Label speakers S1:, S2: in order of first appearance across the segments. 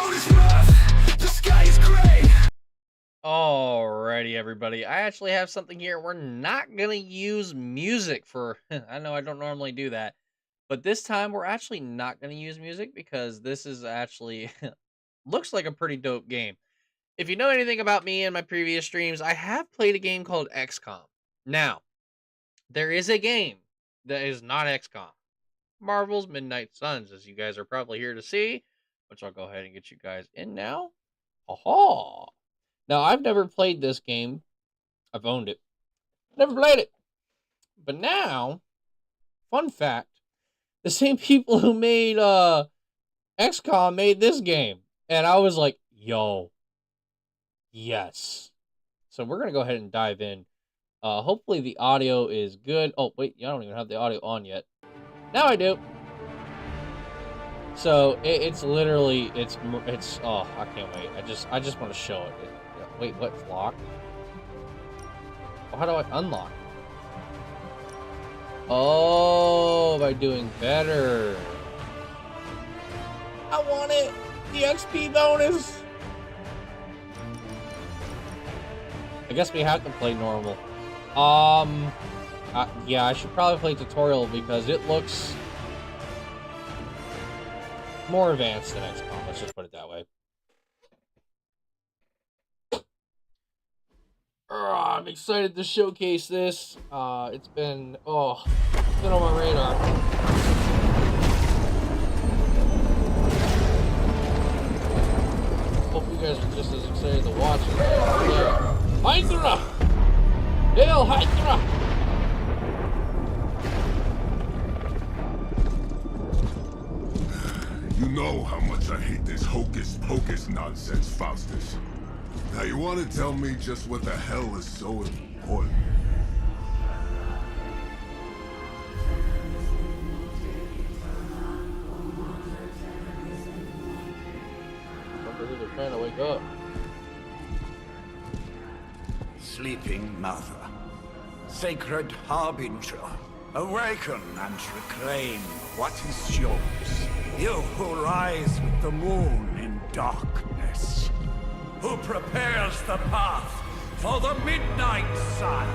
S1: road is rough, the sky is gray.
S2: Alrighty, everybody. I actually have something here. We're not going to use music for. I know I don't normally do that. But this time we're actually not going to use music because this is actually looks like a pretty dope game. If you know anything about me and my previous streams, I have played a game called XCOM. Now, there is a game that is not XCOM. Marvel's Midnight Suns, as you guys are probably here to see, which I'll go ahead and get you guys in now. Aha! Now, I've never played this game. I've owned it. Never played it. But now, fun fact, the same people who made XCOM made this game. And I was like, yo, yes. So we're going to go ahead and dive in. Hopefully the audio is good. Oh, wait, I don't even have the audio on yet. Now I do. So it's literally, it's, oh, I can't wait. I just want to show it. Wait, what's locked? Oh, how do I unlock? Oh, by doing better. I want it. The XP bonus. I guess we have to play normal. Yeah, I should probably play tutorial because it looks more advanced than XCOM. Let's just put it that way. I'm excited to showcase this. It's been on my radar. Hope you guys are just as excited to watch it. Yeah. Hydra! Hail Hydra!
S3: You know how much I hate this hocus-pocus nonsense, Faustus. Now you want to tell me just what the hell is so important?
S2: I wonder who they're trying to wake up.
S4: Sleeping Mother, Sacred Harbinger, awaken and reclaim what is yours. You who rise with the moon in darkness, who prepares the path for the midnight sun.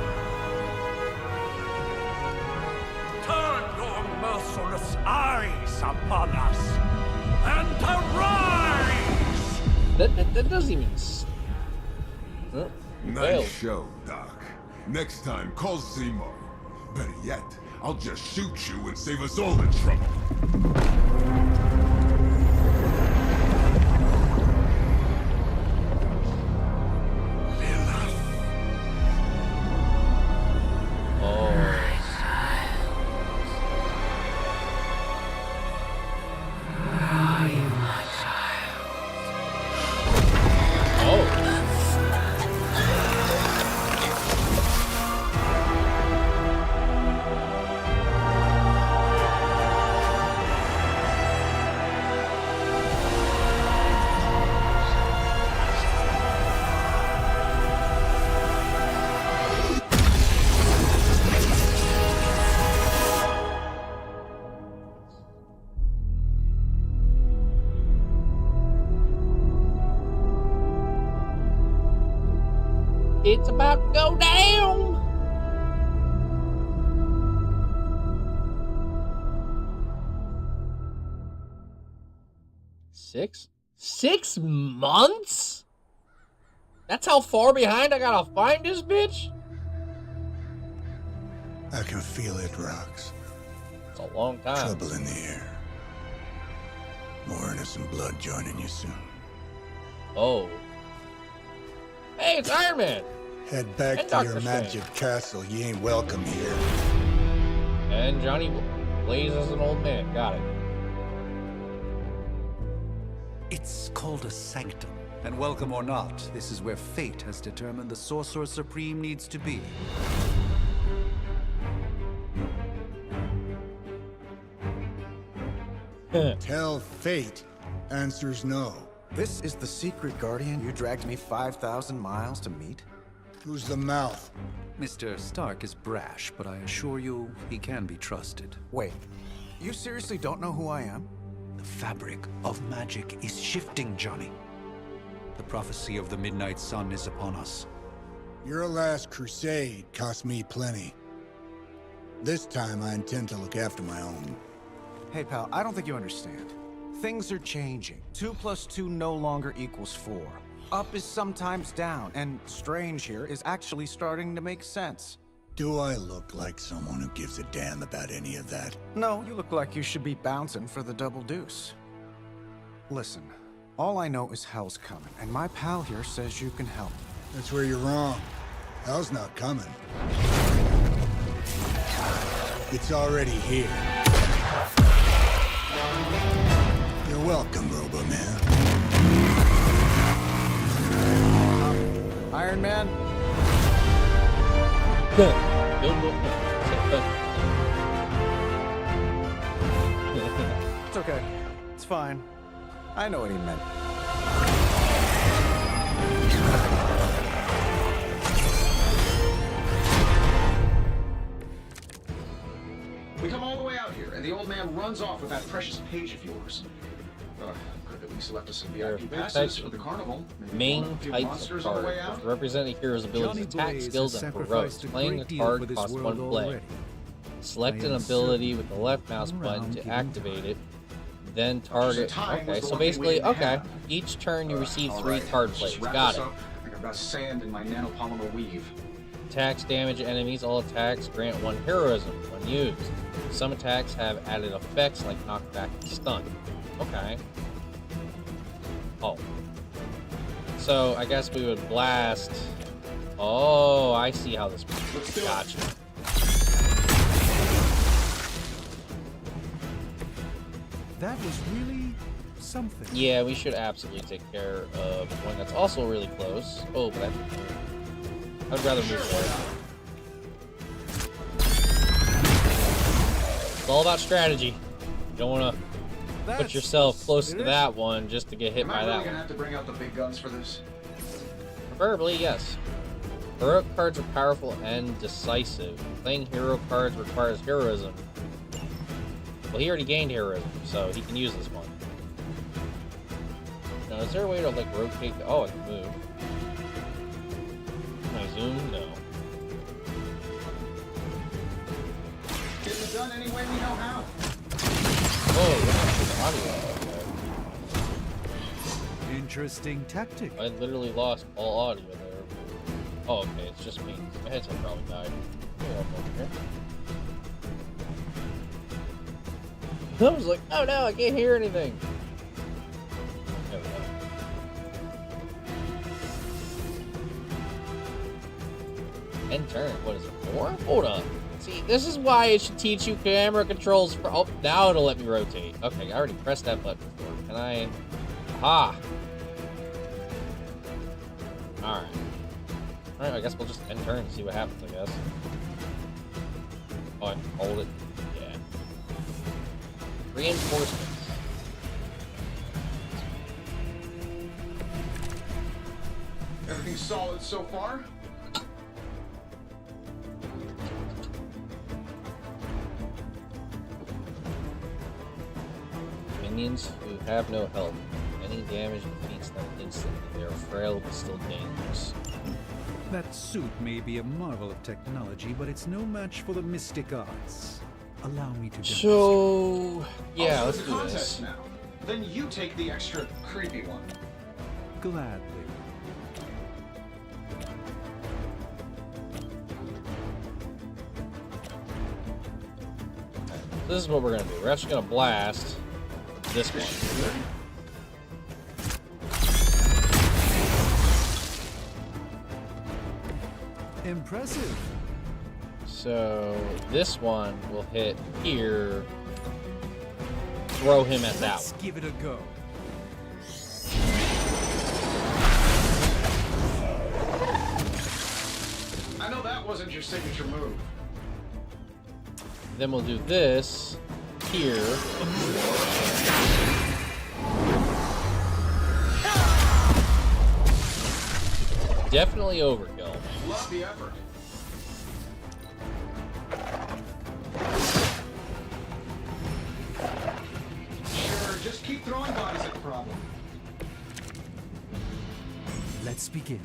S4: Turn your merciless eyes upon us and arise!
S2: That doesn't even...
S3: Nice show, Doc. Next time, call Seymour. Better yet, I'll just shoot you and save us all the trouble.
S2: It's about to go down. Six months? That's how far behind I gotta find this bitch?
S5: I can feel it, Rox.
S2: It's a long time.
S5: Trouble in the air. More innocent blood joining you soon.
S2: Oh. Hey, it's Iron Man.
S5: Head back
S2: And
S5: to
S2: Dr.
S5: your
S2: Strange.
S5: magic castle. You ain't welcome here.
S2: And Johnny Blaze as an old man. Got it.
S4: It's called a sanctum. And welcome or not, this is where fate has determined the Sorcerer Supreme needs to be.
S5: Tell fate. Answers no.
S6: This is the secret guardian you dragged me 5,000 miles to meet?
S5: Who's the mouth?
S4: Mr. Stark is brash, but I assure you, he can be trusted.
S6: Wait, you seriously don't know who I am?
S7: The fabric of magic is shifting, Johnny. The prophecy of the Midnight Sun is upon us.
S5: Your last crusade cost me plenty. This time I intend to look after my own.
S6: Hey, pal, I don't think you understand. Things are changing. 2 + 2 no longer equals 4. Up is sometimes down, and strange here is actually starting to make sense.
S5: Do I look like someone who gives a damn about any of that?
S6: No, you look like you should be bouncing for the double deuce. Listen, all I know is hell's coming, and my pal here says you can help.
S5: That's where you're wrong. Hell's not coming. It's already here. You're welcome, Robo-Man.
S6: Iron Man? It's okay. It's fine. I know what he meant.
S8: We come all the way out here, and the old man runs off with that precious page of yours. Could have at least left us some
S2: There are
S8: VIP
S2: three
S8: passes
S2: types
S8: for
S2: of
S8: the carnival. Maybe
S2: main
S8: a few
S2: types
S8: monsters
S2: of
S8: on the way
S2: cards
S8: out.
S2: represent a hero's abilities, attack skills, and heroics. Playing a card costs 1 play. Select an ability with the left mouse button to activate it. Then target. Okay, so basically, okay. Each turn you receive 3 card plays. Got it.
S8: Like I've got sand in my nanopolymer weave.
S2: Attacks damage enemies. All attacks grant 1 heroism when used. Some attacks have added effects like knockback and stun. Okay. Oh. So I guess we would blast. Oh, I see how this works. Gotcha.
S7: That was really something.
S2: Yeah, we should absolutely take care of one that's also really close. Oh, but I'd rather move forward. It's all about strategy. You don't want to put yourself close to that one just to get hit by
S8: Am I
S2: that
S8: really gonna
S2: one.
S8: have to bring out the big guns for this?
S2: Preferably, yes. Heroic cards are powerful and decisive. Playing hero cards requires heroism. Well, he already gained heroism, so he can use this one. Now, is there a way to, like, rotate? Oh, I can move. Can I zoom? No.
S8: Get it done any way we know how.
S2: Oh, we're not the audio.
S7: Interesting tactic.
S2: I literally lost all audio there. Oh, okay, it's just me. My headset probably died. Here, I'll go over here. I was like, oh no, I can't hear anything. There we go. End turn. What is it? 4? Hold on. See, this is why it should teach you camera controls. For oh, now it'll let me rotate. Okay, I already pressed that button before. Can I? Aha. All right. All right. I guess we'll just end turn and see what happens. I guess. Oh, I can hold it. Yeah. Reinforcements.
S8: Everything solid so far?
S2: Minions who have no health. Any damage defeats them instantly. They are frail but still dangerous.
S7: That suit may be a marvel of technology, but it's no match for the mystic arts. Allow me to demonstrate.
S2: So, yeah,
S8: Oh, so
S2: let's
S8: it's a
S2: do
S8: contest
S2: this.
S8: now. Then you take the extra creepy one.
S7: Gladly.
S2: This is what we're gonna do. We're actually gonna blast this one.
S7: Impressive.
S2: So this one will hit here. Throw him at that
S7: Let's
S2: one.
S7: give it a go.
S8: I know that wasn't your signature move.
S2: Then we'll do this here. Definitely overkill.
S8: Love the effort. Sure, just keep throwing bodies at the problem.
S7: Let's begin.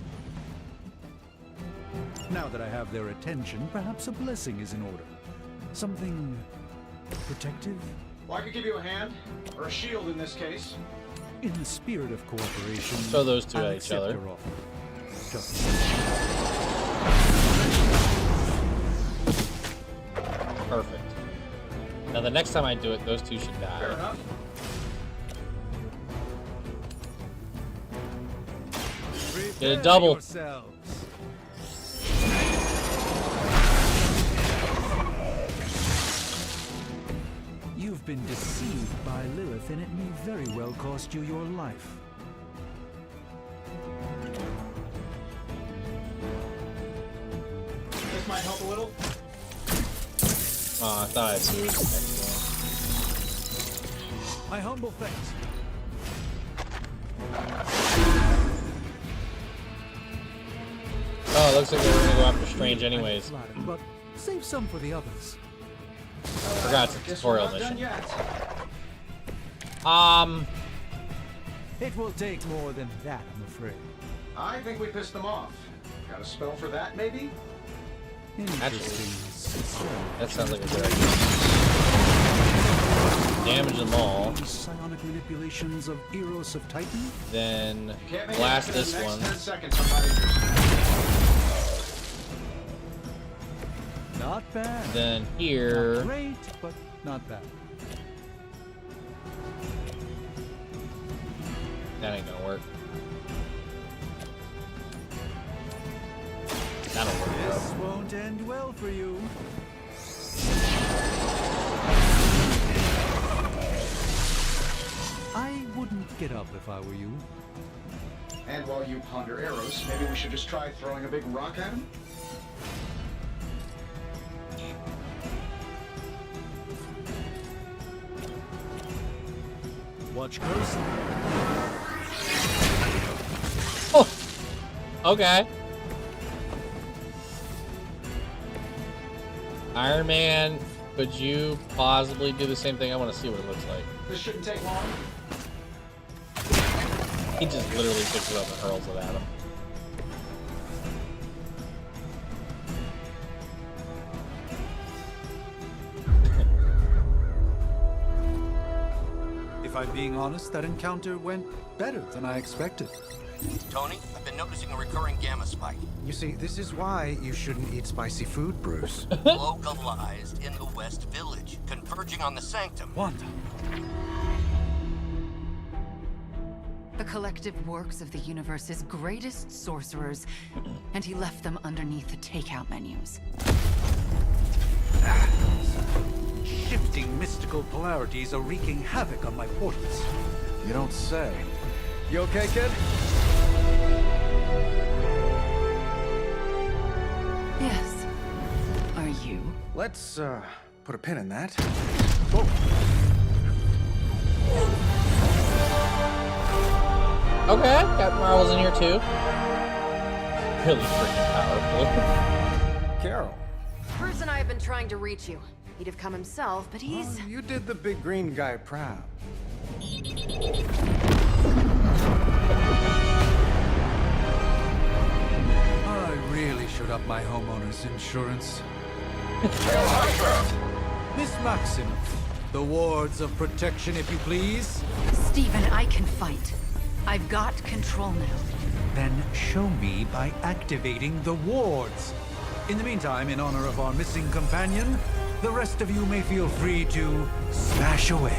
S7: Now that I have their attention, perhaps a blessing is in order. Something protective?
S8: Well, I could give you a hand, or a shield in this case.
S7: In the spirit of cooperation,
S2: Throw those two
S7: I'll
S2: at each
S7: accept
S2: other.
S7: your offer. Just
S2: Perfect. Now the next time I do it, those two should
S8: Fair
S2: die.
S8: enough.
S2: Get a double.
S7: Yourselves. You've been deceived by Lilith, and it may very well cost you your life.
S8: This might help a little.
S2: Oh, I thought I'd moved the next
S7: My humble thanks.
S2: one. Oh, it looks like we're gonna go after Strange anyways.
S7: I'm flattered, but save some for the others.
S2: Forgot it's a
S8: Guess we're
S2: tutorial
S8: not done
S2: mission.
S8: yet.
S7: It will take more than that, I'm afraid.
S8: I think we pissed them off. Got a spell for that, maybe?
S7: Interesting.
S2: That sounds like a good idea. Damage them all,
S7: Psionic manipulations of Eros of Titan?
S2: then
S8: Can't make
S2: blast
S8: it happen
S2: this
S8: in the
S2: one.
S8: next 10 seconds, I'm not interested.
S7: Not bad.
S2: Then
S7: Not
S2: here,
S7: great, but not bad.
S2: that ain't gonna work. That'll work.
S7: This won't end well for you. I wouldn't get up if I were you.
S8: And while you ponder arrows, maybe we should just try throwing a big rock at him?
S7: Watch closely.
S2: Oh, okay. Iron Man, could you possibly do the same thing? I want to see what it looks like.
S8: This shouldn't take long.
S2: He just literally picks it up and hurls it at him.
S7: If I'm being honest, that encounter went better than I expected.
S9: Tony, I've been noticing a recurring gamma spike,
S6: You see, this is why you shouldn't eat spicy food, Bruce.
S9: localized in the West Village, converging on the Sanctum.
S7: Wanda.
S10: The collective works of the universe's greatest sorcerers, and he left them underneath the takeout menus.
S7: Shifting mystical polarities are wreaking havoc on my portals.
S6: You don't say. You okay, kid?
S10: Yes. Are you?
S6: Let's, put a pin in that.
S2: Okay, Captain Marvel's in here too. Really freaking powerful.
S6: Carol.
S11: Bruce and I have been trying to reach you. He'd have come himself, but he's...
S6: You did the big green guy proud.
S7: I really should up my homeowner's insurance. Miss Maximoff, the wards of protection, if you please.
S10: Stephen, I can fight. I've got control now.
S7: Then show me by activating the wards. In the meantime, in honor of our missing companion, the rest of you may feel free to smash away.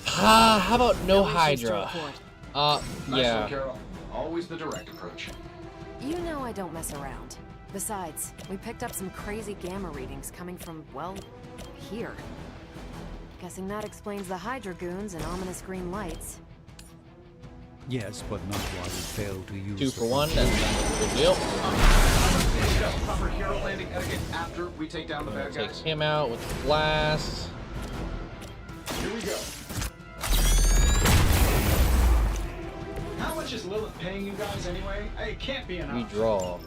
S2: How about no
S11: issues to
S2: Hydra?
S11: report.
S8: Nice one,
S2: Yeah.
S8: Carol. Always the direct approach.
S11: You know I don't mess around. Besides, we picked up some crazy gamma readings coming from, well, here. Guessing that explains the Hydra goons and ominous green lights.
S7: Yes, but not while you fail to use
S2: 2 for
S7: the
S2: 1, that's not a big deal.
S8: Discuss proper hero landing etiquette after we take down the bad
S2: Take
S8: guys.
S2: him out with the blast.
S8: Here we go. How much is Lilith paying you guys anyway? Hey, it can't be enough.
S2: Redraw.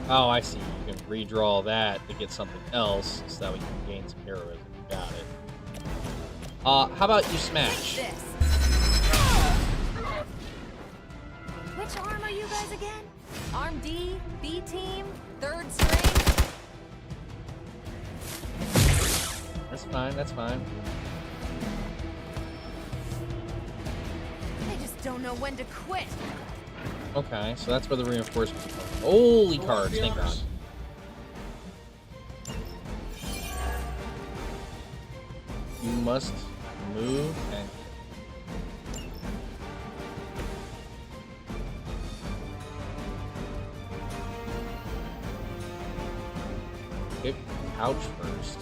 S2: Oh, I see. You can redraw that to get something else, so that way you can gain some heroism. Got it. How about you smash?
S11: This. Which arm are you guys again? Arm D, B team, third string?
S2: That's fine, that's fine.
S11: I just don't know when to quit.
S2: Okay, so that's where the reinforcements come from. Holy cards, thank God. You must move and... Get couch first.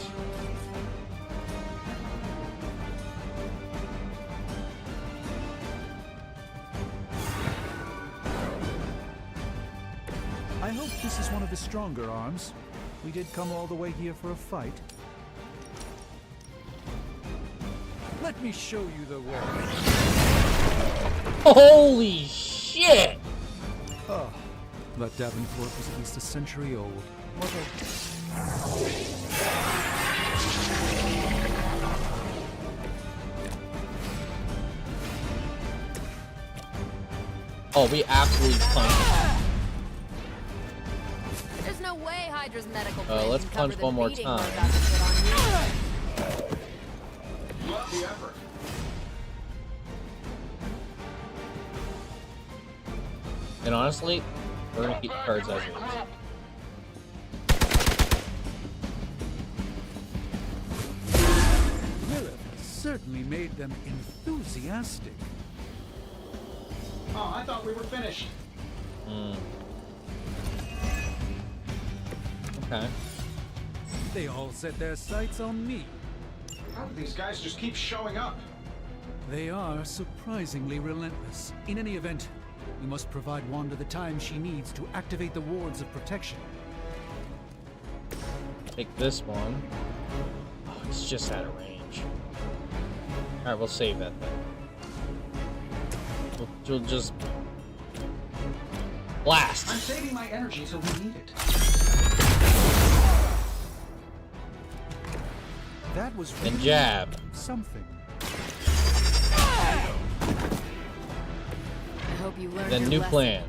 S7: I hope this is one of the stronger arms. We did come all the way here for a fight. Let me show you the way.
S2: Holy shit!
S7: Oh, that Davenport was at least a century old. What a...
S2: Oh, we absolutely punched him.
S11: There's no way Hydra's medical plan
S2: Let's
S11: can cover
S2: punch
S11: the
S2: one more
S11: beating we're
S2: time.
S11: about to put on you.
S8: Love the effort.
S2: And honestly, we're gonna keep the cards as is.
S7: Lilith certainly made them enthusiastic.
S8: Oh, I thought we were finished.
S2: Okay.
S7: They all set their sights on me.
S8: How do these guys just keep showing up?
S7: They are surprisingly relentless. In any event, we must provide Wanda the time she needs to activate the wards of protection.
S2: Take this one. Oh, it's just out of range. Alright, we'll save that thing. We'll just... blast!
S8: I'm saving my energy till we need it.
S7: That was
S2: And
S7: really
S2: jab.
S7: something.
S11: I hope you learned
S2: Then
S11: your
S2: new
S11: lesson.
S2: plan.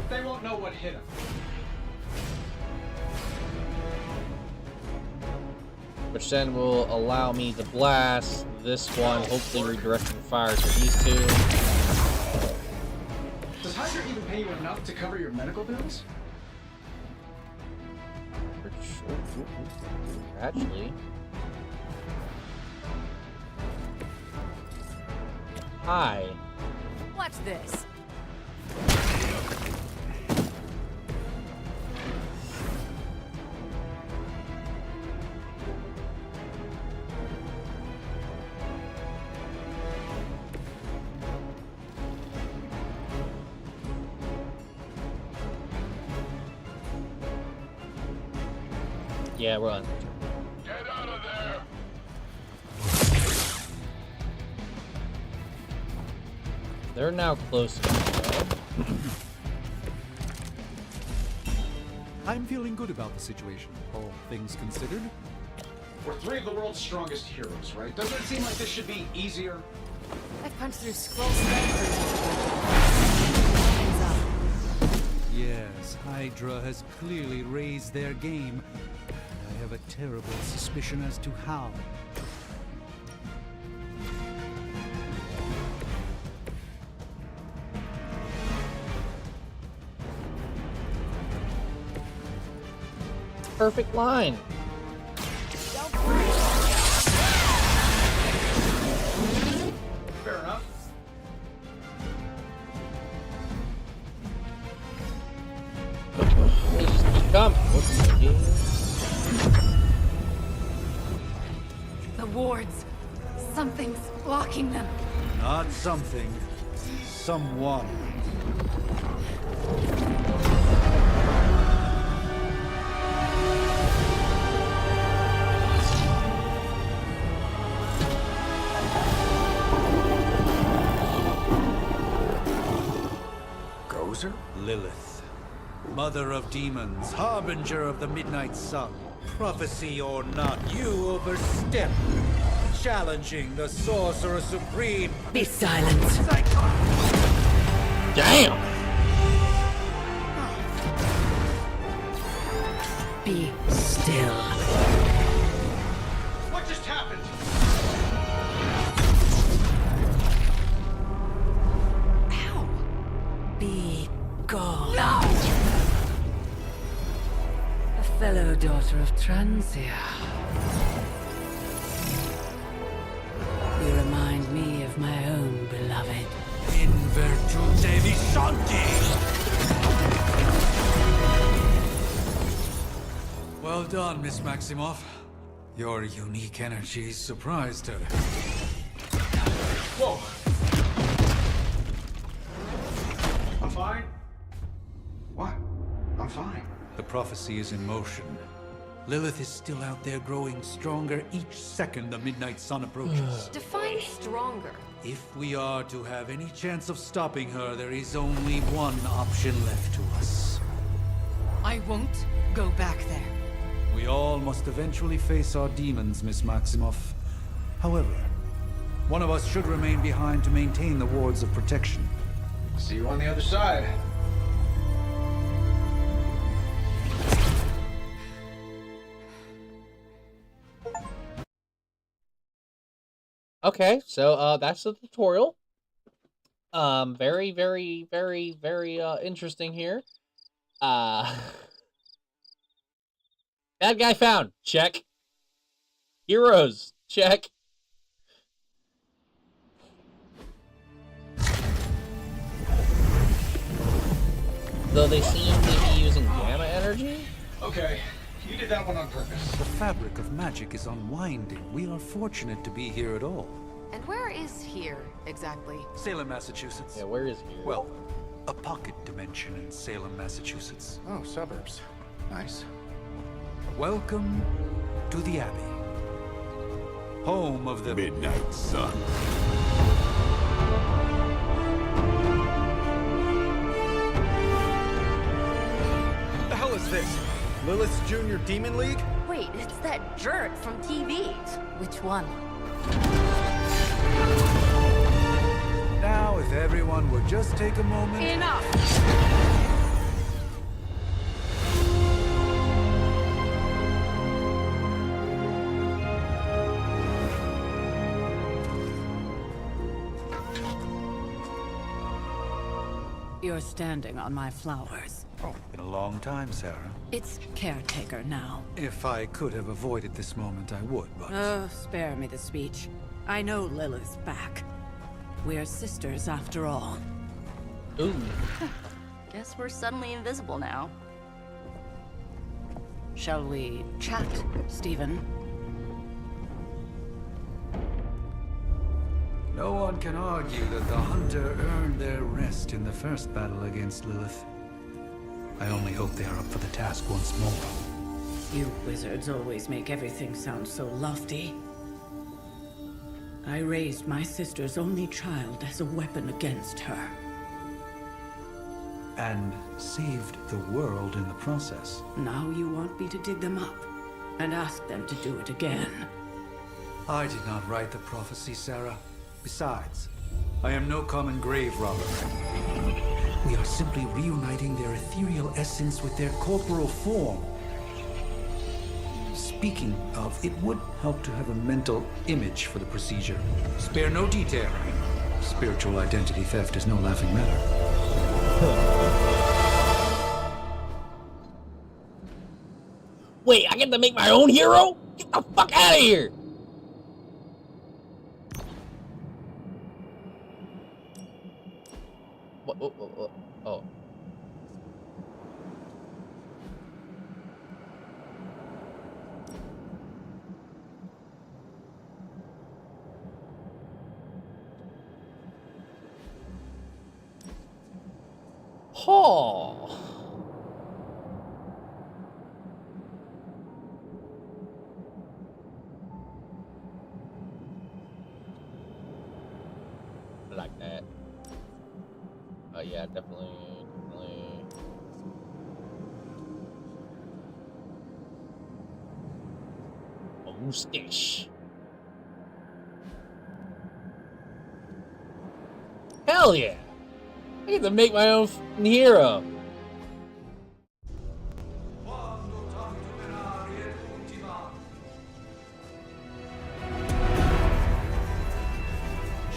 S8: They won't know what hit them.
S2: Which then will allow me to blast this one, hopefully redirecting fire to these two.
S8: Does Hydra even pay you enough to cover your medical bills?
S2: Actually... Hi.
S11: Watch this.
S2: Yeah, we're on.
S3: Get out of there!
S2: They're now close enough.
S7: I'm feeling good about the situation, all things considered.
S8: We're three of the world's strongest heroes, right? Doesn't it seem like this should be easier?
S11: I've punched through scroll stone.
S7: Yes, Hydra has clearly raised their game. I have a terrible suspicion as to how.
S2: Perfect line.
S8: Fair enough.
S2: Come.
S10: The wards. Something's blocking them.
S7: Not something. Someone. Mother of demons, harbinger of the midnight sun. Prophecy or not, you overstep. Challenging the Sorcerer Supreme.
S10: Be silent.
S2: Damn!
S10: Be still.
S8: What just happened?
S10: Ow. Be gone. No! A fellow daughter of Transia. You remind me of my own beloved.
S7: In virtute vishanti! Well done, Miss Maximoff. Your unique energy surprised her.
S8: Whoa! I'm fine. What? I'm fine.
S7: The prophecy is in motion. Lilith is still out there growing stronger each second the midnight sun approaches.
S11: Define stronger.
S7: If we are to have any chance of stopping her, there is only one option left to us.
S10: I won't go back there.
S7: We all must eventually face our demons, Miss Maximoff. However, one of us should remain behind to maintain the wards of protection.
S8: See you on the other side.
S2: Okay, so that's the tutorial. Very, very, very, very interesting here. Bad guy found. Check. Heroes. Check. Though they seem to be using gamma energy?
S8: Okay, you did that one on purpose.
S7: The fabric of magic is unwinding. We are fortunate to be here at all.
S11: And where is here, exactly?
S7: Salem, Massachusetts.
S2: Yeah, where is he?
S7: Well, a pocket dimension in Salem, Massachusetts.
S8: Oh, suburbs. Nice.
S7: Welcome to the Abbey. Home of the
S3: Midnight Sun.
S6: What the hell is this? Lilith's Junior Demon League?
S11: Wait, it's that jerk from TV. Which one?
S7: Now, if everyone would just take a moment...
S10: Enough! You're standing on my flowers.
S7: Oh, been a long time, Sarah.
S10: It's caretaker now.
S7: If I could have avoided this moment, I would, but...
S10: Oh, spare me the speech. I know Lilith's back. We're sisters after all.
S2: Ooh.
S12: Guess we're suddenly invisible now.
S10: Shall we chat, Stephen?
S7: No one can argue that the Hunter earned their rest in the first battle against Lilith. I only hope they are up for the task once more.
S10: You wizards always make everything sound so lofty. I raised my sister's only child as a weapon against her.
S7: And saved the world in the process.
S10: Now you want me to dig them up and ask them to do it again.
S7: I did not write the prophecy, Sarah. Besides, I am no common grave robber. We are simply reuniting their ethereal essence with their corporal form. Speaking of, it would help to have a mental image for the procedure. Spare no detail. Spiritual identity theft is no laughing matter.
S2: Wait, I get to make my own hero? Get the fuck out of here! What? Oh. Oh. Like that. Oh yeah, definitely. Mustache. Hell yeah! I get to make my own hero.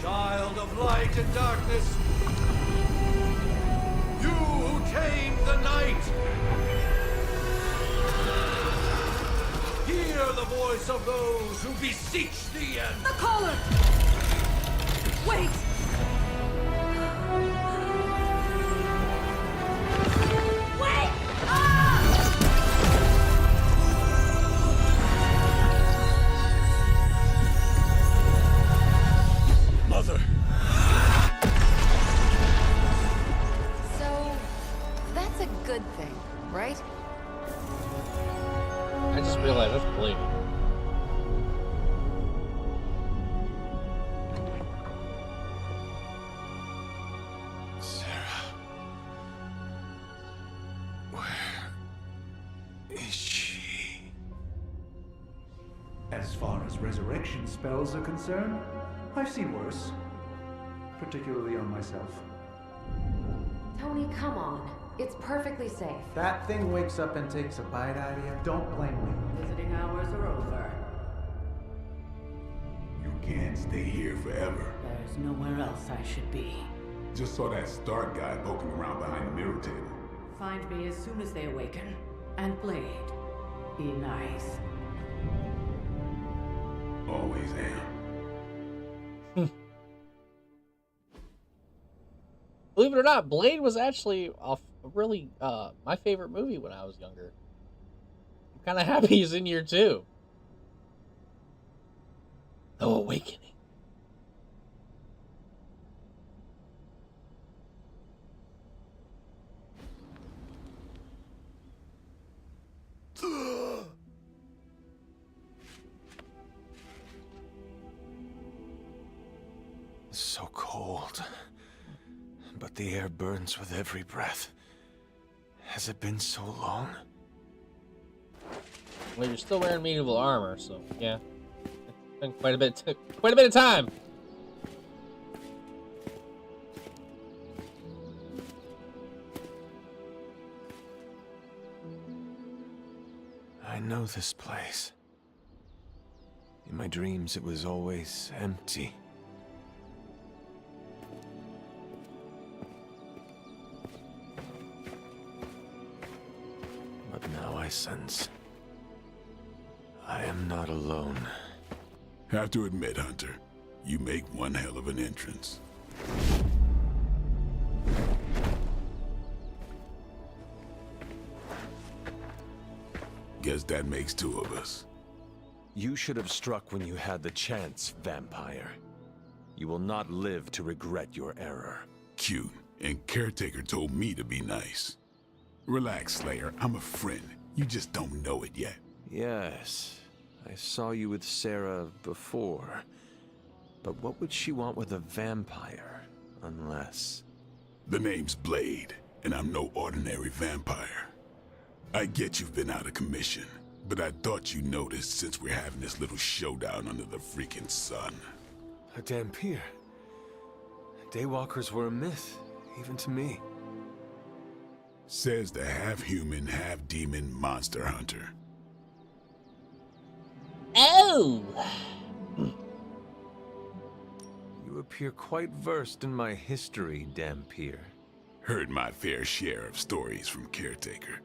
S7: Child of light and darkness, you who tamed the night, hear the voice of those who beseech thee and...
S10: The collar! Wait! Wait!
S3: Mother!
S11: So, that's a good thing, right?
S2: I just realized that's Blade.
S3: Sarah. Where is she?
S7: As far as resurrection spells are concerned, I've seen worse. Particularly on myself.
S11: Tony, come on. It's perfectly safe.
S6: That thing wakes up and takes a bite out of you. Don't blame me.
S10: Visiting hours are over.
S3: You can't stay here forever.
S10: There's nowhere else I should be.
S3: Just saw that Stark guy poking around behind the mirror table.
S10: Find me as soon as they awaken. And Blade, be nice.
S3: Always am.
S2: Believe it or not, Blade was actually really my favorite movie when I was younger. I'm kind of happy he's in here too. The Awakening.
S13: It's so cold. But the air burns with every breath. Has it been so long?
S2: Well, you're still wearing medieval armor, so yeah, it's been quite a bit of time.
S13: I know this place. In my dreams, it was always empty. But now I sense I am not alone.
S3: Have to admit, Hunter, you make one hell of an entrance. Guess that makes two of us.
S13: You should have struck when you had the chance, vampire. You will not live to regret your error.
S3: Cute, and Caretaker told me to be nice. Relax, Slayer. I'm a friend. You just don't know it yet.
S13: Yes, I saw you with Sarah before. But what would she want with a vampire, unless...
S3: The name's Blade, and I'm no ordinary vampire. I get you've been out of commission, but I thought you noticed since we're having this little showdown under the freaking sun.
S13: A Dhampir. Daywalkers were a myth, even to me.
S3: Says the half-human, half-demon monster hunter.
S2: Oh!
S13: You appear quite versed in my history, Dhampir.
S3: Heard my fair share of stories from Caretaker.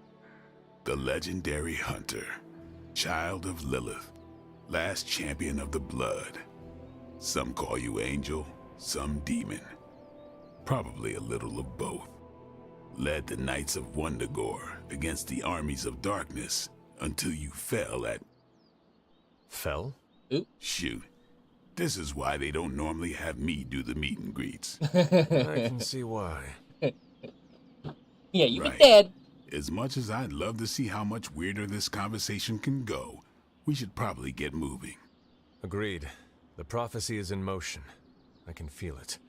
S3: The legendary hunter, child of Lilith, last champion of the blood. Some call you angel, some demon. Probably a little of both. Led the Knights of Wundagore against the armies of darkness until you fell at...
S13: Fell?
S2: Oop.
S3: Shoot. This is why they don't normally have me do the meet and greets.
S13: I can see why.
S2: Yeah, you
S3: Right.
S2: be dead.
S3: As much as I'd love to see how much weirder this conversation can go, we should probably get moving.
S13: Agreed. The prophecy is in motion. I can feel it.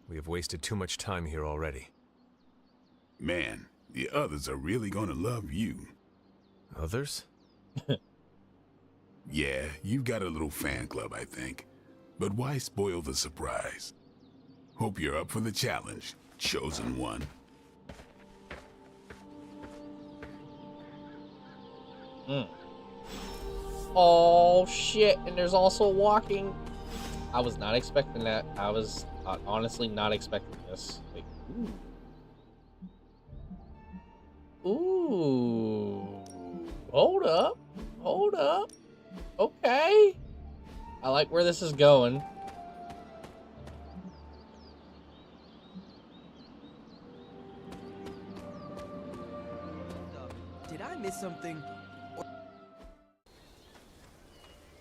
S13: We have wasted too much time here already.
S3: Man, the others are really gonna love you.
S13: Others?
S3: Yeah, you've got a little fan club, I think. But why spoil the surprise? Hope you're up for the challenge, Chosen One.
S2: Oh shit, and there's also walking. I was not expecting that. I was honestly not expecting this. Like, ooh. Ooh. Hold up. Hold up. Okay. I like where this is going.
S14: Did I miss something?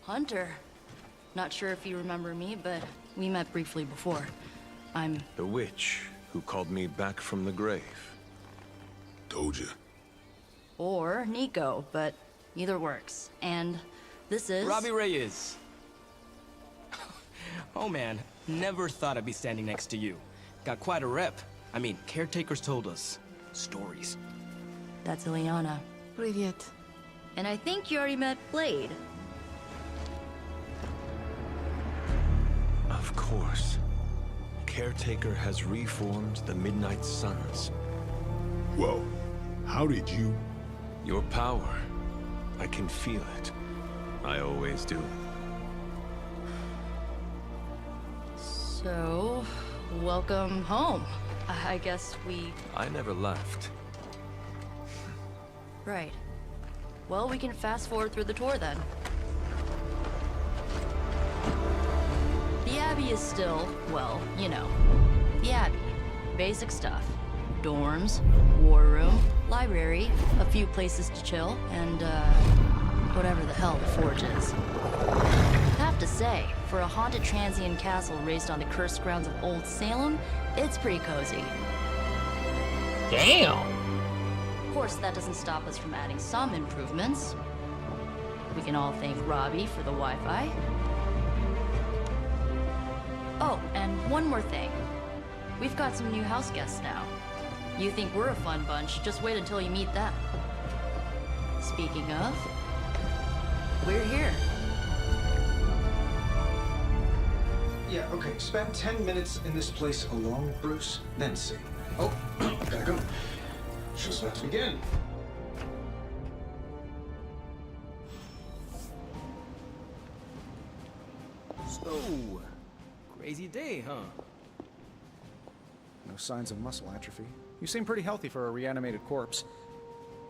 S12: Hunter. Not sure if you remember me, but we met briefly before. I'm...
S13: The witch who called me back from the grave.
S3: Told ya.
S12: Or Nico, but either works. And this is...
S14: Robbie Reyes. Oh man, never thought I'd be standing next to you. Got quite a rep. I mean, caretakers told us stories.
S12: That's Ileana.
S11: Привет.
S12: And I think you already met Blade.
S13: Of course. Caretaker has reformed the Midnight Suns.
S3: Whoa, how did you?
S13: Your power. I can feel it. I always do.
S12: So, welcome home. I guess we...
S13: I never left.
S12: Right. Well, we can fast forward through the tour then. The Abbey is still, well, you know, the Abbey. Basic stuff. Dorms, war room, library, a few places to chill, and, whatever the hell the Forge is. Have to say, for a haunted transient castle raised on the cursed grounds of Old Salem, it's pretty cozy.
S2: Damn!
S12: Of course, that doesn't stop us from adding some improvements. We can all thank Robbie for the Wi-Fi. Oh, and one more thing. We've got some new house guests now. You think we're a fun bunch, just wait until you meet them. Speaking of, we're here.
S8: Yeah, okay. Spend 10 minutes in this place alone, Bruce, then see. Oh, gotta go. Show's about to begin.
S14: So, crazy day, huh?
S6: No signs of muscle atrophy. You seem pretty healthy for a reanimated corpse.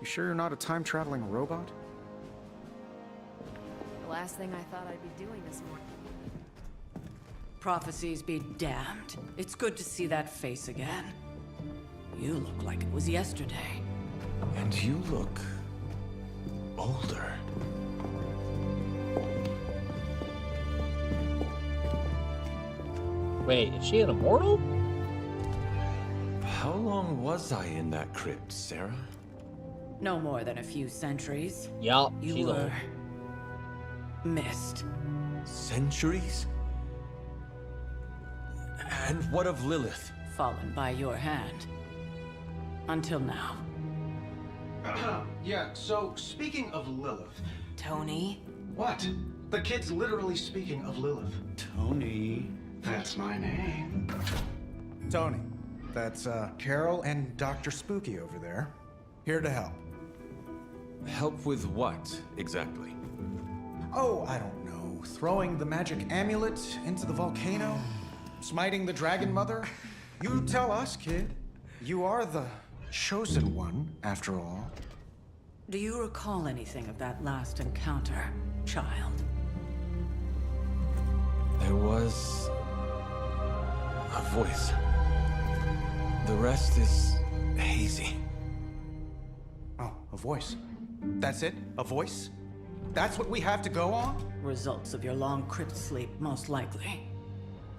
S6: You sure you're not a time-traveling robot?
S11: The last thing I thought I'd be doing this morning.
S10: Prophecies be damned. It's good to see that face again. You look like it was yesterday.
S13: And you look... older.
S2: Wait, is she an immortal?
S13: How long was I in that crypt, Sarah?
S10: No more than a few centuries.
S2: Yup,
S10: You
S2: she's
S10: were...
S2: old.
S10: missed.
S13: Centuries? And what of Lilith?
S10: Fallen by your hand. Until now.
S8: Yeah, so speaking of Lilith...
S10: Tony?
S8: What? The kid's literally speaking of Lilith.
S6: Tony.
S8: That's my name.
S6: Tony. That's, Carol and Dr. Spooky over there. Here to help.
S13: Help with what, exactly?
S6: Oh, I don't know. Throwing the magic amulet into the volcano? Smiting the Dragon Mother? You tell us, kid. You are the chosen one, after all.
S10: Do you recall anything of that last encounter, child?
S13: There was... a voice. The rest is hazy.
S6: Oh, a voice. That's it? A voice? That's what we have to go on?
S10: Results of your long crypt sleep, most likely.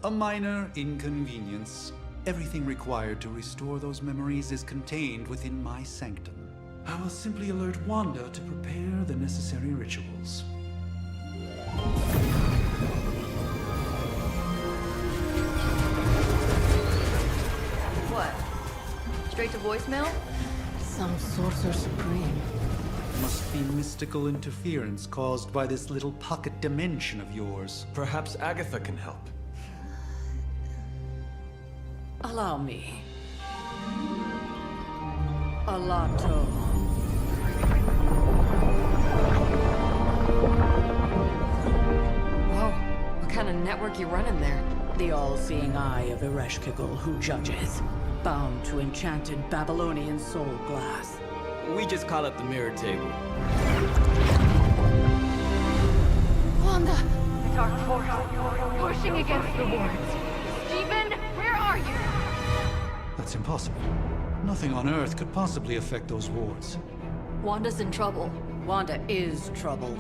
S7: A minor inconvenience. Everything required to restore those memories is contained within my sanctum. I will simply alert Wanda to prepare the necessary rituals.
S12: What? Straight to voicemail?
S10: Some sorcerer supreme.
S7: Must be mystical interference caused by this little pocket dimension of yours.
S13: Perhaps Agatha can help.
S10: Allow me. Alato.
S11: Whoa, what kind of network you running there?
S10: The all-seeing eye of Ereshkigal who judges, bound to enchanted Babylonian soul glass.
S14: We just call it the mirror table.
S11: Wanda! Dark force, pushing against the wards. Stephen, where are you?
S7: That's impossible. Nothing on Earth could possibly affect those wards.
S12: Wanda's in trouble.
S10: Wanda is trouble.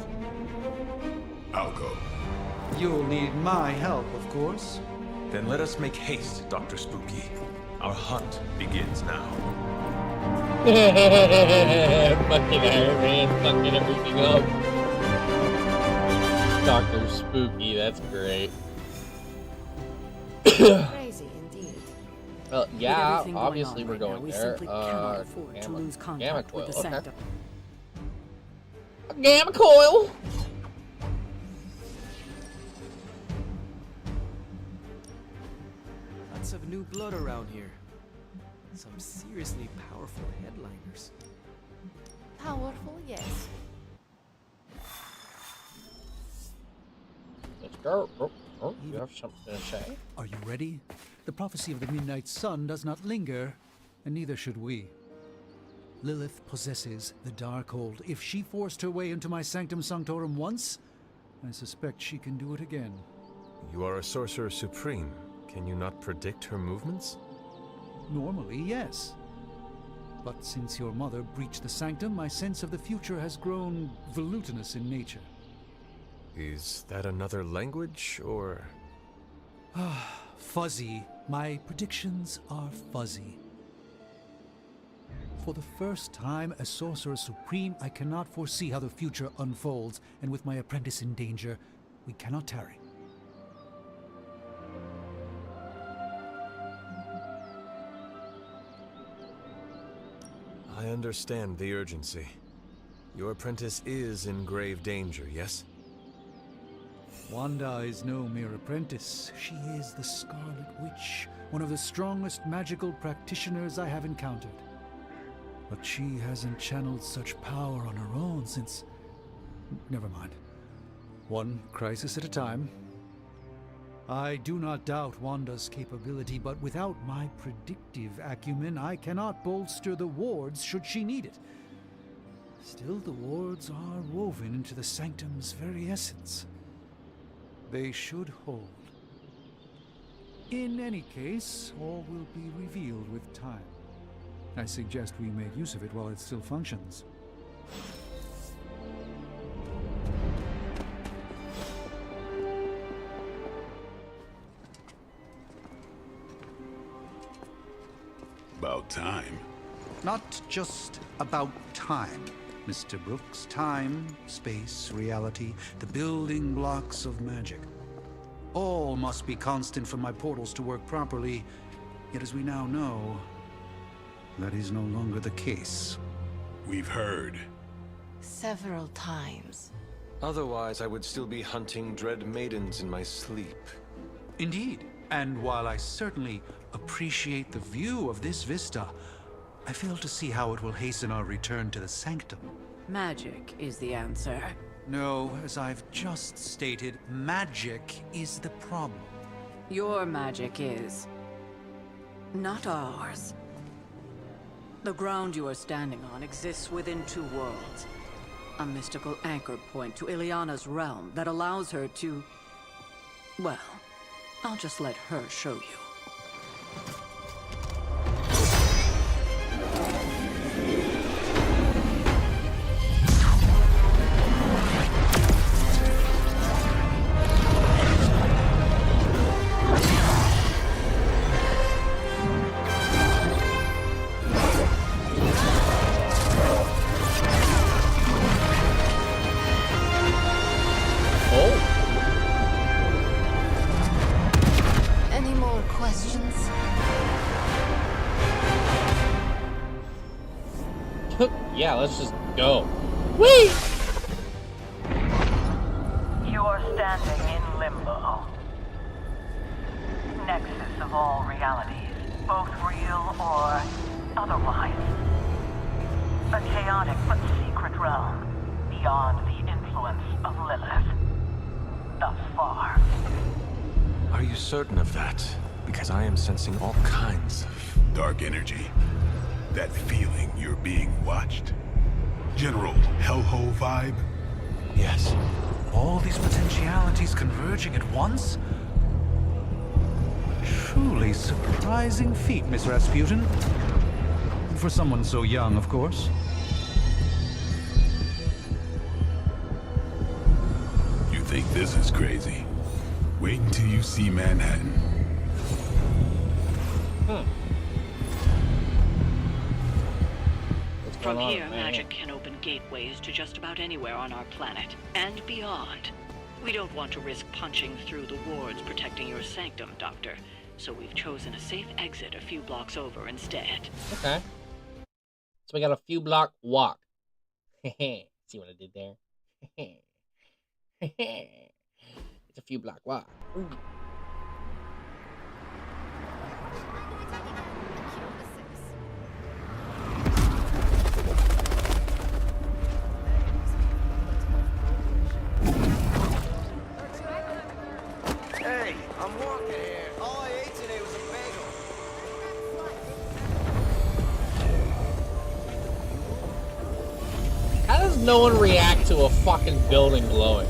S3: I'll go.
S7: You'll need my help, of course.
S13: Then let us make haste, Dr. Spooky. Our hunt begins now.
S2: Fucking Iron Man fucking everything up. Dr. Spooky, that's great.
S11: Crazy indeed.
S2: Well,
S10: With
S2: yeah,
S10: everything going
S2: obviously
S10: on
S2: we're
S10: right now,
S2: going
S10: we
S2: there.
S10: simply cannot afford to lose contact
S2: Gamma
S10: with
S2: coil,
S10: the
S2: okay.
S10: Sanctum.
S2: Gamma coil!
S14: Lots of new blood around here. Some seriously powerful headliners.
S11: Powerful, yes.
S2: Let's go. Oh, you have something to say?
S7: Are you ready? The prophecy of the Midnight Sun does not linger, and neither should we. Lilith possesses the Darkhold. If she forced her way into my Sanctum Sanctorum once, I suspect she can do it again.
S13: You are a Sorcerer Supreme. Can you not predict her movements?
S7: Normally, yes. But since your mother breached the Sanctum, my sense of the future has grown volutinous in nature.
S13: Is that another language, or...?
S7: Fuzzy. My predictions are fuzzy. For the first time as Sorcerer Supreme, I cannot foresee how the future unfolds, and with my apprentice in danger, we cannot tarry.
S13: I understand the urgency. Your apprentice is in grave danger, yes?
S7: Wanda is no mere apprentice. She is the Scarlet Witch, one of the strongest magical practitioners I have encountered. But she hasn't channeled such power on her own since... Never mind. One crisis at a time. I do not doubt Wanda's capability, but without my predictive acumen, I cannot bolster the wards should she need it. Still, the wards are woven into the Sanctum's very essence. They should hold. In any case, all will be revealed with time. I suggest we make use of it while it still functions.
S3: About time.
S7: Not just about time, Mr. Brooks. Time, space, reality, the building blocks of magic. All must be constant for my portals to work properly, yet as we now know, that is no longer the case.
S3: We've heard.
S11: Several times.
S13: Otherwise, I would still be hunting dread maidens in my sleep.
S7: Indeed, and while I certainly appreciate the view of this vista, I fail to see how it will hasten our return to the Sanctum.
S10: Magic is the answer.
S7: No, as I've just stated, magic is the problem.
S10: Your magic is... not ours. The ground you are standing on exists within two worlds. A mystical anchor point to Ileana's realm that allows her to... well, I'll just let her show you.
S11: Any more questions?
S2: Yeah, let's just go. Whee!
S15: You are standing in limbo. Nexus of all realities, both real or otherwise. A chaotic but secret realm, beyond the influence of Lilith. Thus far.
S13: Are you certain of that? Because I am sensing all kinds of...
S3: dark energy. That feeling you're being watched. General Hellhole vibe?
S7: Yes. All these potentialities converging at once? Truly surprising feat, Miss Rasputin. For someone so young, of course.
S3: You think this is crazy? Wait until you see Manhattan.
S10: From here, magic can open gateways to just about anywhere on our planet, and beyond. We don't want to risk punching through the wards protecting your sanctum, Doctor, so we've chosen a safe exit a few blocks over instead.
S2: Okay. So we got a few block walk. See what I did there? It's a few block walk. Ooh.
S4: Hey, I'm walking here. All I ate today was a bagel.
S2: How does no one react to a fucking building glowing?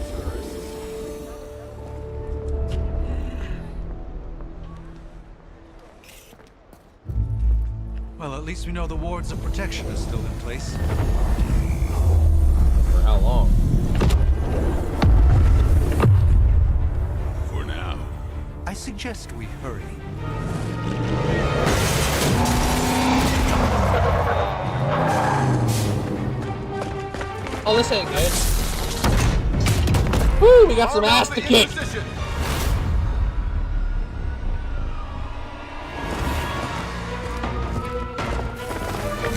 S7: Well, at least we know the wards of protection are still in place.
S2: For how long?
S3: For now.
S7: I suggest we hurry.
S2: Oh, this ain't good. Woo, we got some ass to kick.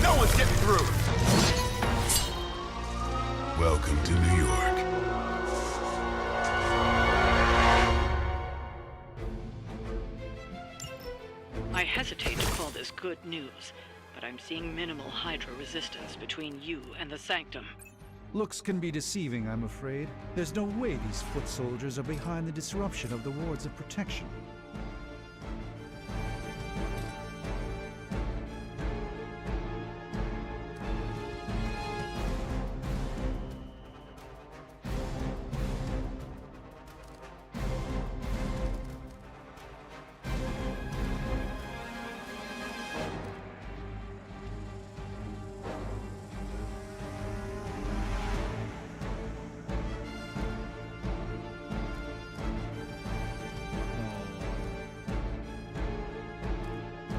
S4: No one's getting through.
S3: Welcome to New York.
S10: I hesitate to call this good news, but I'm seeing minimal Hydra resistance between you and the Sanctum.
S7: Looks can be deceiving, I'm afraid. There's no way these foot soldiers are behind the disruption of the wards of protection.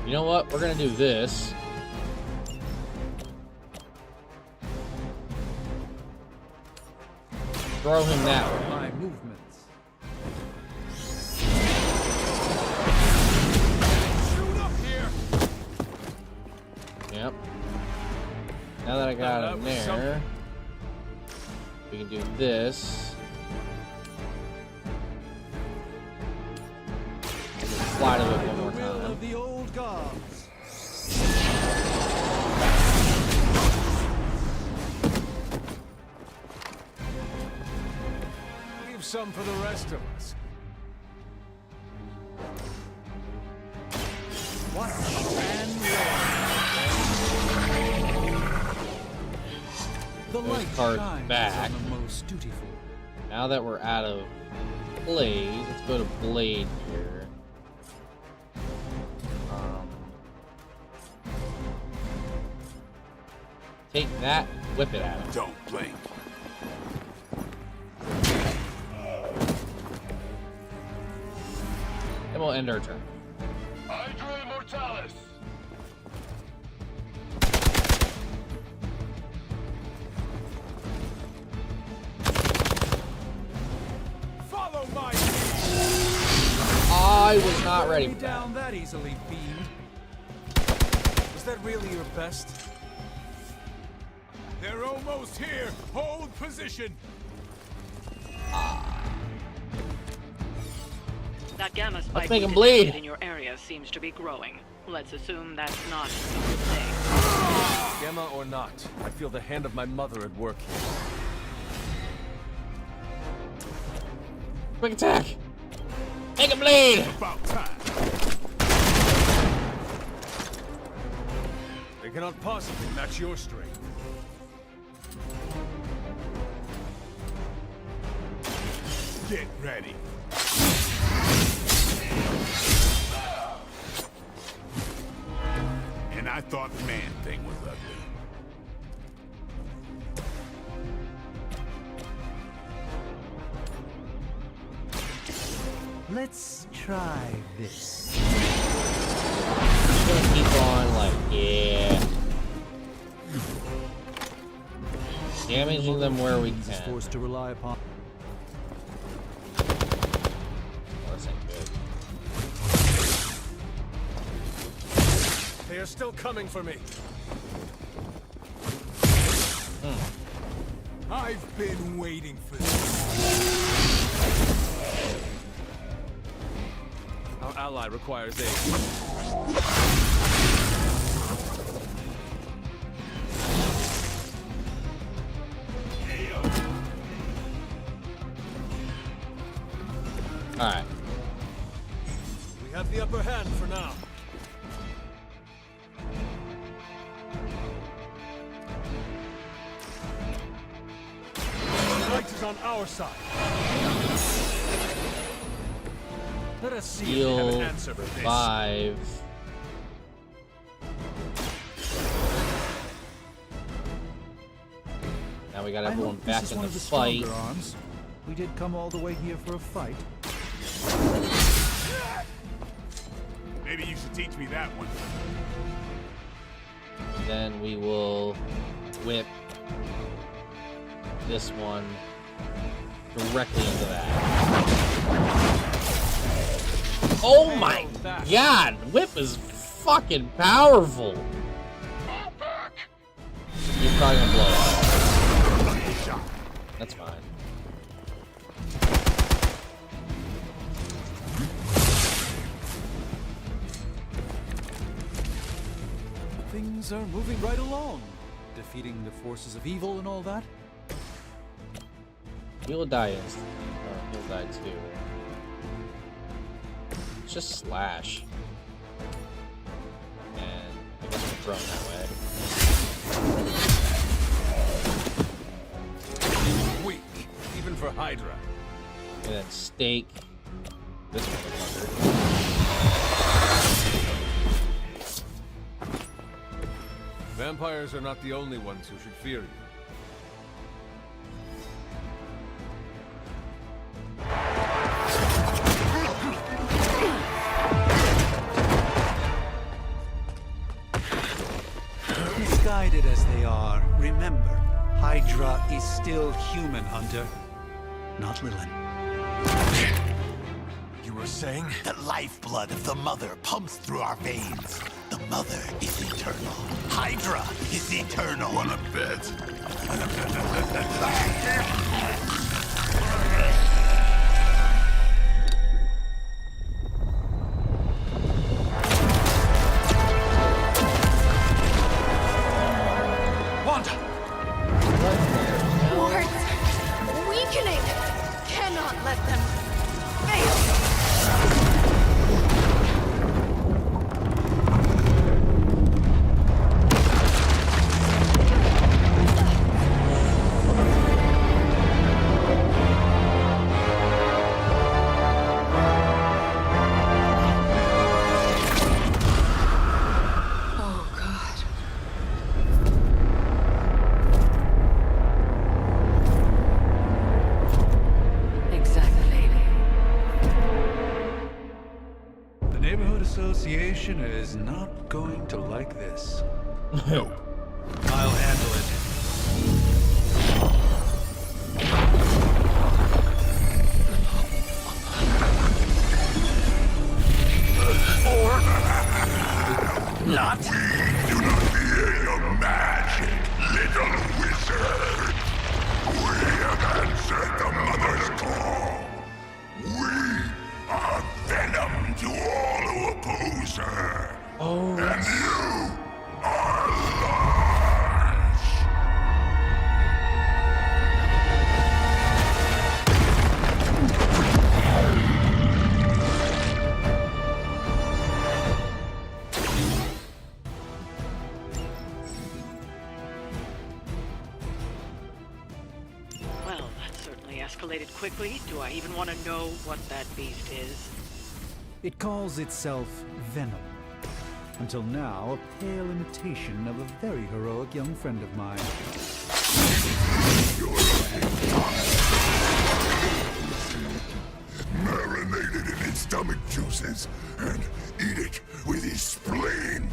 S2: You know what? We're gonna do this. Throw him that way.
S7: My movements.
S4: Shoot up here.
S2: Yep. Now that I got him there, we can do this. Slide of it one more time.
S7: Of the old gods.
S4: Leave some for the rest of us.
S7: Watch and learn. The light
S2: cards
S7: shines
S2: back.
S7: on the most dutiful.
S2: Now that we're out of Blaze, let's go to Blade here. Take that, whip it at him.
S3: Don't blink.
S2: And we'll end our turn.
S1: Hydra Immortalis.
S4: Follow my
S2: I was not ready
S7: Me
S2: for that.
S7: down that easily, fiend.
S14: Was that really your best?
S3: They're almost here. Hold position.
S15: That gamma spike
S2: make 'em bleed.
S15: in your area seems to be growing. Let's assume that's not a good thing.
S13: Gamma or not, I feel the hand of my mother at work here.
S2: Quick attack! Make him bleed!
S3: About time.
S13: They cannot possibly match your strength.
S3: Get ready. And I thought Man-Thing was ugly.
S7: Let's try this.
S2: Just gonna keep on, like, yeah. Damaging them where we
S7: Is
S2: can.
S7: forced to rely upon.
S2: Oh, this ain't good.
S13: They are still coming for me.
S3: I've been waiting for this.
S13: Our ally requires aid.
S2: Alright.
S13: We have the upper hand for now. The light is on our side. Let us see if we have an
S2: Heal
S13: answer for this.
S2: 5. Now we got
S7: I
S2: everyone
S7: hope
S2: back
S7: this is
S2: in
S7: one
S2: the
S7: of the
S2: fight.
S7: stronger arms. We did come all the way here for a fight.
S3: Maybe you should teach me that one.
S2: Then we will whip this one directly into that. Oh my god! Whip is fucking powerful! You're probably gonna blow up. That's fine.
S7: Things are moving right along. Defeating the forces of evil and all that.
S2: He'll die instantly. Or he'll die too. It's just slash. And I guess we're thrown that way.
S13: Weak, even for Hydra.
S2: And then stake this motherfucker.
S13: Vampires are not the only ones who should fear you.
S7: Misguided as they are, remember, Hydra is still human, Hunter. Not Lilin.
S16: You were saying? The lifeblood of the Mother pumps through our veins. The Mother is eternal. Hydra is eternal.
S3: Wanna bet?
S7: Wanda!
S17: Wards! Weakening! Cannot let them fail! Oh, God.
S10: Exactly.
S7: The Neighborhood Association is not going to like this.
S3: Nope.
S7: I'll handle it.
S16: Or not.
S3: Do not fear your magic, little wizard.
S10: escalated quickly. Do I even want to know what that beast is?
S7: It calls itself Venom. Until now, a pale imitation of a very heroic young friend of mine.
S3: Marinate it in its stomach juices and eat it with his spleen.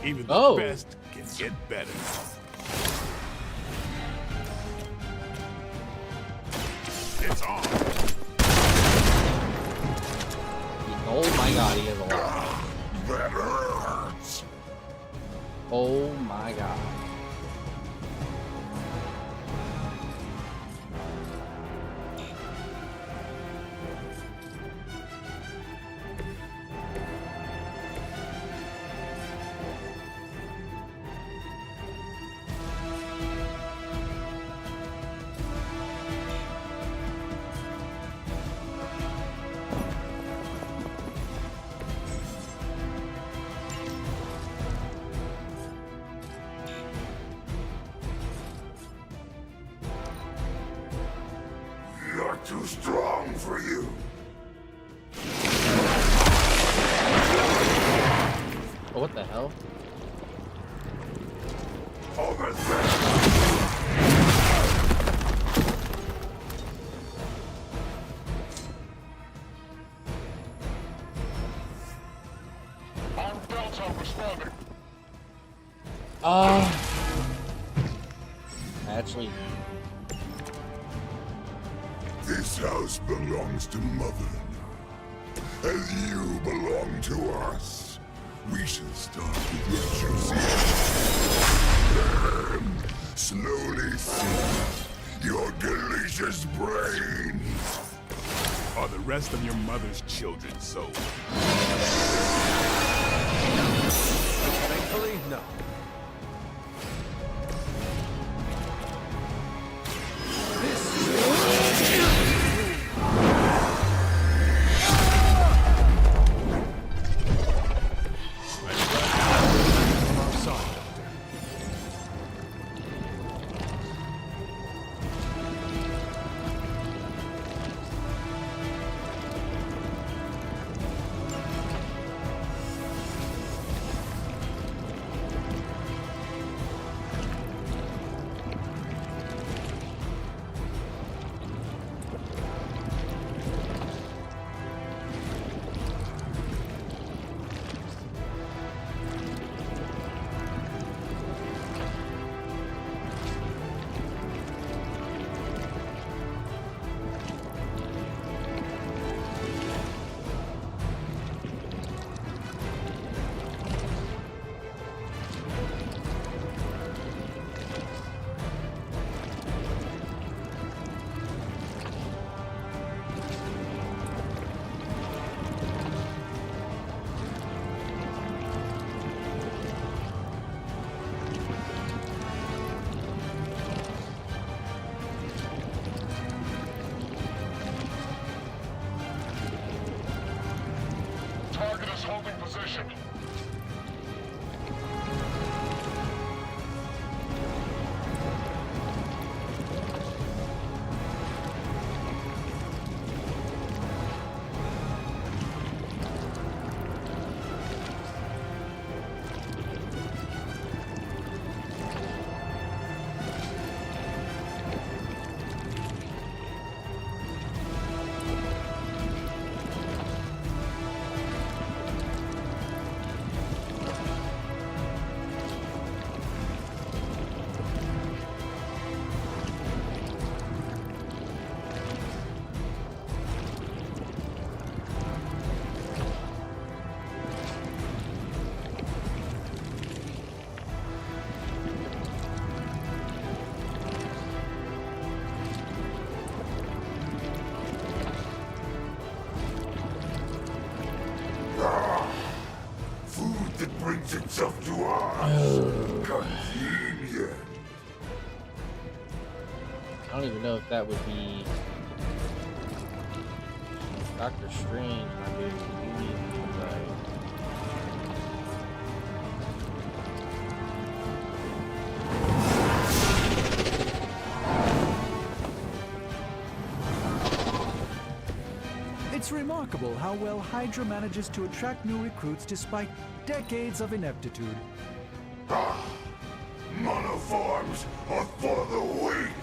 S3: Even the best can get better. It's on.
S2: Oh my god, he is alive.
S3: That hurts.
S2: Oh my god.
S3: Not too strong for you.
S2: Oh, what the hell?
S3: Over
S1: Armed Delta responding.
S2: Actually,
S3: this house belongs to Mother now, as you belong to us. We shall start with your juicy, then slowly sink your delicious brains. Are the rest of your mother's children so?
S13: Thankfully, no.
S2: know if that would be Doctor Strange. My dude, you need to be right.
S7: It's remarkable how well Hydra manages to attract new recruits despite decades of ineptitude.
S3: Monoforms are for the weak!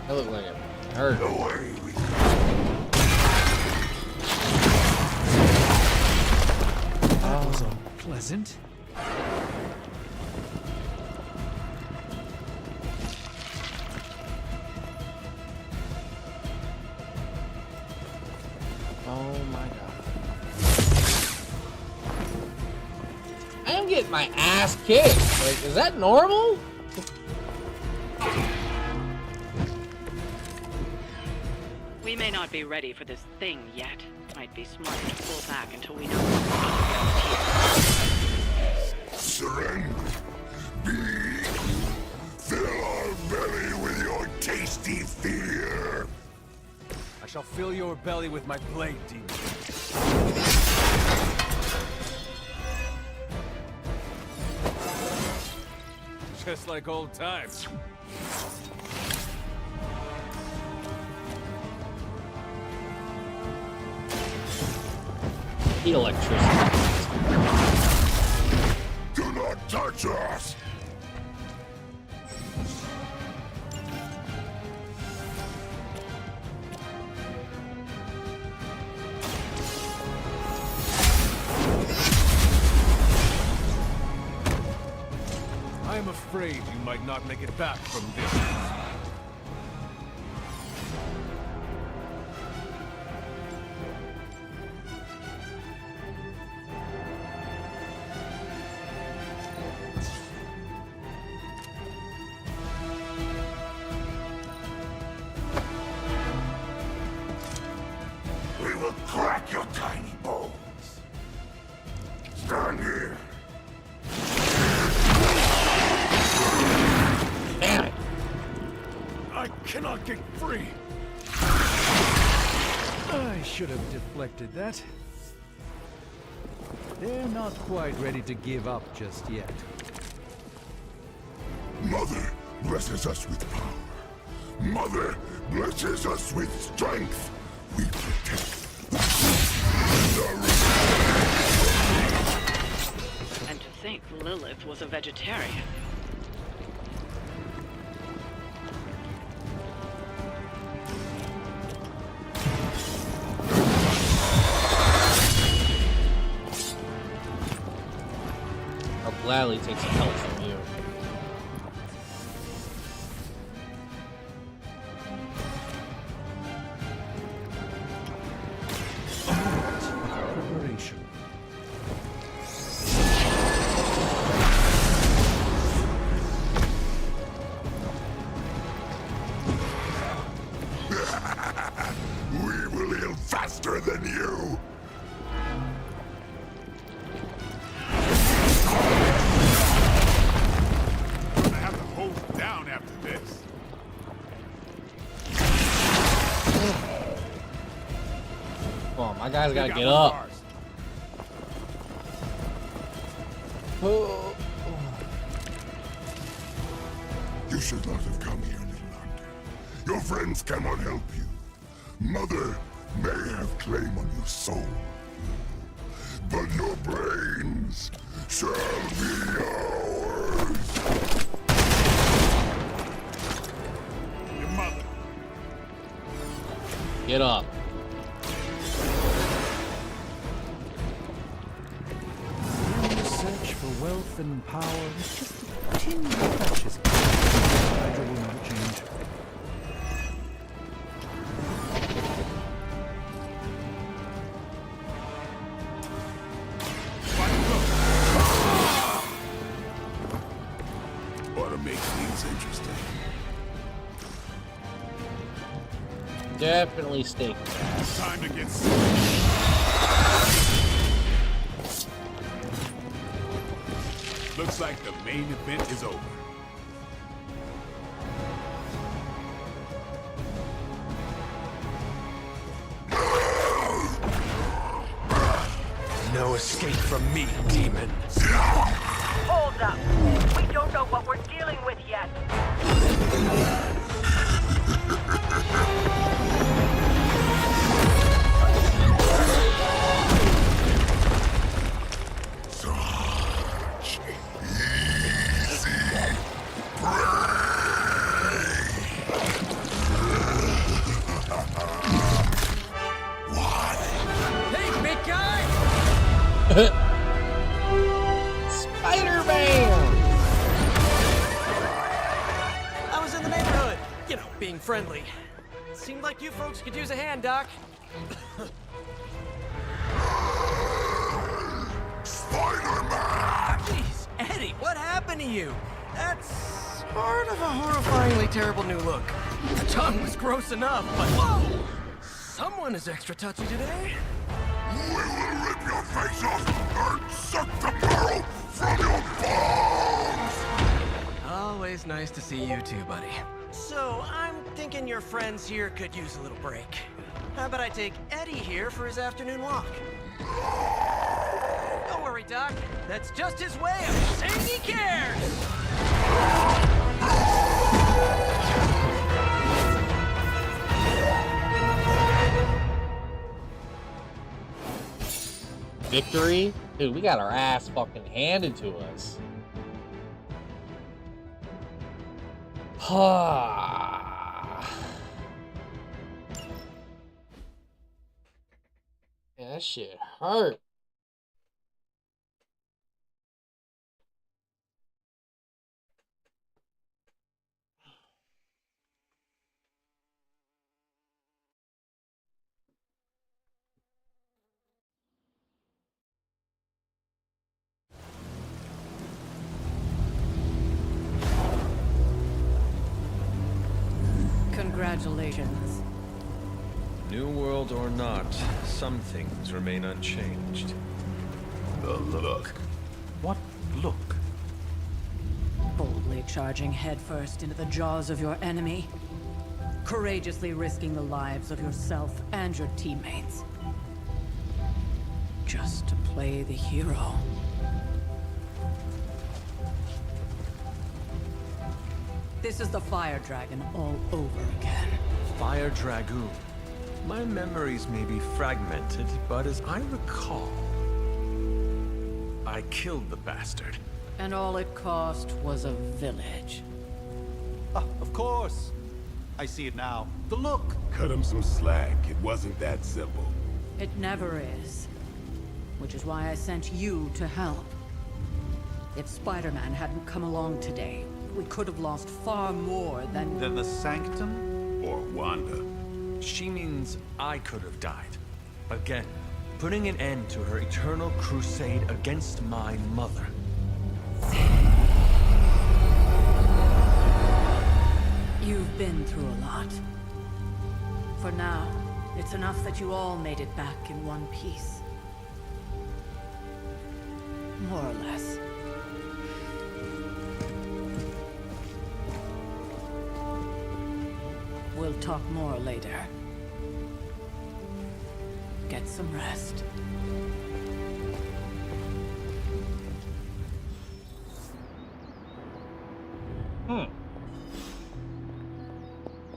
S2: That looked like it hurt.
S7: That was unpleasant.
S2: Oh my god. I am getting my ass kicked. Like, is that normal?
S10: We may not be ready for this thing yet. Might be smart to pull back until we know.
S3: Surrender. Fill our belly with your tasty fear.
S14: I shall fill your belly with my blade, demon. Just like old times.
S2: Heat electricity.
S3: Do not touch us!
S14: I am afraid you might not make it back from this.
S3: We will crack your tiny bones. Stand here.
S2: Damn it.
S14: I cannot get free.
S7: I should have deflected that. They're not quite ready to give up just yet.
S3: Mother blesses us with power. Mother blesses us with strength. We protect
S10: And to think Lilith was a vegetarian.
S2: I'll gladly take some help from you.
S7: Preparation.
S3: We will heal faster than you. We're gonna have to hold it down after this.
S2: Come on, my guys gotta get up. Oh.
S3: You should not have come here, little hunter. Your friends cannot help you. Mother may have claim on your soul, but your brains shall be ours. Your mother.
S2: Get up.
S7: In the search for wealth and power, it's just a tin touches. Hydra will not change.
S3: Ought to make things interesting.
S2: Definitely steak.
S3: Time to get Looks like the main event is over.
S14: No escape from me, demon.
S15: Hold up. We don't know what we're dealing with yet.
S14: Hey, big guy!
S2: Spider-Man!
S14: I was in the neighborhood. You know, being friendly. Seemed like you folks could use a hand, Doc.
S3: Spider-Man!
S14: Jeez, Eddie, what happened to you? That's sort of a horrifyingly terrible new look. The tongue was gross enough, but whoa! Someone is extra touchy today.
S3: We will rip your face off and suck the marrow from your bones!
S14: Always nice to see you too, buddy. So, I'm thinking your friends here could use a little break. How about I take Eddie here for his afternoon walk? Don't worry, Doc. That's just his way of saying he cares!
S2: Victory? Dude, we got our ass fucking handed to us. Yeah, that shit hurt.
S10: Congratulations.
S13: New world or not, some things remain unchanged.
S3: The look.
S13: What look?
S10: Boldly charging headfirst into the jaws of your enemy. Courageously risking the lives of yourself and your teammates. Just to play the hero. This is the Fire Dragon all over again.
S13: Fire Dragoon. My memories may be fragmented, but as I recall, I killed the bastard.
S10: And all it cost was a village.
S6: Ah, of course. I see it now. The look.
S3: Cut him some slack. It wasn't that simple.
S10: It never is. Which is why I sent you to help. If Spider-Man hadn't come along today, we could have lost far more than
S6: the Sanctum?
S3: Or Wanda.
S13: She means I could have died. Again, putting an end to her eternal crusade against my mother.
S10: You've been through a lot. For now, it's enough that you all made it back in one piece. More or less. We'll talk more later. Get some rest.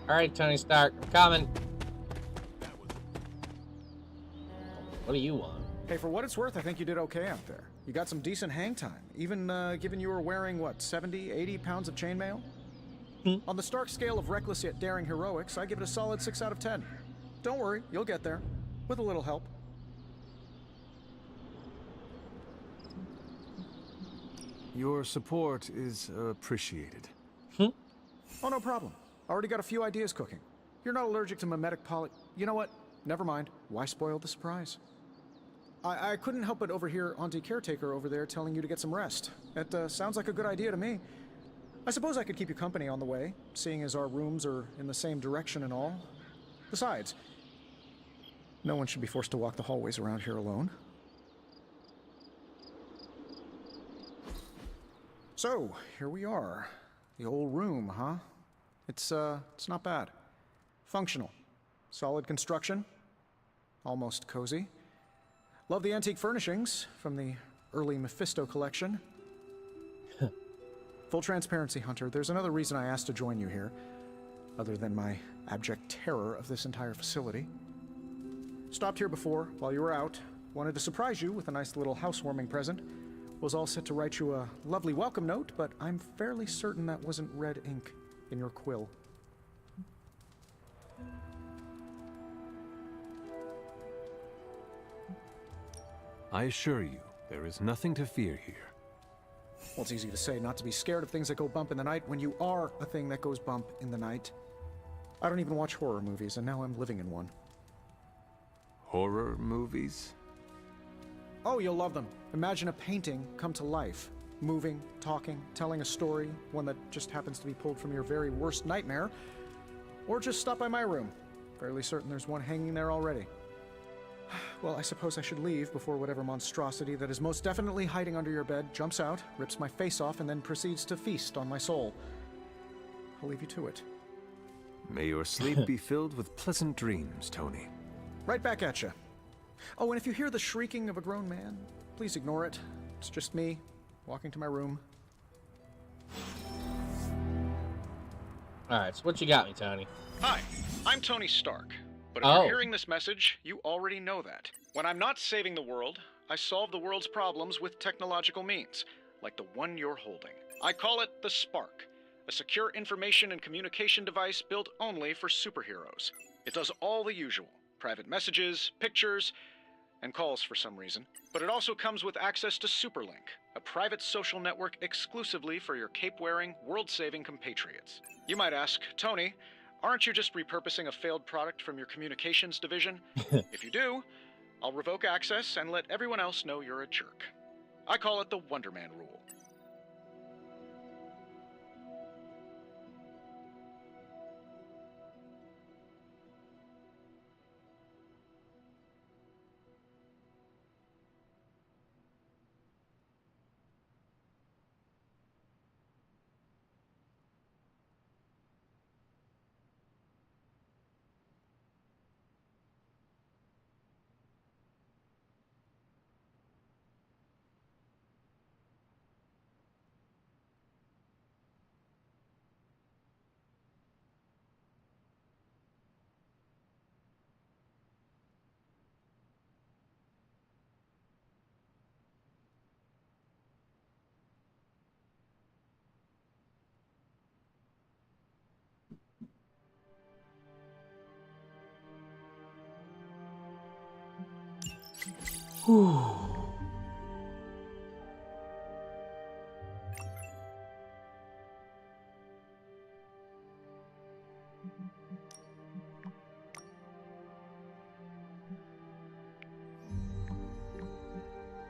S2: Alright, Tony Stark, I'm coming. What do you want?
S6: Hey, for what it's worth, I think you did okay out there. You got some decent hang time, even given you were wearing, what, 70, 80 pounds of chainmail? On the Stark scale of reckless yet daring heroics, I give it a solid 6 out of 10. Don't worry, you'll get there. With a little help.
S13: Your support is appreciated.
S6: Oh, no problem. Already got a few ideas cooking. You're not allergic to mimetic poly... You know what? Never mind. Why spoil the surprise? I couldn't help but overhear Auntie Caretaker over there telling you to get some rest. That sounds like a good idea to me. I suppose I could keep you company on the way, seeing as our rooms are in the same direction and all. Besides, No one should be forced to walk the hallways around here alone. So, here we are. The old room, huh? It's not bad. Functional. Solid construction. Almost cozy. Love the antique furnishings from the early Mephisto collection. Full transparency, Hunter, there's another reason I asked to join you here, other than my abject terror of this entire facility. Stopped here before, while you were out. Wanted to surprise you with a nice little housewarming present. Was all set to write you a lovely welcome note, but I'm fairly certain that wasn't red ink in your quill.
S13: I assure you, there is nothing to fear here.
S6: Well, it's easy to say not to be scared of things that go bump in the night when you are a thing that goes bump in the night. I don't even watch horror movies, and now I'm living in one.
S13: Horror movies?
S6: Oh, you'll love them. Imagine a painting come to life. Moving, talking, telling a story, one that just happens to be pulled from your very worst nightmare. Or just stop by my room. Fairly certain there's one hanging there already. Well, I suppose I should leave before whatever monstrosity that is most definitely hiding under your bed jumps out, rips my face off, and then proceeds to feast on my soul. I'll leave you to it.
S13: May your sleep be filled with pleasant dreams, Tony.
S6: Right back at you. Oh, and if you hear the shrieking of a grown man, please ignore it. It's just me, walking to my room.
S2: Alright, so what you got me, Tony?
S8: Hi, I'm Tony Stark. But if you're hearing this message, you already know that. When I'm not saving the world, I solve the world's problems with technological means, like the one you're holding. I call it the Spark, a secure information and communication device built only for superheroes. It does all the usual, private messages, pictures, and calls for some reason. But it also comes with access to Superlink, a private social network exclusively for your cape-wearing, world-saving compatriots. You might ask, Tony, aren't you just repurposing a failed product from your communications division? If you do, I'll revoke access and let everyone else know you're a jerk. I call it the Wonder Man rule.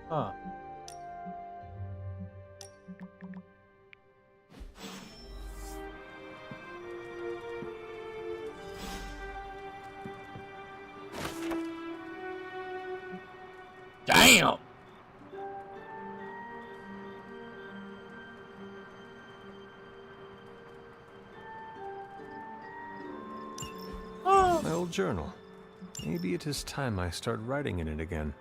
S2: Huh. Damn!
S13: My old journal. Maybe it is time I start writing in it again.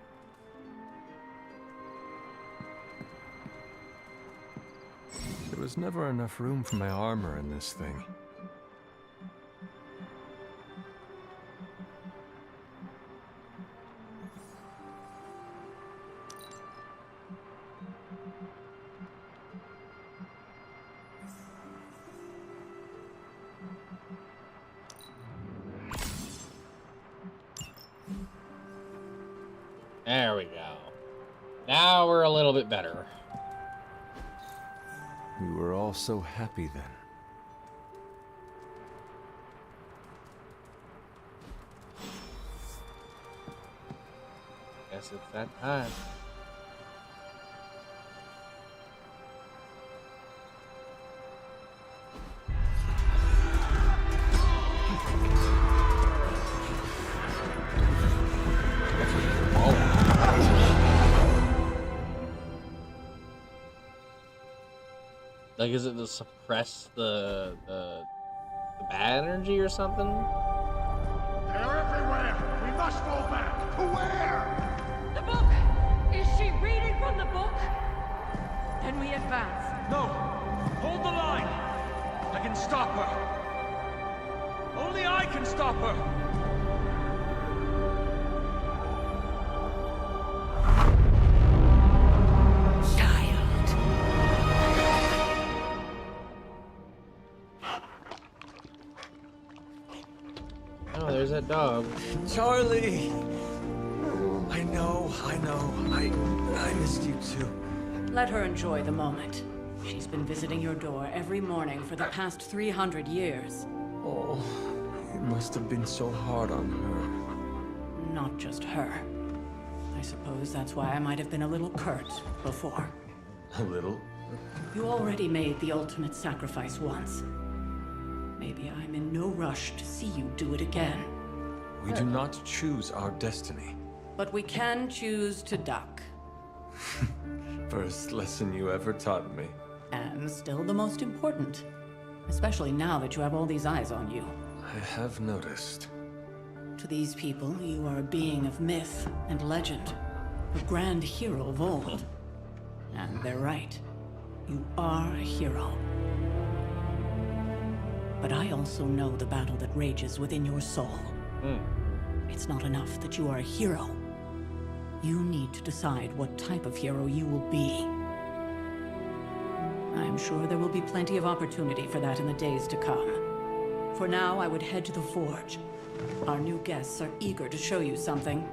S13: There was never enough room for my armor in this thing.
S2: There we go. Now we're a little bit better.
S13: We were all so happy then.
S2: Guess it's that time. Like, is it to suppress the bad energy or something?
S1: They're everywhere! We must fall back! To where?
S10: The book! Is she reading from the book? Then we advance.
S14: No! Hold the line! I can stop her! Only I can stop her!
S2: Oh, there's that dog.
S6: Charlie! I know. I missed you too.
S10: Let her enjoy the moment. She's been visiting your door every morning for the past 300 years.
S13: Oh, it must have been so hard on her.
S10: Not just her. I suppose that's why I might have been a little curt before.
S13: A little?
S10: You already made the ultimate sacrifice once. Maybe I'm in no rush to see you do it again.
S13: We do not choose our destiny.
S10: But we can choose to duck.
S13: First lesson you ever taught me.
S10: And still the most important. Especially now that you have all these eyes on you.
S13: I have noticed.
S10: To these people, you are a being of myth and legend. A grand hero of old. And they're right. You are a hero. But I also know the battle that rages within your soul. It's not enough that you are a hero. You need to decide what type of hero you will be. I'm sure there will be plenty of opportunity for that in the days to come. For now, I would head to the Forge. Our new guests are eager to show you something.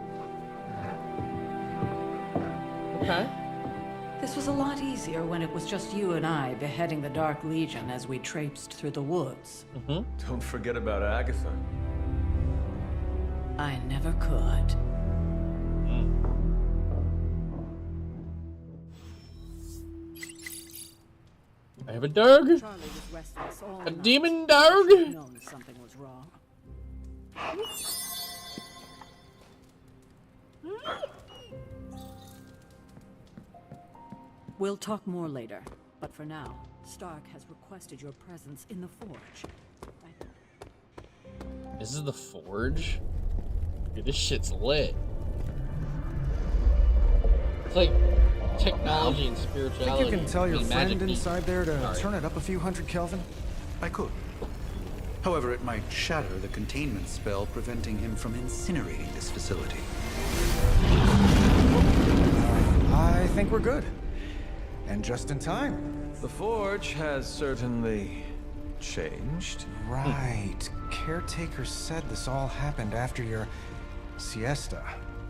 S2: Okay.
S10: This was a lot easier when it was just you and I beheading the Dark Legion as we traipsed through the woods.
S13: Don't forget about Agatha.
S10: I never could.
S2: I have a dog.
S10: Charlie was restless all
S2: A
S10: night.
S2: demon dog.
S10: Known something was wrong. We'll talk more later, but for now, Stark has requested your presence in the Forge.
S2: This is the Forge? Dude, this shit's lit. It's like technology and spirituality.
S6: Think you can tell your
S2: and
S6: friend
S2: magic
S6: inside there to
S2: Sorry.
S6: turn it up a few hundred Kelvin?
S7: I could. However, it might shatter the containment spell preventing him from incinerating this facility.
S6: I think we're good. And just in time.
S13: The Forge has certainly changed.
S6: Right. Caretaker said this all happened after your siesta.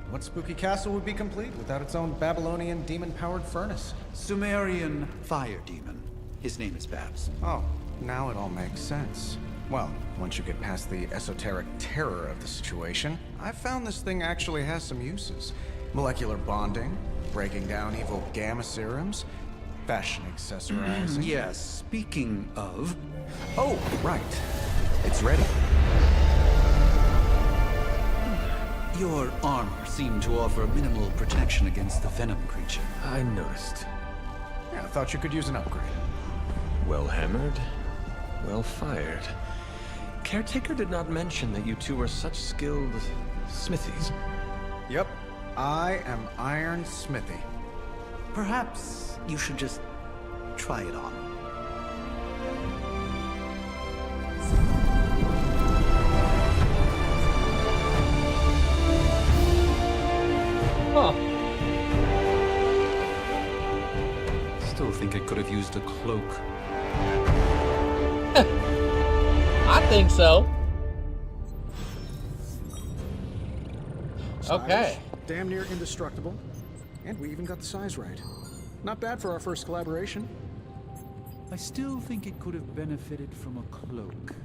S6: What spooky castle would be complete without its own Babylonian demon-powered furnace?
S7: Sumerian fire demon. His name is Babs.
S6: Oh, now it all makes sense. Well, once you get past the esoteric terror of the situation, I've found this thing actually has some uses. Molecular bonding, breaking down evil gamma serums, fashion accessorizing.
S7: Yes, speaking of...
S6: Oh, right. It's ready.
S7: Your armor seemed to offer minimal protection against the venom creature.
S13: I noticed.
S6: Yeah, I thought you could use an upgrade.
S13: Well hammered, well fired. Caretaker did not mention that you two were such skilled smithies.
S6: Yep, I am Iron Smithy.
S7: Perhaps you should just try it on.
S2: Huh.
S7: Still think it could have used a cloak.
S2: I think so. Okay.
S18: Stylish, damn near indestructible. And we even got the size right. Not bad for our first collaboration.
S7: I still think it could have benefited from a cloak.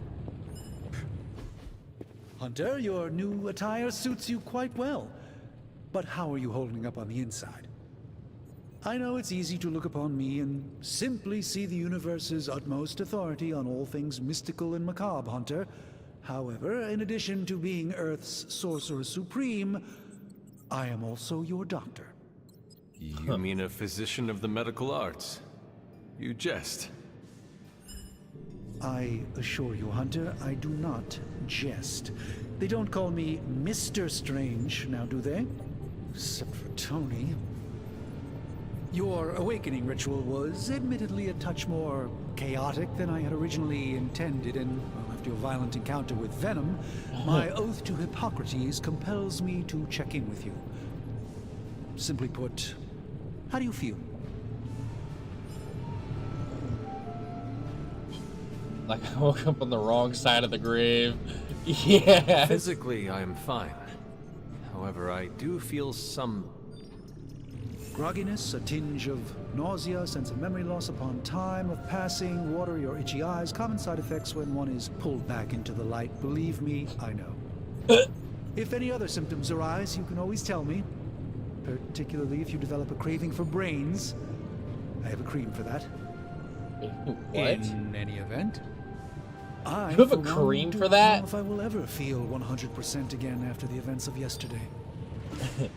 S19: Hunter, your new attire suits you quite well. But how are you holding up on the inside? I know it's easy to look upon me and simply see the universe's utmost authority on all things mystical and macabre, Hunter. However, in addition to being Earth's Sorcerer Supreme, I am also your doctor.
S13: You mean a physician of the medical arts? You jest.
S19: I assure you, Hunter, I do not jest. They don't call me Mr. Strange, now do they? Except for Tony. Your awakening ritual was admittedly a touch more chaotic than I had originally intended, and well, after your violent encounter with Venom, my oath to Hippocrates compels me to check in with you. Simply put, how do you feel?
S2: Like I woke up on the wrong side of the grave. Yeah.
S13: Physically, I am fine. However, I do feel some
S19: grogginess, a tinge of nausea, sense of memory loss upon time of passing, water your itchy eyes, common side effects when one is pulled back into the light. Believe me, I know. If any other symptoms arise, you can always tell me. Particularly if you develop a craving for brains. I have a cream for that.
S2: What?
S19: In any event, I
S2: You have a cream for that?
S19: don't know if I will ever feel 100% again after the events of yesterday.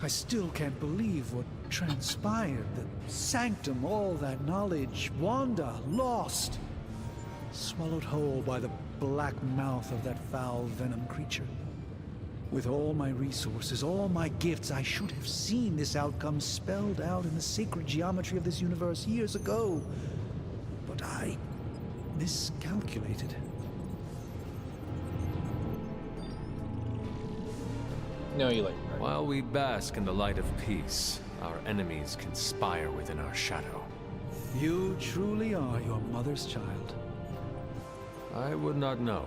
S19: I still can't believe what transpired. The sanctum, all that knowledge, Wanda, lost. Swallowed whole by the black mouth of that foul venom creature. With all my resources, all my gifts, I should have seen this outcome spelled out in the sacred geometry of this universe years ago. But I miscalculated.
S2: No, you like.
S13: While we bask in the light of peace, our enemies conspire within our shadow.
S19: You truly are your mother's child.
S13: I would not know.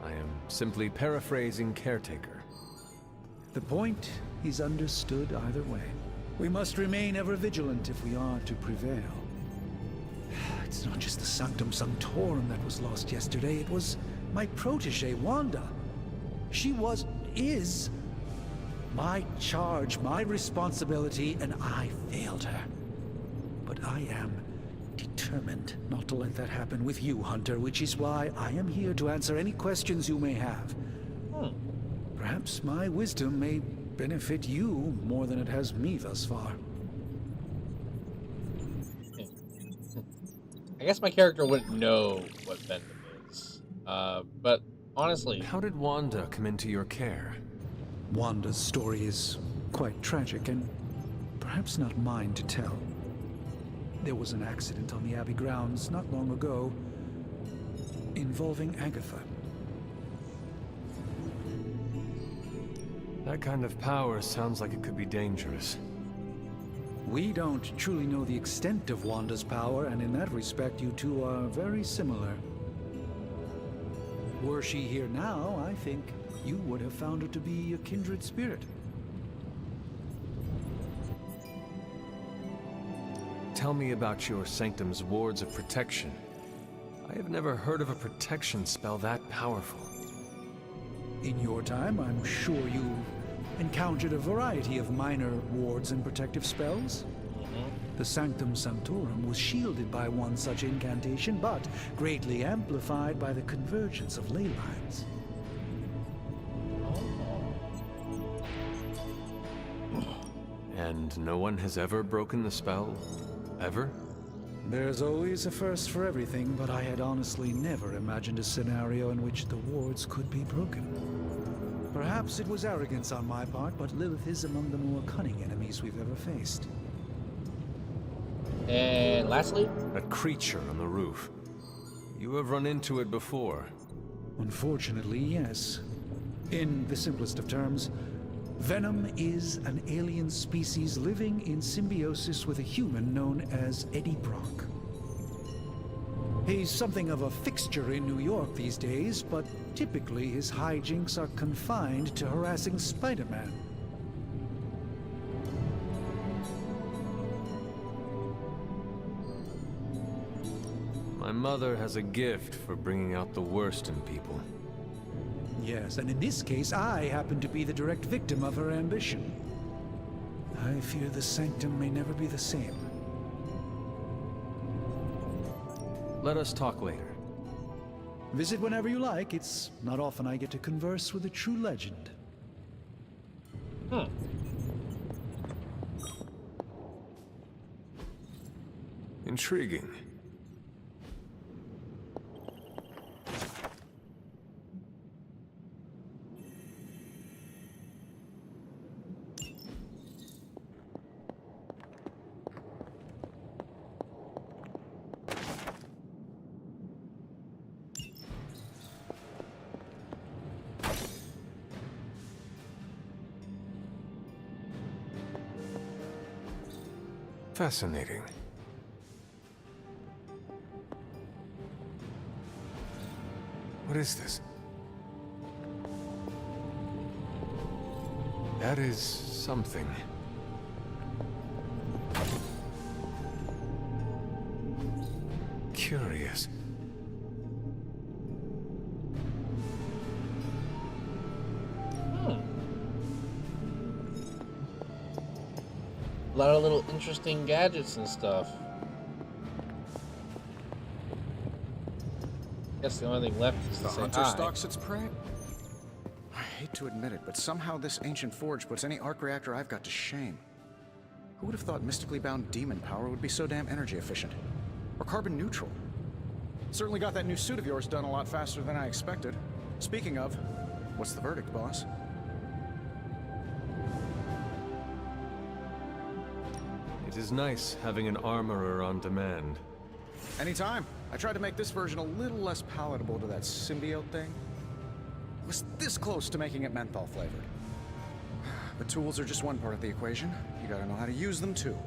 S13: I am simply paraphrasing Caretaker.
S19: The point is understood either way. We must remain ever vigilant if we are to prevail. It's not just the Sanctum Sanctorum that was lost yesterday, it was my protege, Wanda. She is my charge, my responsibility, and I failed her. But I am determined not to let that happen with you, Hunter, which is why I am here to answer any questions you may have. Perhaps my wisdom may benefit you more than it has me thus far.
S2: I guess my character wouldn't know what Venom is. But honestly...
S13: How did Wanda come into your care?
S19: Wanda's story is quite tragic and perhaps not mine to tell. There was an accident on the Abbey grounds not long ago involving Agatha.
S13: That kind of power sounds like it could be dangerous.
S19: We don't truly know the extent of Wanda's power, and in that respect, you two are very similar. Were she here now, I think you would have found her to be a kindred spirit.
S13: Tell me about your Sanctum's wards of protection. I have never heard of a protection spell that powerful.
S19: In your time, I'm sure you encountered a variety of minor wards and protective spells. The Sanctum Sanctorum was shielded by one such incantation, but greatly amplified by the convergence of ley lines.
S13: And no one has ever broken the spell? Ever?
S19: There's always a first for everything, but I had honestly never imagined a scenario in which the wards could be broken. Perhaps it was arrogance on my part, but Lilith is among the more cunning enemies we've ever faced.
S2: And lastly?
S13: That creature on the roof. You have run into it before.
S19: Unfortunately, yes. In the simplest of terms, Venom is an alien species living in symbiosis with a human known as Eddie Brock. He's something of a fixture in New York these days, but typically his hijinks are confined to harassing Spider-Man.
S13: My mother has a gift for bringing out the worst in people.
S19: Yes, and in this case, I happen to be the direct victim of her ambition. I fear the Sanctum may never be the same.
S13: Let us talk later.
S19: Visit whenever you like. It's not often I get to converse with a true legend.
S13: Intriguing. Fascinating. What is this? That is something. Curious.
S2: A lot of little interesting gadgets and stuff. Guess the only thing left is to
S6: The
S2: say
S6: hunter
S2: hi.
S6: stalks its prey? I hate to admit it, but somehow this ancient forge puts any arc reactor I've got to shame. Who would have thought mystically bound demon power would be so damn energy efficient? Or carbon neutral? Certainly got that new suit of yours done a lot faster than I expected. Speaking of, what's the verdict, boss?
S13: It is nice having an armorer on demand.
S6: Anytime. I tried to make this version a little less palatable to that symbiote thing. It was this close to making it menthol flavored. But tools are just one part of the equation. You gotta know how to use them too.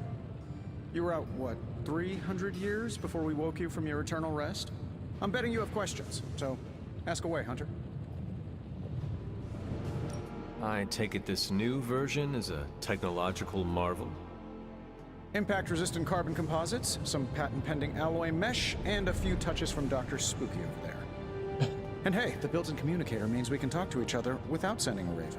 S6: You were out, what, 300 years before we woke you from your eternal rest? I'm betting you have questions, so ask away, Hunter.
S13: I take it this new version is a technological marvel?
S6: Impact-resistant carbon composites, some patent-pending alloy mesh, and a few touches from Dr. Spooky over there. And hey, the built-in communicator means we can talk to each other without sending a raven.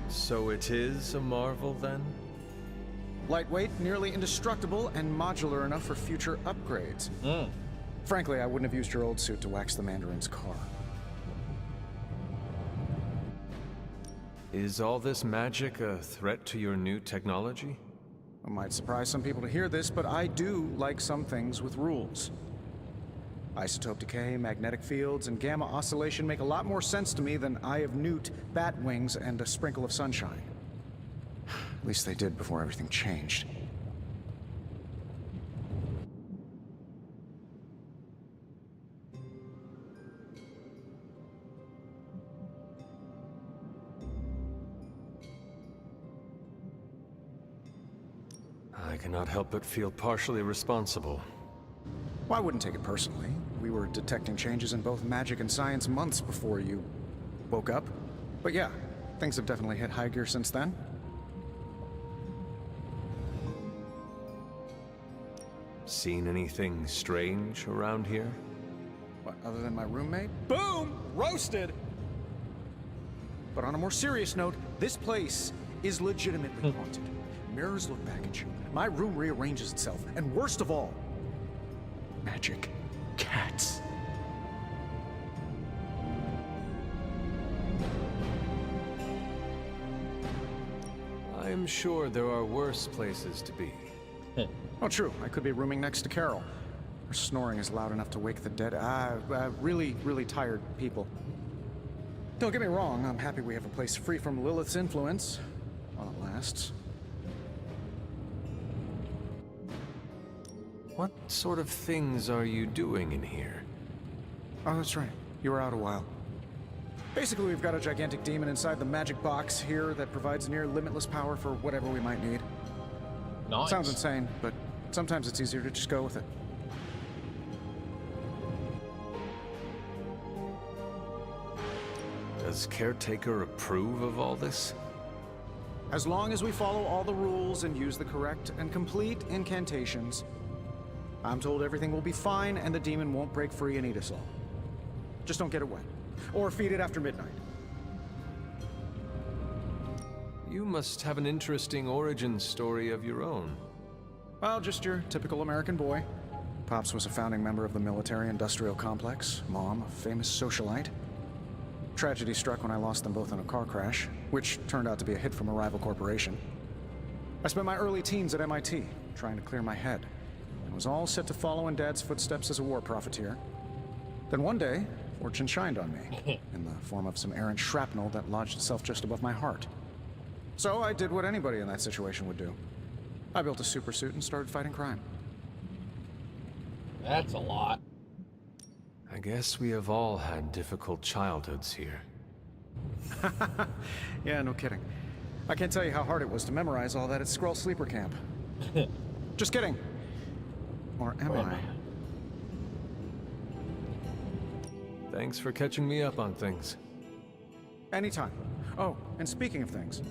S13: So it is a marvel, then?
S6: Lightweight, nearly indestructible, and modular enough for future upgrades. Frankly, I wouldn't have used your old suit to wax the Mandarin's car.
S13: Is all this magic a threat to your new technology?
S6: It might surprise some people to hear this, but I do like some things with rules. Isotope decay, magnetic fields, and gamma oscillation make a lot more sense to me than Eye of Newt, bat wings, and a sprinkle of sunshine. At least they did before everything changed.
S13: I cannot help but feel partially responsible.
S6: Well, I wouldn't take it personally. We were detecting changes in both magic and science months before you woke up. But yeah, things have definitely hit high gear since then.
S13: Seen anything strange around here?
S6: What, other than my roommate? Boom! Roasted! But on a more serious note, this place is legitimately haunted. Mirrors look back at you. My room rearranges itself. And worst of all, magic cats.
S13: I'm sure there are worse places to be.
S6: Oh, true. I could be rooming next to Carol. Her snoring is loud enough to wake the dead. Really, really tired people. Don't get me wrong, I'm happy we have a place free from Lilith's influence. While it lasts.
S13: What sort of things are you doing in here?
S6: Oh, that's right. You were out a while. Basically, we've got a gigantic demon inside the magic box here that provides near limitless power for whatever we might need.
S2: Nice.
S6: Sounds insane, but sometimes it's easier to just go with it.
S13: Does Caretaker approve of all this?
S6: As long as we follow all the rules and use the correct and complete incantations, I'm told everything will be fine and the demon won't break free and eat us all. Just don't get it wet. Or feed it after midnight.
S13: You must have an interesting origin story of your own.
S6: Well, just your typical American boy. Pops was a founding member of the military-industrial complex. Mom, a famous socialite. Tragedy struck when I lost them both in a car crash, which turned out to be a hit from a rival corporation. I spent my early teens at MIT, trying to clear my head. I was all set to follow in Dad's footsteps as a war profiteer. Then one day, fortune shined on me, in the form of some errant shrapnel that lodged itself just above my heart. So I did what anybody in that situation would do. I built a supersuit and started fighting crime.
S2: That's a lot.
S13: I guess we have all had difficult childhoods here.
S6: Yeah, no kidding. I can't tell you how hard it was to memorize all that at Skrull Sleeper Camp. Just kidding. Or am I?
S13: Thanks for catching me up on things.
S6: Anytime. Oh, and speaking of things,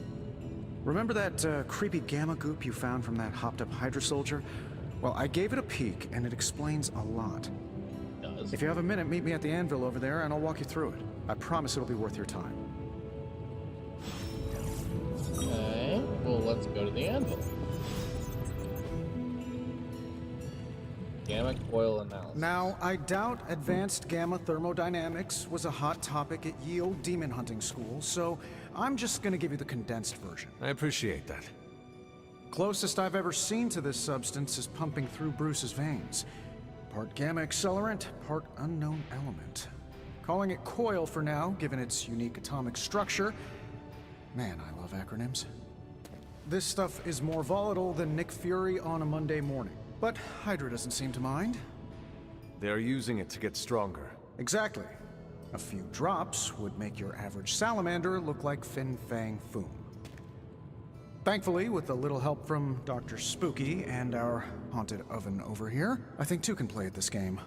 S6: remember that creepy gamma goop you found from that hopped-up Hydra soldier? Well, I gave it a peek, and it explains a lot. If you have a minute, meet me at the anvil over there, and I'll walk you through it. I promise it'll be worth your time.
S2: Okay, well, let's go to the anvil. Gamma coil analysis.
S6: Now, I doubt advanced gamma thermodynamics was a hot topic at Ye Olde Demon Hunting School, so I'm just gonna give you the condensed version.
S13: I appreciate that.
S6: Closest I've ever seen to this substance is pumping through Bruce's veins. Part gamma accelerant, part unknown element. Calling it coil for now, given its unique atomic structure. Man, I love acronyms. This stuff is more volatile than Nick Fury on a Monday morning. But Hydra doesn't seem to mind.
S13: They're using it to get stronger.
S6: Exactly. A few drops would make your average salamander look like Fin Fang Foom. Thankfully, with a little help from Dr. Spooky and our haunted oven over here, I think two can play at this game.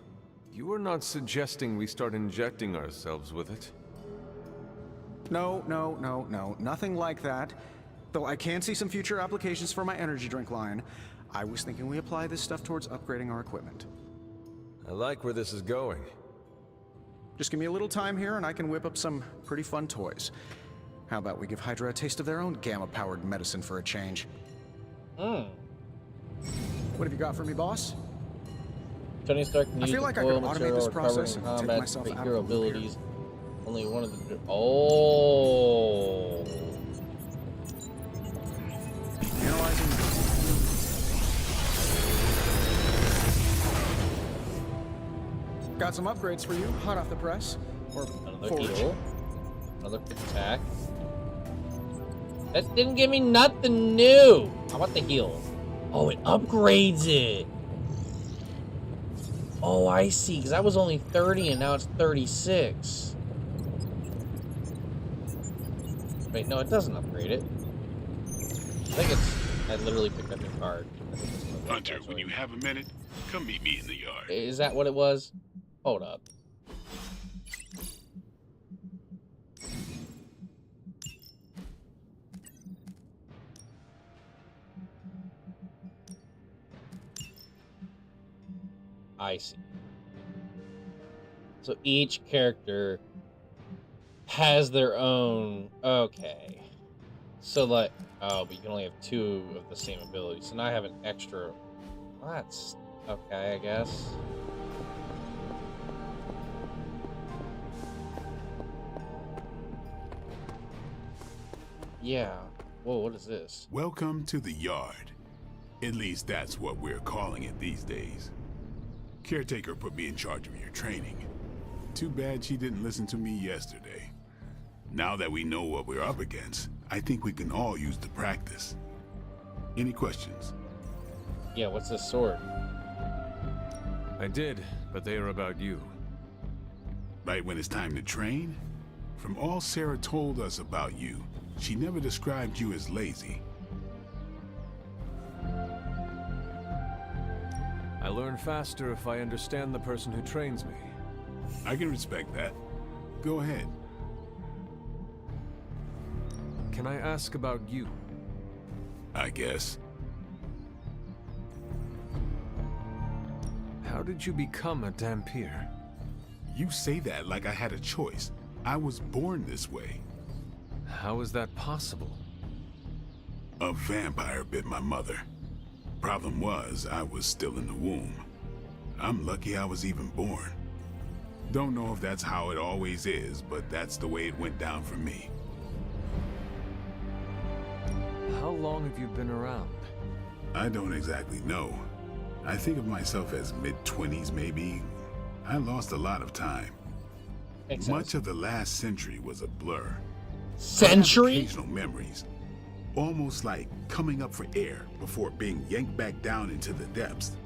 S13: You are not suggesting we start injecting ourselves with it?
S6: No, nothing like that. Though I can see some future applications for my energy drink line. I was thinking we apply this stuff towards upgrading our equipment.
S13: I like where this is going.
S6: Just give me a little time here and I can whip up some pretty fun toys. How about we give Hydra a taste of their own gamma-powered medicine for a change? What have you got for me, boss?
S2: Tony Stark can
S6: I
S2: use
S6: feel like I
S2: coil
S6: could automate
S2: material
S6: this
S2: recovered
S6: process
S2: in
S6: and take
S2: combat
S6: myself
S2: to create
S6: out
S2: hero
S6: of the loop here.
S2: abilities. Only one of the... Oh!
S6: Analyzing. Got some upgrades for you, hot off the press. Or
S2: Another
S6: forge.
S2: heal. Another quick attack. That didn't give me nothing new! How about the heal? Oh, it upgrades it! Oh, I see, because that was only 30 and now it's 36. Wait, no, it doesn't upgrade it. I think it's... I literally picked up your card.
S3: Hunter, when you have a minute, come meet me in the yard.
S2: Is that what it was? Hold up. I see. So each character has their own... Okay. So like... Oh, but you can only have two of the same ability. So now I have an extra... Well, that's... Okay, I guess. Yeah. Whoa, what is this?
S3: Welcome to the yard. At least that's what we're calling it these days. Caretaker put me in charge of your training. Too bad she didn't listen to me yesterday. Now that we know what we're up against, I think we can all use the practice. Any questions?
S2: Yeah, what's this sword?
S13: I did, but they are about you.
S3: Right when it's time to train? From all Sarah told us about you, she never described you as lazy.
S13: I learn faster if I understand the person who trains me.
S3: I can respect that. Go ahead.
S13: Can I ask about you?
S3: I guess.
S13: How did you become a Dhampir?
S3: You say that like I had a choice. I was born this way.
S13: How is that possible?
S3: A vampire bit my mother. Problem was, I was still in the womb. I'm lucky I was even born. Don't know if that's how it always is, but that's the way it went down for me.
S13: How long have you been around?
S3: I don't exactly know. I think of myself as mid-20s maybe. I lost a lot of time. Much of the last century was a blur.
S2: Century?
S3: I have occasional memories. Almost like coming up for air before being yanked back down into the depths.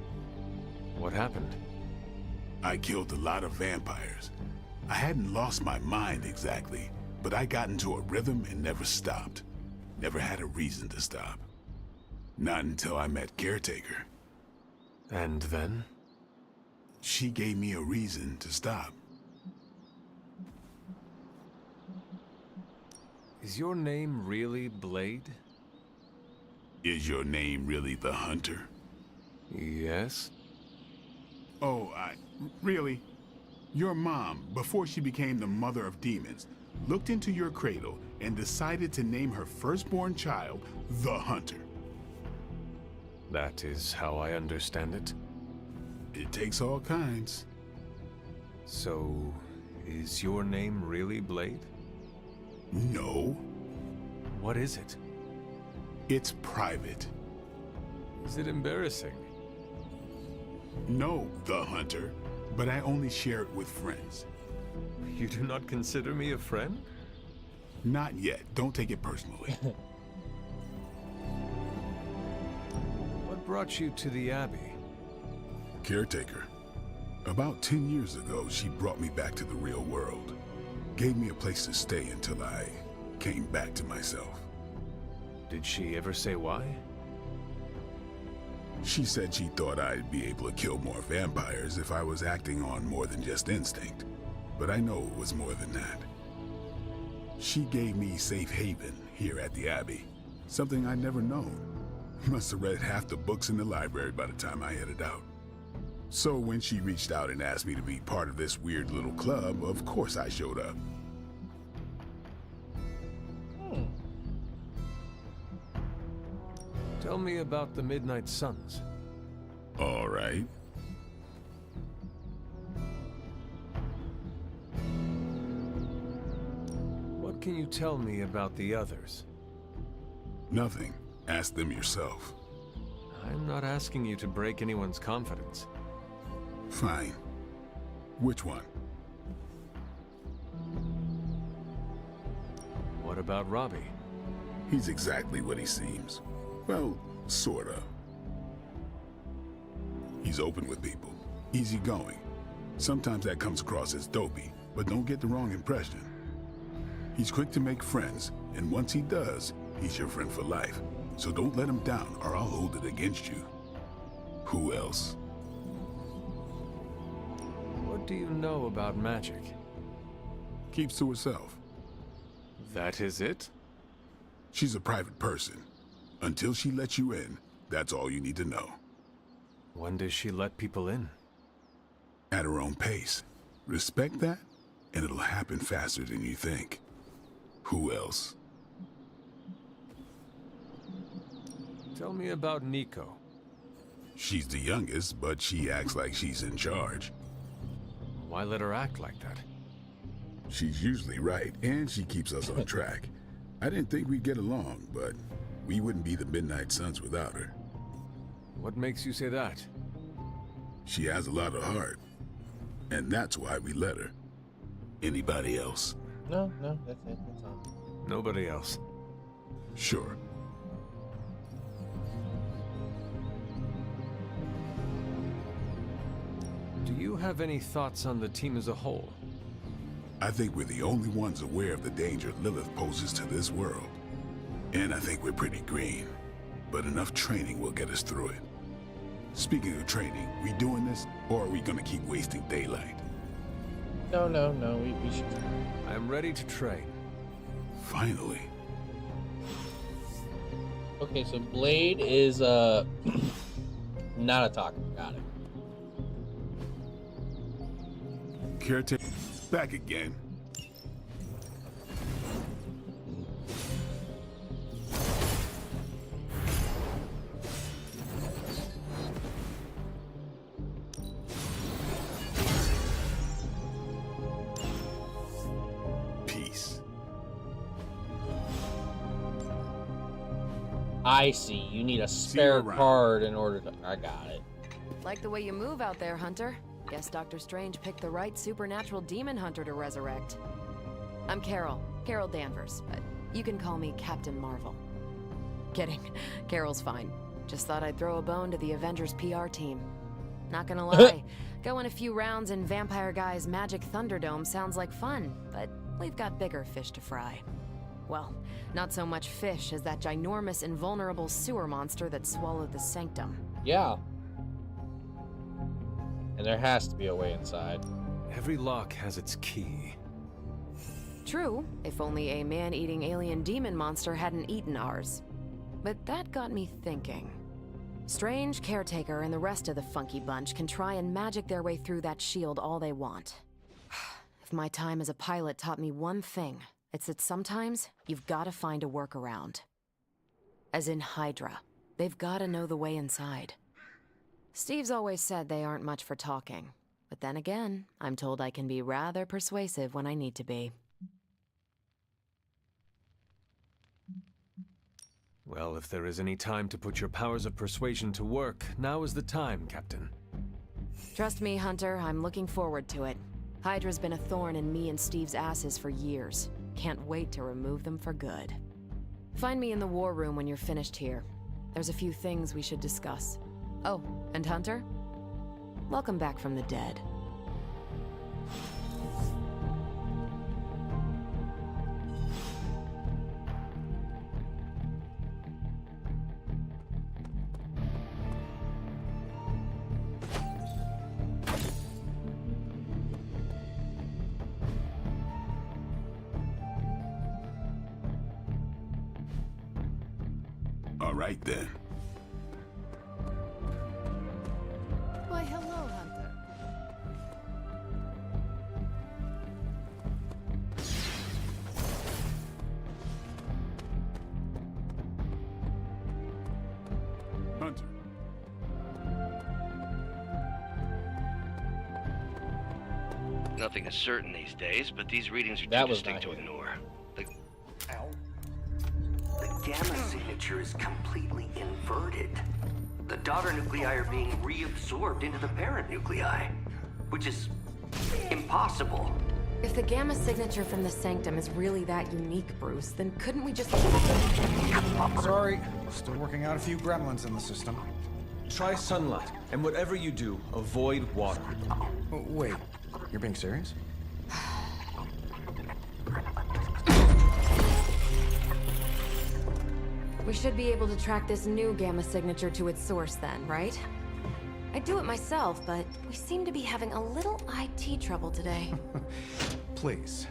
S13: What happened?
S3: I killed a lot of vampires. I hadn't lost my mind exactly, but I got into a rhythm and never stopped. Never had a reason to stop. Not until I met Caretaker.
S13: And then?
S3: She gave me a reason to stop.
S13: Is your name really Blade?
S3: Is your name really the Hunter?
S13: Yes.
S3: Oh, really? Your mom, before she became the mother of demons, looked into your cradle and decided to name her firstborn child the Hunter.
S13: That is how I understand it.
S3: It takes all kinds.
S13: So, is your name really Blade?
S3: No.
S13: What is it?
S3: It's private.
S13: Is it embarrassing?
S3: No, the Hunter, but I only share it with friends.
S13: You do not consider me a friend?
S3: Not yet. Don't take it personally.
S13: What brought you to the Abbey?
S3: Caretaker. About 10 years ago, she brought me back to the real world. Gave me a place to stay until I came back to myself.
S13: Did she ever say why?
S3: She said she thought I'd be able to kill more vampires if I was acting on more than just instinct. But I know it was more than that. She gave me safe haven here at the Abbey. Something I'd never known. Must have read half the books in the library by the time I headed out. So when she reached out and asked me to be part of this weird little club, of course I showed up.
S13: Tell me about the Midnight Suns.
S3: All right.
S13: What can you tell me about the others?
S3: Nothing. Ask them yourself.
S13: I'm not asking you to break anyone's confidence.
S3: Fine. Which one?
S13: What about Robbie?
S3: He's exactly what he seems. Well, sorta. He's open with people, easygoing. Sometimes that comes across as dopey, but don't get the wrong impression. He's quick to make friends, and once he does, he's your friend for life. So don't let him down, or I'll hold it against you. Who else?
S13: What do you know about magic?
S3: Keeps to herself.
S13: That is it?
S3: She's a private person. Until she lets you in, that's all you need to know.
S13: When does she let people in?
S3: At her own pace. Respect that, and it'll happen faster than you think. Who else?
S13: Tell me about Nico.
S3: She's the youngest, but she acts like she's in charge.
S13: Why let her act like that?
S3: She's usually right, and she keeps us on track. I didn't think we'd get along, but we wouldn't be the Midnight Suns without her.
S13: What makes you say that?
S3: She has a lot of heart, and that's why we let her. Anybody else?
S2: No, that's it. That's all.
S13: Nobody else.
S3: Sure.
S13: Do you have any thoughts on the team as a whole?
S3: I think we're the only ones aware of the danger Lilith poses to this world. And I think we're pretty green. But enough training will get us through it. Speaking of training, we doing this, or are we gonna keep wasting daylight?
S2: No, we should try.
S13: I am ready to train.
S3: Finally.
S2: Okay, so Blade is not a talker. Got it.
S3: Caretaker, back again. Peace.
S2: I see. You need a spare card in order to... I got it.
S11: Like the way you move out there, Hunter. Guess Dr. Strange picked the right supernatural demon hunter to resurrect. I'm Carol Danvers, but you can call me Captain Marvel. Kidding. Carol's fine. Just thought I'd throw a bone to the Avengers PR team. Not gonna lie, going a few rounds in Vampire Guy's Magic Thunderdome sounds like fun, but we've got bigger fish to fry. Well, not so much fish as that ginormous invulnerable sewer monster that swallowed the Sanctum.
S2: Yeah. And there has to be a way inside.
S13: Every lock has its key.
S11: True, if only a man-eating alien demon monster hadn't eaten ours. But that got me thinking. Strange, Caretaker, and the rest of the funky bunch can try and magic their way through that shield all they want. If my time as a pilot taught me one thing, it's that sometimes you've got to find a workaround. As in Hydra. They've got to know the way inside. Steve's always said they aren't much for talking. But then again, I'm told I can be rather persuasive when I need to be.
S13: Well, if there is any time to put your powers of persuasion to work, now is the time, Captain.
S11: Trust me, Hunter, I'm looking forward to it. Hydra's been a thorn in me and Steve's asses for years. Can't wait to remove them for good. Find me in the war room when you're finished here. There's a few things we should discuss. Oh, and Hunter? Welcome back from the dead.
S3: All right, then.
S17: Why, hello, Hunter.
S3: Hunter.
S9: Nothing is certain these days, but these readings are
S2: That
S9: too
S2: was
S9: distinct to
S2: not good.
S9: ignore.
S16: The gamma signature is completely inverted. The daughter nuclei are being reabsorbed into the parent nuclei, which is impossible.
S11: If the gamma signature from the Sanctum is really that unique, Bruce, then couldn't we just...
S6: Sorry, still working out a few gremlins in the system.
S13: Try sunlight, and whatever you do, avoid water.
S6: Wait, you're being serious?
S11: We should be able to track this new gamma signature to its source then, right? I'd do it myself, but we seem to be having a little IT trouble today.
S6: Please.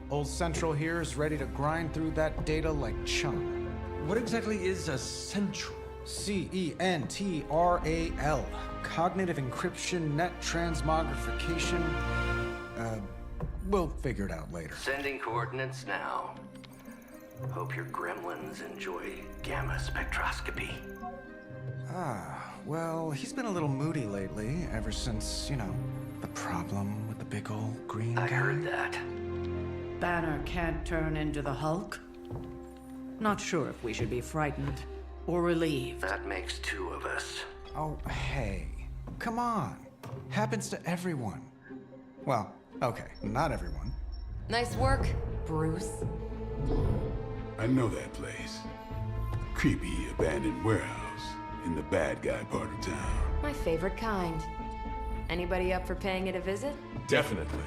S6: Old Central here is ready to grind through that data like chum.
S13: What exactly is a central?
S6: C-E-N-T-R-A-L. Cognitive encryption, net transmogrification. We'll figure it out later.
S16: Sending coordinates now. Hope your gremlins enjoy gamma spectroscopy.
S6: Well, he's been a little moody lately, ever since, you know, the problem with the big old green guy.
S16: I heard that.
S10: Banner can't turn into the Hulk? Not sure if we should be frightened or relieved.
S16: That makes two of us.
S6: Oh, hey. Come on. Happens to everyone. Well, okay, not everyone.
S11: Nice work, Bruce.
S3: I know that place. Creepy abandoned warehouse in the bad guy part of town.
S11: My favorite kind. Anybody up for paying it a visit?
S13: Definitely.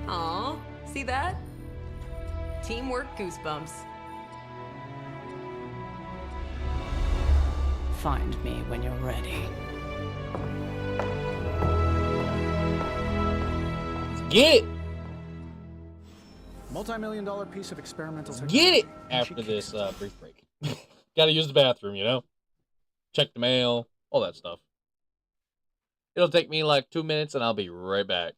S11: Aw, see that? Teamwork goosebumps.
S10: Find me when you're ready.
S2: Get it!
S18: Multi-million-dollar piece of experimental
S2: Get it!
S18: technology.
S2: After this brief break. Gotta use the bathroom, you know? Check the mail, all that stuff. It'll take me like 2 minutes and I'll be right back.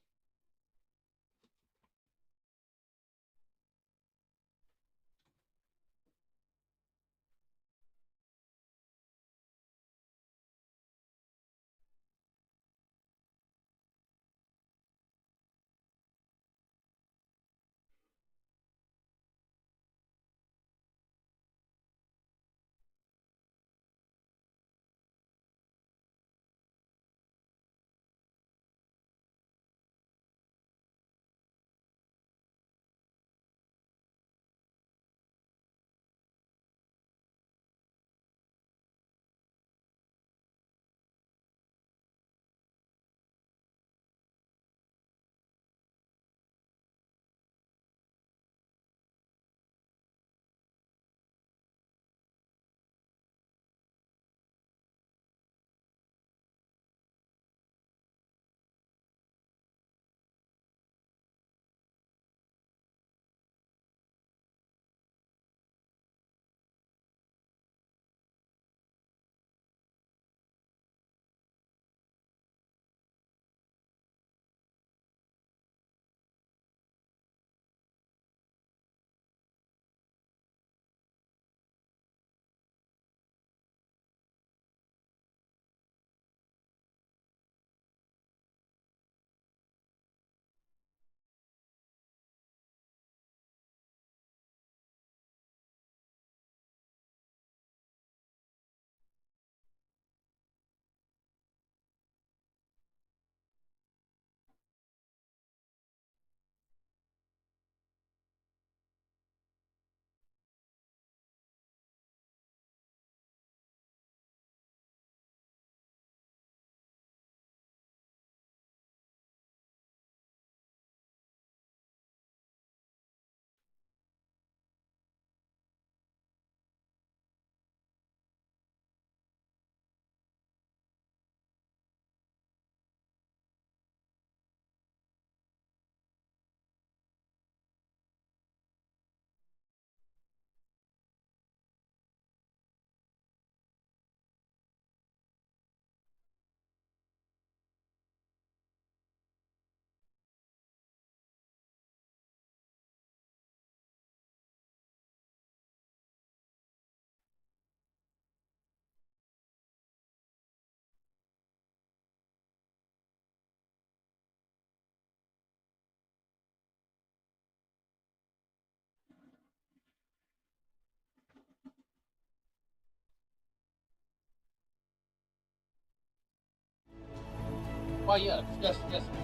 S2: Why, yes, we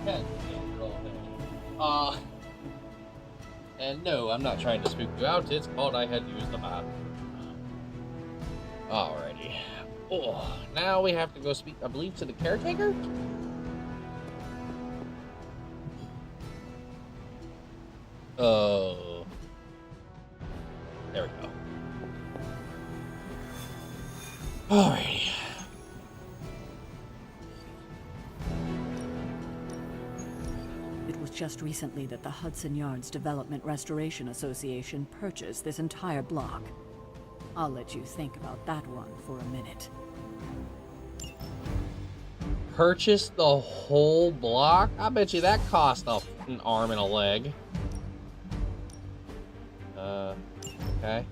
S2: can. And no, I'm not trying to spook you out. It's called I had used the bathroom. Alrighty. Oh, now we have to go speak, I believe, to the caretaker? Oh. There we go. Alrighty.
S10: It was just recently that the Hudson Yards Development Restoration Association purchased this entire block. I'll let you think about that one for a minute.
S2: Purchase the whole block? I bet you that cost an arm and a leg. Okay.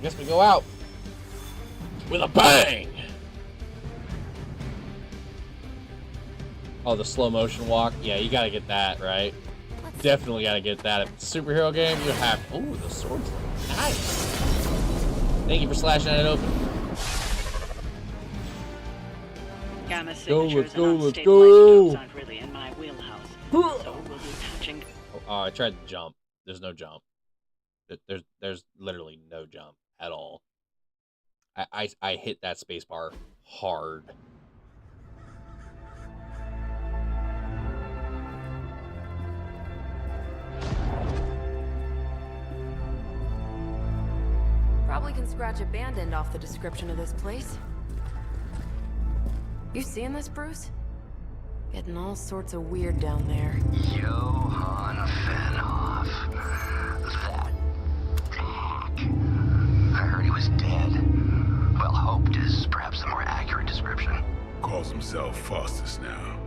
S2: Guess we go out with a bang. Oh, the slow motion walk. Yeah, you gotta get that, right? Definitely gotta get that. If it's a superhero game, you have. Ooh, the swords look nice. Thank you for slashing that open.
S10: Gamma
S2: Let's go.
S10: Aren't really in my wheelhouse, so we'll be touching.
S2: Oh, I tried to jump. There's no jump. There's literally no jump at all. I hit that space bar hard.
S11: Probably can scratch a band end off the description of this place. You seeing this, Bruce? Getting all sorts of weird down there.
S16: Johann Fenhoff. That hack. I heard he was dead. Well, hoped is perhaps the more accurate description.
S3: Calls himself Faustus now.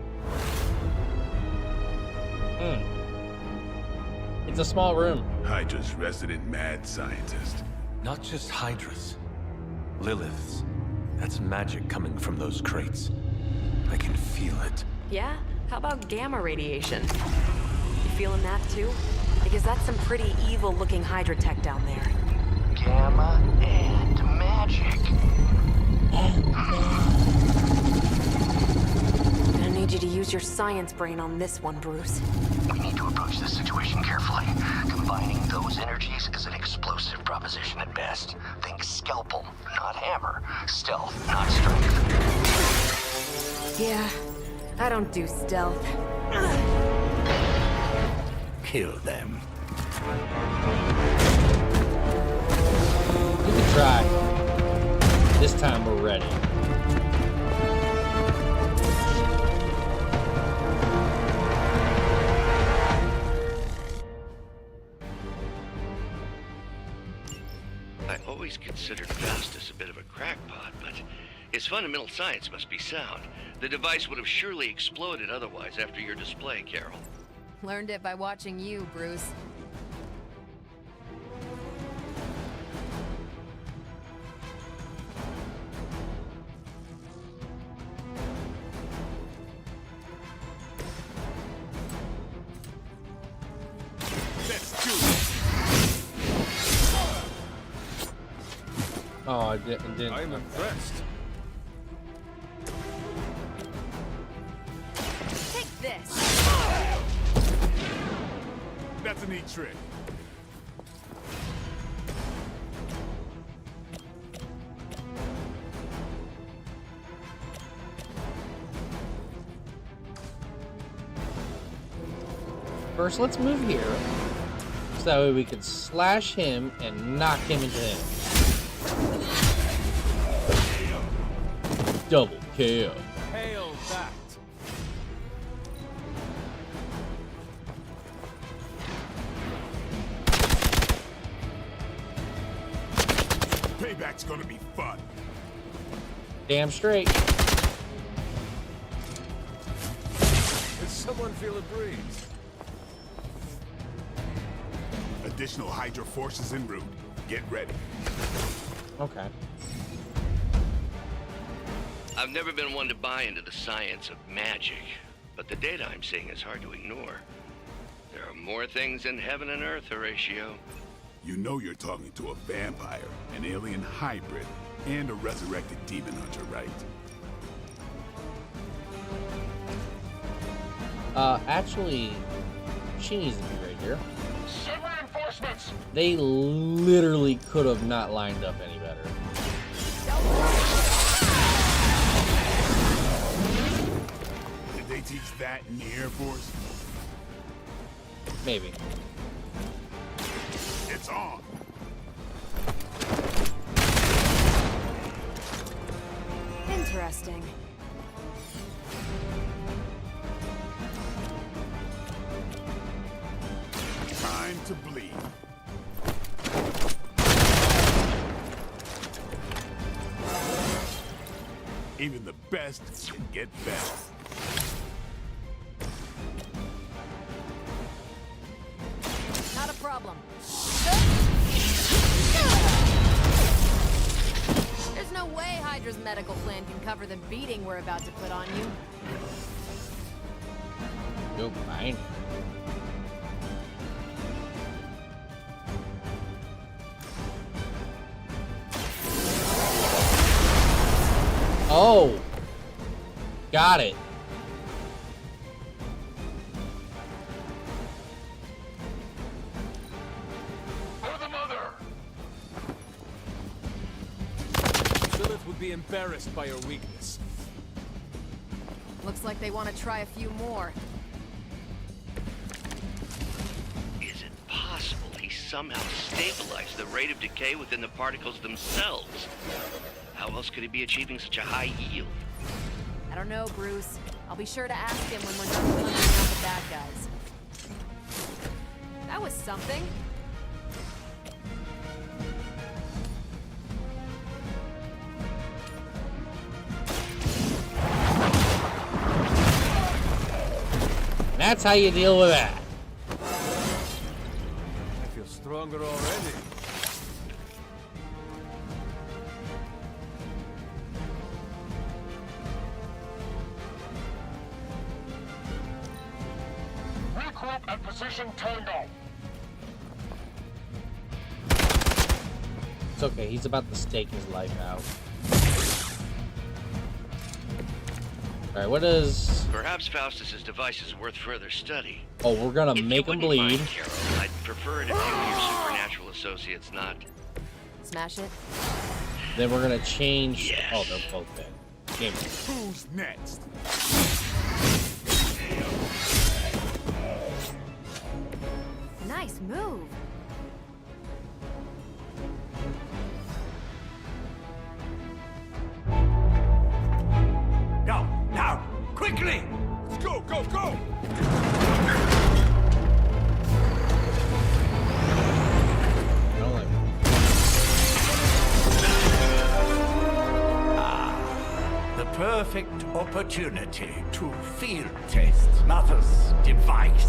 S2: It's a small room.
S3: Hydra's resident mad scientist.
S13: Not just Hydra's. Lilith's. That's magic coming from those crates. I can feel it.
S11: Yeah? How about gamma radiation? You feeling that too? Because that's some pretty evil-looking Hydra tech down there.
S16: Gamma and magic.
S11: Gonna need you to use your science brain on this one, Bruce.
S16: We need to approach this situation carefully. Combining those energies is an explosive proposition at best. Think scalpel, not hammer. Stealth, not strength.
S11: Yeah, I don't do stealth.
S4: Kill them.
S2: We can try. This time we're ready.
S9: I always considered Faustus a bit of a crackpot, but his fundamental science must be sound. The device would have surely exploded otherwise after your display, Carol.
S11: Learned it by watching you, Bruce.
S3: Let's do it.
S2: Oh, I didn't.
S13: I'm impressed.
S11: Take this.
S3: That's a neat trick.
S2: First, let's move here. So that way we can slash him and knock him into him. Double KO.
S13: Hail that.
S3: Payback's gonna be fun.
S2: Damn straight.
S13: Does someone feel a breeze?
S3: Additional Hydra forces en route. Get ready.
S2: Okay.
S9: I've never been one to buy into the science of magic, but the data I'm seeing is hard to ignore. There are more things in heaven and earth, Horatio.
S3: You know you're talking to a vampire, an alien hybrid, and a resurrected demon hunter, right?
S2: Actually, she needs to be right here.
S1: Send reinforcements!
S2: They literally could have not lined up any better.
S3: Did they teach that in the Air Force?
S2: Maybe.
S3: It's on!
S11: Interesting.
S3: Time to bleed. Even the best can get better.
S11: Not a problem. There's no way Hydra's medical plan can cover the beating we're about to put on you.
S2: Go fine. Oh! Got it.
S1: For the mother!
S14: Lilith would be embarrassed by your weakness.
S11: Looks like they want to try a few more.
S9: Is it possible he somehow stabilized the rate of decay within the particles themselves? How else could he be achieving such a high yield?
S11: I don't know, Bruce. I'll be sure to ask him when we're done hunting out the bad guys. That was something.
S2: That's how you deal with that.
S14: I feel stronger already.
S1: Regroup at position Tango.
S2: It's okay, he's about to stake his life out. Alright, what is...
S9: Perhaps Faustus's device is worth further study.
S2: Oh, we're gonna make him bleed.
S9: Mind, Carol, I'd prefer it if you and your supernatural associates not...
S11: Smash it.
S2: Then we're gonna change...
S9: Yes.
S2: Oh, they're both dead. Game over.
S3: Who's next?
S11: Nice move.
S4: Go, now, quickly!
S3: Let's go, go, go!
S4: The perfect opportunity to field test Mother's device.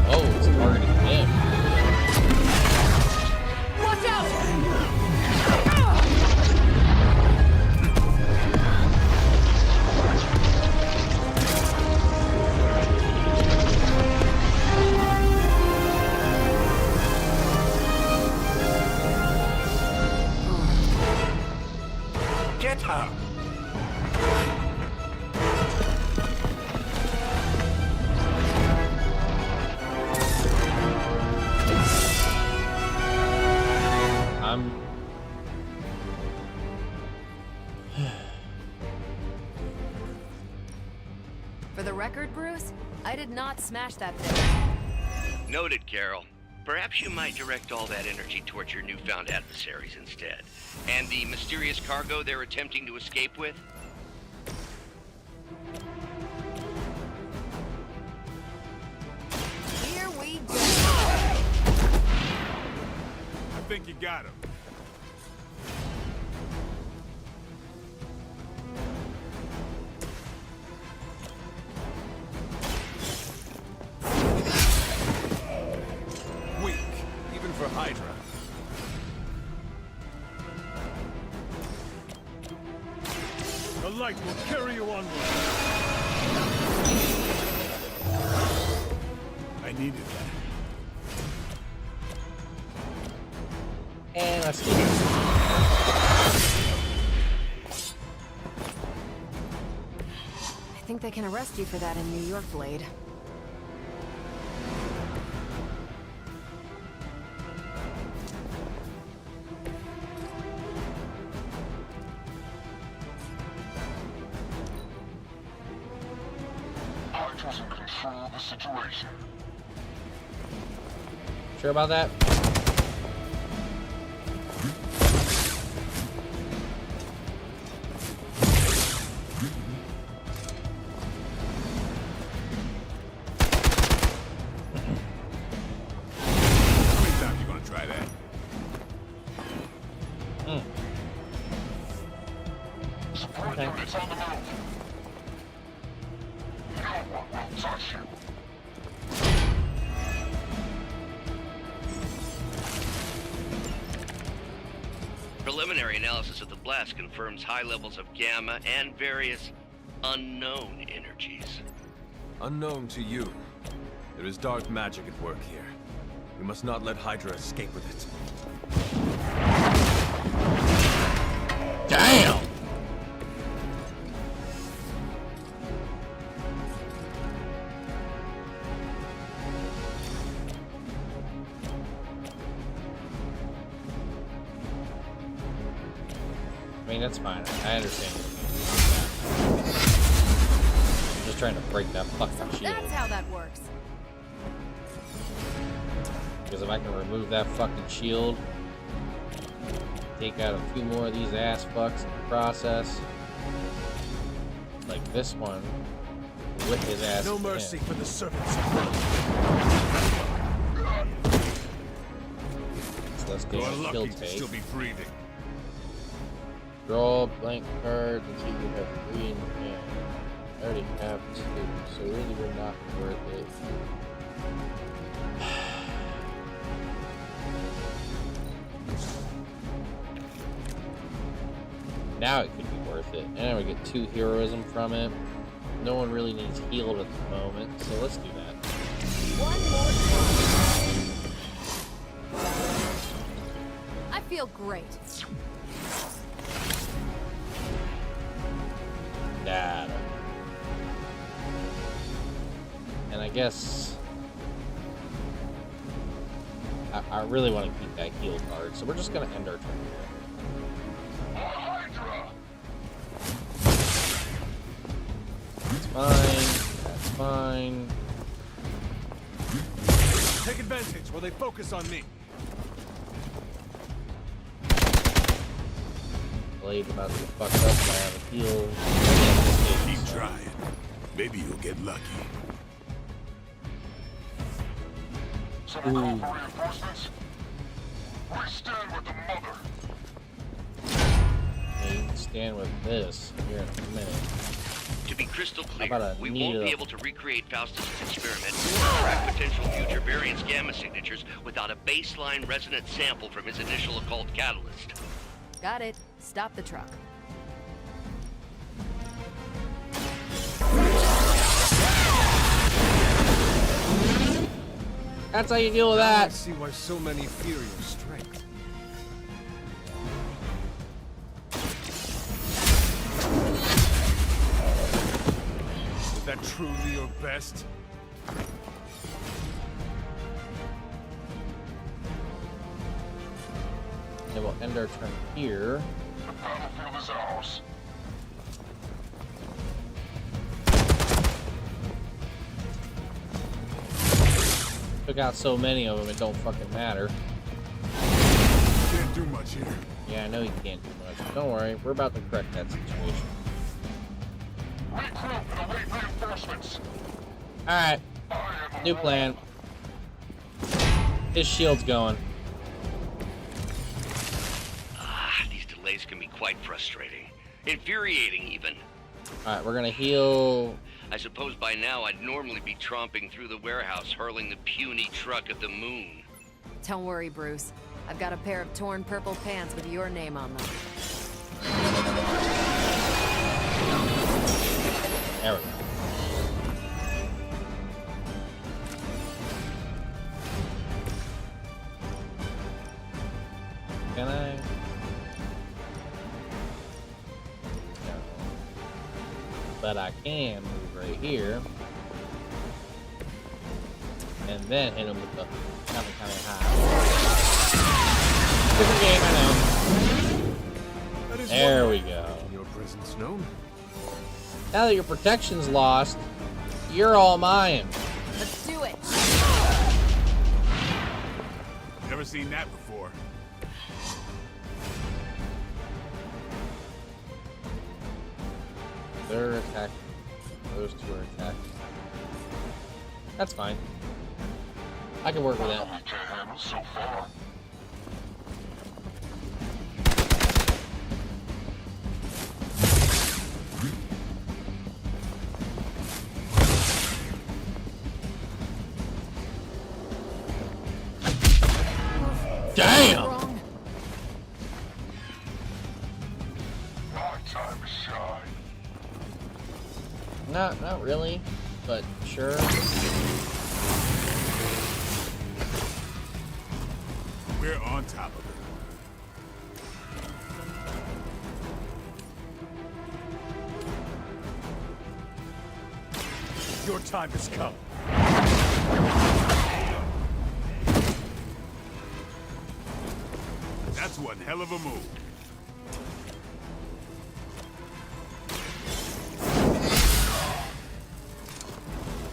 S2: Oh, it's targeting him.
S11: Watch out!
S4: Get her!
S11: For the record, Bruce, I did not smash that thing.
S9: Noted, Carol. Perhaps you might direct all that energy towards your newfound adversaries instead. And the mysterious cargo they're attempting to escape with?
S11: Here we go.
S3: I think you got him.
S14: Weak, even for Hydra.
S1: light will carry you onward.
S3: I needed that.
S2: And let's do it.
S11: I think they can arrest you for that in New York, Blade.
S1: Hydra's in control of the situation.
S2: Sure about that?
S3: How many times you gonna try that?
S1: Support
S2: Okay.
S1: units on the move. No one will touch you.
S9: Preliminary analysis of the blast confirms high levels of gamma and various unknown energies.
S13: Unknown to you, there is dark magic at work here. We must not let Hydra escape with it.
S2: Damn! I mean, that's fine. I understand. I'm just trying to break that fucking shield.
S11: That's how that works.
S2: Because if I can remove that fucking shield, take out a few more of these ass fucks in the process, like this one, whip his ass.
S1: No
S2: in.
S1: mercy for the servants.
S2: So let's get
S1: You're
S2: a
S1: lucky
S2: shield
S1: to
S2: take.
S1: still be breathing.
S2: Draw blank card until you have 3 in hand. I already have 2, so really we're not worth it. Now it could be worth it. And we get 2 heroism from it. No one really needs healed at the moment, so let's do that.
S11: One more time. I feel great.
S2: Nah. And I guess I really want to keep that heal card, so we're just gonna end our turn here. That's fine. That's fine.
S1: Take advantage while they focus on me.
S2: Blade's about to get fucked up by having heal.
S3: Keep trying. Maybe you'll get lucky.
S1: Sending call for reinforcements. We stand with the mother.
S2: Yeah, you can stand with this here in a minute.
S9: To be crystal
S2: How about
S9: clear,
S2: a
S9: we
S2: needle?
S9: won't be able to recreate Faustus' experiment or track potential future variance gamma signatures without a baseline resonant sample from his initial occult catalyst.
S11: Got it. Stop the truck.
S2: That's how you deal with
S1: Now I
S2: that.
S1: see why so many fear your strength. Is that truly your best?
S2: And we'll end our turn here.
S1: The battlefield is ours.
S2: Took out so many of them, it don't fucking matter.
S3: Can't do much here.
S2: Yeah, I know you can't do much. Don't worry, we're about to correct that situation.
S1: Regroup and await reinforcements.
S2: Alright, new plan. His shield's going.
S9: These delays can be quite frustrating. Infuriating, even.
S2: Alright, we're gonna heal.
S9: I suppose by now I'd normally be tromping through the warehouse hurling the puny truck at the moon.
S11: Don't worry, Bruce. I've got a pair of torn purple pants with your name on them.
S2: There we go. Can I? No. But I can move right here. And then hit him with the kind of high. Different game, I know. There we go.
S13: Your presence known.
S2: Now that your protection's lost, you're all mine.
S11: Let's do it.
S3: Never seen that before.
S2: They're attacking. Those two are attacking. That's fine. I can work with that.
S1: So far.
S2: Damn!
S1: My time to shine.
S2: Not really, but sure.
S3: We're on top of it.
S4: Your time has come.
S3: That's one hell of a move.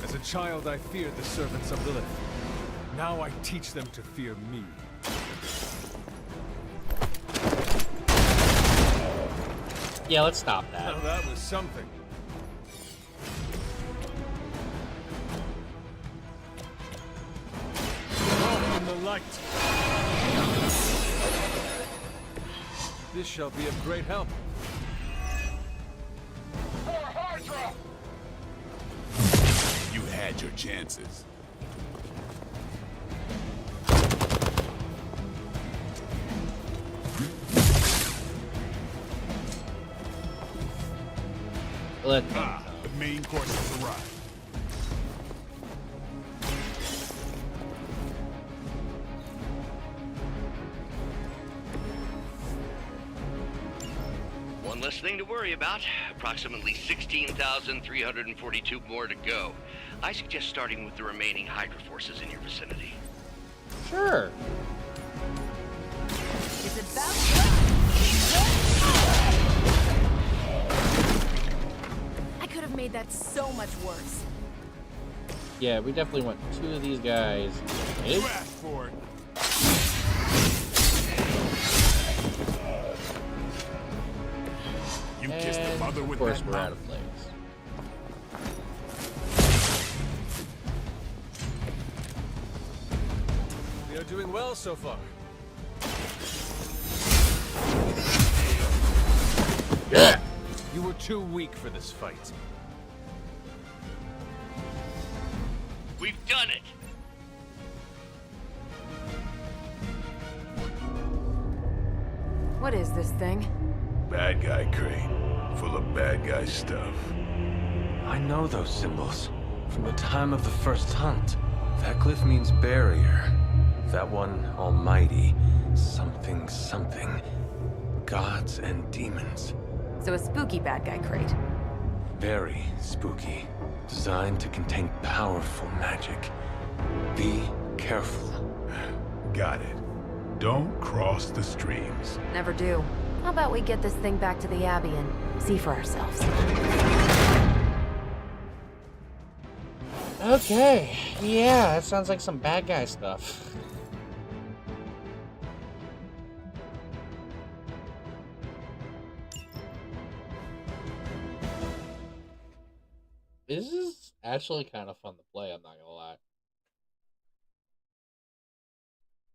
S4: As a child, I feared the servants of Lilith. Now I teach them to fear me.
S2: Yeah, let's stop that.
S4: Now that was something. Walk in the light. This shall be of great help.
S3: You had your chances.
S2: The
S3: main course has arrived.
S9: One less thing to worry about. Approximately 16,342 more to go. I suggest starting with the remaining Hydra forces in your vicinity.
S2: Sure.
S11: It's about I could have made that so much worse.
S2: Yeah, we definitely want two of these guys.
S3: You asked for it. You kissed the mother with
S2: of course,
S3: that
S2: we're
S3: mouth.
S2: out of place.
S4: We are doing well so far.
S2: Yeah.
S4: You were too weak for this fight.
S9: We've done it!
S11: What is this thing?
S3: Bad guy crate, full of bad guy stuff.
S13: I know those symbols from the time of the first hunt. That glyph means barrier. That one, almighty. Something, something. Gods and demons.
S11: So a spooky bad guy crate.
S13: Very spooky. Designed to contain powerful magic. Be careful.
S3: Got it. Don't cross the streams.
S11: Never do. How about we get this thing back to the Abbey and see for ourselves?
S2: Okay. Yeah, that sounds like some bad guy stuff. This is actually kind of fun to play, I'm not gonna lie.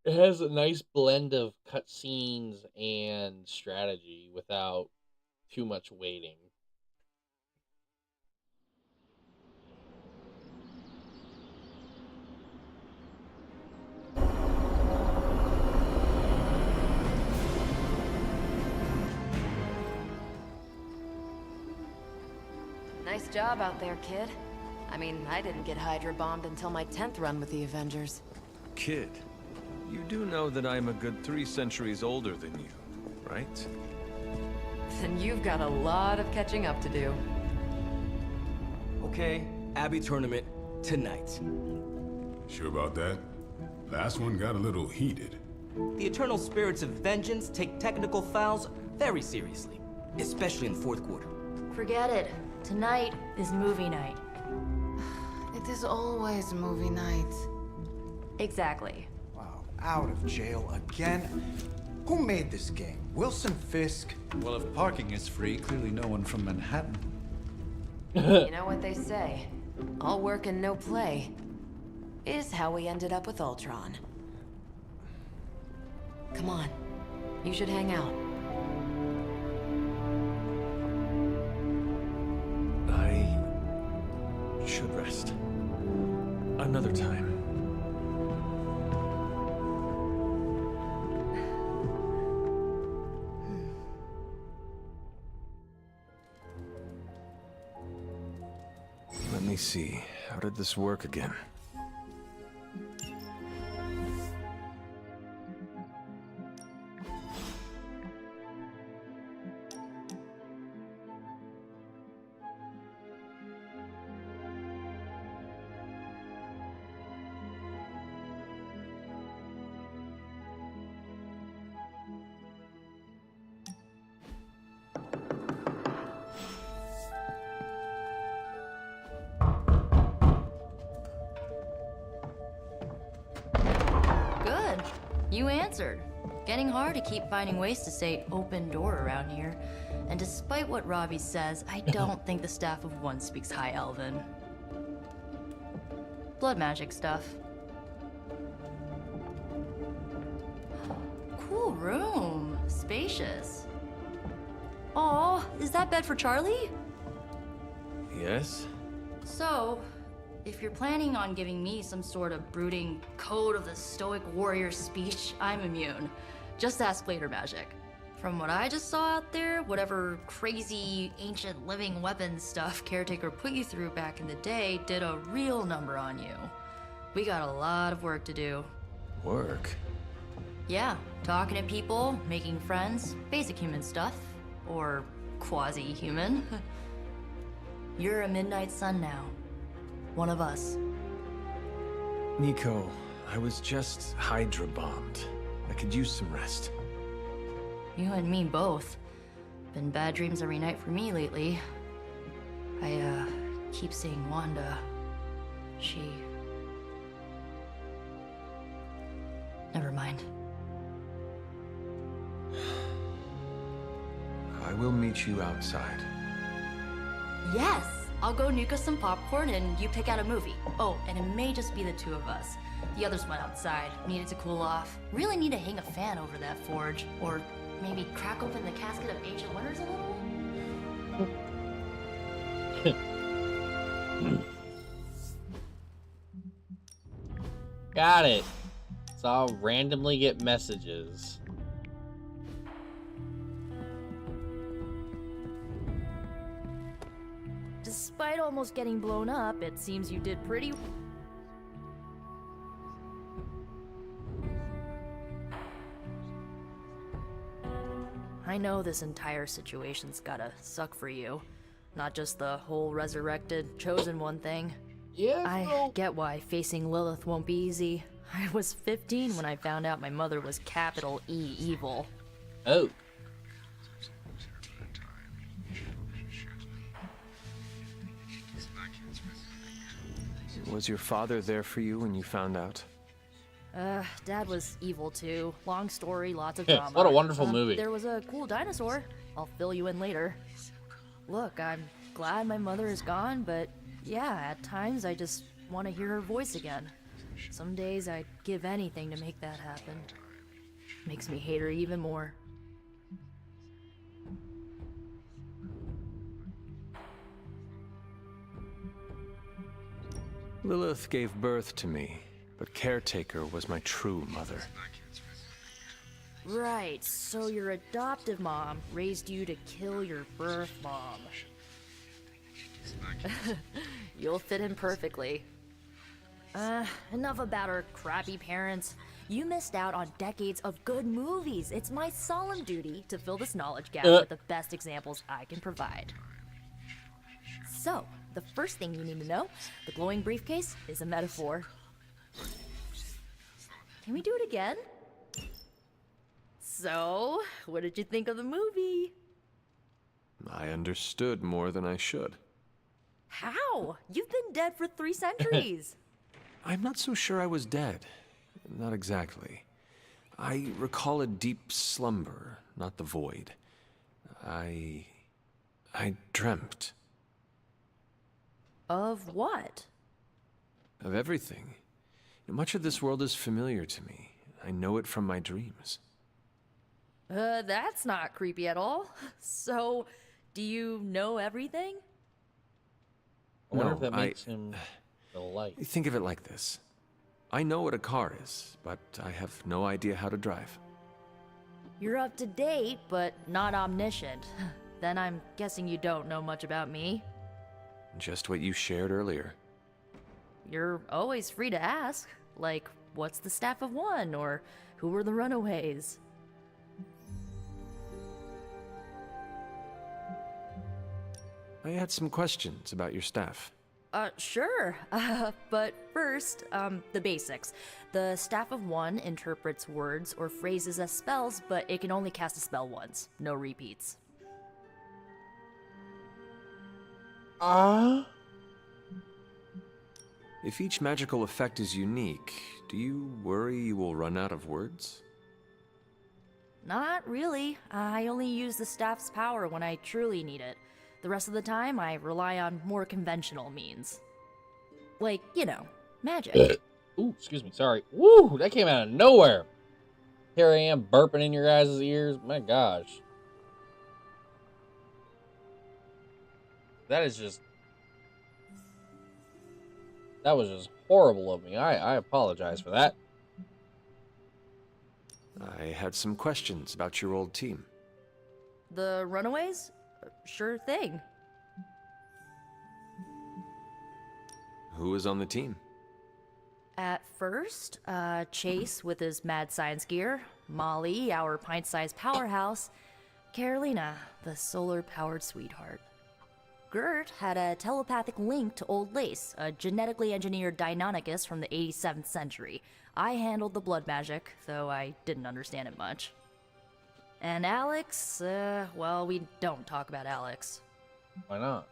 S2: It has a nice blend of cutscenes and strategy without too much waiting.
S11: Nice job out there, kid. I mean, I didn't get Hydra bombed until my 10th run with the Avengers.
S13: Kid, you do know that I'm a good 3 centuries older than you, right?
S11: Then you've got a lot of catching up to do.
S14: Okay, Abby tournament tonight.
S3: Sure about that? Last one got a little heated.
S14: The Eternal Spirits of Vengeance take technical fouls very seriously, especially in the fourth quarter.
S12: Forget it. Tonight is movie night.
S17: It is always movie night.
S12: Exactly.
S6: Wow, out of jail again? Who made this game? Wilson Fisk?
S19: Well, if parking is free, clearly no one from Manhattan.
S11: You know what they say? All work and no play is how we ended up with Ultron. Come on. You should hang out.
S13: I should rest. Another time. Let me see. How did this work again?
S12: Good. You answered. Getting hard to keep finding ways to say open door around here. And despite what Robbie says, I don't think the staff of one speaks High Elven. Blood magic stuff. Cool room. Spacious. Aw, is that bed for Charlie?
S13: Yes?
S12: So, if you're planning on giving me some sort of brooding code of the stoic warrior speech, I'm immune. Just ask later, Magic. From what I just saw out there, whatever crazy ancient living weapons stuff Caretaker put you through back in the day did a real number on you. We got a lot of work to do.
S13: Work?
S12: Yeah, talking to people, making friends, basic human stuff. Or quasi-human. You're a Midnight Sun now. One of us.
S13: Nico, I was just Hydra bombed. I could use some rest.
S12: You and me both. Been bad dreams every night for me lately. I, keep seeing Wanda. She... Never mind.
S13: I will meet you outside.
S12: Yes! I'll go nuke us some popcorn and you pick out a movie. Oh, and it may just be the two of us. The others went outside, needed to cool off. Really need to hang a fan over that forge. Or maybe crack open the casket of ancient wonders a little?
S2: Got it. So I'll randomly get messages.
S12: Despite almost getting blown up, it seems you did pretty... I know this entire situation's gotta suck for you. Not just the whole resurrected, chosen one thing.
S2: Yeah,
S12: I get why facing Lilith won't be easy. I was 15 when I found out my mother was capital E evil.
S2: Oh.
S13: Was your father there for you when you found out?
S12: Dad was evil too. Long story, lots of drama.
S2: What a wonderful movie.
S12: There was a cool dinosaur. I'll fill you in later. Look, I'm glad my mother is gone, but yeah, at times I just want to hear her voice again. Some days I'd give anything to make that happen. Makes me hate her even more.
S13: Lilith gave birth to me, but Caretaker was my true mother.
S12: Right, so your adoptive mom raised you to kill your birth mom. You'll fit in perfectly. Enough about our crappy parents. You missed out on decades of good movies. It's my solemn duty to fill this knowledge gap with the best examples I can provide. So, the first thing you need to know, the glowing briefcase is a metaphor. Can we do it again? So, what did you think of the movie?
S13: I understood more than I should.
S12: How? You've been dead for 3 centuries.
S13: I'm not so sure I was dead. Not exactly. I recall a deep slumber, not the void. I dreamt.
S12: Of what?
S13: Of everything. Much of this world is familiar to me. I know it from my dreams.
S12: That's not creepy at all. So, do you know everything?
S2: I wonder if that makes him the light.
S13: Think of it like this. I know what a car is, but I have no idea how to drive.
S12: You're up to date, but not omniscient. Then I'm guessing you don't know much about me.
S13: Just what you shared earlier.
S12: You're always free to ask. Like, what's the Staff of One? Or who were the Runaways?
S13: I had some questions about your staff.
S12: Sure. But first, the basics. The Staff of One interprets words or phrases as spells, but it can only cast a spell once. No repeats.
S13: If each magical effect is unique, do you worry you will run out of words?
S12: Not really. I only use the staff's power when I truly need it. The rest of the time, I rely on more conventional means. Like, you know, magic.
S2: Ooh, excuse me, sorry. Woo, that came out of nowhere. Here I am burping in your guys' ears. My gosh. That was just horrible of me. I apologize for that.
S13: I had some questions about your old team.
S12: The Runaways? Sure thing.
S13: Who was on the team?
S12: At first, Chase with his mad science gear, Molly, our pint-sized powerhouse, Carolina, the solar-powered sweetheart. Gert had a telepathic link to Old Lace, a genetically engineered Deinonychus from the 87th century. I handled the blood magic, though I didn't understand it much. And Alex, well, we don't talk about Alex.
S2: Why not?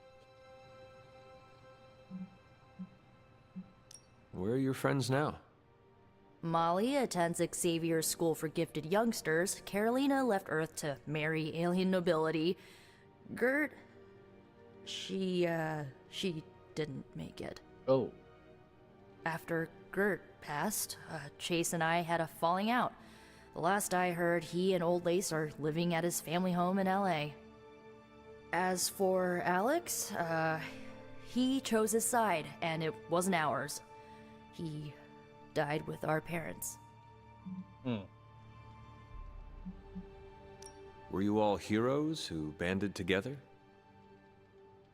S13: Where are your friends now?
S12: Molly attends Xavier's School for Gifted Youngsters. Carolina left Earth to marry alien nobility. Gert, she didn't make it.
S2: Oh.
S12: After Gert passed, Chase and I had a falling out. The last I heard, he and Old Lace are living at his family home in LA. As for Alex, he chose his side, and it wasn't ours. He died with our parents.
S13: Were you all heroes who banded together?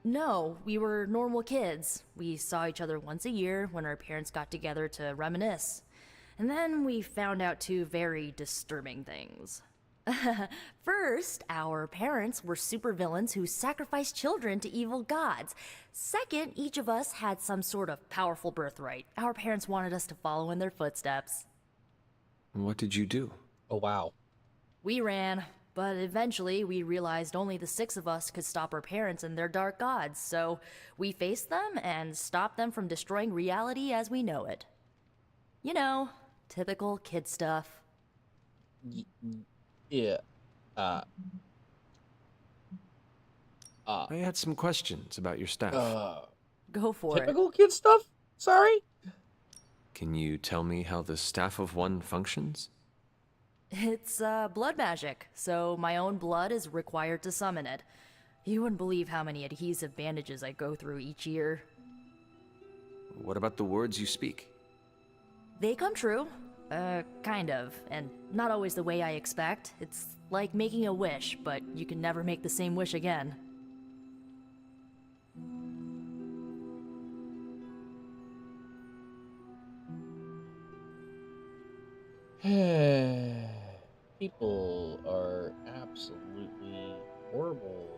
S12: No, we were normal kids. We saw each other once a year when our parents got together to reminisce. And then we found out 2 very disturbing things. First, our parents were supervillains who sacrificed children to evil gods. Second, each of us had some sort of powerful birthright. Our parents wanted us to follow in their footsteps.
S13: What did you do?
S2: Oh, wow.
S12: We ran, but eventually we realized only the 6 of us could stop our parents and their dark gods, so we faced them and stopped them from destroying reality as we know it. You know, typical kid stuff.
S2: Yeah.
S13: I had some questions about your staff.
S12: Go for it.
S2: Typical kid stuff? Sorry?
S13: Can you tell me how the Staff of One functions?
S12: It's blood magic, so my own blood is required to summon it. You wouldn't believe how many adhesive bandages I go through each year.
S13: What about the words you speak?
S12: They come true. Kind of, and not always the way I expect. It's like making a wish, but you can never make the same wish again.
S2: People are absolutely horrible.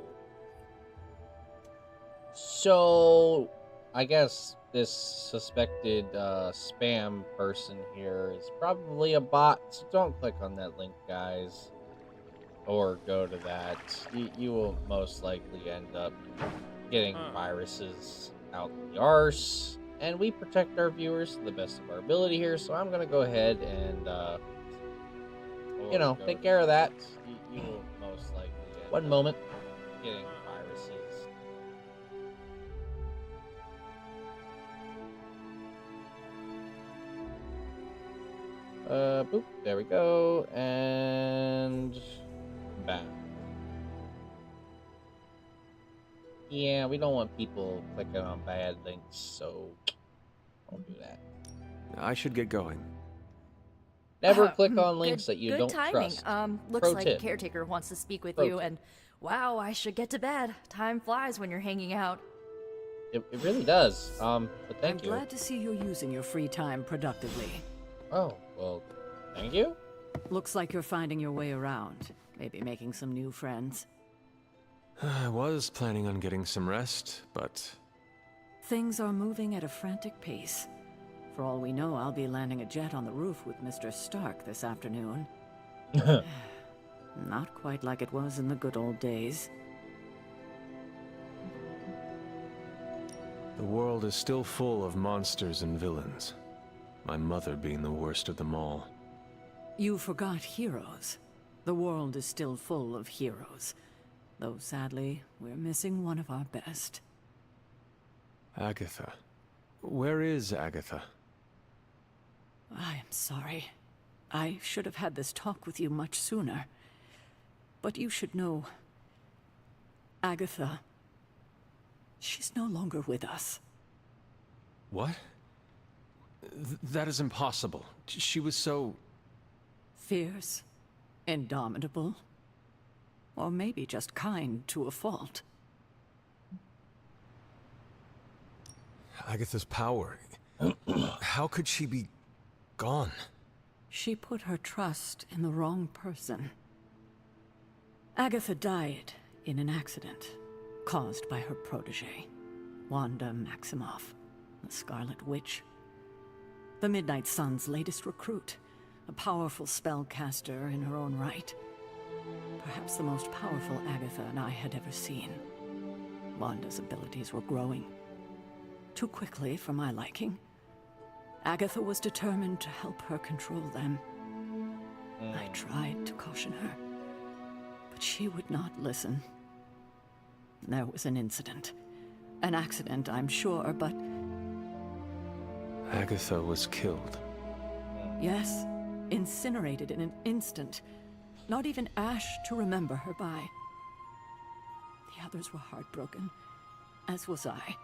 S2: So, I guess this suspected spam person here is probably a bot, so don't click on that link, guys. Or go to that. You will most likely end up getting viruses out the arse. And we protect our viewers to the best of our ability here, so I'm going to go ahead and, you know, take care of that. You will most likely end One moment. Getting viruses. Boop, there we go, and bam. Yeah, we don't want people clicking on bad links, so don't do that.
S13: I should get going.
S2: Never click on links that you
S12: good
S2: don't
S12: timing.
S2: trust.
S12: Looks
S2: Pro
S12: like
S2: tip.
S12: Caretaker wants to speak with
S2: Pro
S12: you,
S2: tip.
S12: and wow, I should get to bed. Time flies when you're hanging out.
S2: It really does. But thank
S10: I'm
S2: you.
S10: glad to see you're using your free time productively.
S2: Oh, well, thank you.
S10: Looks like you're finding your way around. Maybe making some new friends.
S13: I was planning on getting some rest, but
S10: Things are moving at a frantic pace. For all we know, I'll be landing a jet on the roof with Mr. Stark this afternoon. Not quite like it was in the good old days.
S13: the world is still full of monsters and villains. My mother being the worst of them all.
S10: You forgot heroes. The world is still full of heroes. Though sadly, we're missing one of our best.
S13: Agatha. Where is Agatha?
S10: I am sorry. I should have had this talk with you much sooner. But you should know... Agatha... she's no longer with us.
S13: What? That is impossible. She was so...
S10: Fierce, indomitable, or maybe just kind to a fault.
S13: Agatha's power. How could she be gone?
S10: She put her trust in the wrong person. Agatha died in an accident caused by her protege, Wanda Maximoff, the Scarlet Witch. The Midnight Sun's latest recruit, a powerful spellcaster in her own right. Perhaps the most powerful Agatha and I had ever seen. Wanda's abilities were growing. Too quickly for my liking. Agatha was determined to help her control them. I tried to caution her, but she would not listen. There was an incident. An accident, I'm sure, but...
S13: Agatha was killed.
S10: Yes, incinerated in an instant. Not even ash to remember her by. The others were heartbroken, as was I.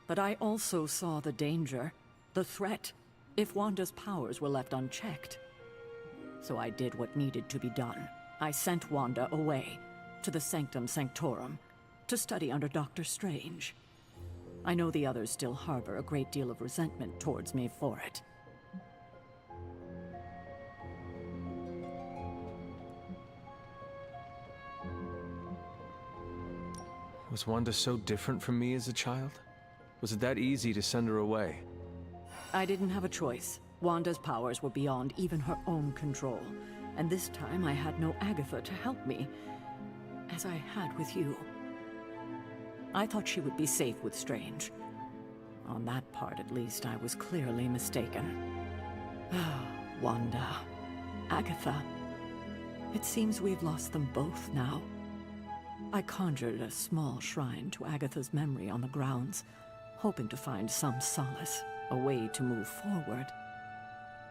S10: But I also saw the danger, the threat, if Wanda's powers were left unchecked. So I did what needed to be done. I sent Wanda away, to the Sanctum Sanctorum, to study under Doctor Strange. I know the others still harbor a great deal of resentment towards me for it.
S13: Was Wanda so different from me as a child? Was it that easy to send her away?
S10: I didn't have a choice. Wanda's powers were beyond even her own control. And this time I had no Agatha to help me, as I had with you. I thought she would be safe with Strange. On that part, at least, I was clearly mistaken. Wanda. Agatha. It seems we've lost them both now. I conjured a small shrine to Agatha's memory on the grounds, hoping to find some solace, a way to move forward.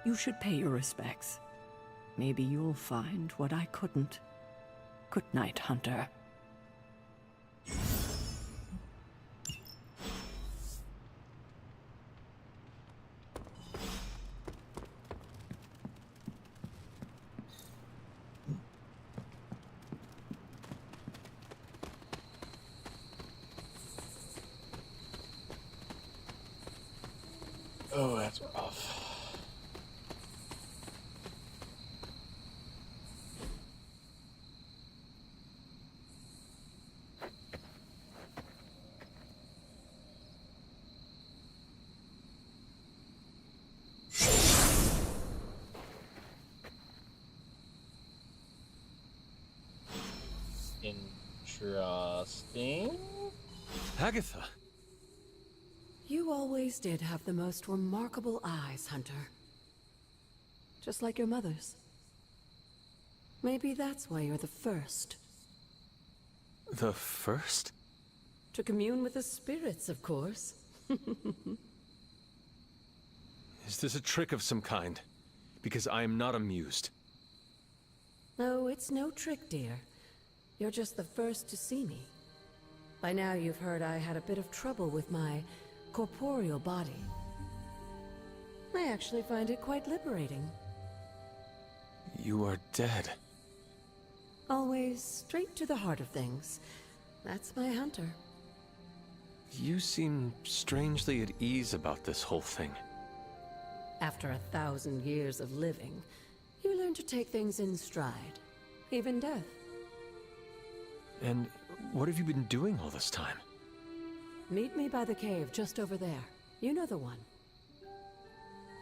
S10: You should pay your respects. Maybe you'll find what I couldn't. Good night, Hunter.
S2: Oh, that's rough. Interesting.
S13: Agatha.
S10: You always did have the most remarkable eyes, Hunter. Just like your mother's. Maybe that's why you're the first.
S13: The first?
S10: To commune with the spirits, of course.
S13: Is this a trick of some kind? Because I am not amused.
S10: No, it's no trick, dear. You're just the first to see me. By now you've heard I had a bit of trouble with my corporeal body. I actually find it quite liberating.
S13: You are dead.
S10: Always straight to the heart of things. That's my Hunter.
S13: You seem strangely at ease about this whole thing.
S10: After 1,000 years of living, you learn to take things in stride. Even death.
S13: And what have you been doing all this time?
S10: Meet me by the cave just over there. You know the one.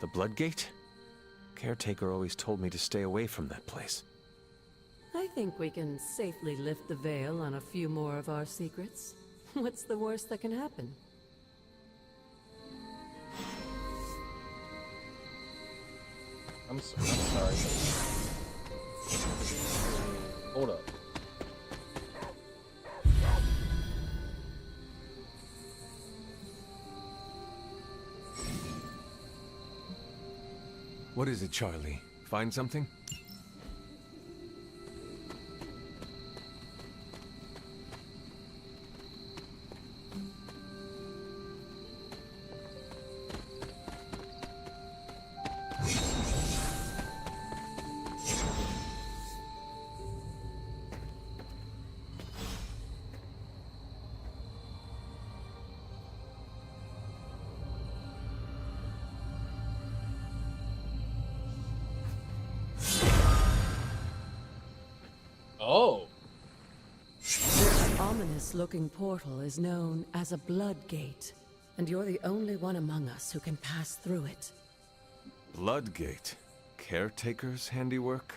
S13: The Bloodgate? Caretaker always told me to stay away from that place.
S10: I think we can safely lift the veil on a few more of our secrets. What's the worst that can happen?
S2: I'm sorry. Hold up.
S13: What is it, Charlie? Find something?
S2: Oh.
S10: This ominous-looking portal is known as a Bloodgate, and you're the only one among us who can pass through it.
S13: Bloodgate? Caretaker's handiwork?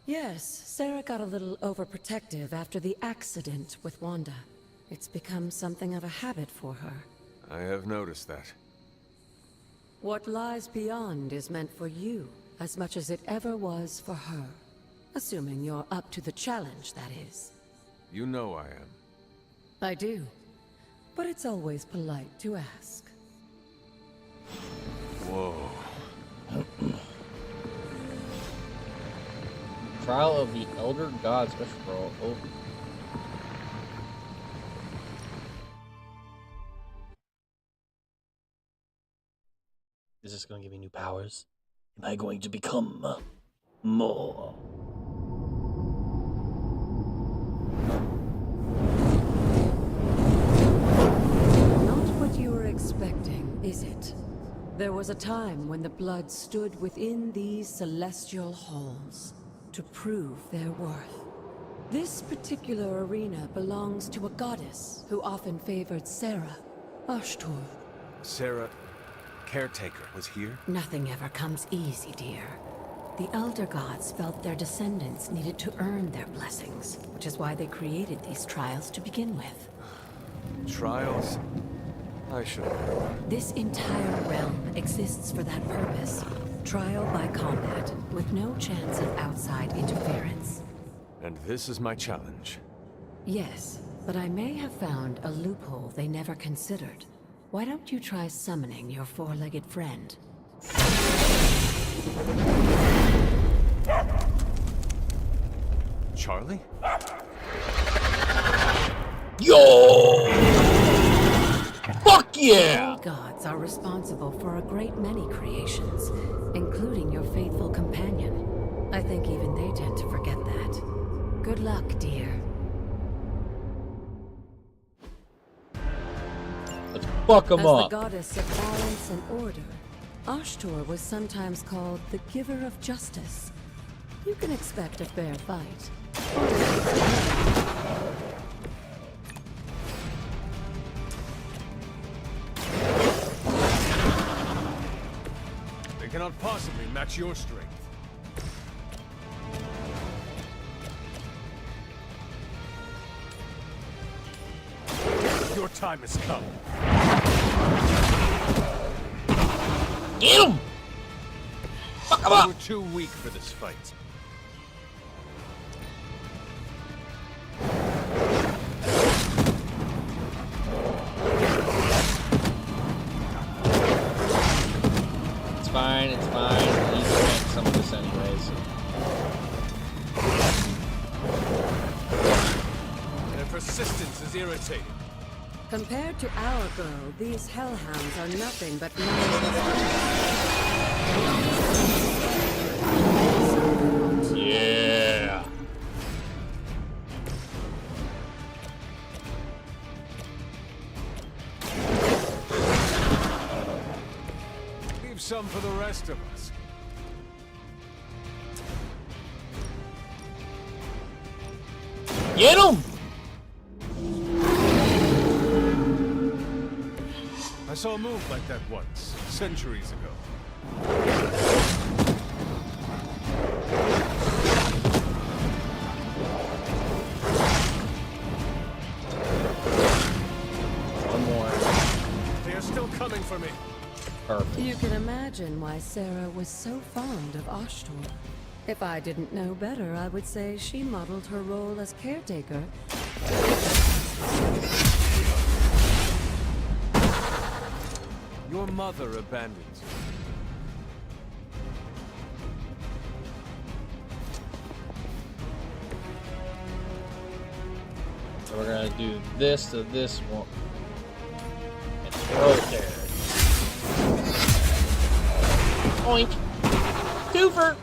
S10: Yes, Sarah got a little overprotective after the accident with Wanda. It's become something of a habit for her.
S13: I have noticed that.
S10: What lies beyond is meant for you, as much as it ever was for her. Assuming you're up to the challenge, that is.
S13: You know I am.
S10: I do. But it's always polite to ask.
S13: Whoa.
S2: Trial of the Elder God special scroll. Oh. Is this going to give me new powers? Am I going to become more?
S10: Not what you were expecting, is it? There was a time when the blood stood within these celestial halls to prove their worth. This particular arena belongs to a goddess who often favored Sarah, Ashtur.
S13: Sarah, Caretaker, was here?
S10: Nothing ever comes easy, dear. The Elder Gods felt their descendants needed to earn their blessings, which is why they created these trials to begin with.
S13: Trials? I should have known.
S10: This entire realm exists for that purpose. Trial by combat, with no chance of outside interference.
S13: And this is my challenge.
S10: Yes, but I may have found a loophole they never considered. Why don't you try summoning your four-legged friend?
S13: Charlie?
S2: Yo! Fuck yeah!
S10: All gods are responsible for a great many creations, including your faithful companion. I think even they tend to forget that. Good luck, dear.
S2: Let's fuck him up.
S10: As the goddess of balance and order, Ashtur was sometimes called the giver of justice. You can expect a fair fight.
S13: They cannot possibly match your strength. Your time has come.
S2: Get him! Fuck him up!
S13: We're too weak for this fight.
S2: It's fine, it's fine. I need to make some of this anyways.
S13: Their persistence is irritating.
S10: Compared to our girl, these hellhounds are nothing but
S2: Yeah.
S13: Leave some for the rest of us.
S2: Get him!
S13: I saw a move like that once, centuries ago.
S2: One more.
S13: They are still coming for me.
S2: Perfect.
S10: You can imagine why Sarah was so fond of Ashtor. If I didn't know better, I would say she modeled her role as caretaker.
S13: Your mother abandoned you.
S2: So we're gonna do this to this one. And throw it there. Oink! Twofer!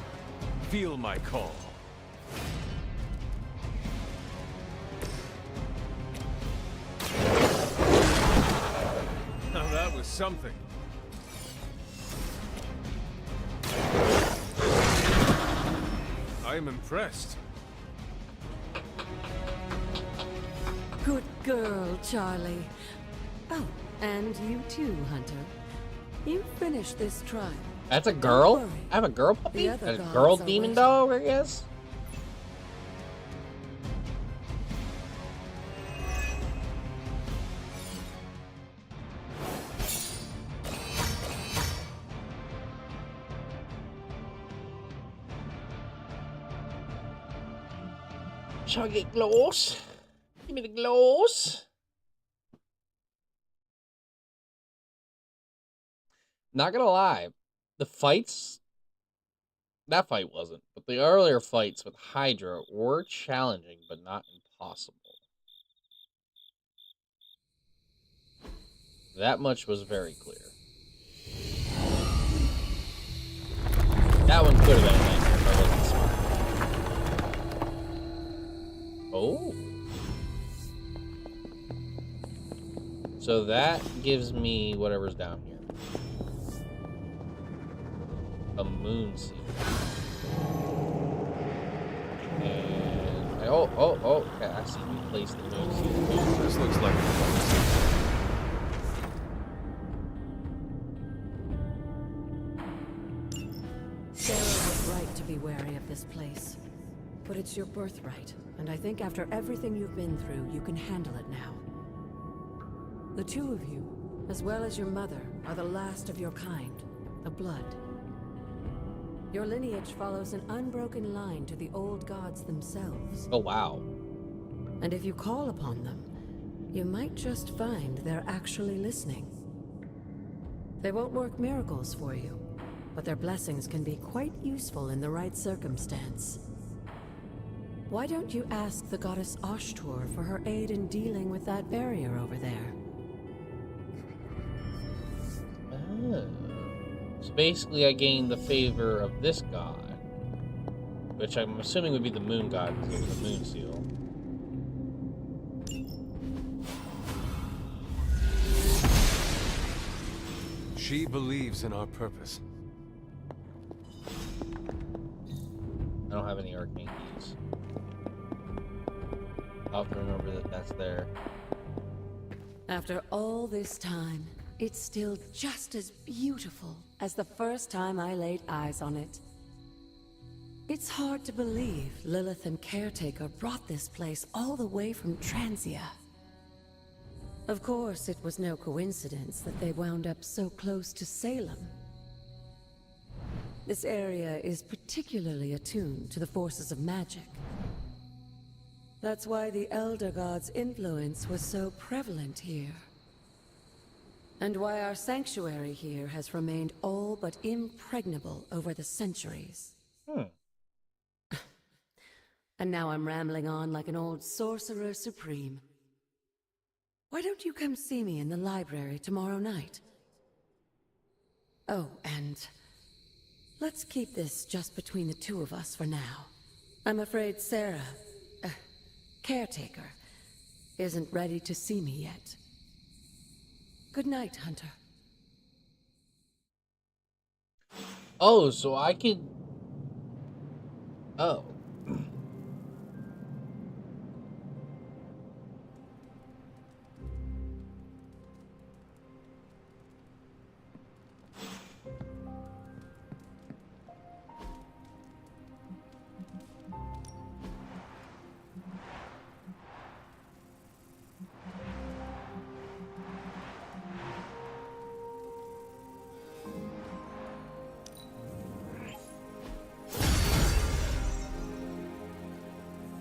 S13: Feel my call. Now that was something. I am impressed.
S10: Good girl, Charlie. Oh, and you too, Hunter. You finished this trial.
S2: That's a
S10: Don't
S2: girl?
S10: worry.
S2: I have a girl puppy?
S10: The other
S2: A
S10: gods
S2: girl
S10: are
S2: demon
S10: waiting.
S2: dog, I guess? Shall I get gloss? Give me the gloss. Not gonna lie, the fights, that fight wasn't, but the earlier fights with Hydra were challenging, but not impossible. That much was very clear. That one could have been a nightmare if I wasn't smart. Oh. So that gives me whatever's down here. A moon seal. And okay, I see we placed the moon seal.
S13: This looks like
S10: Sarah was right to be wary of this place. But it's your birthright, and I think after everything you've been through, you can handle it now. The two of you, as well as your mother, are the last of your kind, the Blood. Your lineage follows an unbroken line to the old gods themselves.
S2: Oh, wow.
S10: And if you call upon them, you might just find they're actually listening. They won't work miracles for you, but their blessings can be quite useful in the right circumstance. Why don't you ask the goddess Ashtor for her aid in dealing with that barrier over there?
S2: Oh. So basically I gained the favor of this god, which I'm assuming would be the moon god because of the moon seal.
S13: she believes in our purpose.
S2: I don't have any arcane keys. I'll have to remember that that's there.
S10: After all this time, it's still just as beautiful as the first time I laid eyes on it. It's hard to believe Lilith and Caretaker brought this place all the way from Transia.
S20: Of course, it was no coincidence that they wound up so close to Salem. This area is particularly attuned to the forces of magic. That's why the Elder God's influence was so prevalent here. And why our sanctuary here has remained all but impregnable over the centuries. And now I'm rambling on like an old sorcerer supreme. Why don't you come see me in the library tomorrow night? Oh, and let's keep this just between the two of us for now. I'm afraid Sarah, caretaker, isn't ready to see me yet. Good night, Hunter.
S2: Oh, so I could... Oh.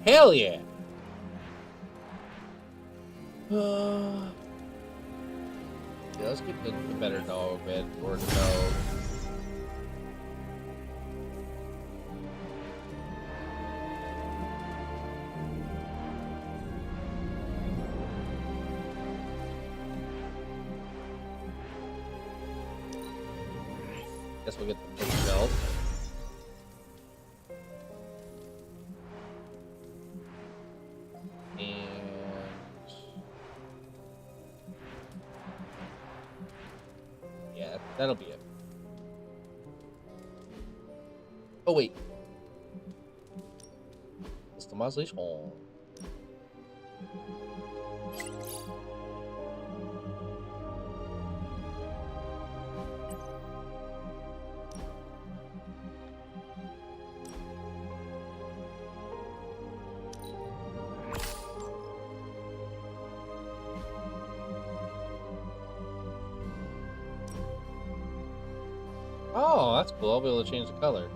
S2: Hell yeah! Yeah, let's get the better dog bed or the dog. Guess we'll get the big belt. That'll be it. Oh wait. Customization. Oh, that's cool. I'll be able to change the color.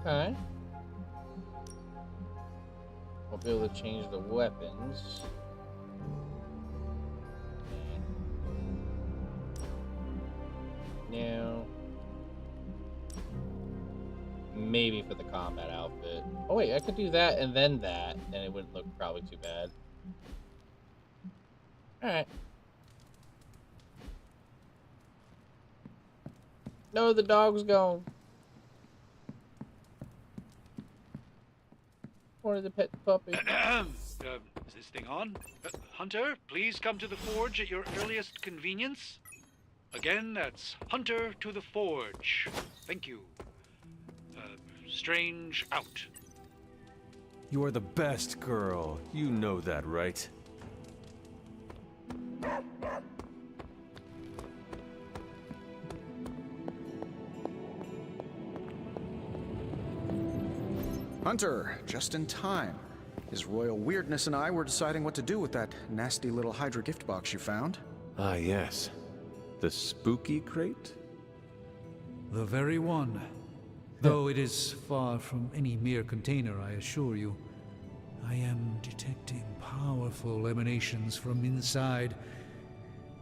S2: Okay. I'll be able to change the weapons. Now, maybe for the combat outfit. Oh wait, I could do that and then that, and it wouldn't look probably too bad. Alright. No, the dog's gone. Wanted to pet the puppy.
S7: Is this thing on? Hunter, please come to the forge at your earliest convenience. Again, that's Hunter to the forge. Thank you. Strange out.
S13: You are the best girl. You know that, right?
S6: Hunter, just in time. His royal weirdness and I were deciding what to do with that nasty little Hydra gift box you found.
S13: Ah, yes. The spooky crate?
S19: The very one. Though it is far from any mere container, I assure you. I am detecting powerful emanations from inside.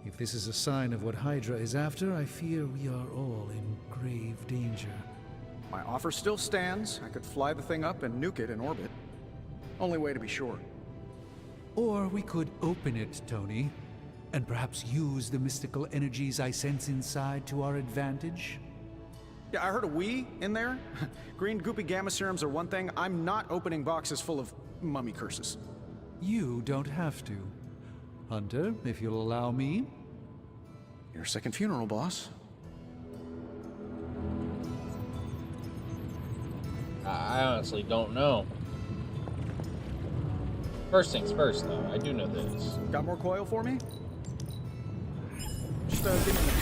S19: If this is a sign of what Hydra is after, I fear we are all in grave danger.
S6: My offer still stands. I could fly the thing up and nuke it in orbit. Only way to be sure.
S19: Or we could open it, Tony, and perhaps use the mystical energies I sense inside to our advantage.
S6: Yeah, I heard a "we" in there. Green goopy gamma serums are one thing. I'm not opening boxes full of mummy curses.
S19: You don't have to. Hunter, if you'll allow me.
S6: Your second funeral, boss.
S2: I honestly don't know. first things first, though. I do know this.
S18: Got more coil for me? Just give me a minute.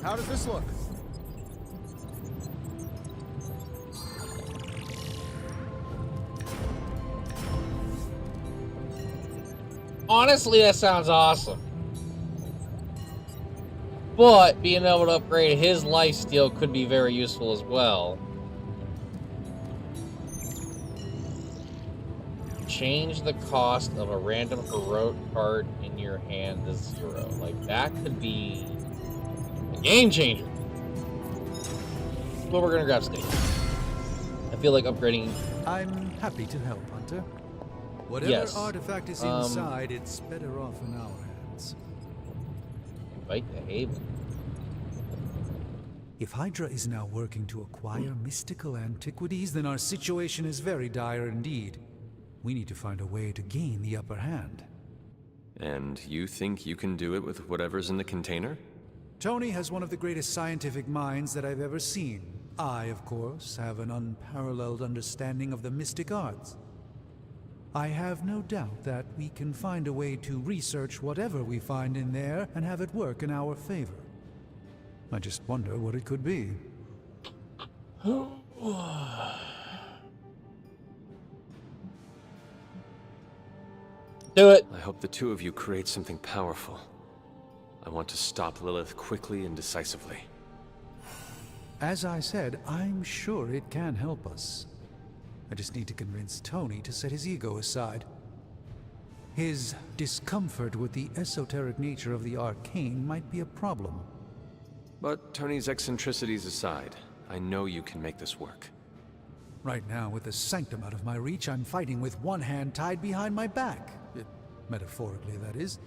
S18: How does this look?
S2: Honestly, that sounds awesome. But being able to upgrade his lifesteal could be very useful as well. Change the cost of a random heroic card in your hand to 0. Like, that could be a game changer. But we're gonna grab Snake. I feel like upgrading.
S19: I'm happy to help, Hunter. Whatever artifact is inside, it's better off in our hands.
S2: Invite the Haven.
S19: If Hydra is now working to acquire mystical antiquities, then our situation is very dire indeed. We need to find a way to gain the upper hand.
S13: And you think you can do it with whatever's in the container?
S19: Tony has one of the greatest scientific minds that I've ever seen. I, of course, have an unparalleled understanding of the mystic arts. I have no doubt that we can find a way to research whatever we find in there and have it work in our favor. I just wonder what it could be.
S2: Do it.
S13: I hope the two of you create something powerful. I want to stop Lilith quickly and decisively.
S19: As I said, I'm sure it can help us. I just need to convince Tony to set his ego aside. His discomfort with the esoteric nature of the arcane might be a problem.
S13: But Tony's eccentricities aside, I know you can make this work.
S19: Right now, with the sanctum out of my reach, I'm fighting with one hand tied behind my back. Metaphorically, that is.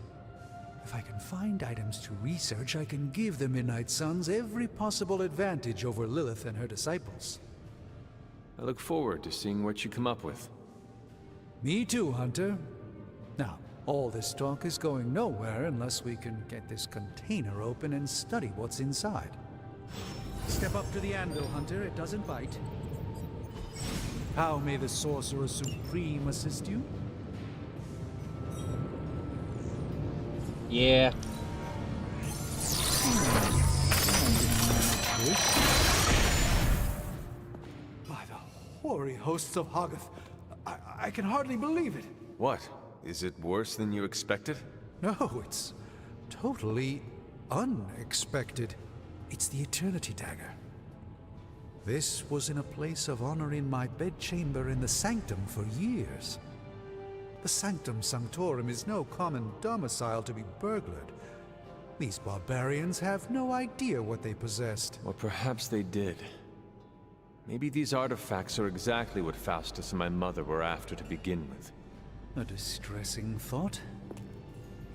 S19: If I can find items to research, I can give the Midnight Suns every possible advantage over Lilith and her disciples.
S13: I look forward to seeing what you come up with.
S19: Me too, Hunter. Now, all this talk is going nowhere unless we can get this container open and study what's inside. Step up to the anvil, Hunter. It doesn't bite. How may the Sorcerer Supreme assist you?
S2: Yeah.
S19: By the hoary hosts of Hoggoth, I can hardly believe it.
S13: What? Is it worse than you expected?
S19: No, it's totally unexpected. It's the Eternity Dagger. This was in a place of honor in my bedchamber in the Sanctum for years. The Sanctum Sanctorum is no common domicile to be burglared. These barbarians have no idea what they possessed.
S13: Or perhaps they did. Maybe these artifacts are exactly what Faustus and my mother were after to begin with.
S19: A distressing thought.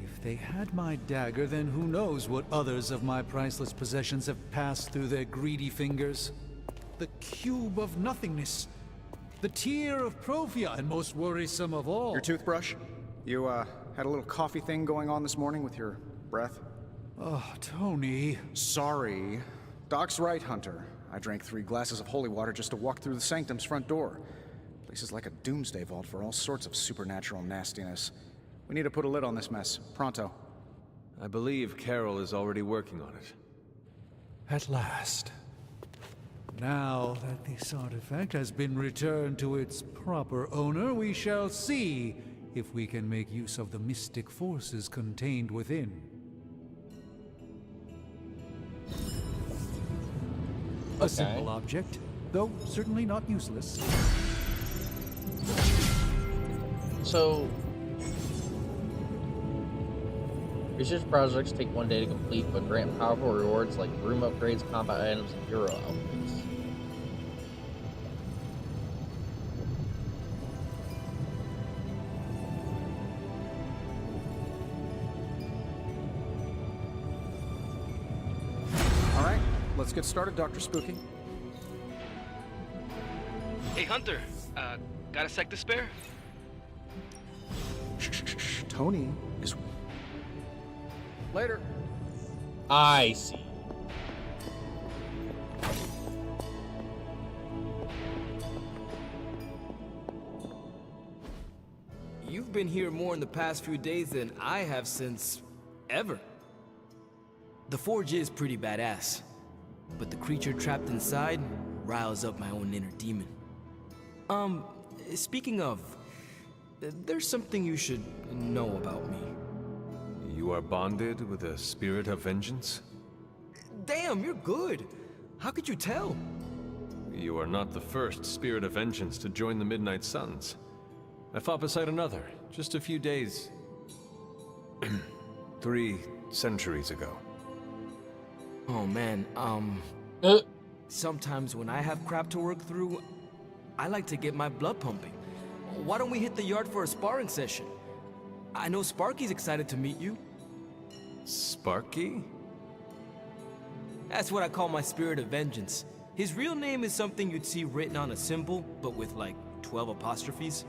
S19: If they had my dagger, then who knows what others of my priceless possessions have passed through their greedy fingers. The Cube of Nothingness. The Tear of Profia, and most worrisome of all.
S18: Your toothbrush? You, had a little coffee thing going on this morning with your breath?
S19: Oh, Tony.
S18: Sorry. Doc's right, Hunter. I drank 3 glasses of holy water just to walk through the Sanctum's front door. Place is like a doomsday vault for all sorts of supernatural nastiness. We need to put a lid on this mess. Pronto.
S13: I believe Carol is already working on it.
S19: At last. Now that this artifact has been returned to its proper owner, we shall see if we can make use of the mystic forces contained within. A simple object, though certainly not useless.
S2: So, research projects take 1 day to complete, but grant powerful rewards like room upgrades, combat items, and hero outfits.
S18: Alright, let's get started, Dr. Spooky.
S9: Hey, Hunter. Got a sec to spare?
S18: Shh. Tony is... Later.
S2: I see.
S14: you've been here more in the past few days than I have since... ever. The forge is pretty badass, but the creature trapped inside riles up my own inner demon. Speaking of, there's something you should know about me.
S13: You are bonded with a spirit of vengeance?
S14: Damn, you're good. How could you tell?
S13: You are not the first spirit of vengeance to join the Midnight Suns. I fought beside another, just a few days... 3 centuries ago.
S14: Oh man, sometimes when I have crap to work through, I like to get my blood pumping. Why don't we hit the yard for a sparring session? I know Sparky's excited to meet you.
S13: Sparky?
S14: That's what I call my spirit of vengeance. His real name is something you'd see written on a symbol, but with like 12 apostrophes.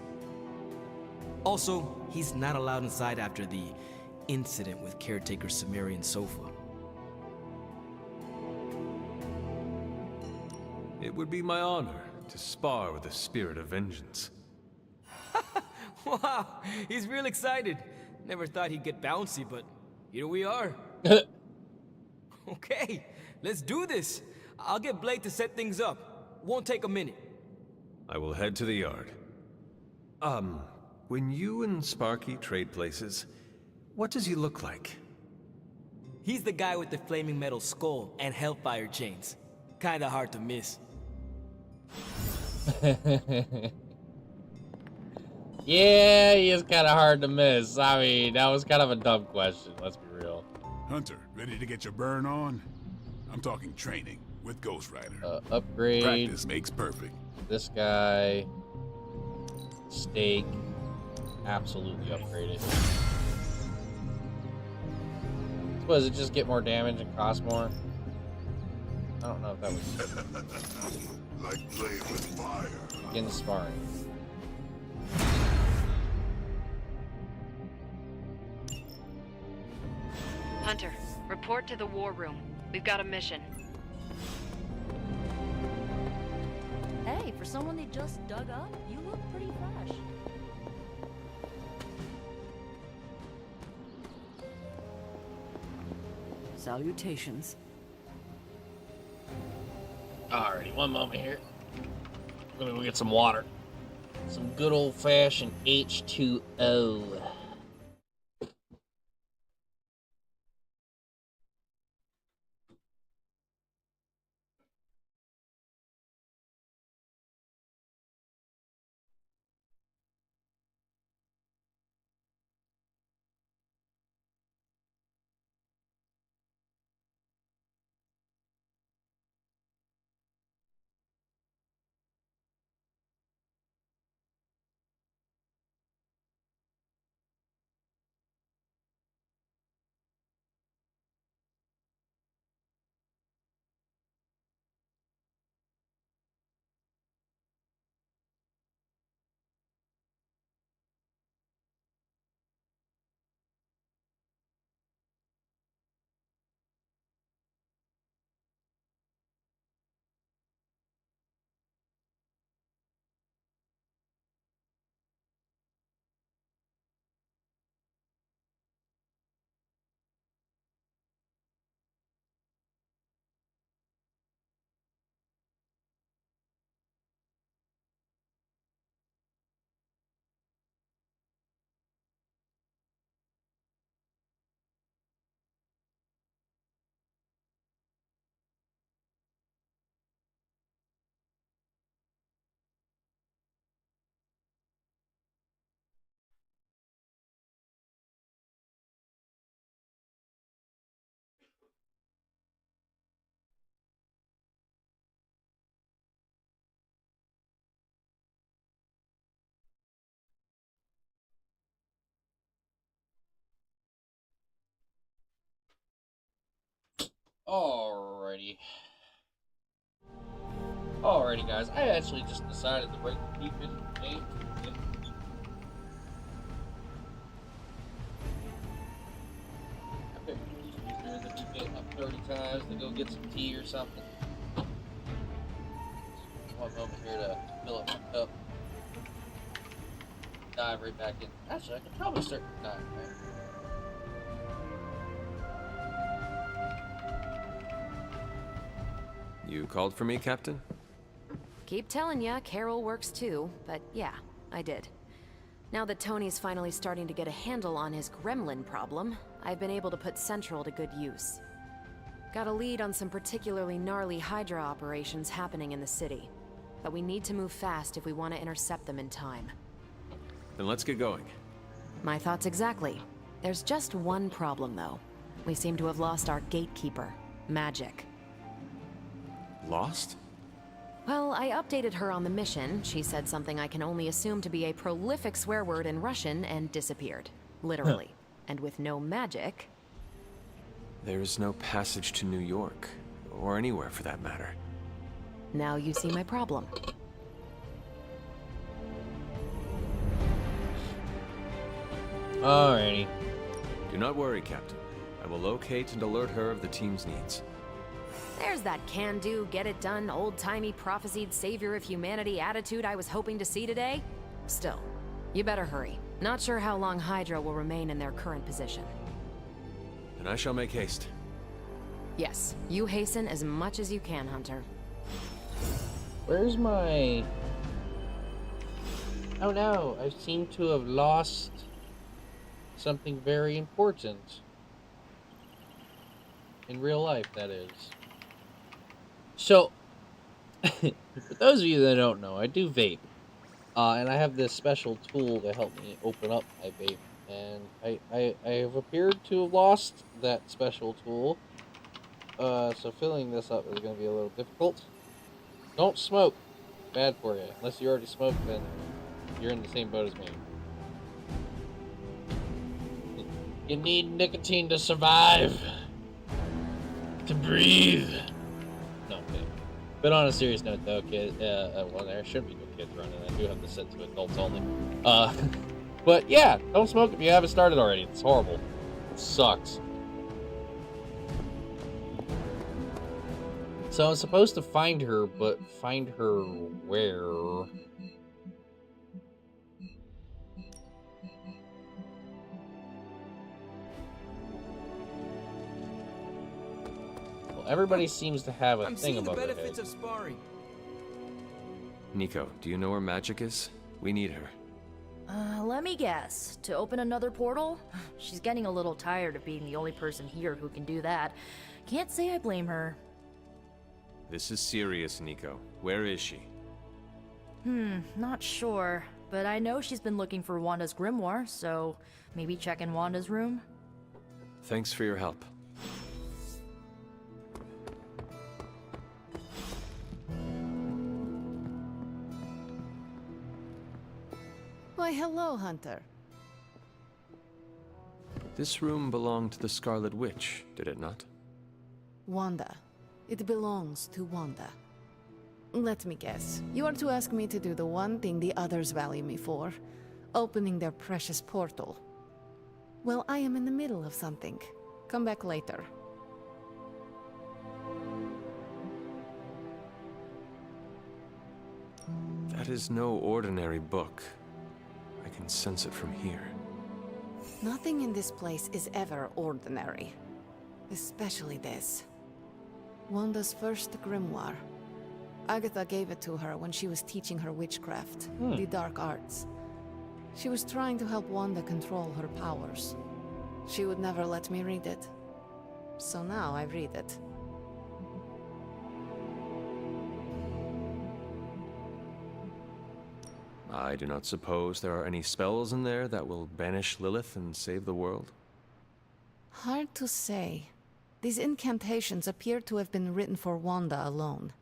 S14: Also, he's not allowed inside after the incident with caretaker Sumerian Sofa.
S13: It would be my honor to spar with a spirit of vengeance.
S14: Wow, he's real excited. Never thought he'd get bouncy, but here we are. Okay, let's do this. I'll get Blake to set things up. Won't take a minute.
S13: I will head to the yard. When you and Sparky trade places, what does he look like?
S14: He's the guy with the flaming metal skull and hellfire chains. Kinda hard to miss.
S2: Yeah, he is kind of hard to miss. I mean, that was kind of a dumb question. Let's be real.
S3: Hunter, ready to get your burn on? I'm talking training with Ghost Rider.
S2: Upgrade.
S3: Practice makes perfect.
S2: This guy. Steak. Absolutely upgraded. What, does it just get more damage and cost more? I don't know if that was...
S3: Like playing with fire.
S2: Begin sparring.
S11: Hunter, report to the war room. We've got a mission.
S12: Hey, for someone they just dug up, you look pretty fresh.
S10: Salutations.
S2: Alrighty, one moment here. Let me go get some water. Some good old-fashioned H2O. Alrighty, guys. I actually just decided to break the defense game. I bet you just turn the defense up 30 times to go get some tea or something. One moment here to fill up my cup. dive right back in. Actually, I could probably start to dive back.
S13: You called for me, Captain?
S11: Keep telling ya, Carol works too, but yeah, I did. Now that Tony's finally starting to get a handle on his gremlin problem, I've been able to put Central to good use. Got a lead on some particularly gnarly Hydra operations happening in the city. But we need to move fast if we want to intercept them in time.
S13: Then let's get going.
S11: My thoughts exactly. There's just one problem, though. We seem to have lost our gatekeeper, Magic.
S13: Lost?
S11: Well, I updated her on the mission. She said something I can only assume to be a prolific swear word in Russian and disappeared. Literally. And with no magic...
S13: There's no passage to New York, or anywhere for that matter.
S11: Now you see my problem.
S2: Alrighty.
S13: Do not worry, Captain. I will locate and alert her of the team's needs.
S11: There's that can-do, get-it-done, old-timey prophesied savior of humanity attitude I was hoping to see today. Still, you better hurry. Not sure how long Hydra will remain in their current position.
S13: And I shall make haste.
S11: Yes, you hasten as much as you can, Hunter.
S2: Where's my... Oh no, I seem to have lost something very important. In real life, that is. So, for those of you that don't know, I do vape. And I have this special tool to help me open up my vape. And I have appeared to have lost that special tool. So filling this up is going to be a little difficult. Don't smoke. Bad for you. Unless you already smoked, then you're in the same boat as me. You need nicotine to survive. To breathe. No, I'm kidding. But on a serious note, though, well, there shouldn't be no kids running. I do have this set to adults only. But yeah, don't smoke if you haven't started already. It's horrible. It sucks. So I'm supposed to find her, but find her where? Well, everybody seems to have a thing above their head.
S14: Of sparring.
S13: Nico, do you know where Magic is? We need her.
S12: Let me guess. To open another portal? She's getting a little tired of being the only person here who can do that. Can't say I blame her.
S13: This is serious, Nico. Where is she?
S12: Not sure. But I know she's been looking for Wanda's grimoire, so maybe check in Wanda's room?
S13: Thanks for your help.
S17: Why, hello, Hunter.
S13: This room belonged to the Scarlet Witch, did it not?
S17: Wanda. It belongs to Wanda. Let me guess. You are to ask me to do the one thing the others value me for. Opening their precious portal. Well, I am in the middle of something. Come back later.
S13: That is no ordinary book. I can sense it from here.
S17: Nothing in this place is ever ordinary. Especially this. Wanda's first grimoire. Agatha gave it to her when she was teaching her witchcraft, the dark arts. She was trying to help Wanda control her powers. She would never let me read it. So now I read it.
S13: I do not suppose there are any spells in there that will banish Lilith and save the world?
S17: Hard to say. These incantations appear to have been written for Wanda alone.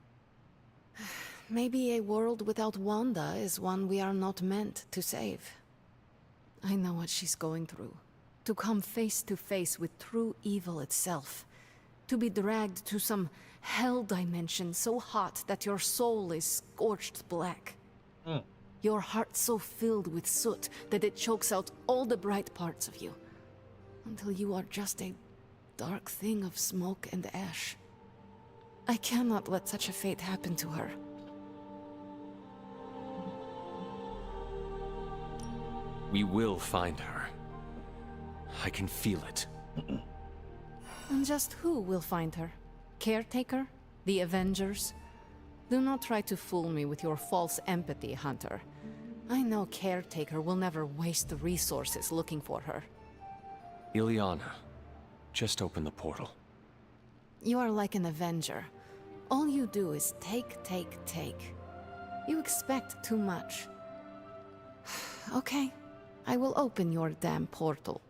S17: Maybe a world without Wanda is one we are not meant to save. I know what she's going through. To come face to face with true evil itself. To be dragged to some hell dimension so hot that your soul is scorched black. Your heart so filled with soot that it chokes out all the bright parts of you. Until you are just a dark thing of smoke and ash. I cannot let such a fate happen to her.
S13: We will find her. I can feel it.
S17: And just who will find her? Caretaker? The Avengers? Do not try to fool me with your false empathy, Hunter. I know Caretaker will never waste the resources looking for her.
S13: Ileana, just open the portal.
S17: You are like an Avenger. All you do is take, take, take. You expect too much. Okay, I will open your damn portal.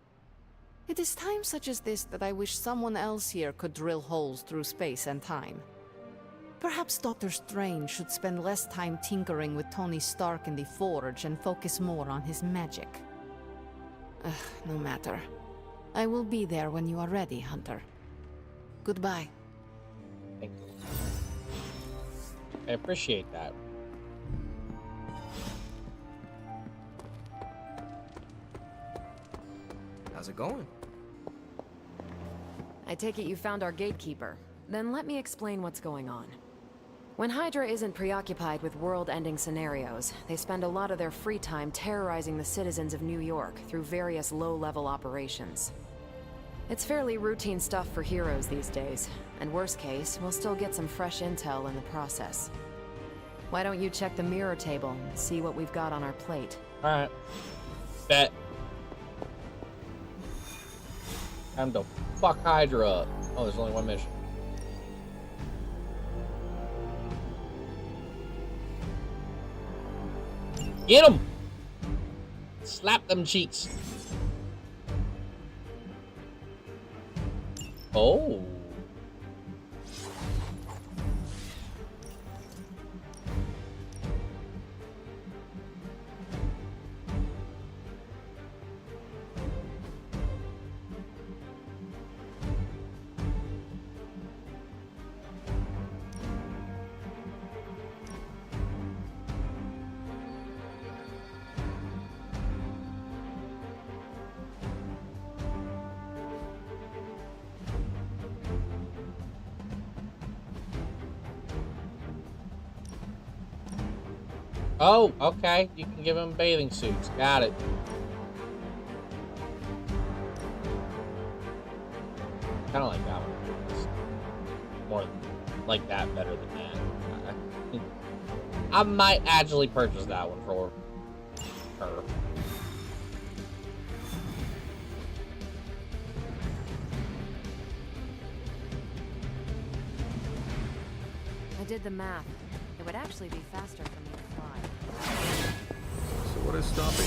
S17: It is times such as this that I wish someone else here could drill holes through space and time. Perhaps Doctor Strange should spend less time tinkering with Tony Stark in the Forge and focus more on his magic. No matter. I will be there when you are ready, Hunter. Goodbye.
S2: Thank you. I appreciate that.
S14: How's it going?
S11: I take it you found our gatekeeper. Then let me explain what's going on. When Hydra isn't preoccupied with world-ending scenarios, they spend a lot of their free time terrorizing the citizens of New York through various low-level operations. It's fairly routine stuff for heroes these days, and worst case, we'll still get some fresh intel in the process. Why don't you check the mirror table and see what we've got on our plate?
S2: Alright. Bet. Time to fuck Hydra up. Oh, there's only one mission. Get him! Slap them cheeks. Oh. Oh, okay. You can give him bathing suits. Got it. Kind of like that one. It's more like that better than that. I might actually purchase that one for her.
S11: I did the math. It would actually be faster for me to fly.
S13: So what is stopping?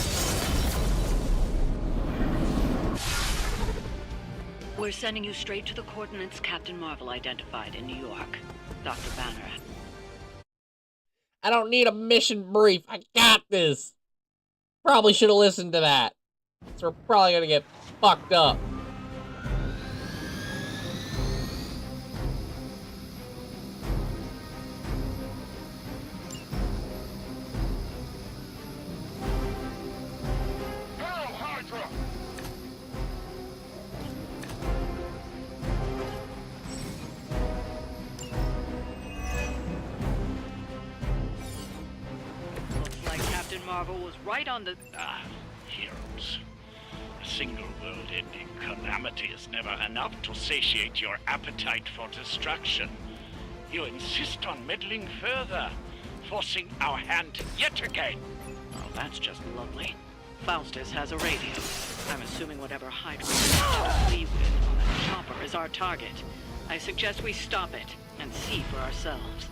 S21: We're sending you straight to the coordinates Captain Marvel identified in New York. Dr. Banner.
S2: I don't need a mission brief. I got this. Probably should have listened to that. So we're probably gonna get fucked up.
S21: Marvel was right on the...
S22: Heroes. A single world-ending calamity is never enough to satiate your appetite for destruction. You insist on meddling further, forcing our hand yet again.
S21: Oh, that's just lovely. Faustus has a radio. I'm assuming whatever Hydra is to flee with on that chopper is our target. I suggest we stop it and see for ourselves.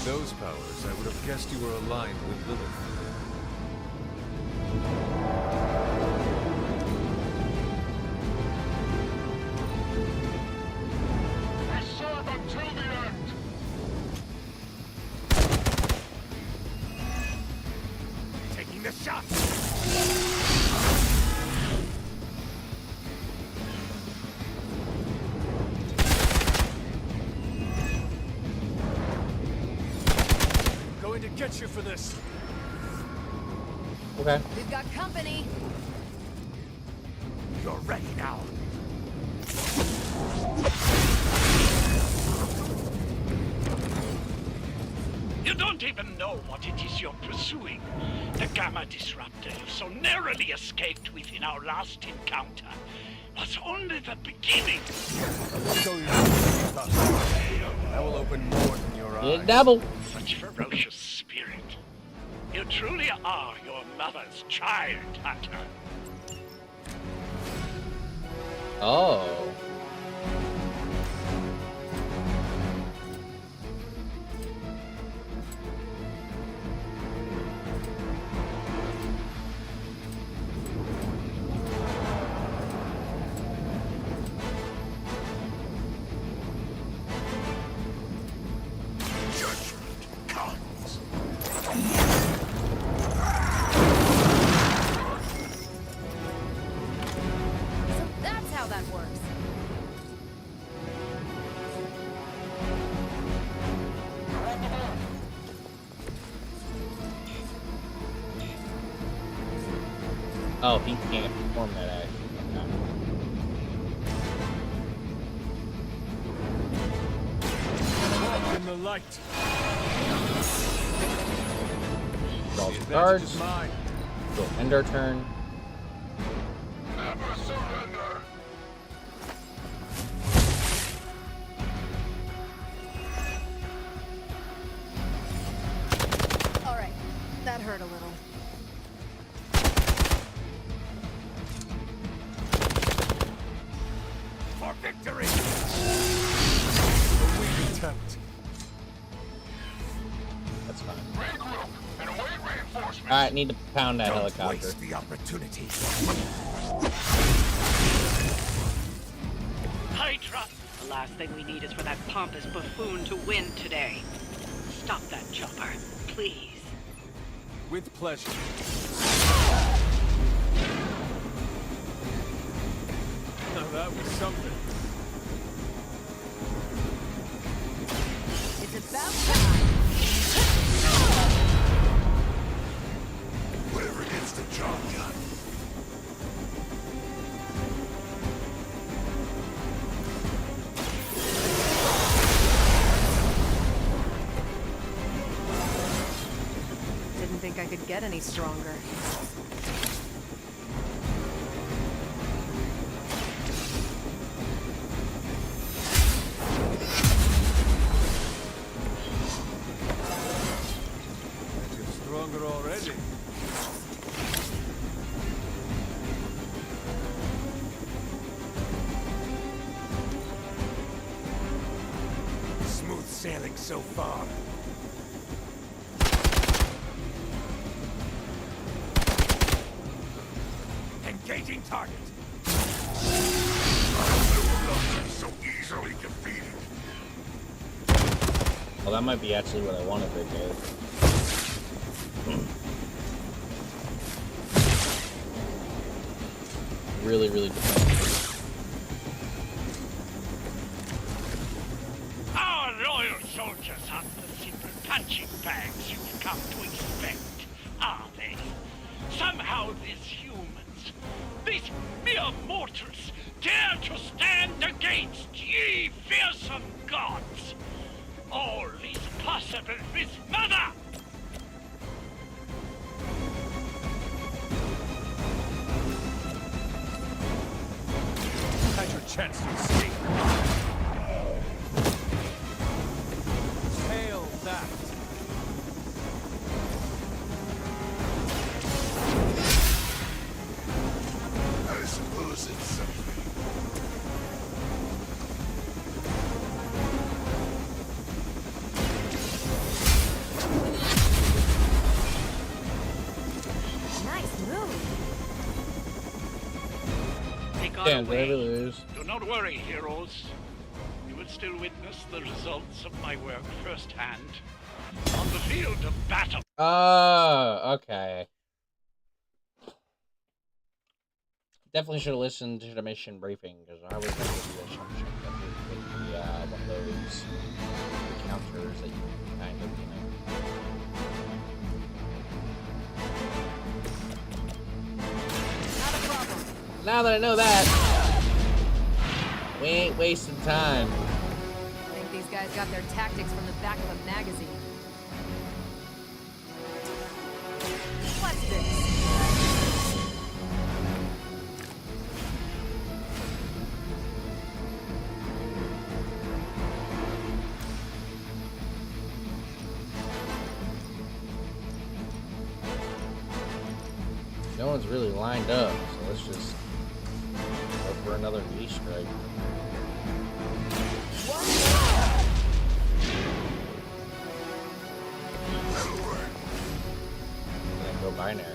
S13: Those powers, I would have guessed you were aligned with Lilith.
S1: We serve until the end.
S14: get you for this.
S2: Okay.
S11: We've got company.
S4: You're ready now.
S22: You don't even know what it is you're pursuing. The Gamma Disruptor you so narrowly escaped with in our last encounter was only the beginning.
S13: Show you that will open more than your eyes.
S2: Double.
S22: Such ferocious spirit. You truly are your mother's child, Hunter.
S2: Oh.
S11: So that's how that works.
S2: Oh, he can't perform that action.
S13: Walk in the light.
S2: Draw
S13: The
S2: some
S13: advantage
S2: cards.
S13: is mine.
S2: We'll end our turn.
S1: Never surrender.
S11: All right, that hurt a little.
S4: For victory!
S13: A weak attempt.
S2: That's fine.
S1: Regroup and await reinforcements.
S2: Alright, need to pound that
S4: Don't
S2: helicopter.
S4: waste the opportunity.
S21: Hydra! The last thing we need is for that pompous buffoon to win today. Stop that chopper, please.
S13: With pleasure. Now that was something.
S11: It's about time.
S3: Whatever gets the job done.
S11: Didn't think I could get any stronger.
S13: You're stronger already.
S4: Smooth sailing so far. Engaging target.
S3: So easily defeated.
S2: Well, that might be actually what I wanted right there. Really, really defensive.
S22: Our loyal soldiers aren't the simple punching bags you've come to expect, are they? Somehow these humans, these mere mortals, dare to stand against ye fearsome gods. All is possible with Mother!
S13: Had your chance to escape. Hail that.
S3: I suppose it's something.
S11: Nice move.
S22: They got
S2: Damn,
S22: away.
S2: did I lose?
S22: Do not worry, heroes. You will still witness the results of my work firsthand. On the field of battle.
S2: Oh, okay. Definitely should have listened to the mission briefing, because I was under the assumption that this would be one of those encounters that you can kind of, now that I know that, we ain't wasting time.
S11: I think these guys got their tactics from the back of a magazine. What's this?
S2: No one's really lined up, so let's just go for another knee strike. And then go binary.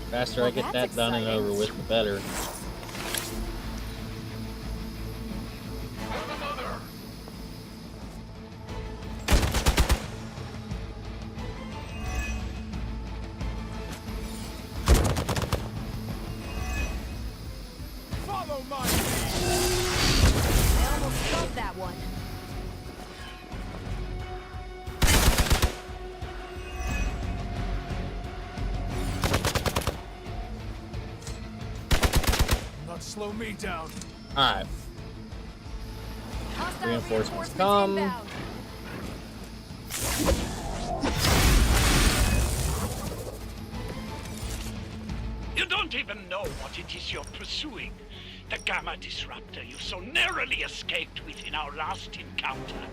S2: Faster I get that done and over with, the better.
S5: Slow me down.
S2: Alright. Reinforcements come.
S22: You don't even know what it is you're pursuing. The Gamma Disruptor you so narrowly escaped with in our last encounter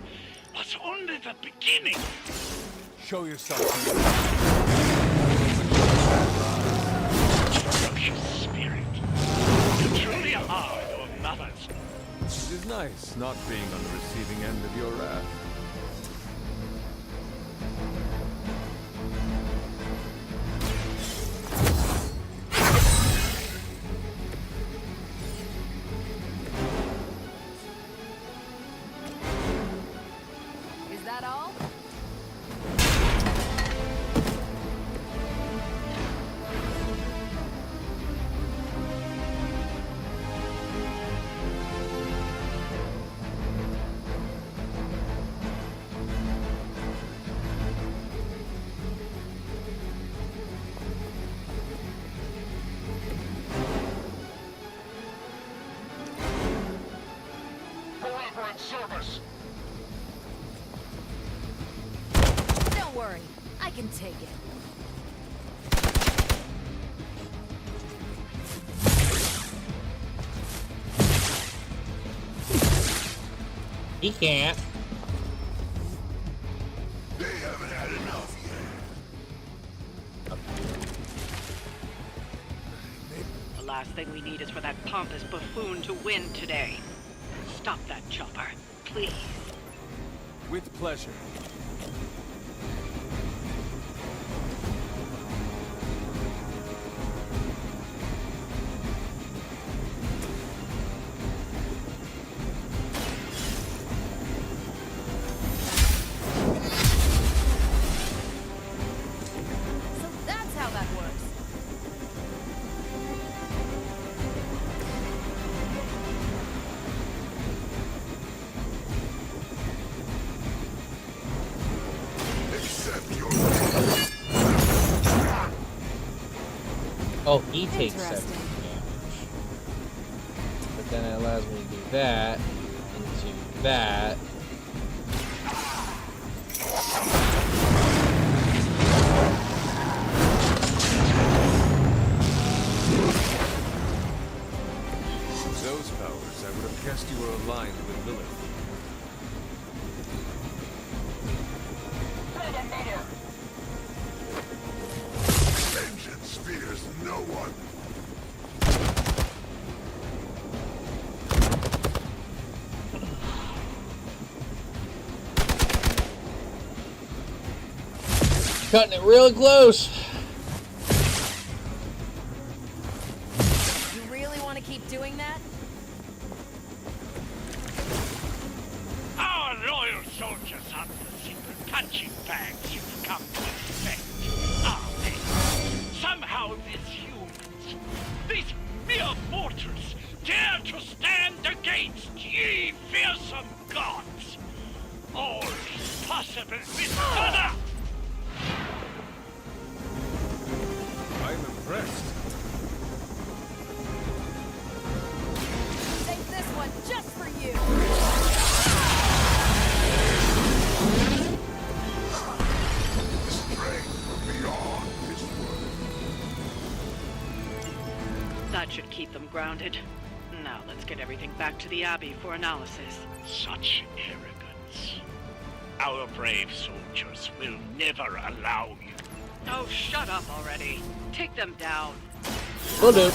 S22: was only the beginning.
S5: Show yourself.
S22: Ferocious spirit. You truly are your mother's.
S13: It is nice not being on the receiving end of your wrath.
S11: Is that all?
S1: Forever in service.
S11: Don't worry, I can take it.
S2: He can't.
S3: They haven't had enough
S21: The last thing we need is for that pompous buffoon to win today. Stop that chopper, please.
S13: With pleasure.
S11: So that's how that works.
S3: Accept your
S2: Oh, he takes 7
S11: Interesting.
S2: damage. But then it allows me to do that into that.
S13: Those powers, I would have guessed you were aligned with Lilith.
S3: vengeance fears no one.
S2: Cutting it real close.
S11: You really want to keep doing that?
S22: Our loyal soldiers aren't the simple punching bags you've come to expect, are they? Somehow these humans, these mere mortals, dare to stand against ye fearsome gods. All is possible with honor!
S5: I'm impressed.
S11: Save this one just for you!
S21: That should keep them grounded. Now let's get everything back to the Abbey for analysis.
S22: Such arrogance. Our brave soldiers will never allow you.
S21: Oh, shut up already. Take them down.
S2: Will do.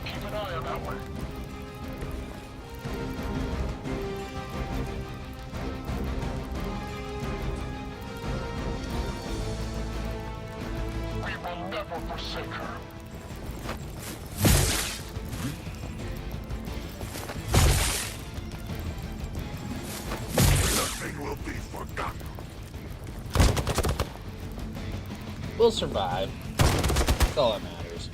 S1: Keep an eye on that one. We will never forsake her. Nothing will be forgotten.
S2: We'll survive. That's all that matters.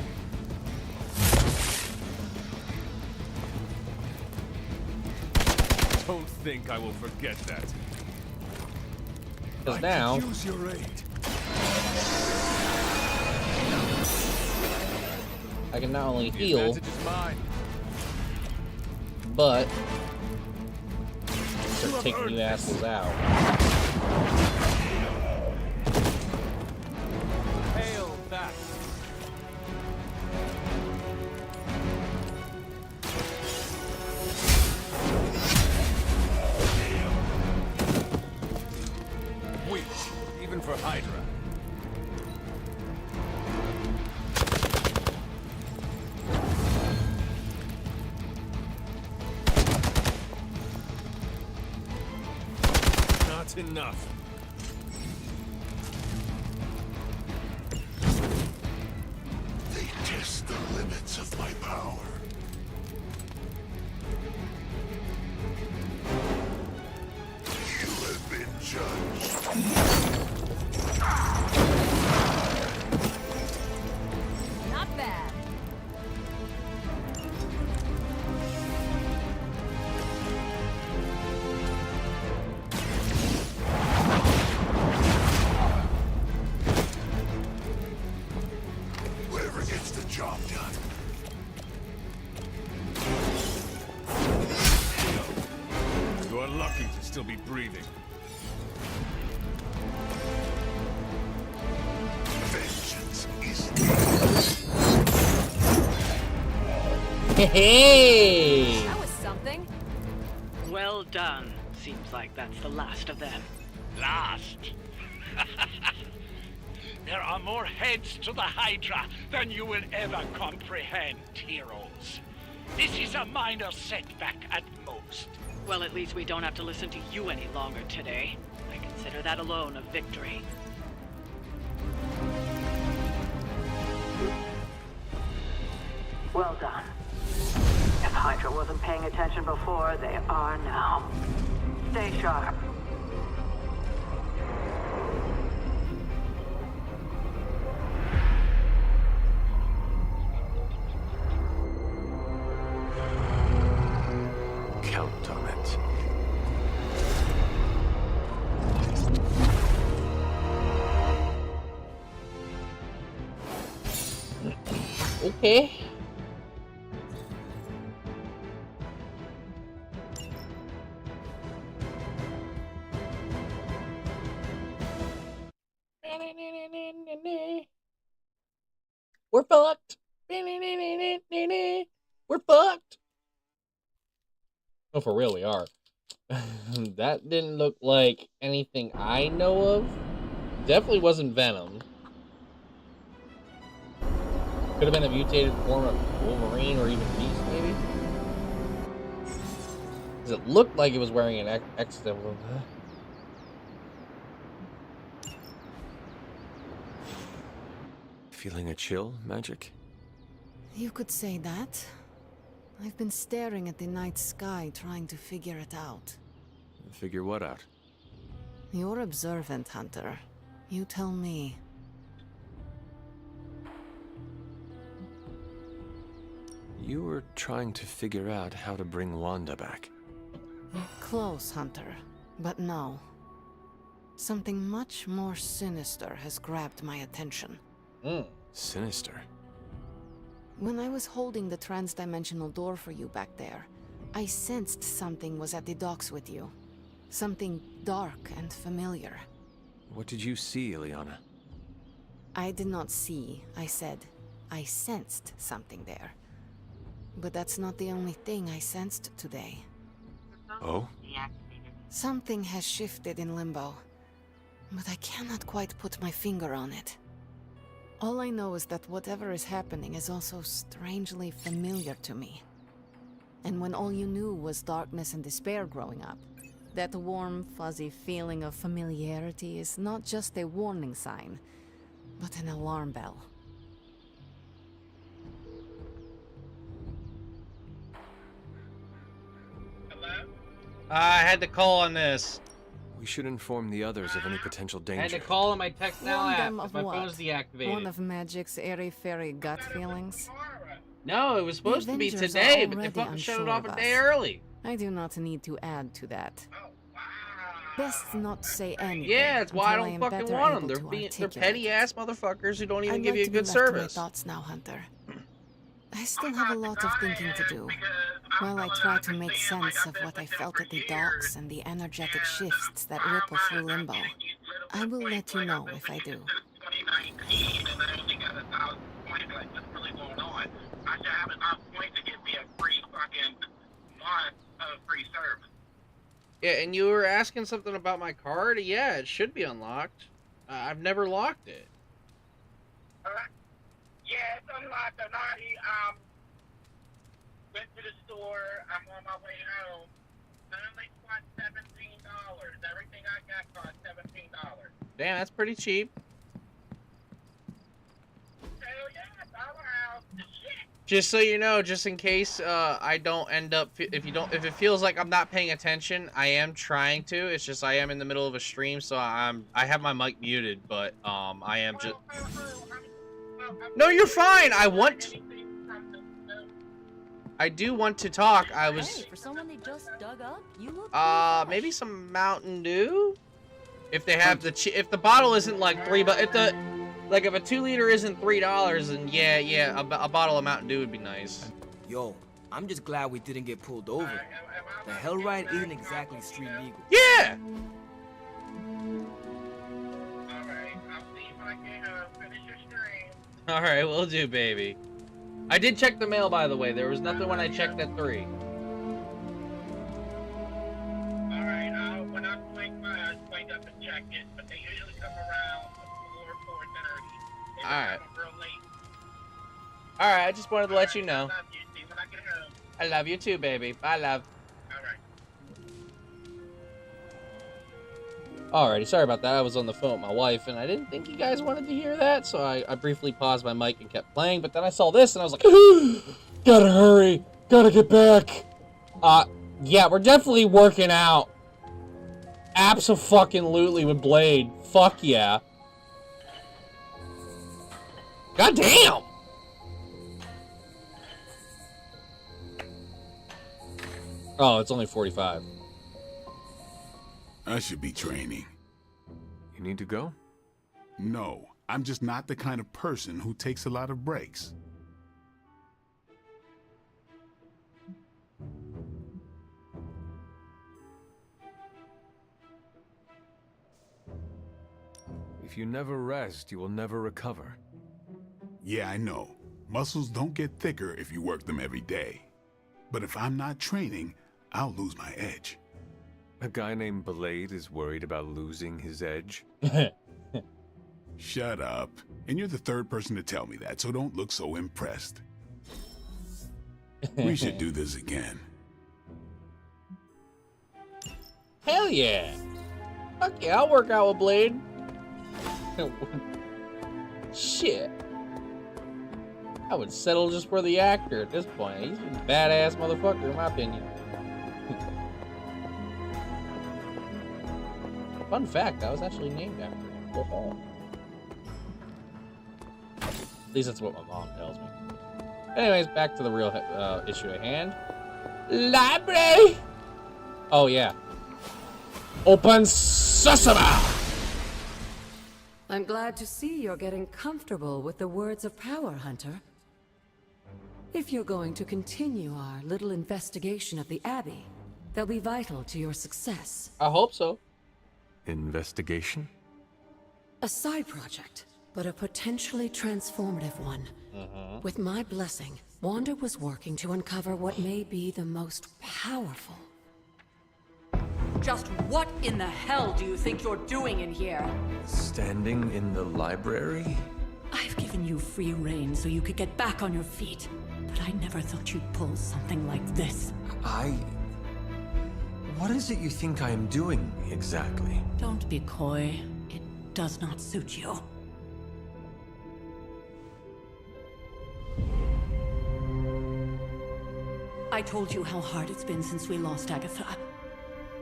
S5: Don't think I will forget that.
S2: Because now,
S5: Use your aid.
S2: I can not only
S5: The
S2: heal,
S5: advantage is mine.
S2: but start taking you assholes out.
S5: Hail back. Weak, even for Hydra. Not enough.
S1: They test the limits of my power. You have been judged.
S11: Not bad.
S1: Whoever gets the job done.
S5: You are lucky to still be breathing.
S1: Vengeance is
S2: Hey!
S11: That was something.
S21: Well done. Seems like that's the last of them.
S22: Last. There are more heads to the Hydra than you will ever comprehend, heroes. This is a minor setback at most.
S21: Well, at least we don't have to listen to you any longer today. I consider that alone a victory. Well done. If Hydra wasn't paying attention before, they are now. Stay sharp.
S13: Count on it.
S2: Okay. We're fucked. We're fucked. Oh, for real, we are. That didn't look like anything I know of. Definitely wasn't Venom. Could have been a mutated form of Wolverine or even Beast, maybe. Because it looked like it was wearing an X symbol.
S13: Feeling a chill, Magic?
S17: You could say that. I've been staring at the night sky, trying to figure it out.
S13: Figure what out?
S17: You're observant, Hunter. You tell me.
S13: You were trying to figure out how to bring Wanda back.
S17: Close, Hunter. But no. Something much more sinister has grabbed my attention.
S13: Sinister?
S17: When I was holding the transdimensional door for you back there, I sensed something was at the docks with you. Something dark and familiar.
S13: What did you see, Ileana?
S17: I did not see, I said. I sensed something there. But that's not the only thing I sensed today.
S13: Oh?
S17: Something has shifted in Limbo, but I cannot quite put my finger on it. All I know is that whatever is happening is also strangely familiar to me. And when all you knew was darkness and despair growing up, that warm, fuzzy feeling of familiarity is not just a warning sign, but an alarm bell.
S2: I had to call on this.
S13: We should inform the others of any potential danger.
S2: I had to call on my text now
S17: Warn
S2: app.
S17: them of
S2: My
S17: what?
S2: phone's deactivated.
S17: One of Magic's airy-fairy gut feelings?
S2: No, it was supposed to be
S17: Avengers
S2: today,
S17: are
S2: but they
S17: already
S2: fucking shut it
S17: unsure
S2: off
S17: of
S2: a day
S17: us.
S2: early.
S17: I do not need to add to that. Best not say anything.
S2: Yeah, that's why I
S17: until
S2: don't
S17: am
S2: fucking
S17: better
S2: want
S17: able
S2: them.
S17: to
S2: They're
S17: articulate
S2: petty ass motherfuckers who don't even
S17: I'd
S2: give
S17: like
S2: you a
S17: to be
S2: good
S17: left to
S2: service.
S17: my thoughts now, Hunter. I still have a lot of thinking to do. While I try to make sense of what I felt at the docks and the energetic shifts that ripple through Limbo, I will let you know if I do.
S2: Yeah, and you were asking something about my card? Yeah, it should be unlocked. I've never locked it.
S1: Yeah, it's unlocked. I already went to the store. I'm on my way home. It only cost $17. Everything I got cost $17.
S2: Damn, that's pretty cheap.
S1: Hell yeah, Powerhouse. The shit.
S2: Just so you know, just in case I don't end up, if it feels like I'm not paying attention, I am trying to. It's just I am in the middle of a stream, so I have my mic muted, but I am just. No, you're fine. I do want to talk. I was.
S12: Hey, for someone they just dug up, you look
S2: Maybe some Mountain Dew. If they have if the bottle isn't like $3, but if a 2-liter isn't $3, then yeah, a bottle of Mountain Dew would be nice.
S14: Yo, I'm just glad we didn't get pulled over. The hell ride isn't exactly street legal.
S2: Yeah. All right, we'll do, baby. I did check the mail, by the way. There was nothing when I checked at 3.
S1: Alright, when I swing by, I swing up and check it, but they usually come around 4:30.
S2: Alright.
S1: Real late.
S2: Alright, I just wanted to let you know.
S1: I love you. See when I get home.
S2: I love you too, baby. Bye, love. Alrighty, sorry about that. I was on the phone with my wife, and I didn't think you guys wanted to hear that, so I briefly paused my mic and kept playing, but then I saw this, and I was like, gotta hurry, gotta get back. Yeah, we're definitely working out. Abso-fucking-lutely with Blade. Fuck yeah. God damn! Oh, it's only 45.
S3: I should be training.
S13: You need to go?
S3: No, I'm just not the kind of person who takes a lot of breaks.
S13: If you never rest, you will never recover.
S3: Yeah, I know. Muscles don't get thicker if you work them every day. But if I'm not training, I'll lose my edge.
S13: A guy named Blade is worried about losing his edge?
S3: Shut up. And you're the third person to tell me that, so don't look so impressed. We should do this again.
S2: Hell yeah! Fuck yeah, I'll work out with Blade. Shit. I would settle just for the actor at this point. He's a badass motherfucker, in my opinion. Fun fact, I was actually named after him. At least that's what my mom tells me. Anyways, back to the real issue at hand. Library! Oh, yeah. Open sesame!
S20: I'm glad to see you're getting comfortable with the words of power, Hunter. If you're going to continue our little investigation of the Abbey, they'll be vital to your success.
S2: I hope so.
S13: Investigation?
S20: A side project, but a potentially transformative one. With my blessing, Wanda was working to uncover what may be the most powerful.
S10: Just what in the hell do you think you're doing in here?
S13: Standing in the library?
S10: I've given you free rein so you could get back on your feet, but I never thought you'd pull something like this.
S13: What is it you think I am doing, exactly?
S10: Don't be coy. It does not suit you. I told you how hard it's been since we lost Agatha.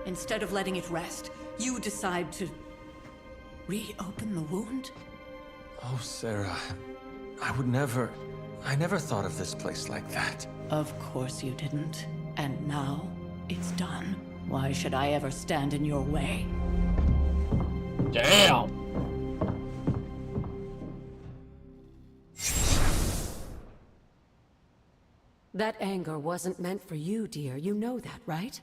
S10: Instead of letting it rest, you decide to reopen the wound?
S13: Oh, Sarah, I never thought of this place like that.
S10: Of course you didn't. And now, it's done. Why should I ever stand in your way?
S2: Damn!
S20: That anger wasn't meant for you, dear. You know that, right?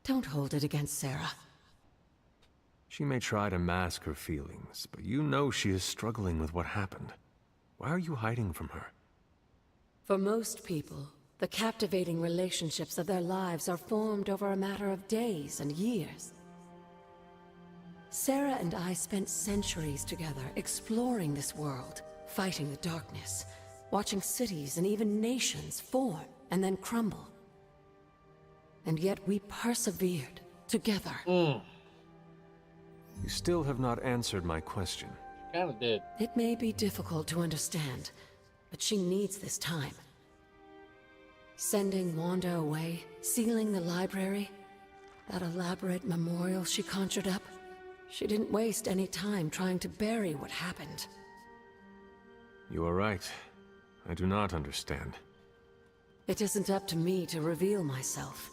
S20: Don't hold it against Sarah.
S13: She may try to mask her feelings, but you know she is struggling with what happened. Why are you hiding from her?
S20: For most people, the captivating relationships of their lives are formed over a matter of days and years. Sarah and I spent centuries together exploring this world, fighting the darkness, watching cities and even nations form and then crumble. And yet we persevered together.
S13: You still have not answered my question.
S2: Kinda did.
S20: It may be difficult to understand, but she needs this time. Sending Wanda away, sealing the library, that elaborate memorial she conjured up. She didn't waste any time trying to bury what happened.
S13: You are right. I do not understand.
S20: It isn't up to me to reveal myself.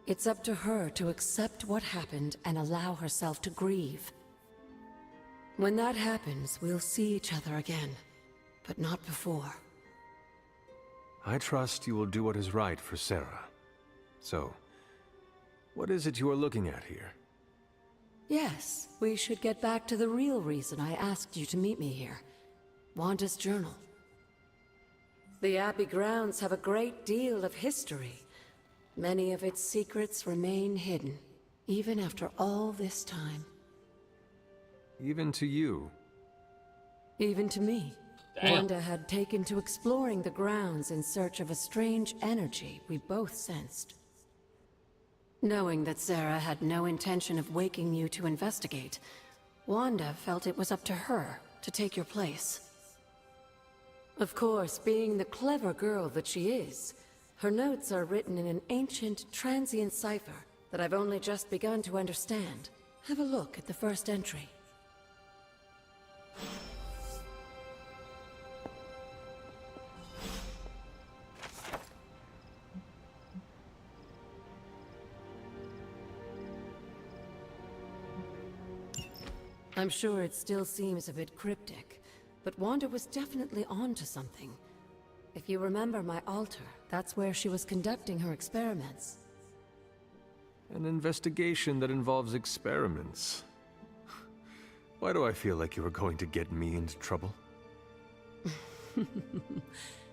S20: It's up to her to accept what happened and allow herself to grieve. When that happens, we'll see each other again, but not before.
S13: I trust you will do what is right for Sarah. So, what is it you are looking at here?
S20: Yes, we should get back to the real reason I asked you to meet me here. Wanda's journal. The Abbey grounds have a great deal of history. Many of its secrets remain hidden, even after all this time.
S13: Even to you?
S20: Even to me.
S2: Damn.
S20: Wanda had taken to exploring the grounds in search of a strange energy we both sensed. Knowing that Sarah had no intention of waking you to investigate, Wanda felt it was up to her to take your place. Of course, being the clever girl that she is, her notes are written in an ancient, transient cipher that I've only just begun to understand. Have a look at the first entry. I'm sure it still seems a bit cryptic, but Wanda was definitely onto something. If you remember my altar, that's where she was conducting her experiments.
S13: An investigation that involves experiments. Why do I feel like you are going to get me into trouble?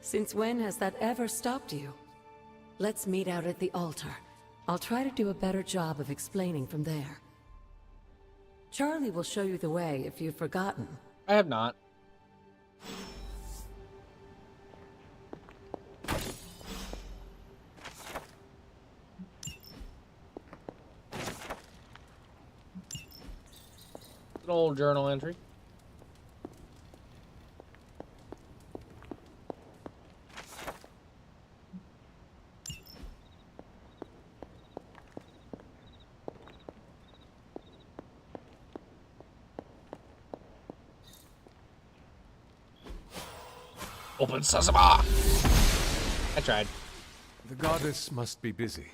S20: Since when has that ever stopped you? Let's meet out at the altar. I'll try to do a better job of explaining from there. Charlie will show you the way if you've forgotten.
S2: I have not. An old journal entry. Open sesame! I tried.
S13: The goddess must be busy.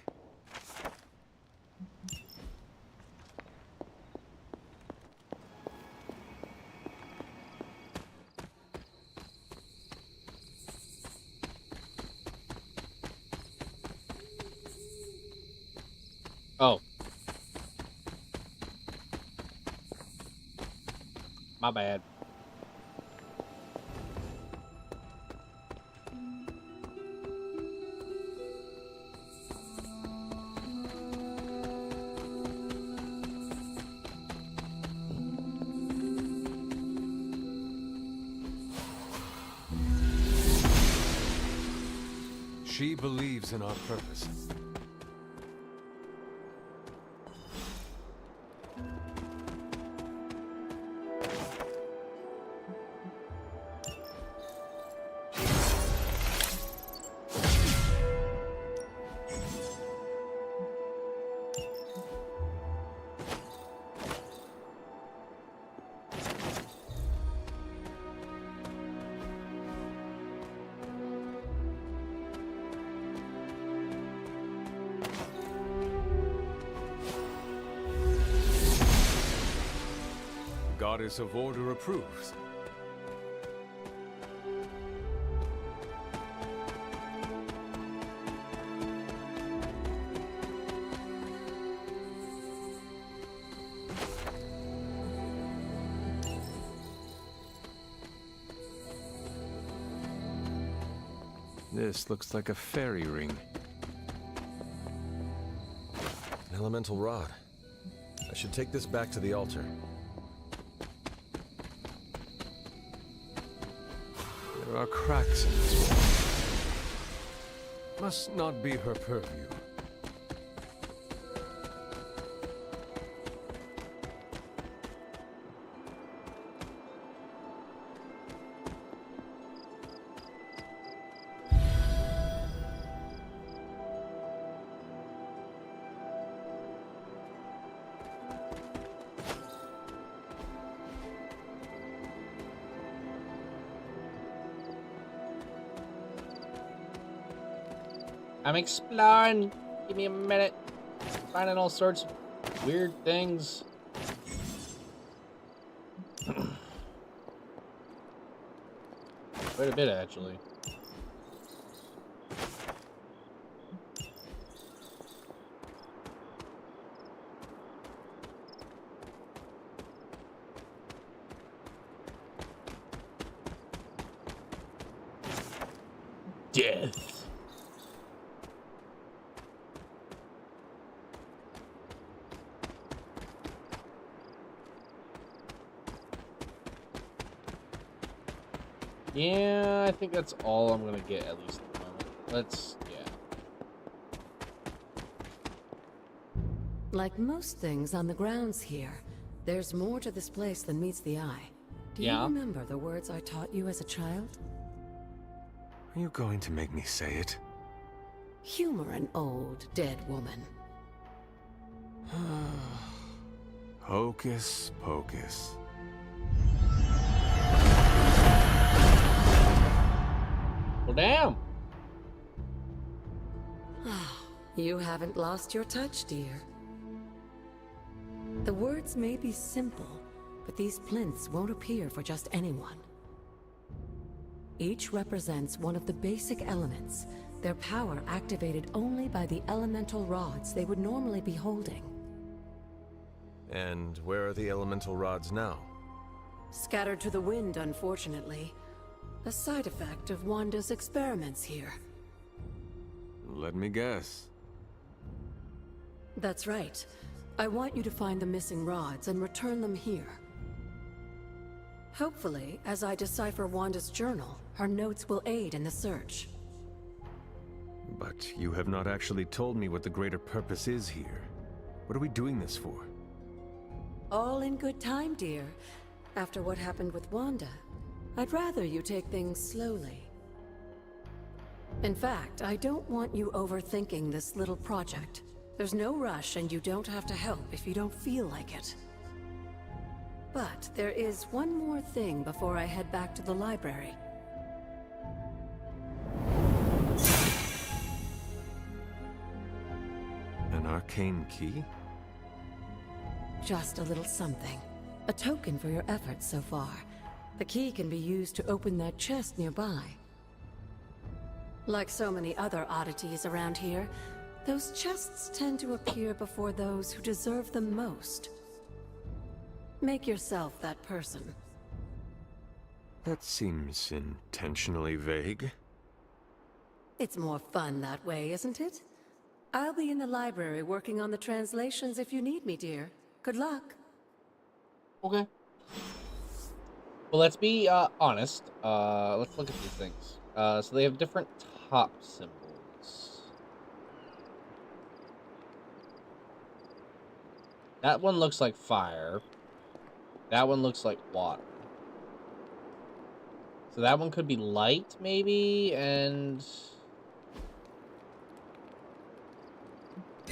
S2: Oh. My bad.
S13: She believes in our purpose. Goddess of Order approves. This looks like a fairy ring.
S8: An elemental rod. I should take this back to the altar.
S13: There are cracks in this wall. Must not be her purview.
S2: I'm exploring. Give me a minute. Finding all sorts of weird things. Quite a bit, actually. Death. Yeah, I think that's all I'm gonna get, at least at the moment. Let's, yeah.
S20: Like most things on the grounds here, there's more to this place than meets the eye. Do you
S2: Yeah.
S20: remember the words I taught you as a child?
S13: Are you going to make me say it?
S20: Humor an old, dead woman.
S13: Hocus pocus.
S2: Well, damn.
S20: You haven't lost your touch, dear. The words may be simple, but these plinths won't appear for just anyone. Each represents one of the basic elements, their power activated only by the elemental rods they would normally be holding.
S8: And where are the elemental rods now?
S20: Scattered to the wind, unfortunately. A side effect of Wanda's experiments here.
S13: Let me guess.
S20: That's right. I want you to find the missing rods and return them here. Hopefully, as I decipher Wanda's journal, her notes will aid in the search.
S13: But you have not actually told me what the greater purpose is here. What are we doing this for?
S20: All in good time, dear. After what happened with Wanda, I'd rather you take things slowly. In fact, I don't want you overthinking this little project. There's no rush, and you don't have to help if you don't feel like it. But there is one more thing before I head back to the library.
S13: arcane key?
S20: Just a little something. A token for your efforts so far. The key can be used to open that chest nearby. Like so many other oddities around here, those chests tend to appear before those who deserve them most. Make yourself that person.
S13: That seems intentionally vague.
S20: It's more fun that way, isn't it? I'll be in the library working on the translations if you need me, dear. Good luck.
S2: Okay. Well, let's be honest. Let's look at these things. So they have different top symbols. That one looks like fire. That one looks like water. So that one could be light, maybe, and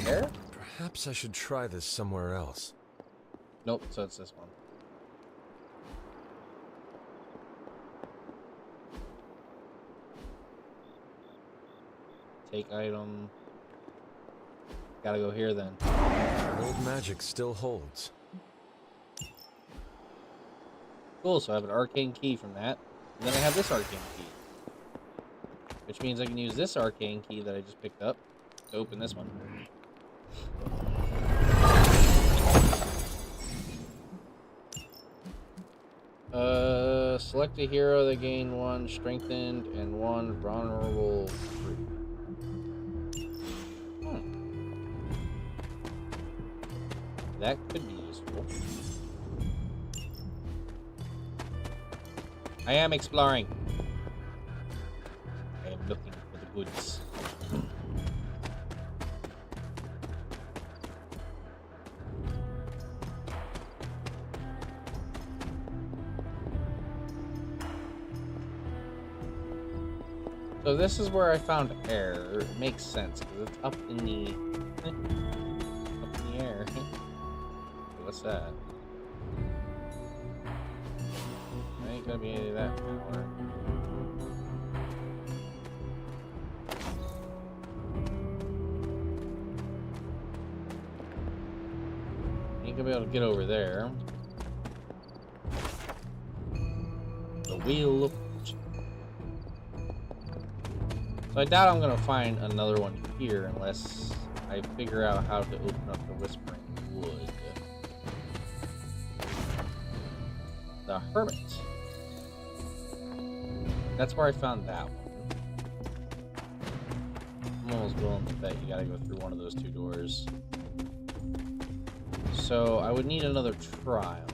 S2: air?
S8: Perhaps I should try this somewhere else.
S2: Nope, so it's this one. Take item. Gotta go here then.
S8: Old magic still holds.
S2: Cool, so I have an arcane key from that. And then I have this arcane key. Which means I can use this arcane key that I just picked up to open this one. Select a hero that gain 1 strengthened and 1 vulnerable fruit. That could be useful. I am exploring. I am looking for the goods. So this is where I found air. It makes sense because it's up in the air. What's that? Ain't gonna be any of that power. Ain't gonna be able to get over there. The wheel of fortune. So I doubt I'm gonna find another one here unless I figure out how to open up the Whispering Wood. The Hermit. That's where I found that one. I'm almost willing to bet you gotta go through one of those 2 doors. So I would need another trial.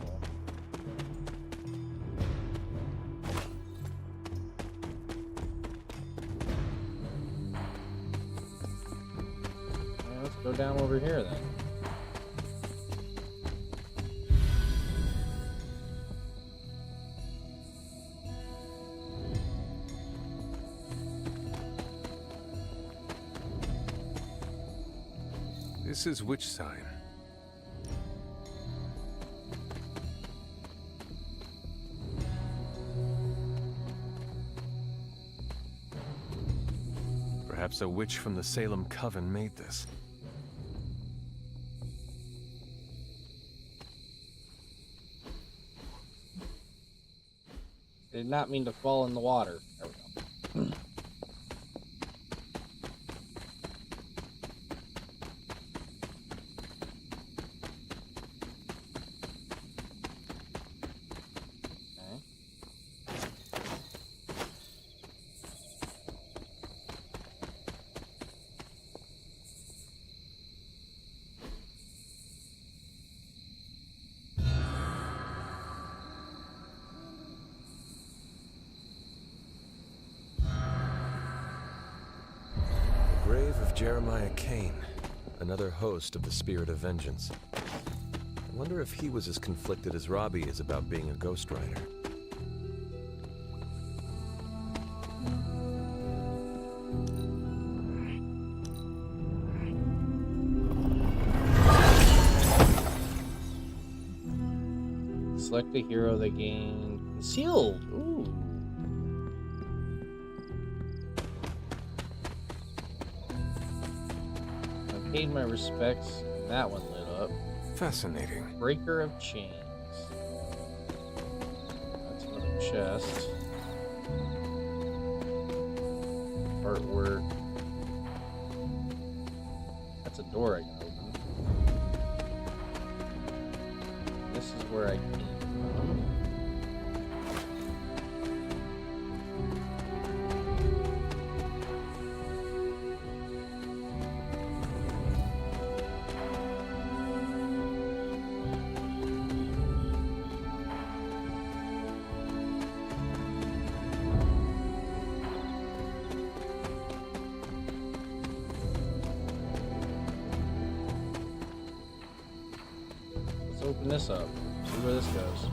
S2: Okay, let's go down over here then.
S13: This is which sign? Perhaps a witch from the Salem Coven made this.
S2: Did not mean to fall in the water. There we go.
S8: Grave of Jeremiah Kane, another host of the Spirit of Vengeance. I wonder if he was as conflicted as Robbie is about being a ghostwriter.
S2: Select a hero that gained concealed. Ooh. paid my respects. And that one lit up.
S13: Fascinating.
S2: Breaker of chains. That's another chest. Artwork. That's a door I can open. This is where I came from. Open this up. See where this goes.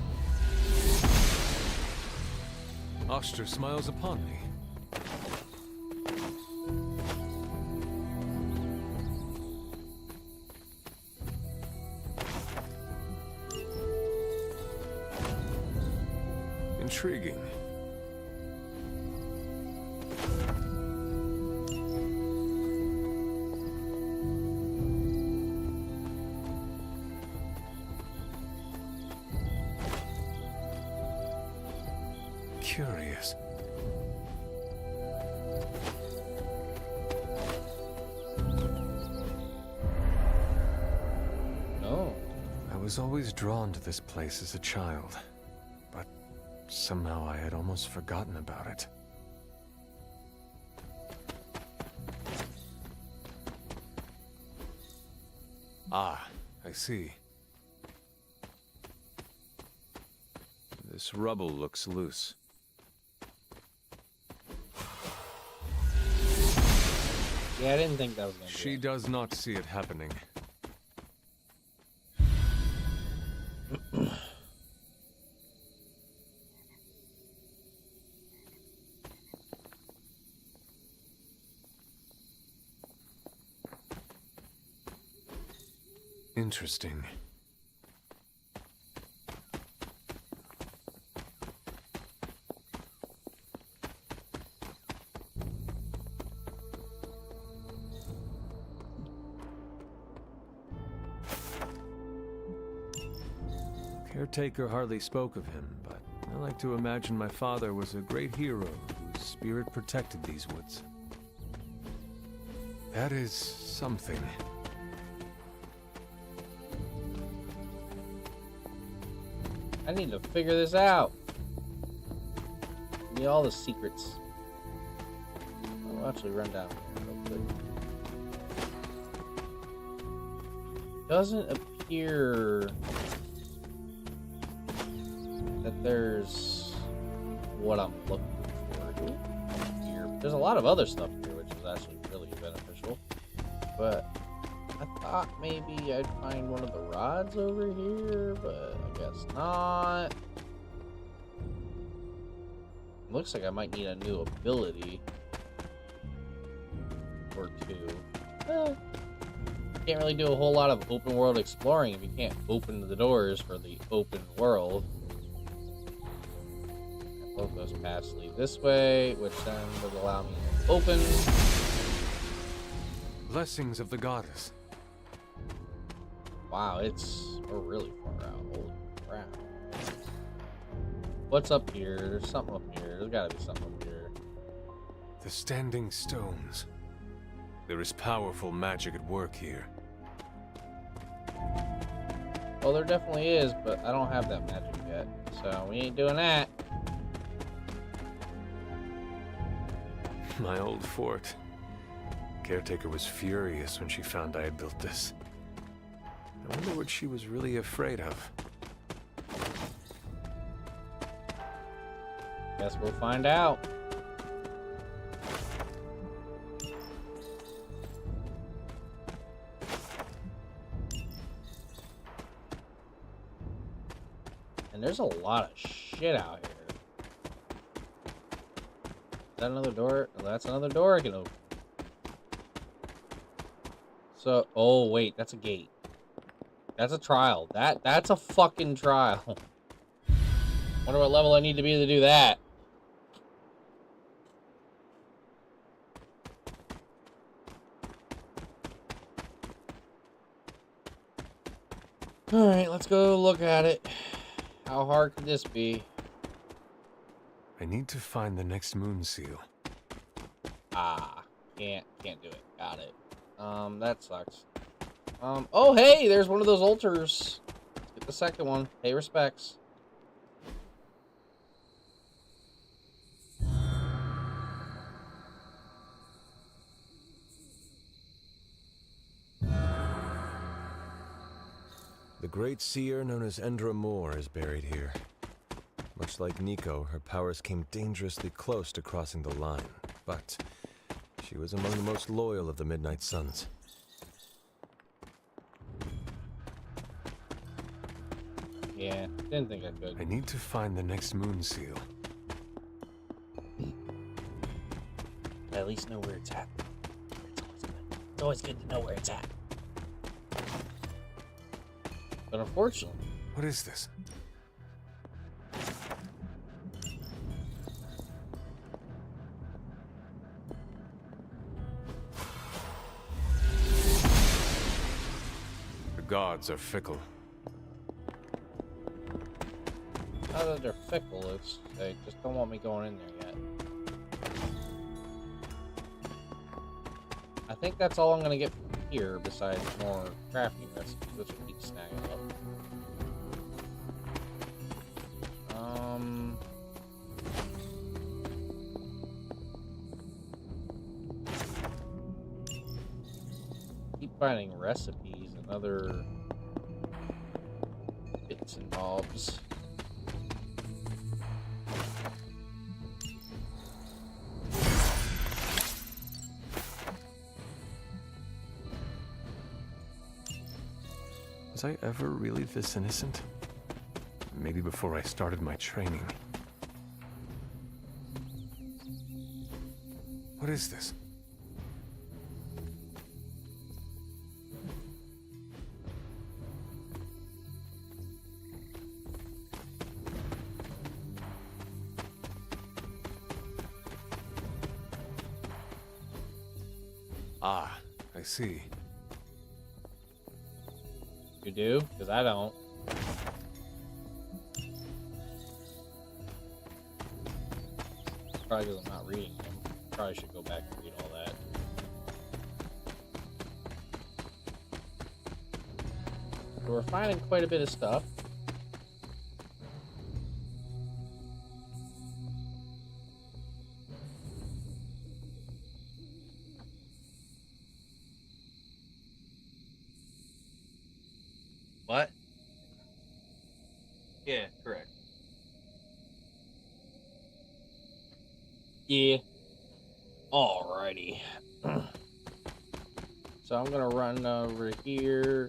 S13: Oster smiles upon me. Intriguing. Curious.
S2: Oh.
S13: I was always drawn to this place as a child, but somehow I had almost forgotten about it. Ah, I see. This rubble looks loose.
S2: Yeah, I didn't think that was gonna be.
S13: She does not see it happening. Interesting. Caretaker hardly spoke of him, but I like to imagine my father was a great hero whose spirit protected these woods. That is something.
S2: I need to figure this out. Give me all the secrets. I'll actually run down here real quick. Doesn't appear that there's what I'm looking for here. There's a lot of other stuff here, which is actually really beneficial. But I thought maybe I'd find one of the rods over here, but I guess not. Looks like I might need a new ability or two. Can't really do a whole lot of open world exploring if you can't open the doors for the open world. Both those paths lead this way, which then would allow me to open.
S13: Blessings of the goddess.
S2: Wow, we're really far out. Holy crap. What's up here? There's something up here. There's gotta be something up here.
S13: The standing stones. There is powerful magic at work here.
S2: Well, there definitely is, but I don't have that magic yet. So we ain't doing that.
S13: My old fort. Caretaker was furious when she found I had built this. I wonder what she was really afraid of.
S2: Guess we'll find out. And there's a lot of shit out here. Is that another door? Oh, that's another door I can open. So, oh wait, that's a gate. That's a trial. That's a fucking trial. Wonder what level I need to be to do that. Alright, let's go look at it. How hard could this be?
S13: I need to find the next moon seal.
S2: Ah, can't do it. Got it. That sucks. Oh hey, there's one of those altars. Let's get the second one. Pay respects.
S8: The great seer known as Endra Moore is buried here. Much like Nico, her powers came dangerously close to crossing the line, but she was among the most loyal of the Midnight Suns.
S2: Yeah, didn't think I could.
S13: I need to find the next moon seal.
S2: I at least know where it's at. It's always good to know where it's at. But unfortunately...
S13: What is this? The gods are fickle.
S2: Not that they're fickle, it's they just don't want me going in there yet. I think that's all I'm gonna get from here, besides more crafting recipes, which will keep snagging up. Keep finding recipes and other bits and bobs.
S13: Was I ever really this innocent? Maybe before I started my training. What is this? Ah, I see.
S2: You do? Because I don't. Probably because I'm not reading them. Probably should go back and read all that. So we're finding quite a bit of stuff. What? Yeah, correct. Yeah. Alrighty. So I'm gonna run over here.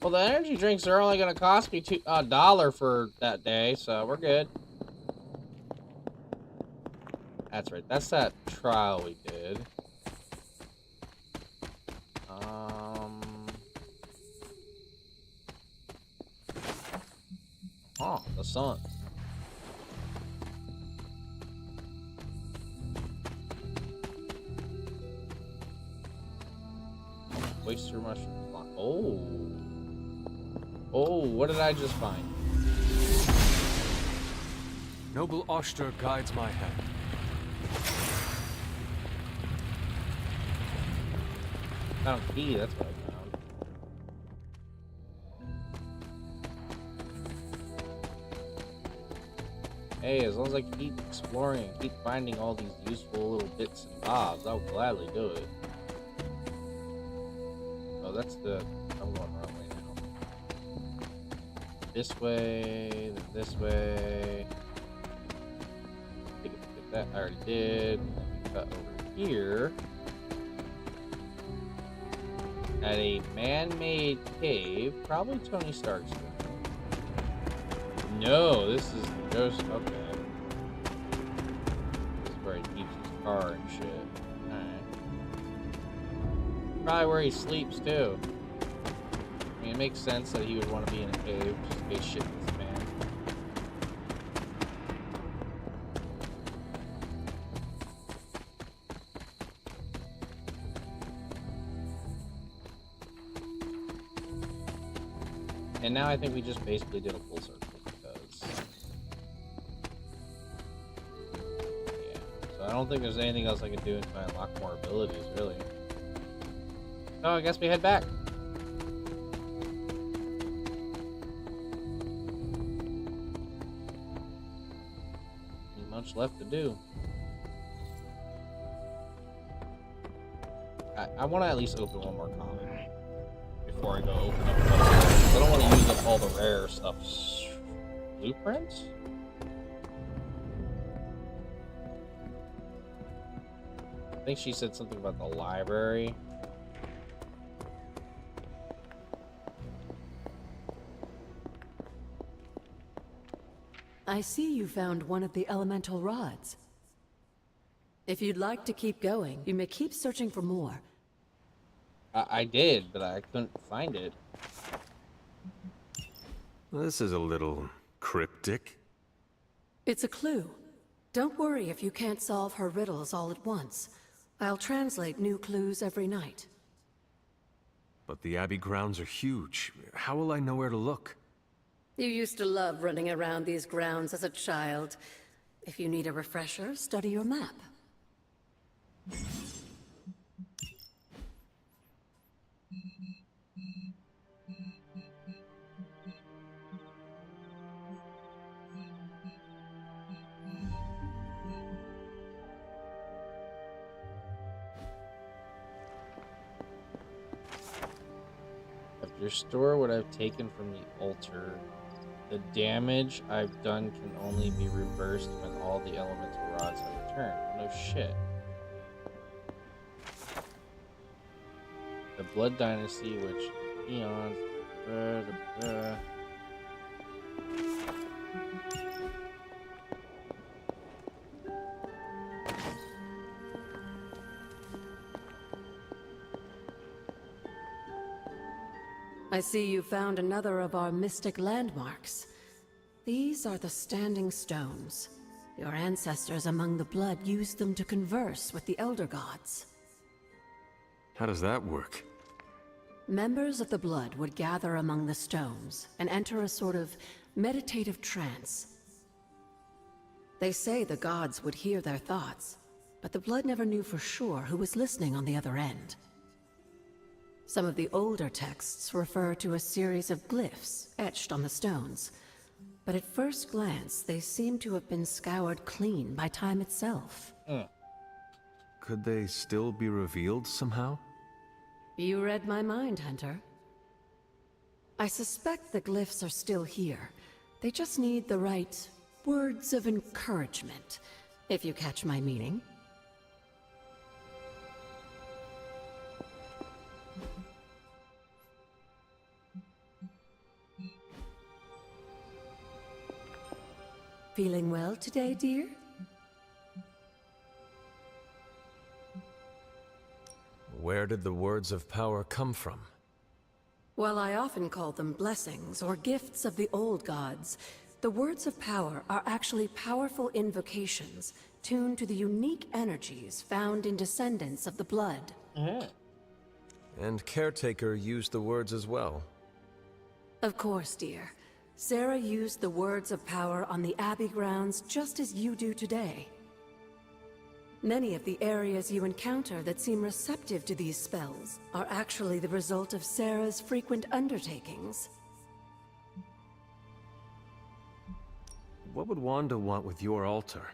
S2: Well, the energy drinks are only gonna cost me $1 for that day, so we're good. That's right. That's that trial we did. Oh, the sun. Oyster mushroom. Oh. Oh, what did I just find?
S13: Noble Oster guides my hand.
S2: Found a key, that's what I found. Hey, as long as I keep exploring and keep finding all these useful little bits and bobs, I'll gladly do it. Oh, that's the... I'm going the wrong way now. This way, then this way. Take that, I already did. Then we cut over here. At a man-made cave, probably Tony Stark's room. No, this is the ghost. Okay. This is where he keeps his car and shit. Alright. Probably where he sleeps too. I mean, it makes sense that he would want to be in a cave just in case shit hits the fan. And now I think we just basically did a full circle because... Yeah, so I don't think there's anything else I can do until I unlock more abilities, really. So I guess we head back. Ain't much left to do. I want to at least open one more comic before I go open up another one. I don't want to use up all the rare stuff. Blueprints? I think she said something about the library.
S20: I see you found one of the elemental rods. If you'd like to keep going, you may keep searching for more.
S2: I did, but I couldn't find it.
S13: This is a little cryptic.
S20: It's a clue. Don't worry if you can't solve her riddles all at once. I'll translate new clues every night.
S13: But the Abbey grounds are huge. How will I know where to look?
S20: You used to love running around these grounds as a child. If you need a refresher, study your map.
S2: Restore what I've taken from the altar. The damage I've done can only be reversed when all the elemental rods have returned. No shit. The Blood Dynasty, which eons.
S20: I see you found another of our mystic landmarks. These are the Standing Stones. Your ancestors among the Blood used them to converse with the Elder Gods.
S13: How does that work?
S20: Members of the Blood would gather among the stones and enter a sort of meditative trance. They say the gods would hear their thoughts, but the Blood never knew for sure who was listening on the other end. Some of the older texts refer to a series of glyphs etched on the stones, but at first glance they seem to have been scoured clean by time itself.
S13: Could they still be revealed somehow?
S20: You read my mind, Hunter. I suspect the glyphs are still here. They just need the right words of encouragement, if you catch my meaning. Feeling well today, dear?
S8: Where did the words of power come from?
S20: While I often call them blessings or gifts of the old gods, the words of power are actually powerful invocations tuned to the unique energies found in descendants of the Blood.
S8: And Caretaker used the words as well.
S20: Of course, dear. Sarah used the words of power on the Abbey grounds just as you do today. Many of the areas you encounter that seem receptive to these spells are actually the result of Sarah's frequent undertakings.
S13: What would Wanda want with your altar?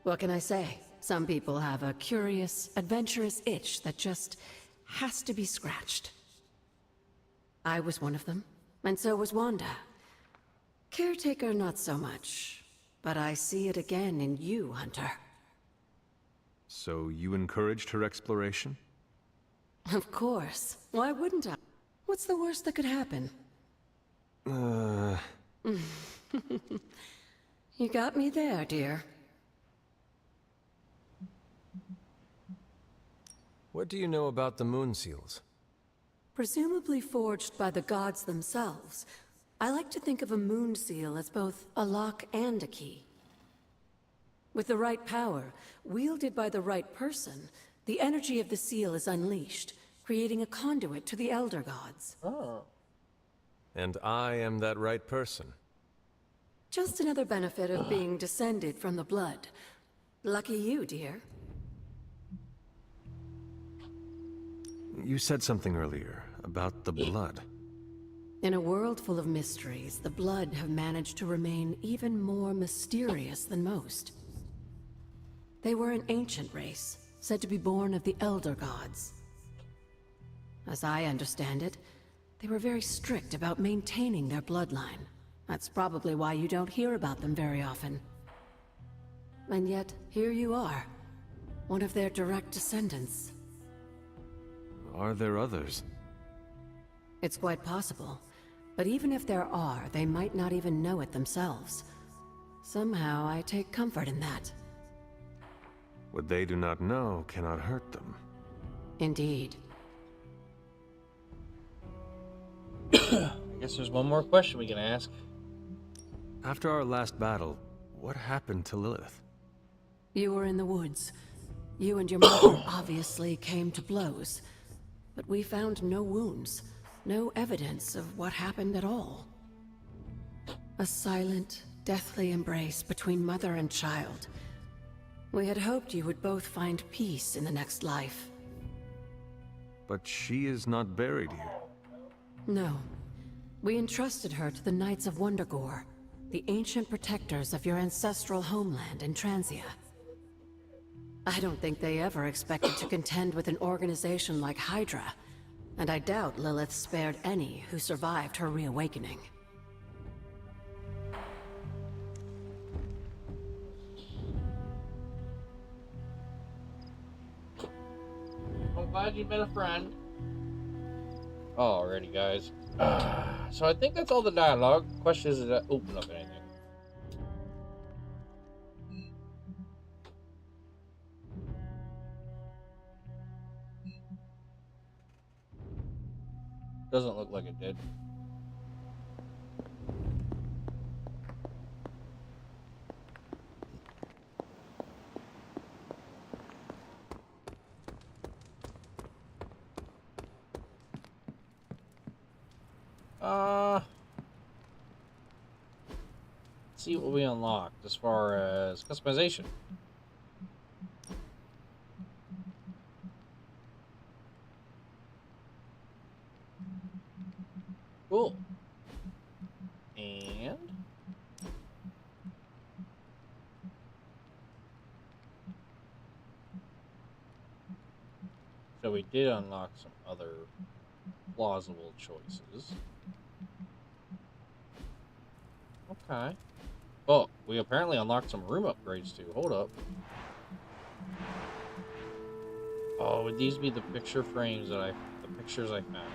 S20: What can I say? Some people have a curious, adventurous itch that just has to be scratched. I was one of them, and so was Wanda. Caretaker, not so much. But I see it again in you, Hunter.
S13: So you encouraged her exploration?
S20: Of course. Why wouldn't I? What's the worst that could happen? You got me there, dear.
S8: What do you know about the moon seals?
S20: Presumably forged by the gods themselves. I like to think of a moon seal as both a lock and a key. With the right power, wielded by the right person, the energy of the seal is unleashed, creating a conduit to the Elder Gods.
S2: Oh.
S8: And I am that right person.
S20: Just another benefit of being descended from the blood. Lucky you, dear.
S8: You said something earlier about the blood.
S20: In a world full of mysteries, the blood have managed to remain even more mysterious than most. They were an ancient race, said to be born of the Elder Gods. As I understand it, they were very strict about maintaining their bloodline. That's probably why you don't hear about them very often. And yet, here you are, one of their direct descendants.
S8: Are there others?
S20: It's quite possible. But even if there are, they might not even know it themselves. Somehow, I take comfort in that.
S8: What they do not know cannot hurt them.
S20: Indeed.
S2: I guess there's one more question we can ask.
S8: After our last battle, what happened to Lilith?
S20: You were in the woods. You and your mother obviously came to blows. But we found no wounds, no evidence of what happened at all. A silent, deathly embrace between mother and child. We had hoped you would both find peace in the next life.
S8: But she is not buried here.
S20: No. We entrusted her to the Knights of Wundagore, the ancient protectors of your ancestral homeland in Transia. I don't think they ever expected to contend with an organization like Hydra, and I doubt Lilith spared any who survived her reawakening.
S2: I'm glad you've been a friend. Alrighty, guys. So I think that's all the dialogue. Question is, did I open up anything? Doesn't look like it did. Let's see what we unlocked as far as customization. Cool. And so we did unlock some other plausible choices. Okay. Oh, we apparently unlocked some room upgrades too. Hold up. Oh, would these be the picture frames that the pictures I found?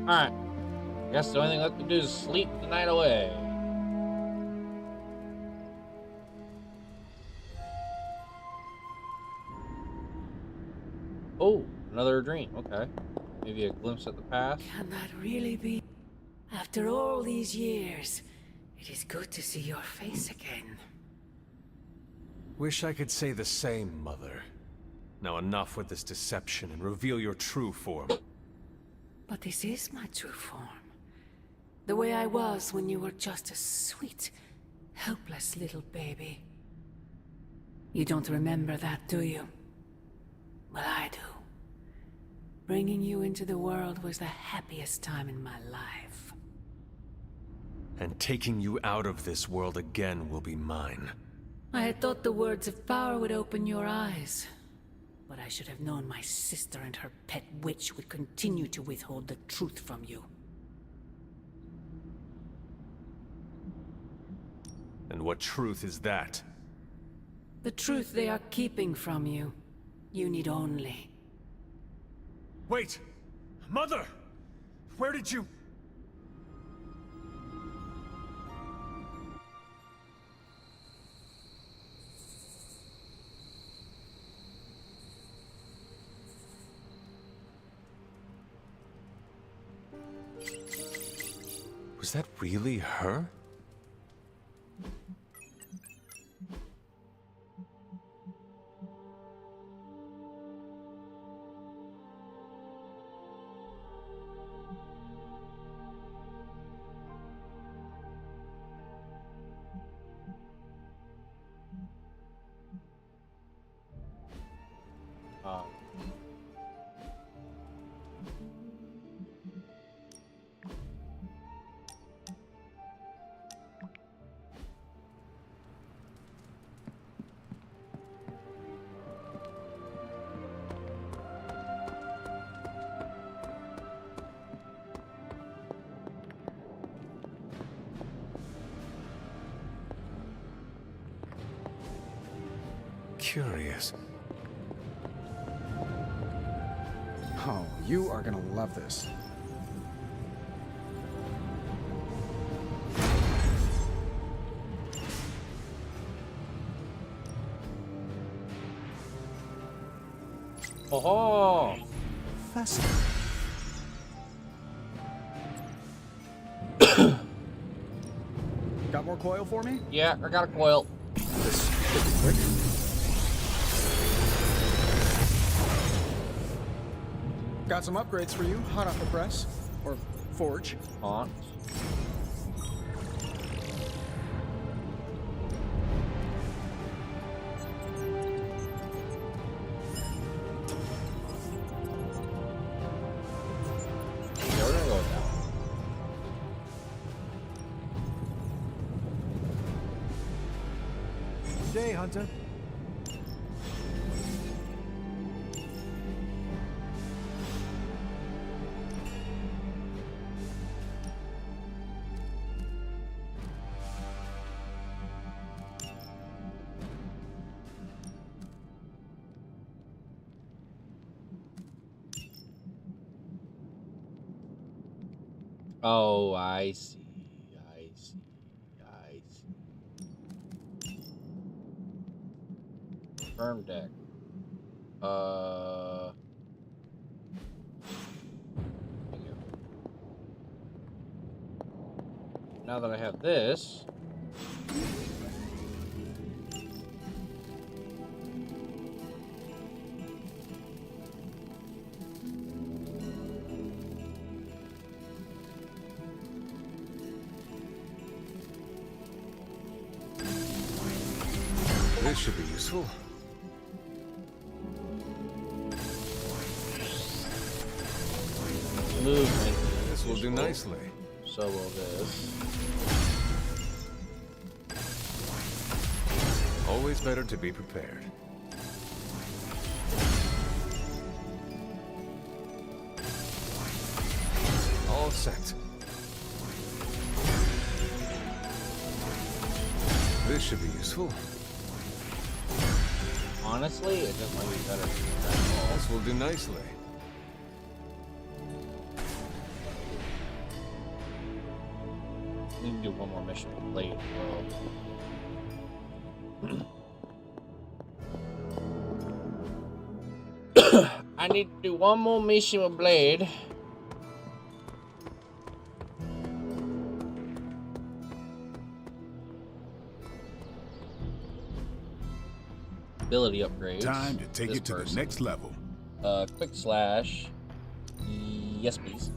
S2: Alright. Guess the only thing left to do is sleep the night away. Oh, another dream. Okay. Maybe a glimpse at the past.
S20: Can that really be? After all these years, it is good to see your face again.
S8: Wish I could say the same, Mother. Now enough with this deception and reveal your true form.
S20: But this is my true form. The way I was when you were just a sweet, helpless little baby. You don't remember that, do you? Well, I do. Bringing you into the world was the happiest time in my life.
S8: And taking you out of this world again will be mine.
S20: I had thought the words of power would open your eyes. But I should have known my sister and her pet witch would continue to withhold the truth from you.
S8: And what truth is that?
S20: The truth they are keeping from you. You need only.
S5: Wait! Mother! Where did you...
S13: Was that really her? Curious.
S18: Oh, you are gonna love this.
S2: Oh,
S18: Fascinating. Got more coil for me?
S2: yeah, I got a coil.
S18: This should be quick. Got some upgrades for you, hot off the press. Or forge.
S2: Hot. Yeah, we're gonna go with that one.
S19: Good day, Hunter.
S2: Oh, I see. I see. I see. Firm deck. Thank you. Now that I have this,
S13: This should be useful.
S2: movement.
S13: This will do nicely.
S2: So will this.
S13: Always better to be prepared. All set. This should be useful.
S2: Honestly, it just might be better.
S13: This will do nicely.
S2: We need to do one more mission with Blade. I need to do one more mission with Blade. Ability upgrades.
S3: Time to take
S2: This
S3: it to
S2: person.
S3: the next level.
S2: Quick slash. Yes, please.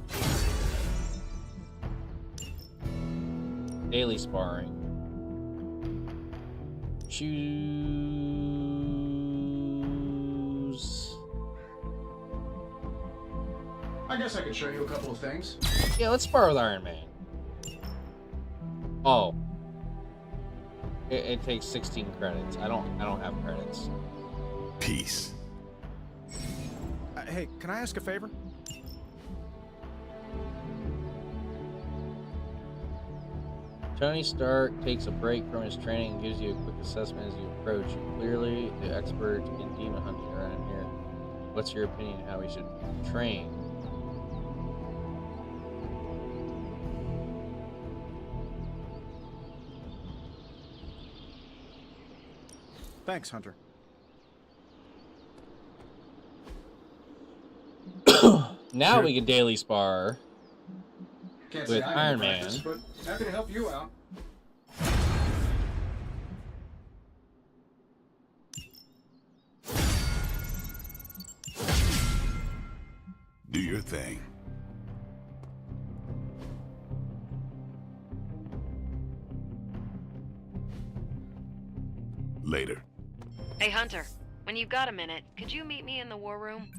S2: Daily sparring. Choose.
S18: I guess I could show you a couple of things.
S2: Yeah, let's spar with Iron Man. Oh. It takes 16 credits. I don't have credits.
S3: Peace.
S18: Hey, can I ask a favor?
S2: Tony Stark takes a break from his training and gives you a quick assessment as you approach. You're clearly the expert in demon hunting around here. What's your opinion on how we should train?
S18: Thanks, Hunter.
S2: Now
S13: Sure.
S2: we can daily spar.
S6: Can't
S2: with
S6: say I have
S2: Iron
S6: any practice,
S2: Man.
S6: but happy to help you out.
S3: Do your thing. Later.
S11: Hey, Hunter. When you've got a minute, could you meet me in the war room?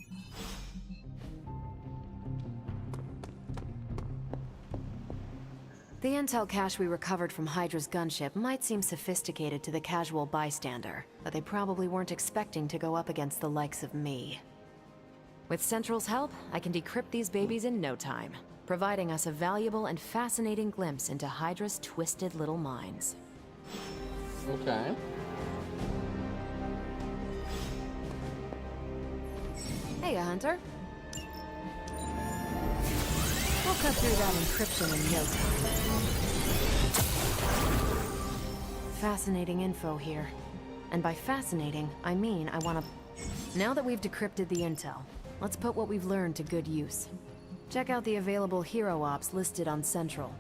S11: The intel cache we recovered from Hydra's gunship might seem sophisticated to the casual bystander, but they probably weren't expecting to go up against the likes of me. With Central's help, I can decrypt these babies in no time, providing us a valuable and fascinating glimpse into Hydra's twisted little minds.
S2: Okay.
S11: Hey, Hunter. We'll cut through that encryption in no time. Fascinating info here. And by fascinating, I mean I want to... Now that we've decrypted the intel, let's put what we've learned to good use. Check out the available hero ops listed on Central.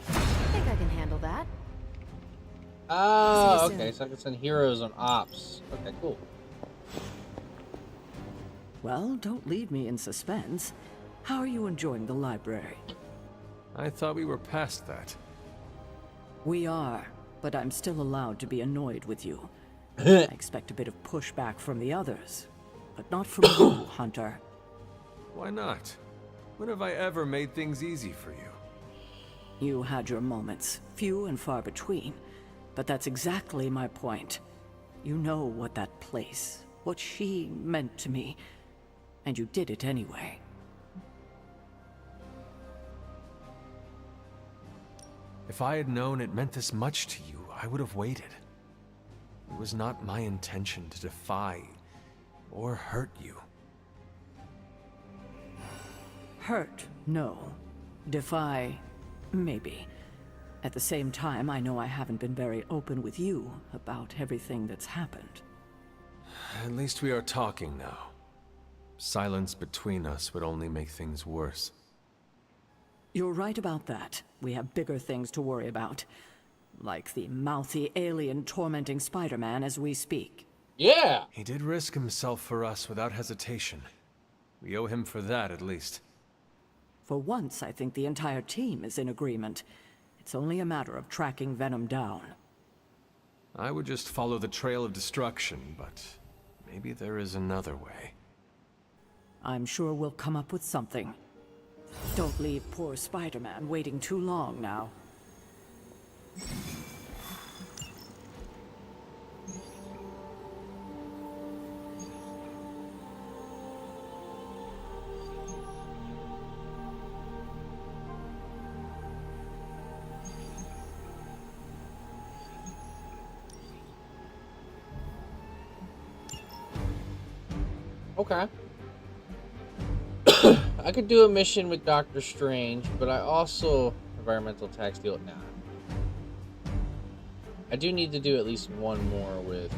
S11: I think I can handle that.
S2: Oh,
S11: See you
S2: okay,
S11: soon.
S2: so I can send heroes on ops. Okay, cool.
S10: Well, don't leave me in suspense. How are you enjoying the library?
S13: I thought we were past that.
S10: We are, but I'm still allowed to be annoyed with you. I expect a bit of pushback from the others, but not from you, Hunter.
S13: Why not? When have I ever made things easy for you?
S10: You had your moments, few and far between, but that's exactly my point. You know what that place, what she meant to me, and you did it anyway.
S13: If I had known it meant this much to you, I would have waited. It was not my intention to defy or hurt you.
S10: Hurt, no. Defy, maybe. At the same time, I know I haven't been very open with you about everything that's happened.
S13: At least we are talking now. Silence between us would only make things worse.
S10: You're right about that. We have bigger things to worry about. Like the mouthy alien tormenting Spider-Man as we speak.
S2: Yeah!
S13: He did risk himself for us without hesitation. We owe him for that, at least.
S10: For once, I think the entire team is in agreement. It's only a matter of tracking Venom down.
S13: I would just follow the trail of destruction, but maybe there is another way.
S10: I'm sure we'll come up with something. Don't leave poor Spider-Man waiting too long now.
S2: Okay. I could do a mission with Doctor Strange, but I also... Environmental tax deal? Nah. I do need to do at least one more with...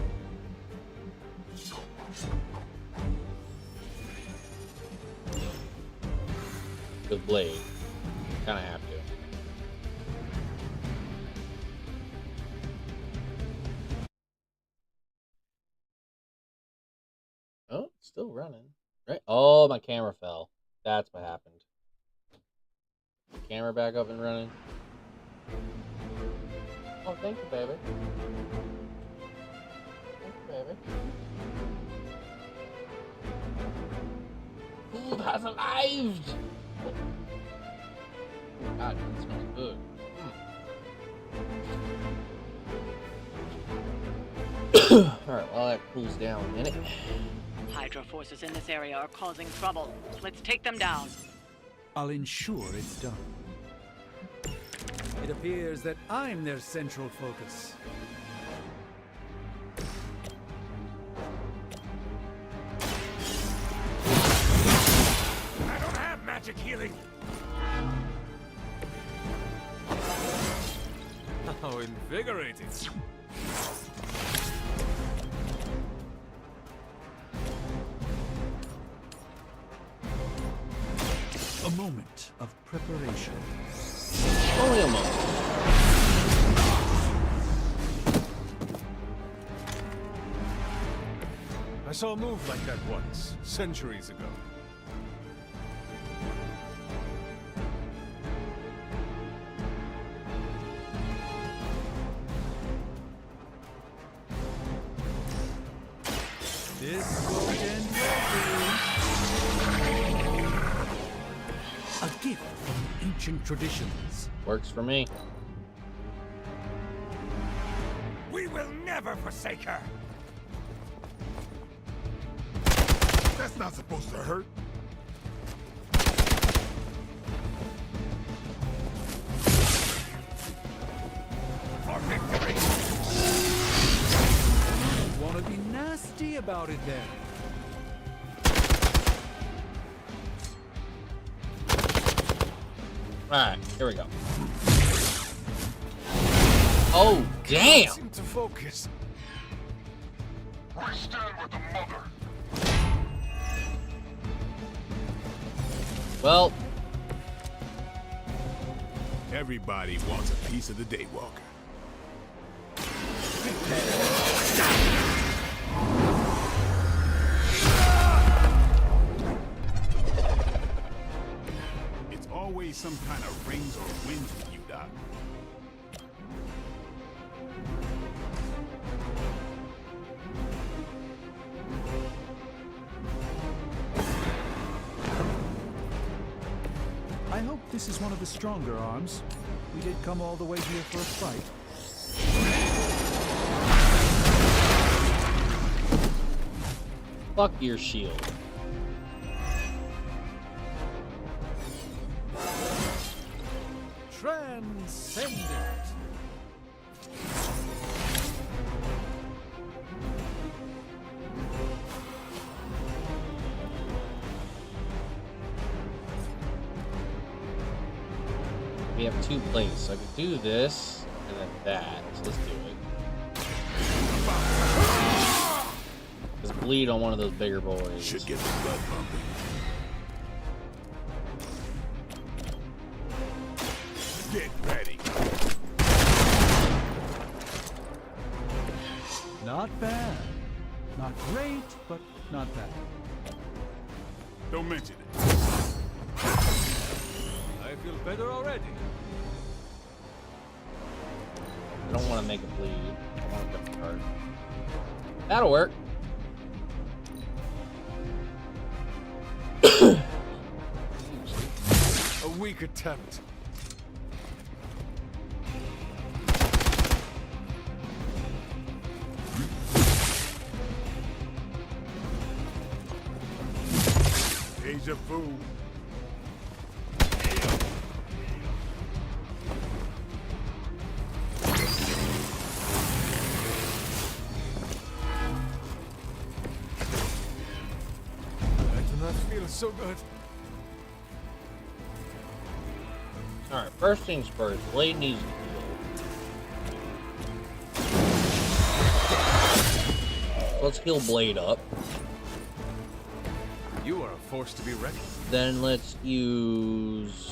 S2: Blade. Kinda have to. Oh, it's still running. Right? Oh, my camera fell. That's what happened. Camera back up and running. Oh, thank you, baby. Thank you, baby. Ooh, that's alive! God, it smells good. Alright, while that cools down a minute.
S21: Hydra forces in this area are causing trouble. Let's take them down.
S19: I'll ensure it's done. It appears that I'm their central focus.
S5: I don't have magic healing.
S13: How invigorating.
S19: moment of preparation.
S2: Only a moment.
S5: I saw a move like that once, centuries ago.
S19: This won't end well for you. A gift from ancient traditions.
S2: Works for me.
S4: We will never forsake her!
S3: That's not supposed to hurt.
S4: For victory!
S19: Want to be nasty about it then?
S2: Alright, here we go. Oh, damn!
S5: Seem to focus.
S3: We stand with the mother.
S2: Well,
S3: everybody wants a piece of the Daywalker. It's always some kind of rings or winds with you, Doc.
S19: I hope this is one of the stronger arms. We did come all the way here for a fight.
S2: fuck your shield.
S19: Transcendent.
S2: We have two plates, so I could do this and then that. So let's do it. Just bleed on one of those bigger boys.
S3: Should get the blood pumping. Get ready.
S19: Not bad. Not great, but not bad.
S3: Don't mention it.
S19: I feel better already.
S2: I don't want to make it bleed. I want to cut the card. That'll work.
S5: A weak attempt.
S3: Deja vu.
S5: That feels so good.
S2: Alright, first things first. Blade needs to heal. Let's heal Blade up.
S5: You are a force to be reckoned with.
S2: Then let's use...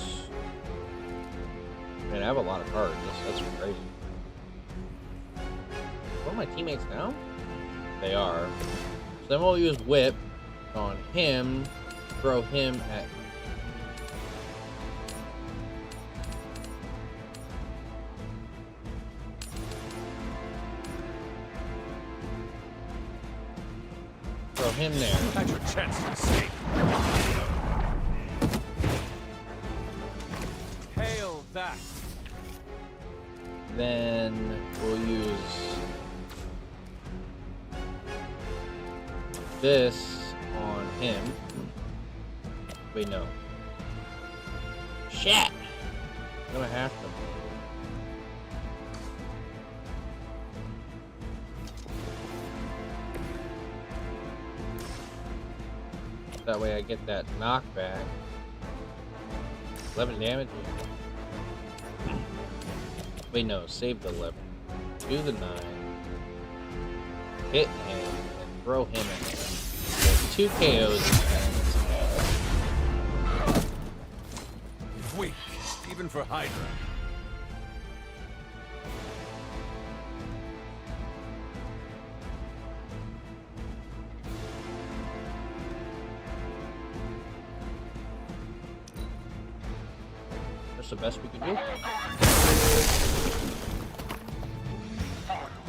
S2: Man, I have a lot of cards. That's crazy. What are my teammates now? They are. So then we'll use Whip on him, throw him at... Throw him there.
S5: Had your chance to escape. Hail that.
S2: Then we'll use this on him. Wait, no. Shit! I'm gonna have to. That way I get that knockback. 11 damage. Wait, no. Save the 11. Do the 9. Hit him and throw him at him. So 2 KOs.
S13: even for Hydra.
S2: That's the best we can do.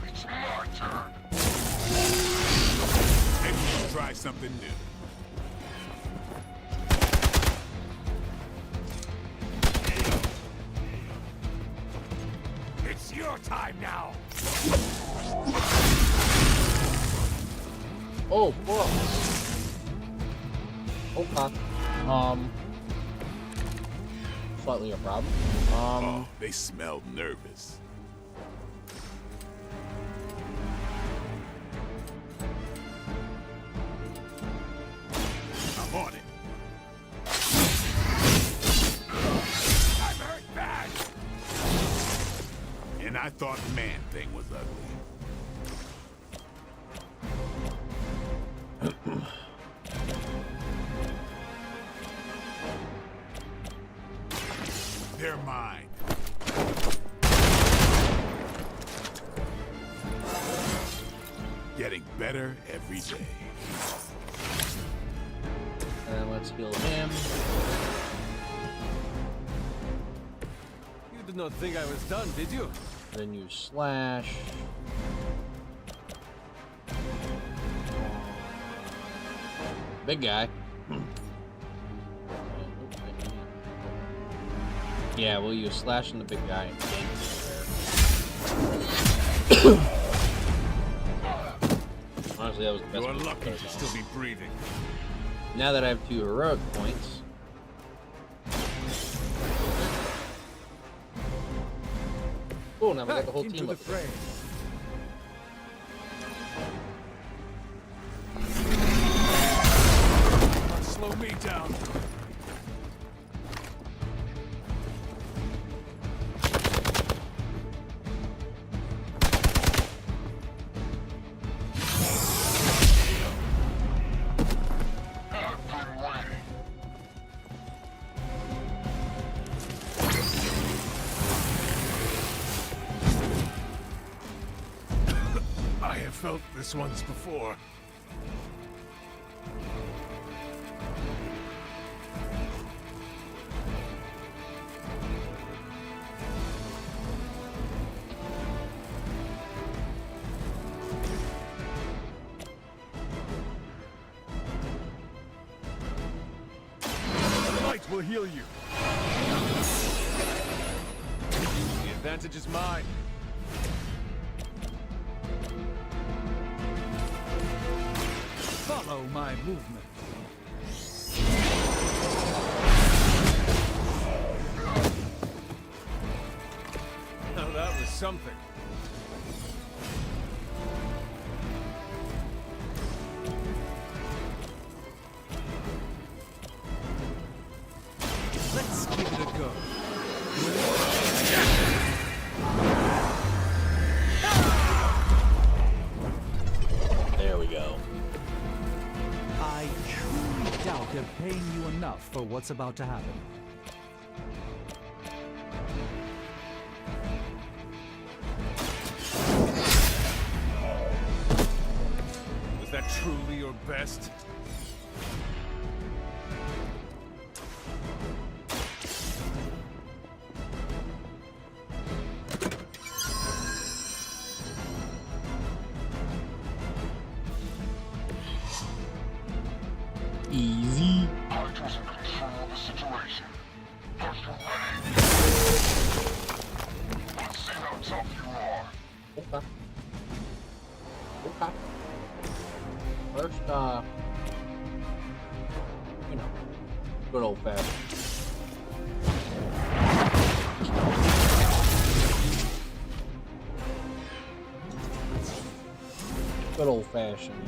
S3: It's my turn. Maybe we'll try something new. It's your time now.
S2: Oh, boy. Okay. Slightly a problem.
S3: Oh, they smell nervous. I'm on it. I'm hurt bad. And I thought Man-Thing was ugly. They're mine. Getting better every day.
S2: And let's heal him.
S13: You did not think I was done, did you?
S2: Then you slash. Big guy. Yeah, we'll use slash on the big guy. Honestly, that was the best.
S5: You are lucky to still be breathing.
S2: Now that I have 2 heroic points. Cool, now we got the whole team up.
S5: Slow me down. I have felt this once before. The light will heal you.
S13: The advantage is mine.
S19: Follow my movement.
S13: Now that was something.
S19: Let's give it a go.
S2: There we go.
S19: I truly doubt they're paying you enough for what's about to happen.
S5: Was that truly your best?
S2: Easy.
S3: Hydra's in control of the situation. Are you ready? Let's see how tough you are.
S2: Okay. Okay. First, you know, good old fashioned. Good old fashioned.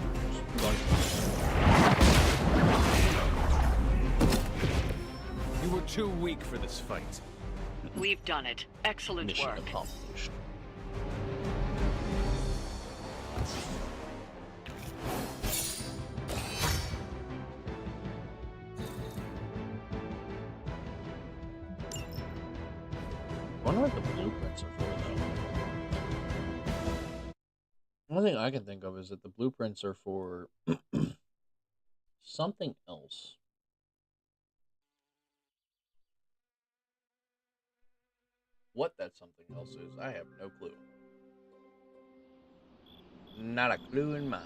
S13: You were too weak for this fight.
S21: We've done it. Excellent
S2: Mission
S21: work.
S2: accomplished. wonder what the blueprints are for, though. One thing I can think of is that the blueprints are for something else. What that something else is, I have no clue. Not a clue in mind.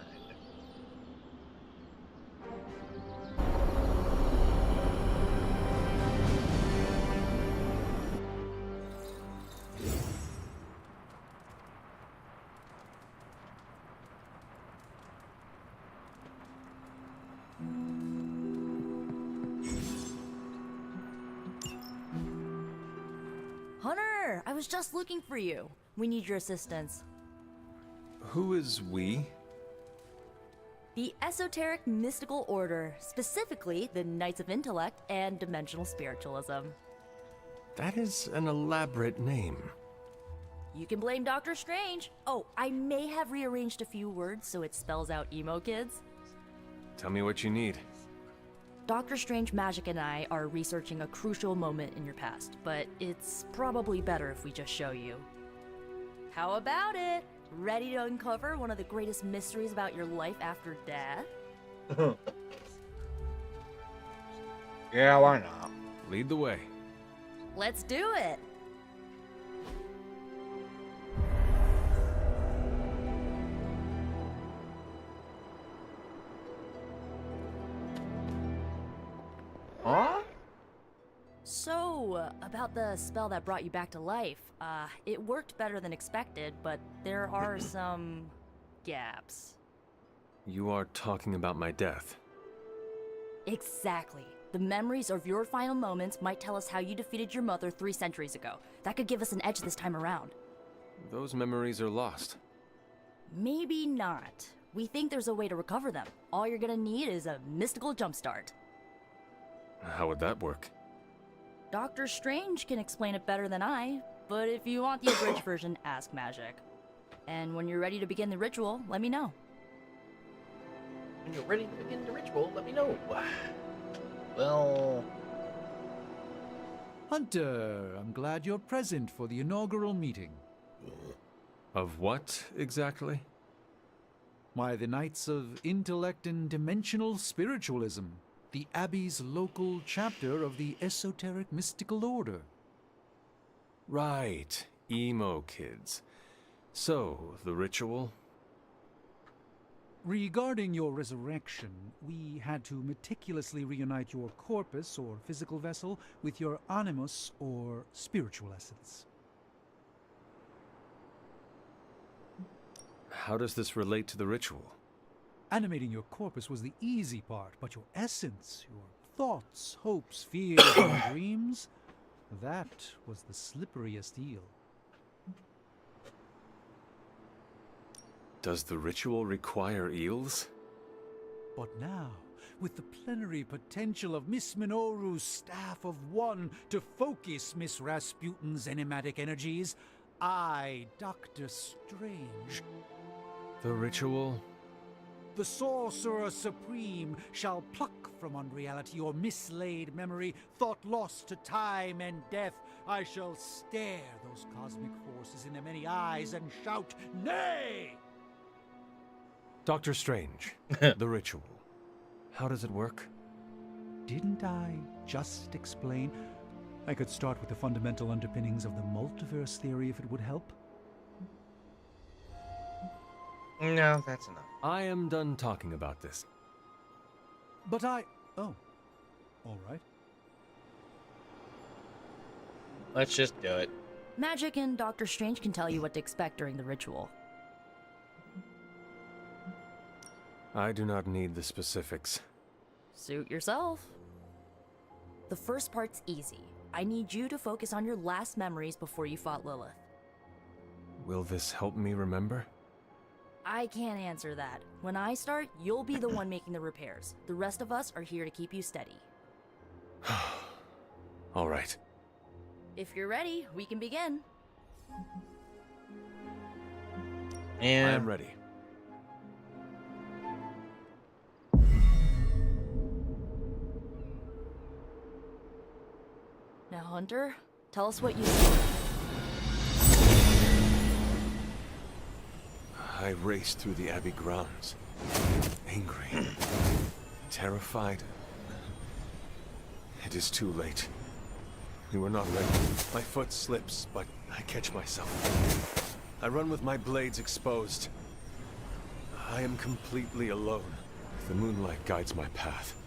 S12: Hunter, I was just looking for you. We need your assistance.
S13: Who is we?
S12: The Esoteric Mystical Order, specifically the Knights of Intellect and Dimensional Spiritualism.
S13: That is an elaborate name.
S12: You can blame Dr. Strange. Oh, I may have rearranged a few words so it spells out emo kids.
S13: Tell me what you need.
S12: Dr. Strange Magic and I are researching a crucial moment in your past, but it's probably better if we just show you. How about it? Ready to uncover one of the greatest mysteries about your life after death?
S2: Yeah, why not?
S13: Lead the way.
S12: Let's do it!
S2: Huh?
S12: So, about the spell that brought you back to life. It worked better than expected, but there are some gaps.
S13: You are talking about my death.
S12: Exactly. The memories of your final moments might tell us how you defeated your mother 3 centuries ago. That could give us an edge this time around.
S13: Those memories are lost.
S12: Maybe not. We think there's a way to recover them. All you're gonna need is a mystical jumpstart.
S13: How would that work?
S12: Dr. Strange can explain it better than I, but if you want the abridged version, ask Magic. And when you're ready to begin the ritual, let me know.
S2: When you're ready to begin the ritual, let me know. Well...
S19: Hunter, I'm glad you're present for the inaugural meeting.
S13: Of what, exactly?
S19: Why, the Knights of Intellect and Dimensional Spiritualism, the Abbey's local chapter of the Esoteric Mystical Order.
S13: Right, emo kids. So, the ritual?
S19: Regarding your resurrection, we had to meticulously reunite your corpus, or physical vessel, with your animus, or spiritual essence.
S13: How does this relate to the ritual?
S19: Animating your corpus was the easy part, but your essence, your thoughts, hopes, fears, and dreams, that was the slipperiest eel.
S13: Does the ritual require eels?
S19: But now, with the plenary potential of Miss Minoru's Staff of One to focus Miss Rasputin's enigmatic energies, I, Dr. Strange...
S13: The ritual?
S19: The Sorcerer Supreme shall pluck from unreality your mislaid memory, thought lost to time and death. I shall stare those cosmic forces in their many eyes and shout, nay!
S13: Dr. Strange, the ritual. How does it work?
S19: Didn't I just explain? I could start with the fundamental underpinnings of the multiverse theory if it would help.
S2: No, that's enough.
S13: I am done talking about this.
S19: But I... Oh. All right.
S2: Let's just do it.
S12: Magic and Dr. Strange can tell you what to expect during the ritual.
S13: I do not need the specifics.
S12: Suit yourself. The first part's easy. I need you to focus on your last memories before you fought Lilith.
S13: Will this help me remember?
S12: I can't answer that. When I start, you'll be the one making the repairs. The rest of us are here to keep you steady.
S13: All right.
S12: If you're ready, we can begin.
S2: And
S13: I am ready.
S12: Now, Hunter, tell us what you see.
S13: I raced through the Abbey grounds, angry, terrified. It is too late. We were not ready. My foot slips, but I catch myself. I run with my blades exposed. I am completely alone. The moonlight guides my path.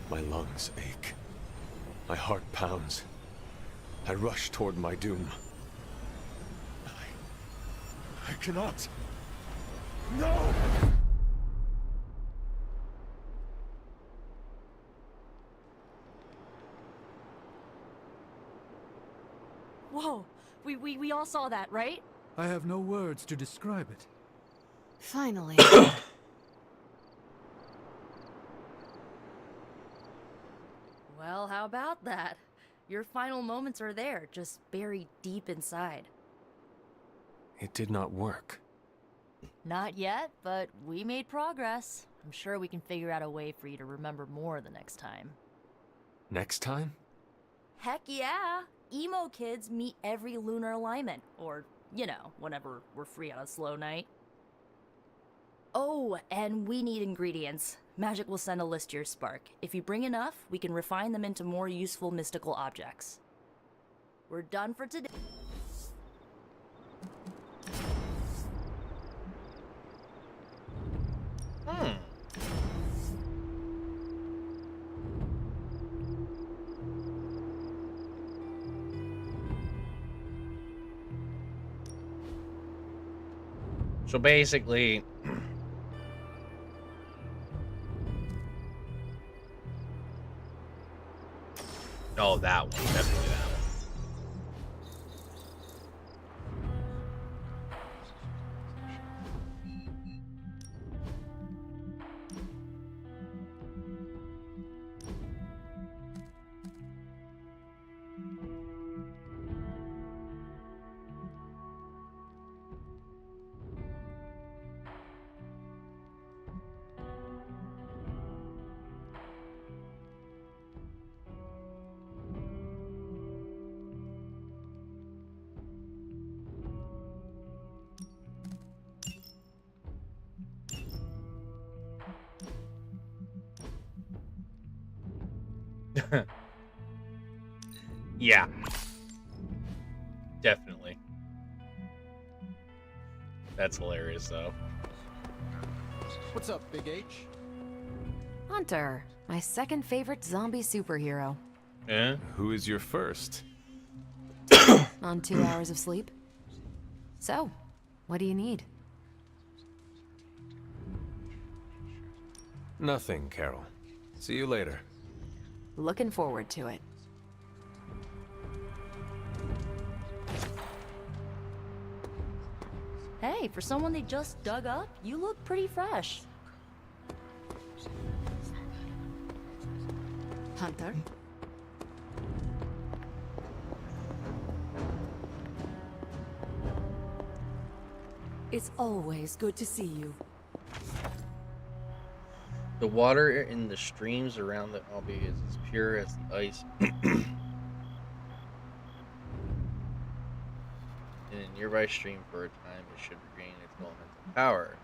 S13: My lungs ache. My heart pounds. I rush toward my doom. I cannot. No!
S12: Whoa, we all saw that, right?
S19: I have no words to describe it.
S17: Finally.
S12: Well, how about that? Your final moments are there, just buried deep inside.
S13: It did not work.
S12: Not yet, but we made progress. I'm sure we can figure out a way for you to remember more the next time.
S13: Next time?
S12: Heck yeah! Emo kids meet every lunar alignment, or, you know, whenever we're free on a slow night. Oh, and we need ingredients. Magic will send a list to your Spark. If you bring enough, we can refine them into more useful mystical objects. We're done for today.
S2: So basically, oh, that one, definitely that one. Yeah. Definitely. That's hilarious, though.
S6: What's up, Big H?
S11: Hunter, my second favorite zombie superhero.
S2: Yeah?
S13: Who is your first?
S11: On 2 hours of sleep. So, what do you need?
S13: Nothing, Carol. See you later.
S11: Looking forward to it.
S12: Hey, for someone they just dug up, you look pretty fresh.
S17: Hunter?
S20: It's always good to see you.
S2: The water in the streams around the Abbey is as pure as the ice. In a nearby stream for a time, it should regain its elemental power.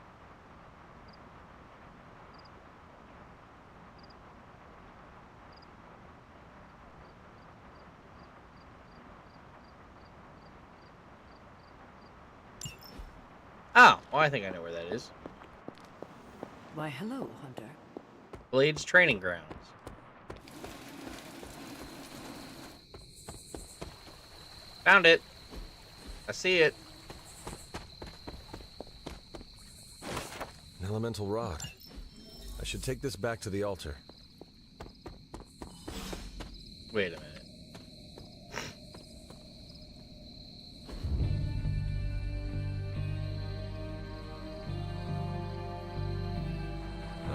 S2: Oh, well, I think I know where that is.
S20: Why, hello, Hunter.
S2: Blade's training grounds. Found it. I see it.
S8: An elemental rod. I should take this back to the altar.
S2: Wait a minute.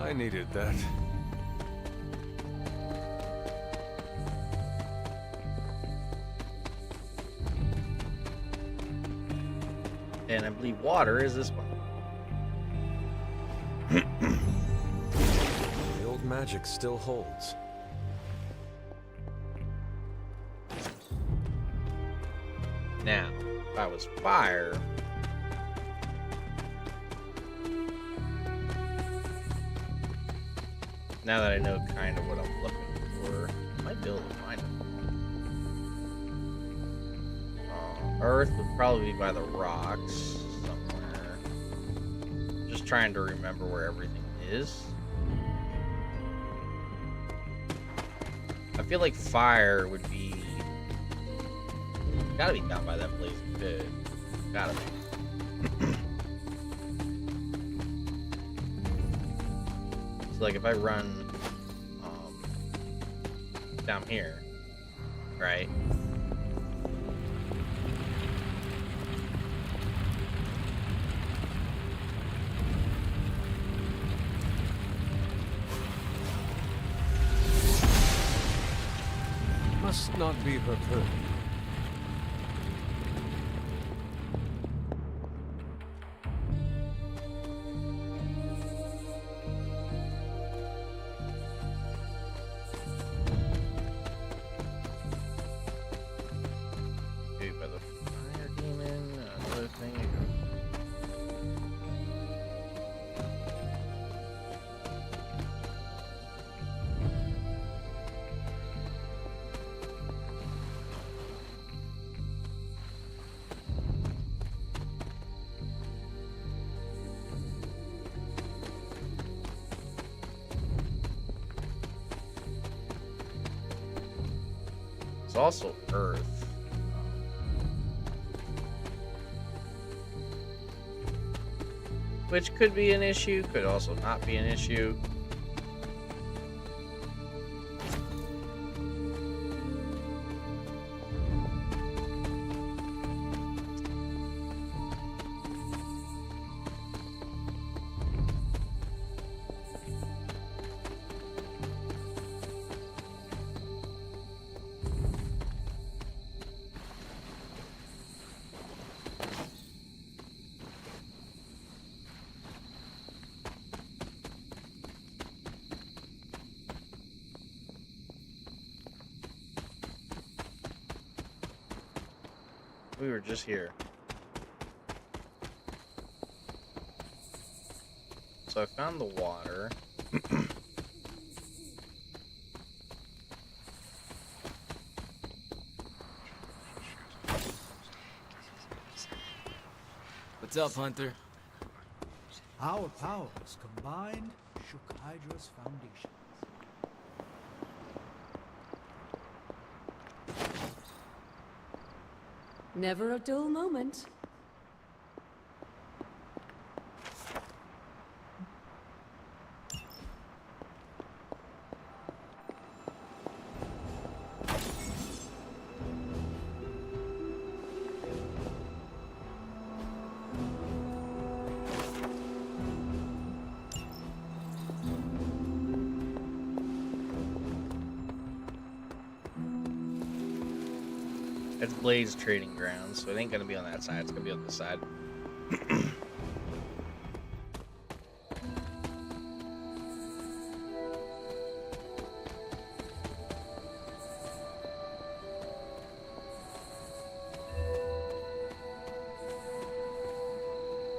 S13: I needed that.
S2: And I believe water is this one.
S8: The old magic still holds.
S2: Now, if I was fire, Now that I know kind of what I'm looking for, I might be able to find it. Earth would probably be by the rocks somewhere. Just trying to remember where everything is. I feel like fire would be... Gotta be down by that blazing pit. Gotta be. So like if I run down here, right?
S13: Must not be her perk.
S2: It's also Earth. Which could be an issue, could also not be an issue. We were just here. So I found the water.
S14: What's up, Hunter?
S19: Our powers combined shook Hydra's foundation.
S20: Never a dull moment.
S2: It's Blade's trading ground, so it ain't gonna be on that side, it's gonna be on this side.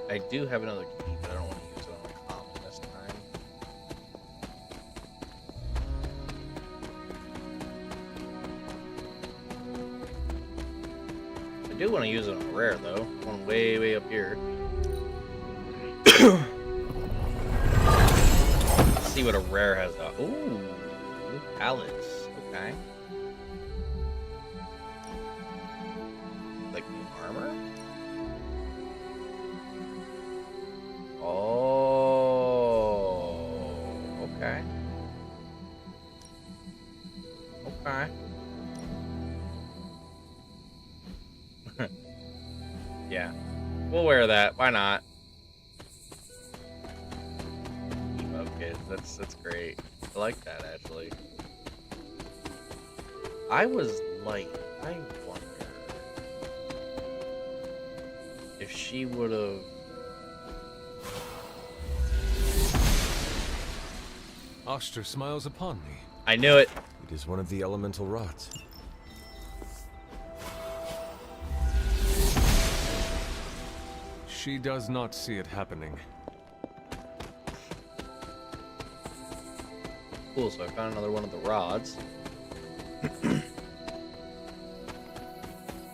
S2: I do have another key, but I don't want to use it on common this time. I do want to use it on rare though. One way up here. Let's see what a rare has to. Ooh, pallets. Okay. Like new armor. Oh, okay. Okay. Yeah, we'll wear that. Why not? Okay, that's great. I like that actually. I was like, I wonder if she would have.
S13: Oster smiles upon me.
S2: I knew it.
S8: It is one of the elemental rots.
S13: She does not see it happening.
S2: cool. So I found another one of the rods.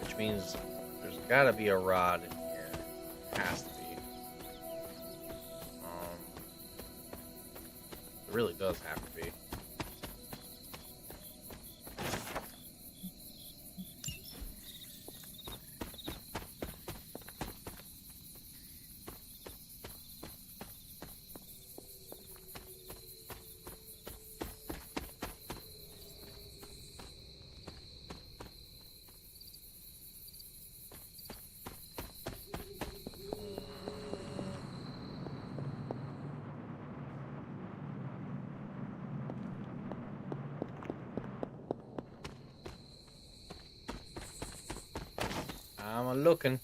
S2: Which means there's gotta be a rod in here. Has to be. It really does have to be. I'm looking.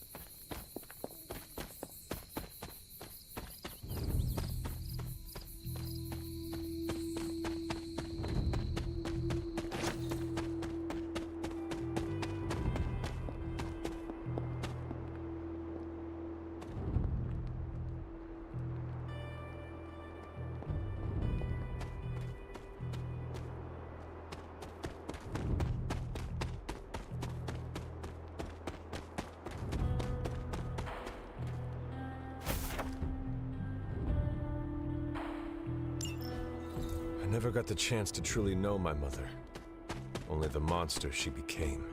S8: I never got the chance to truly know my mother. Only the monster she became.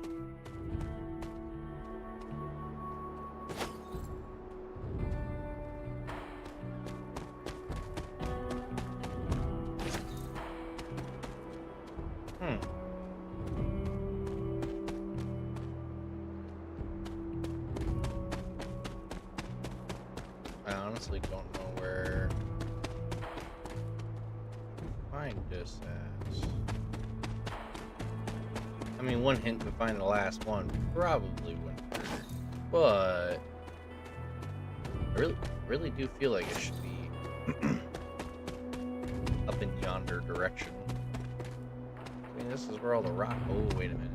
S2: I honestly don't know where to find this at. I mean, one hint to find the last one probably wouldn't hurt, but I really do feel like it should be up in yonder direction. I mean, this is where all the rock. Oh, wait a minute.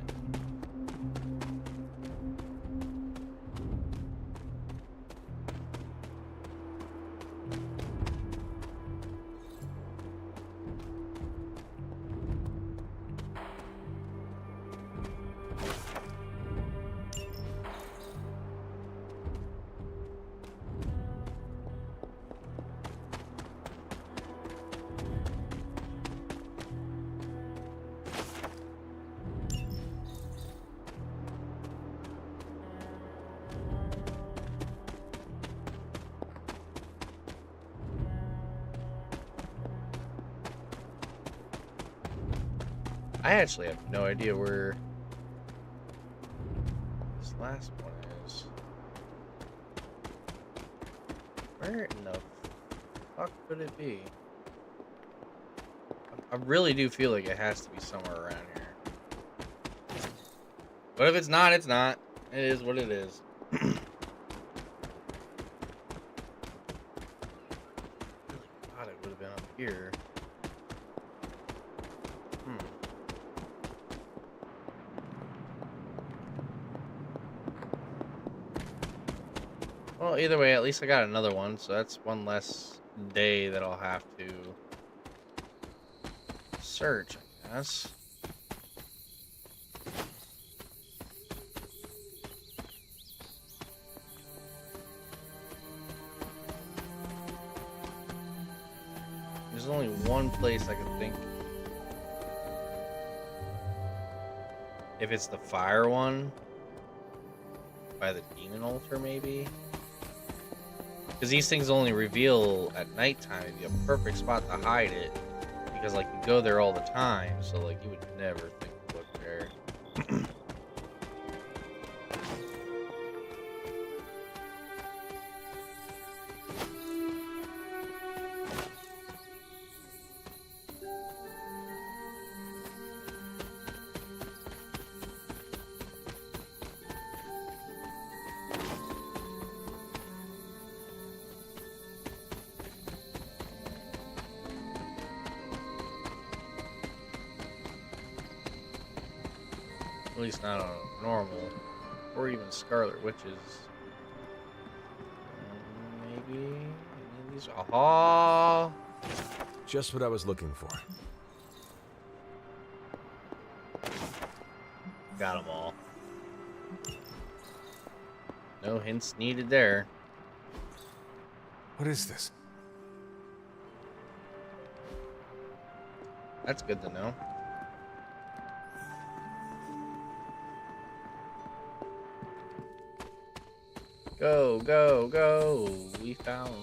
S2: I actually have no idea where this last one is. Where in the fuck could it be? I really do feel like it has to be somewhere around here. But if it's not, it's not. It is what it is. I thought it would have been up here. Well, either way, at least I got another one, so that's one less day that I'll have to search, I guess. There's only one place I can think. If it's the fire one, by the demon altar, maybe? Because these things only reveal at nighttime. It'd be a perfect spot to hide it. Because, like, you go there all the time, so, like, you would never think to look there. At least not on a normal, or even Scarlet Witches. Maybe any of these. Aha!
S8: Just what I was looking for.
S2: Got them all. No hints needed there.
S8: What is this?
S2: That's good to know. Go, go, go. We found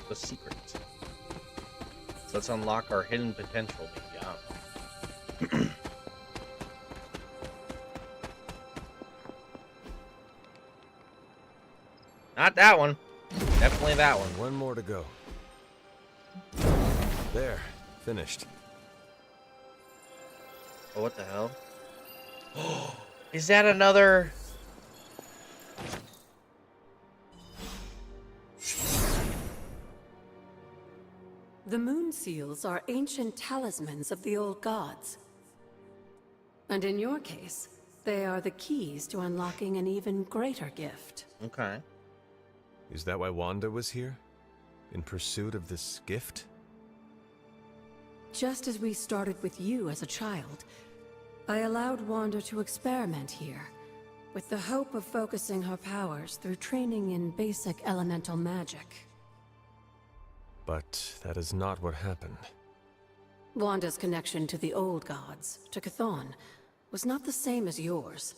S2: the secret. So let's unlock our hidden potential. Yeah. Not that one. Definitely that one.
S8: One more to go. There. Finished.
S2: Oh, what the hell? Is that another...
S20: The moon seals are ancient talismans of the old gods. And in your case, they are the keys to unlocking an even greater gift.
S2: Okay.
S8: Is that why Wanda was here? In pursuit of this gift?
S20: Just as we started with you as a child, I allowed Wanda to experiment here, with the hope of focusing her powers through training in basic elemental magic.
S8: But that is not what happened.
S20: Wanda's connection to the old gods, to Chthon, was not the same as yours.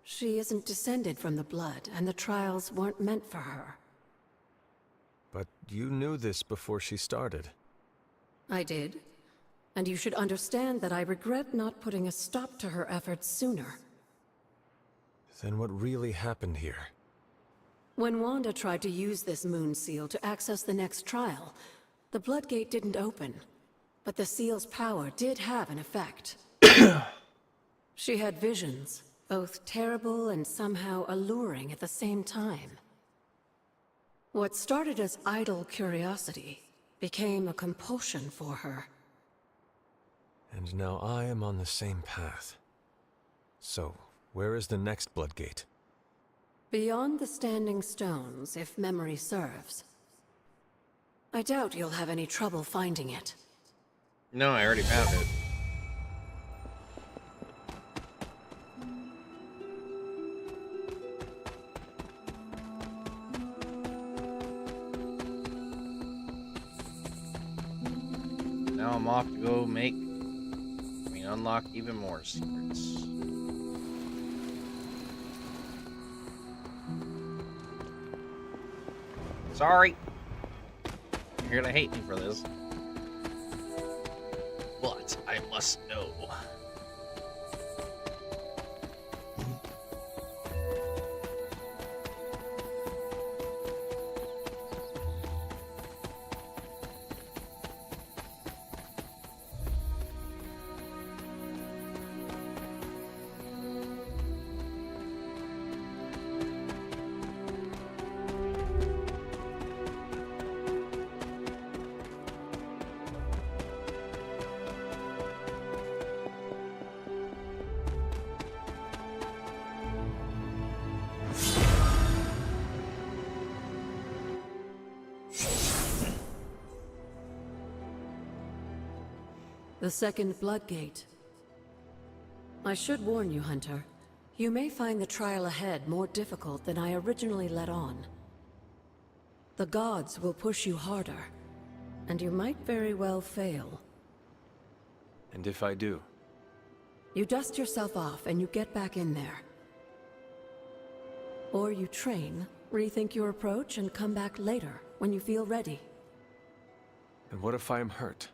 S20: She isn't descended from the blood, and the trials weren't meant for her.
S8: But you knew this before she started.
S20: I did. And you should understand that I regret not putting a stop to her efforts sooner.
S8: Then what really happened here?
S20: When Wanda tried to use this moon seal to access the next trial, the Bloodgate didn't open. But the seal's power did have an effect. She had visions, both terrible and somehow alluring at the same time. What started as idle curiosity became a compulsion for her.
S8: And now I am on the same path. So, where is the next Bloodgate?
S20: Beyond the Standing Stones, if memory serves. I doubt you'll have any trouble finding it.
S2: No, I already found it. Now I'm off to go unlock even more secrets. Sorry. You're gonna hate me for this. But I must know.
S20: The second Bloodgate. I should warn you, Hunter. You may find the trial ahead more difficult than I originally let on. The gods will push you harder, and you might very well fail.
S13: And if I do?
S20: You dust yourself off and you get back in there. Or you train, rethink your approach, and come back later, when you feel ready.
S13: And what if I am hurt?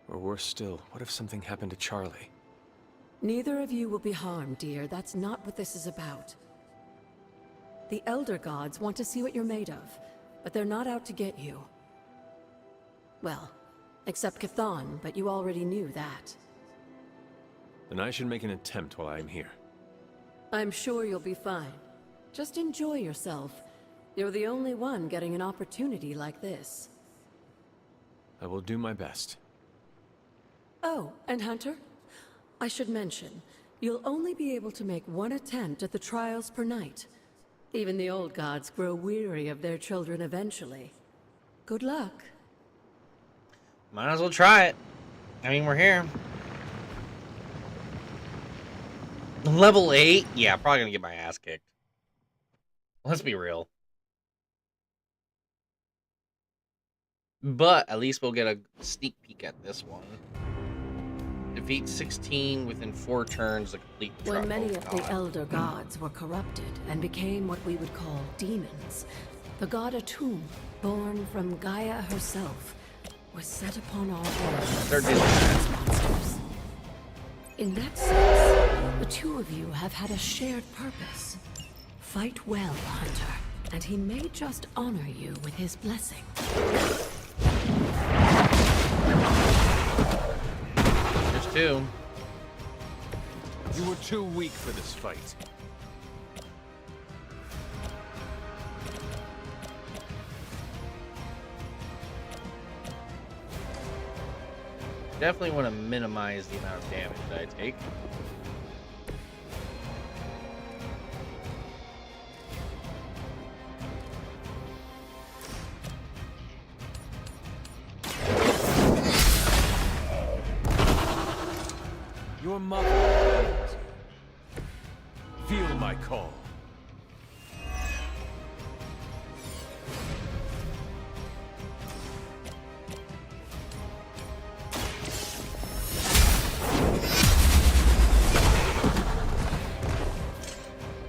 S13: Or worse still, what if something happened to Charlie?
S20: Neither of you will be harmed, dear. That's not what this is about. The Elder Gods want to see what you're made of, but they're not out to get you. Well, except Chthon, but you already knew that.
S13: Then I should make an attempt while I am here.
S20: I'm sure you'll be fine. Just enjoy yourself. You're the only one getting an opportunity like this.
S13: I will do my best.
S20: Oh, and Hunter? I should mention, you'll only be able to make one attempt at the trials per night. Even the old gods grow weary of their children eventually. Good luck.
S2: Might as well try it. I mean, we're here. Level 8? Yeah, probably gonna get my ass kicked. Let's be real. But at least we'll get a sneak peek at this one. Defeat 16 within 4 turns to complete the
S20: When
S2: trial.
S20: many of the Elder Gods were corrupted and became what we would call demons, the god Atum, born from Gaia herself, was set upon our
S2: They're
S20: world
S2: doing
S20: as monsters. In that sense, the two of you have had a shared purpose. Fight well, Hunter, and he may just honor you with his blessing.
S2: There's 2.
S13: You were too weak for this fight.
S2: Definitely want to minimize the amount of damage that I take.
S13: Your mother. Feel my call.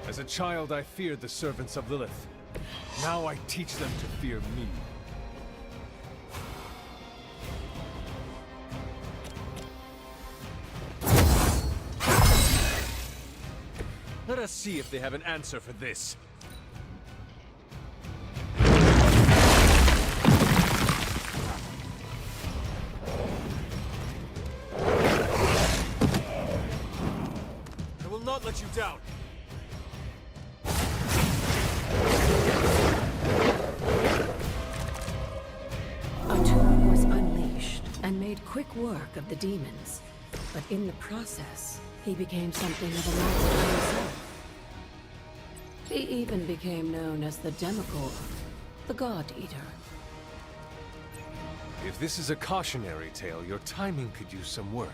S13: As a child, I feared the servants of Lilith. Now I teach them to fear me. Let us see if they have an answer for this. I will not let you down.
S20: Atum was unleashed and made quick work of the demons, but in the process, he became something of a monster himself. He even became known as the Demogorgon, the God Eater.
S13: If this is a cautionary tale, your timing could use some work.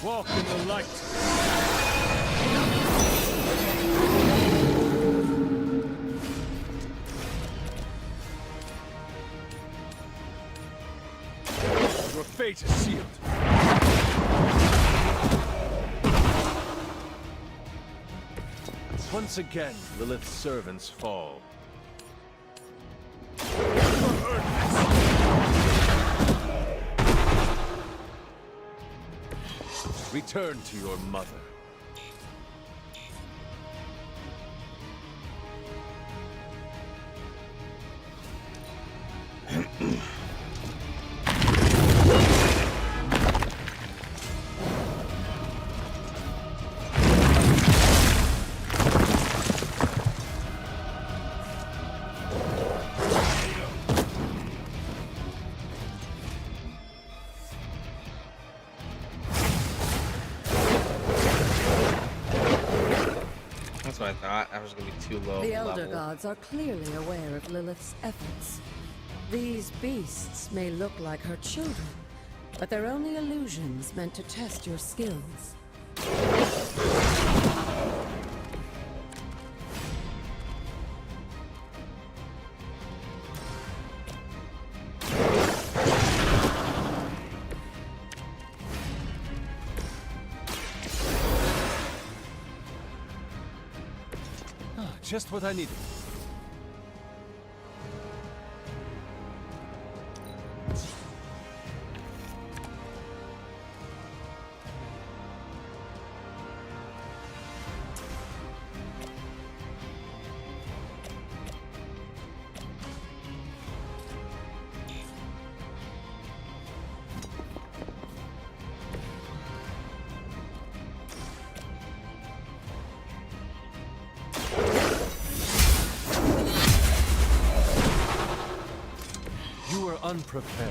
S13: Walk in the light. Your fate is sealed. Once again, Lilith's servants fall. Return to your mother.
S2: That's what I thought. I was going to be too low
S20: The Elder
S2: level.
S20: Gods are clearly aware of Lilith's efforts. These beasts may look like her children, but they're only illusions meant to test your skills.
S13: Just what I needed. unprepared.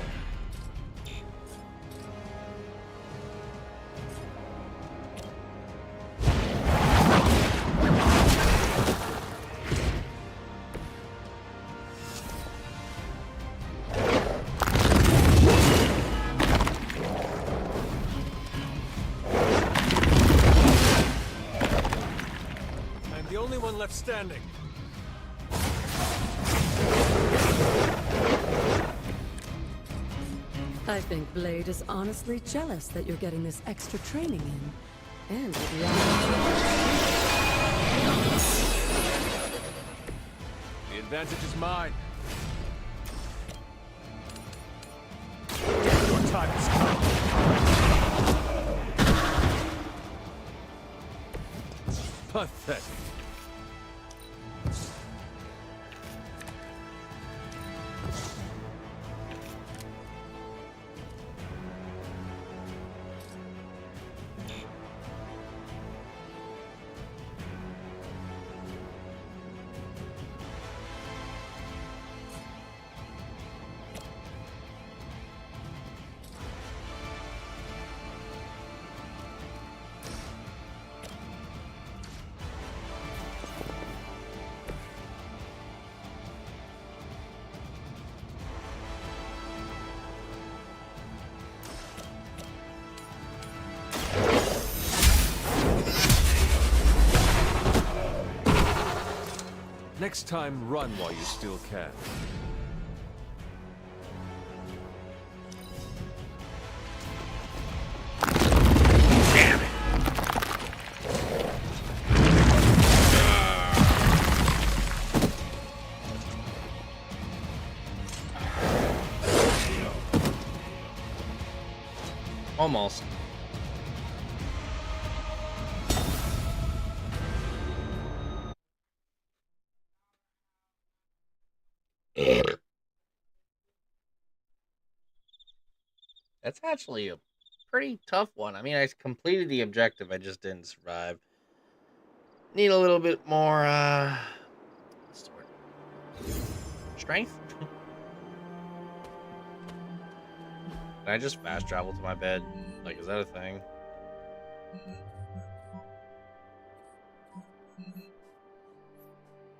S13: I'm the only one left standing.
S20: I think Blade is honestly jealous that you're getting this extra training in. And with
S13: The advantage is mine. Your time has come. Pathetic. Next time, run while you still can.
S2: Damn it! Almost. That's actually a pretty tough one. I mean, I completed the objective, I just didn't survive. Need a little bit more, what's the word? Strength? Can I just fast travel to my bed? Like, is that a thing?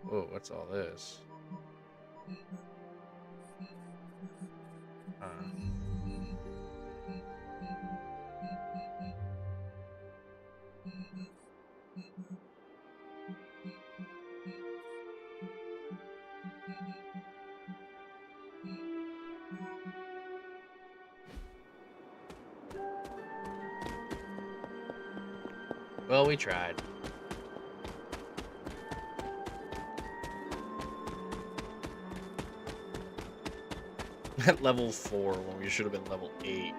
S2: Whoa, what's all this? Well, we tried. At level 4 when we should have been level 8.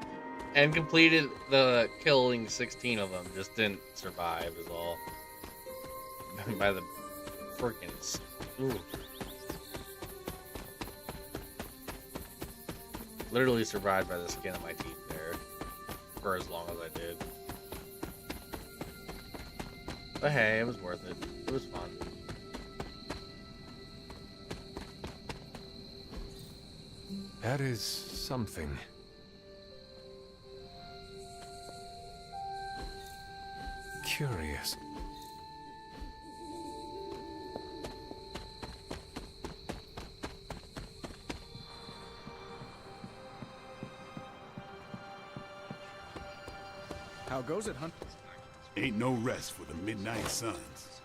S2: And completed the killing 16 of them. Just didn't survive is all. By the freaking... Ooh. Literally survived by the skin of my teeth there. For as long as I did. But hey, it was worth it. It was fun.
S13: That is something. Curious.
S18: How goes it, Hunt?
S3: Ain't no rest for the Midnight Suns.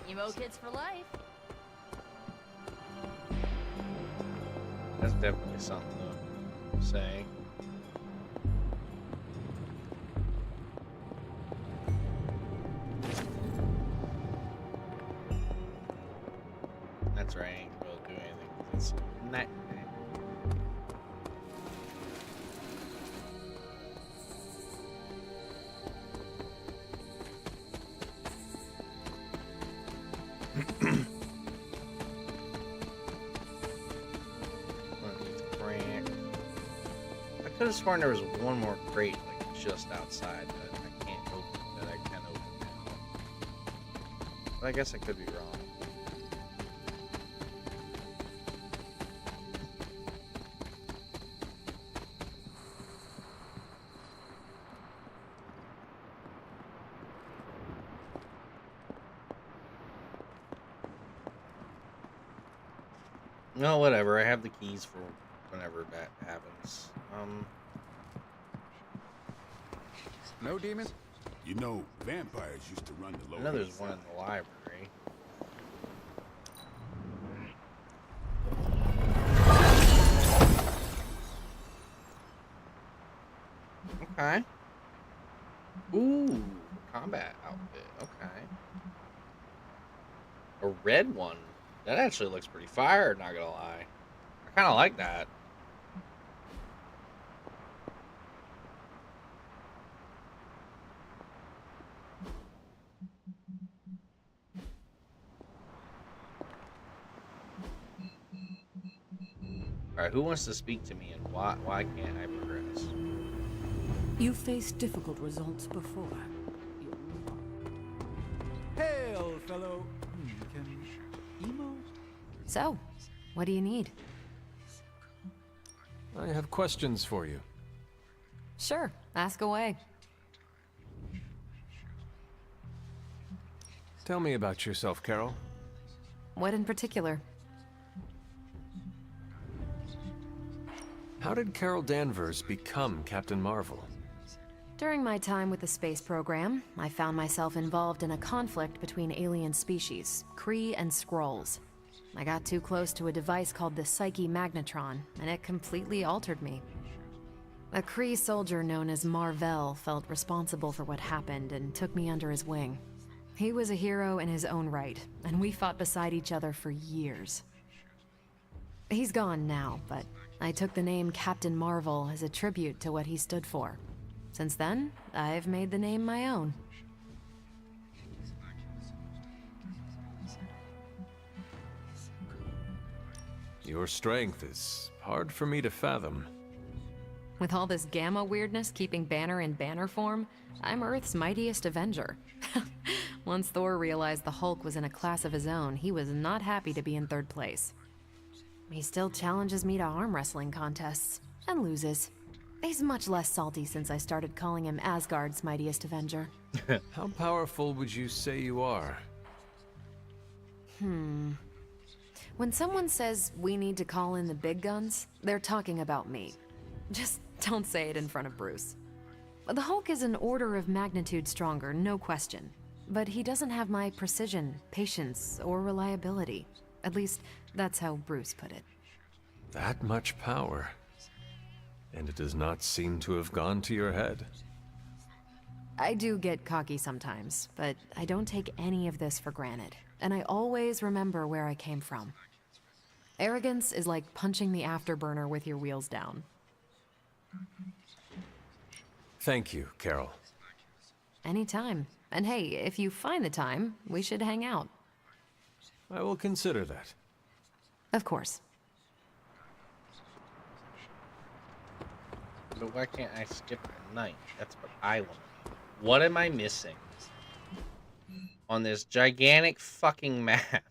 S12: Emo kids for life.
S2: That's definitely something to say. That's right, I ain't gonna do anything. It's night. I could have sworn there was one more crate like just outside that I can't open, that I can open now. But I guess I could be wrong. No, whatever. I have the keys for whenever that happens.
S18: No demon?
S3: You know, vampires used to run the
S2: I
S3: lower
S2: know there's
S3: east
S2: one in
S3: side.
S2: the library. Okay. Ooh, combat outfit. Okay. A red one. That actually looks pretty fire, not gonna lie. I kind of like that. Alright, who wants to speak to me and why can't I progress?
S10: You've faced difficult results before.
S19: Hail, fellow. Can emo?
S11: So, what do you need?
S13: I have questions for you.
S11: Sure, ask away.
S13: Tell me about yourself, Carol.
S11: What in particular?
S13: How did Carol Danvers become Captain Marvel?
S11: During my time with the space program, I found myself involved in a conflict between alien species, Kree and Skrulls. I got too close to a device called the Psyche Magnetron, and it completely altered me. A Kree soldier known as Mar-Vell felt responsible for what happened and took me under his wing. He was a hero in his own right, and we fought beside each other for years. He's gone now, but I took the name Captain Marvel as a tribute to what he stood for. Since then, I've made the name my own.
S13: Your strength is hard for me to fathom.
S11: With all this Gamma weirdness keeping Banner in banner form, I'm Earth's mightiest Avenger. Once Thor realized the Hulk was in a class of his own, he was not happy to be in third place. He still challenges me to arm wrestling contests, and loses. He's much less salty since I started calling him Asgard's mightiest Avenger.
S13: How powerful would you say you are?
S11: When someone says we need to call in the big guns, they're talking about me. Just don't say it in front of Bruce. The Hulk is an order of magnitude stronger, no question. But he doesn't have my precision, patience, or reliability. At least, that's how Bruce put it.
S13: That much power. And it does not seem to have gone to your head.
S11: I do get cocky sometimes, but I don't take any of this for granted. And I always remember where I came from. Arrogance is like punching the afterburner with your wheels down.
S13: Thank you, Carol.
S11: Anytime. And hey, if you find the time, we should hang out.
S13: I will consider that.
S11: Of course.
S2: But why can't I skip a night? That's what I want. What am I missing on this gigantic fucking map?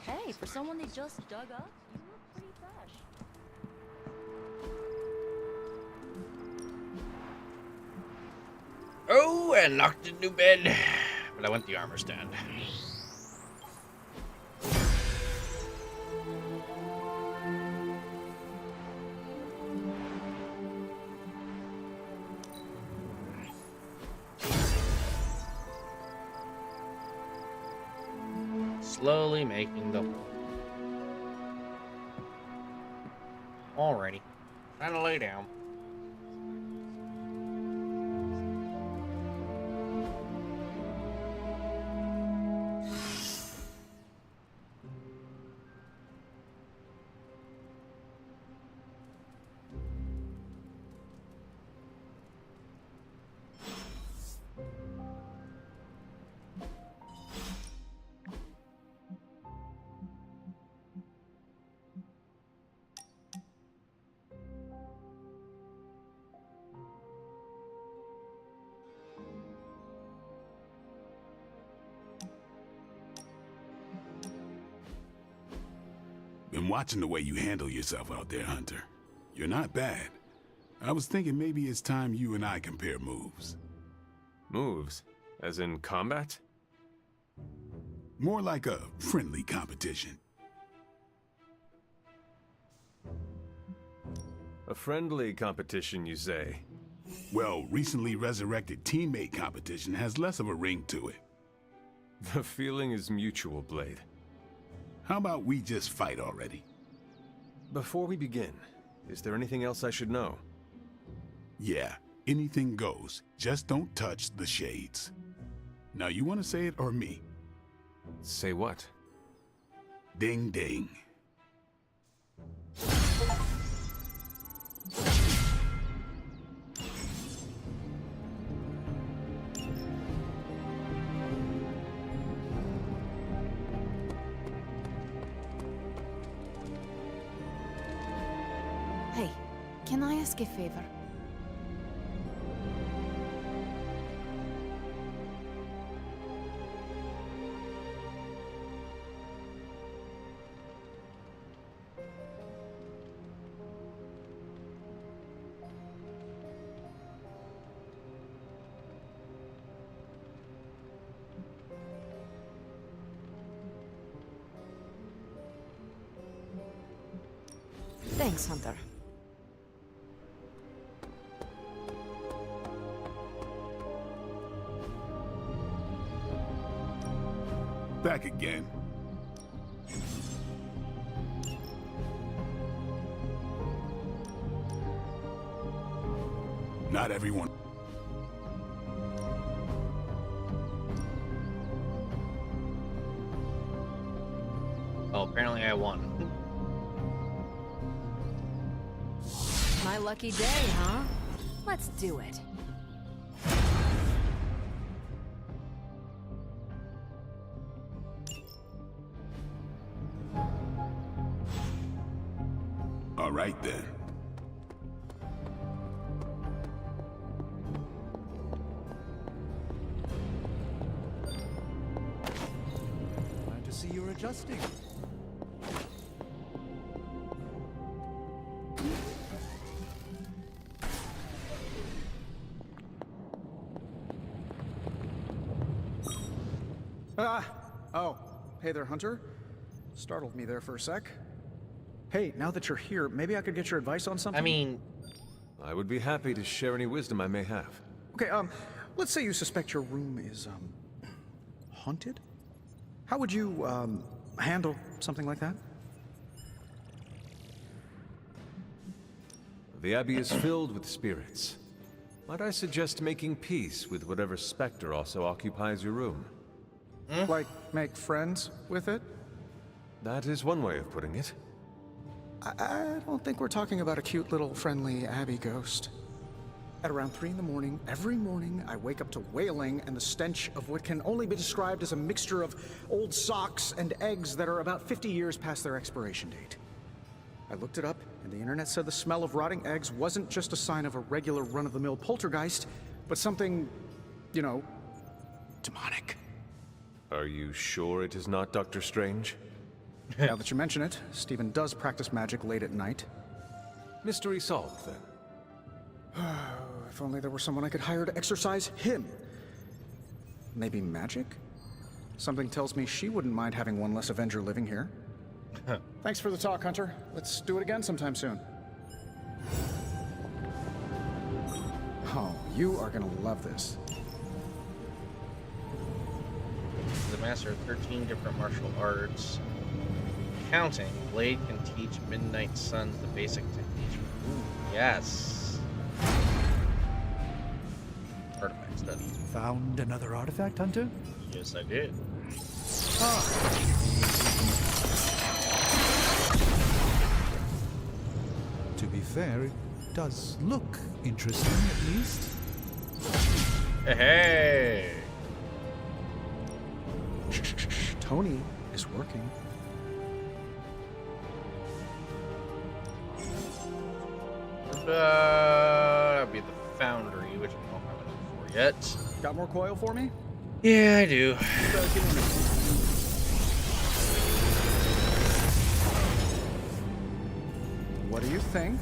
S12: Hey, for someone they just dug up, you look pretty fresh.
S2: Oh, and knocked into bed. But I went the armor stand. Slowly making the hole. Alrighty. Time to lay down.
S3: Been watching the way you handle yourself out there, Hunter. You're not bad. I was thinking maybe it's time you and I compare moves.
S13: Moves? As in combat?
S3: More like a friendly competition.
S13: A friendly competition, you say?
S3: Well, recently resurrected teammate competition has less of a ring to it.
S13: The feeling is mutual, Blade.
S3: How about we just fight already?
S13: Before we begin, is there anything else I should know?
S3: Yeah, anything goes. Just don't touch the shades. Now, you want to say it or me?
S13: Say what?
S3: Ding ding.
S17: Hey, can I ask a favor? Thanks, Hunter.
S3: Back again. Not everyone.
S2: Oh, apparently I won.
S11: My lucky day, huh? Let's do it.
S3: All right then.
S19: Glad to see you're adjusting.
S18: Oh. Hey there, Hunter. Startled me there for a sec. Hey, now that you're here, maybe I could get your advice on something?
S2: I mean...
S13: I would be happy to share any wisdom I may have.
S18: Okay, let's say you suspect your room is, haunted? How would you, handle something like that?
S13: The Abbey is filled with spirits. Might I suggest making peace with whatever specter also occupies your room?
S18: Like, make friends with it?
S13: That is one way of putting it.
S18: I don't think we're talking about a cute little friendly Abbey ghost. At around 3 in the morning, every morning, I wake up to wailing and the stench of what can only be described as a mixture of old socks and eggs that are about 50 years past their expiration date. I looked it up, and the internet said the smell of rotting eggs wasn't just a sign of a regular run-of-the-mill poltergeist, but something, you know, demonic.
S13: Are you sure it is not Dr. Strange?
S18: Now that you mention it, Stephen does practice magic late at night.
S13: Mystery solved, then.
S18: If only there were someone I could hire to exorcise him. Maybe magic? Something tells me she wouldn't mind having one less Avenger living here. Thanks for the talk, Hunter. Let's do it again sometime soon. Oh, you are gonna love this.
S2: The master of 13 different martial arts. Counting, Blade can teach Midnight Suns the basic techniques. Ooh, yes. Artifact study.
S19: Found another artifact, Hunter?
S2: Yes, I did.
S19: To be fair, it does look interesting, at least.
S2: Hey!
S18: Shh. Tony is working.
S2: That'd be the Foundry, which we don't have enough for yet.
S18: Got more coil for me?
S2: Yeah, I do.
S18: What do you think?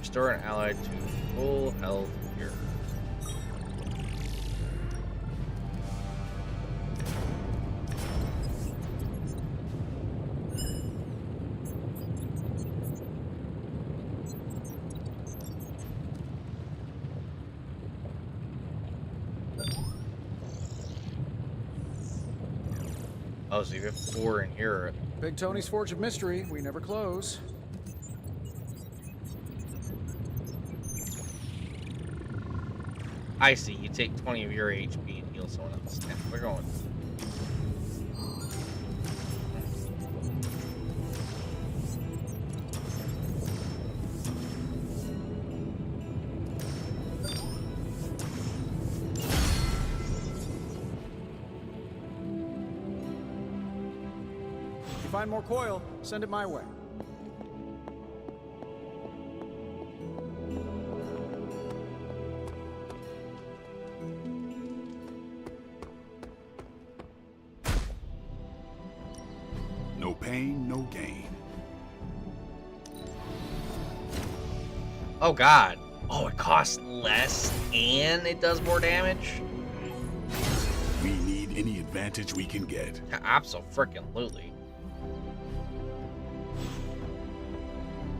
S2: Restore an ally to full health here. Oh, so you have 4 in here.
S18: Big Tony's Forge of Mystery. We never close.
S2: I see. You take 20 of your HP and heal someone else. Yeah, we're going.
S18: If you find more coil, send it my way.
S3: No pain, no gain.
S2: Oh god. Oh, it costs less and it does more damage?
S3: We need any advantage we can get.
S2: Abso-freaking-lutely.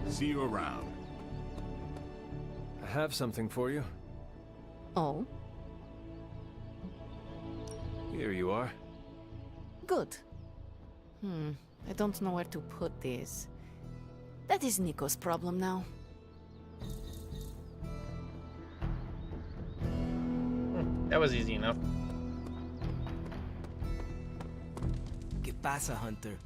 S3: See you around.
S8: I have something for you.
S17: Oh?
S8: Here you are.
S17: Good. I don't know where to put this. That is Nico's problem now.
S2: That was easy enough.
S14: ¿Qué pasa, Hunter?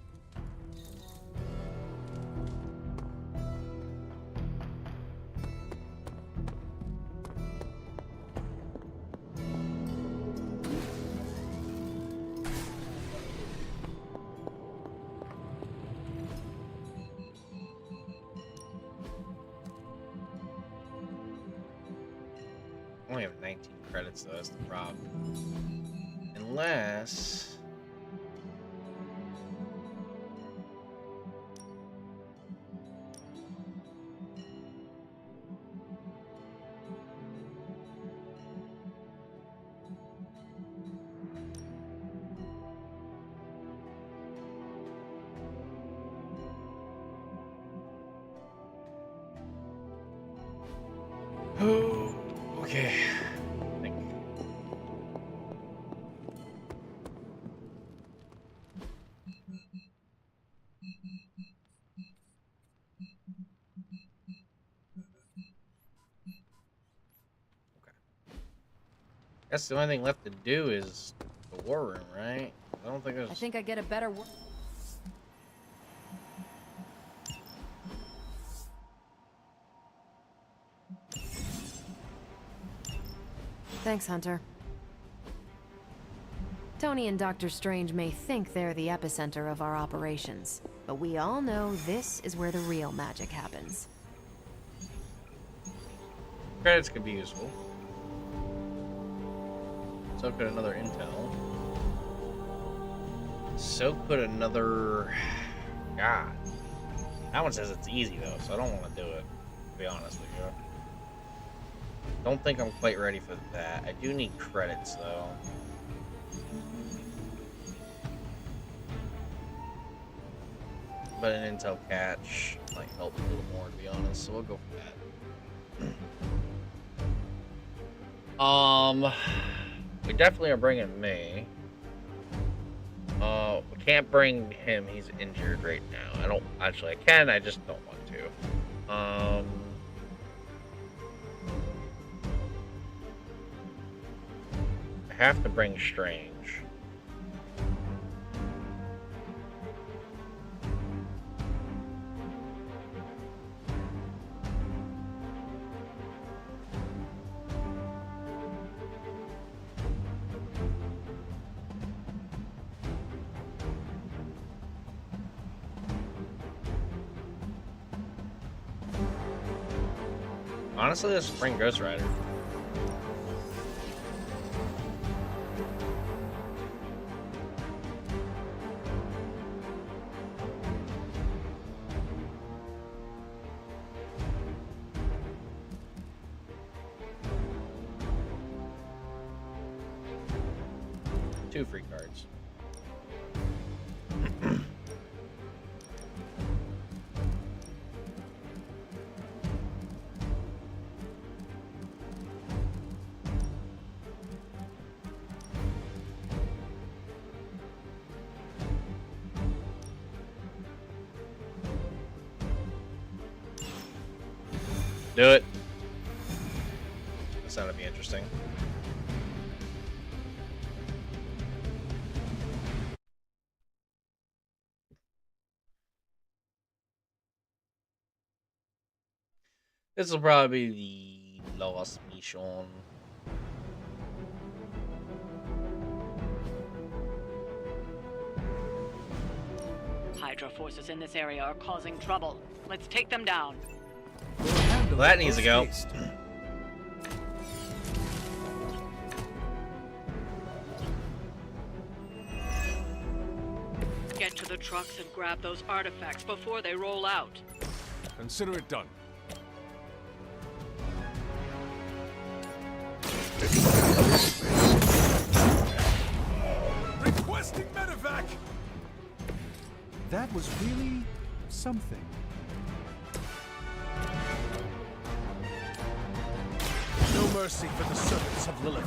S2: Only have 19 credits though, that's the problem. Unless... okay. I think. Guess the only thing left to do is the war room, right? I don't think there's...
S11: I think I get a better... Thanks, Hunter. Tony and Dr. Strange may think they're the epicenter of our operations, but we all know this is where the real magic happens.
S2: Credits could be useful. So could another intel. So could another... God. That one says it's easy though, so I don't want to do it, to be honest with you. Don't think I'm quite ready for that. I do need credits though. But an intel catch might help a little more, to be honest, so we'll go for that. We definitely are bringing me. We can't bring him, he's injured right now. I can, I just don't want to. I have to bring Strange. Honestly, let's bring Ghost Rider. 2 free cards. Do it. That's gonna be interesting. This will probably be the last mission.
S21: Hydra forces in this area are causing trouble. Let's take them down.
S2: Well, that needs to go.
S21: Get to the trucks and grab those artifacts before they roll out.
S5: Consider it done.
S19: Requesting medevac! That was really something.
S5: No mercy for the servants of Lilith.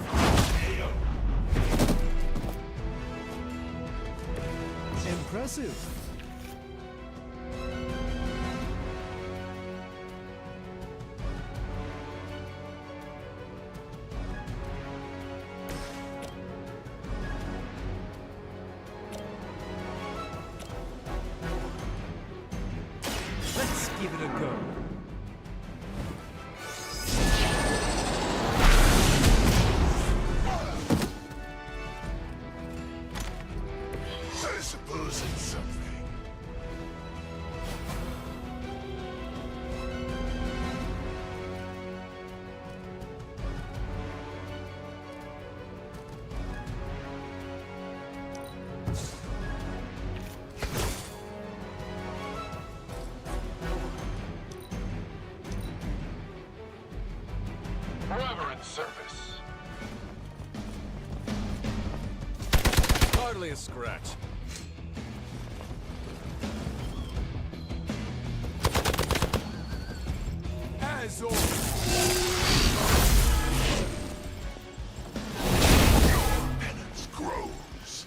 S19: Impressive.
S14: Let's give it a go.
S3: I suppose it's something. Forever in service.
S5: Hardly a scratch. As always.
S3: Your penance grows.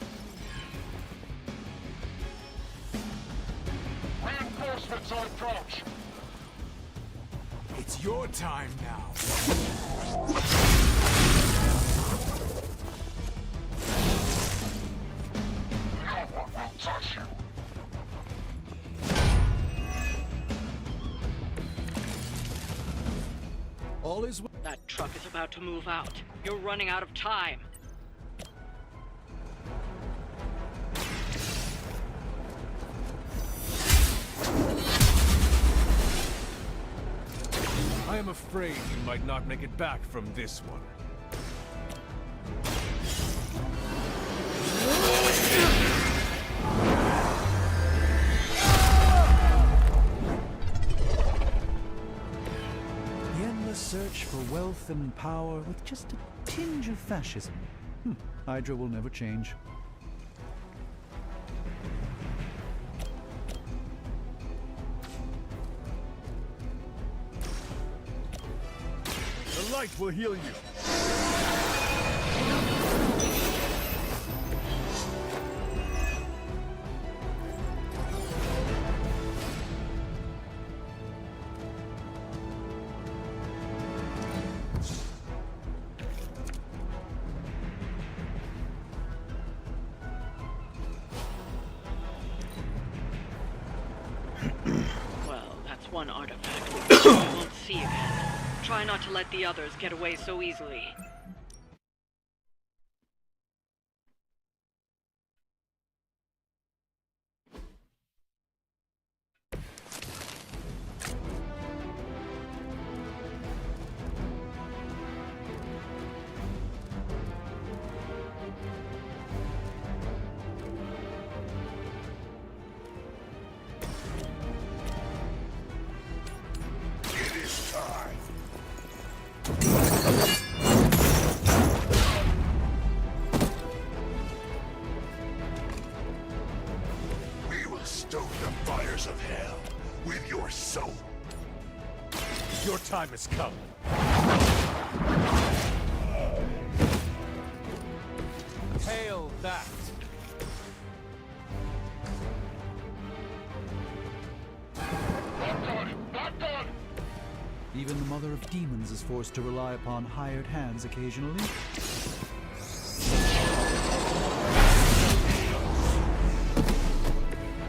S3: Reinforcements on approach.
S5: It's your time now.
S3: No one will touch you.
S19: All is well.
S21: That truck is about to move out. You're running out of time.
S5: I am afraid you might not make it back from this one.
S19: The endless search for wealth and power with just a tinge of fascism. Hydra will never change.
S5: The light will heal you.
S21: Well, that's one artifact we won't see again. Try not to let the others get away so easily.
S3: It is time. stoke the fires of hell with your soul.
S5: Your time has come. Hail that!
S19: Even the Mother of Demons is forced to rely upon hired hands occasionally.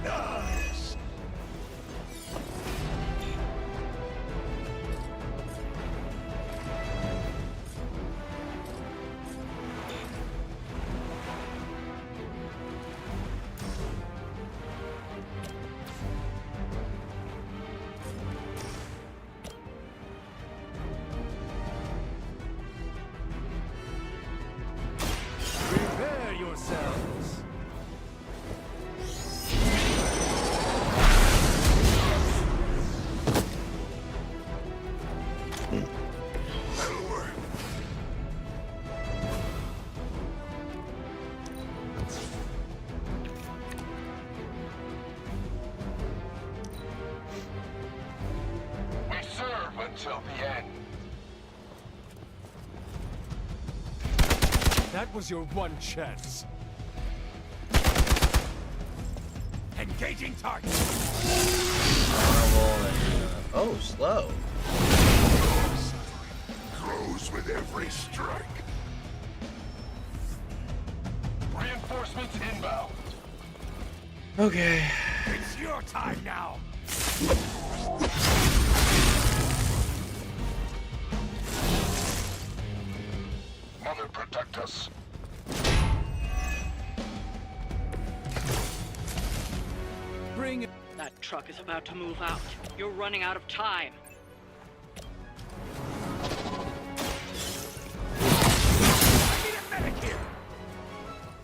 S3: Nice.
S5: Prepare yourselves!
S3: That'll work.
S15: We serve until the end.
S5: That was your one chance.
S3: Engaging target.
S2: Oh, slow.
S3: Grows with every strike.
S15: Reinforcements inbound.
S2: Okay.
S3: It's your time now.
S15: Mother, protect us.
S19: Bring it.
S21: That truck is about to move out. You're running out of time.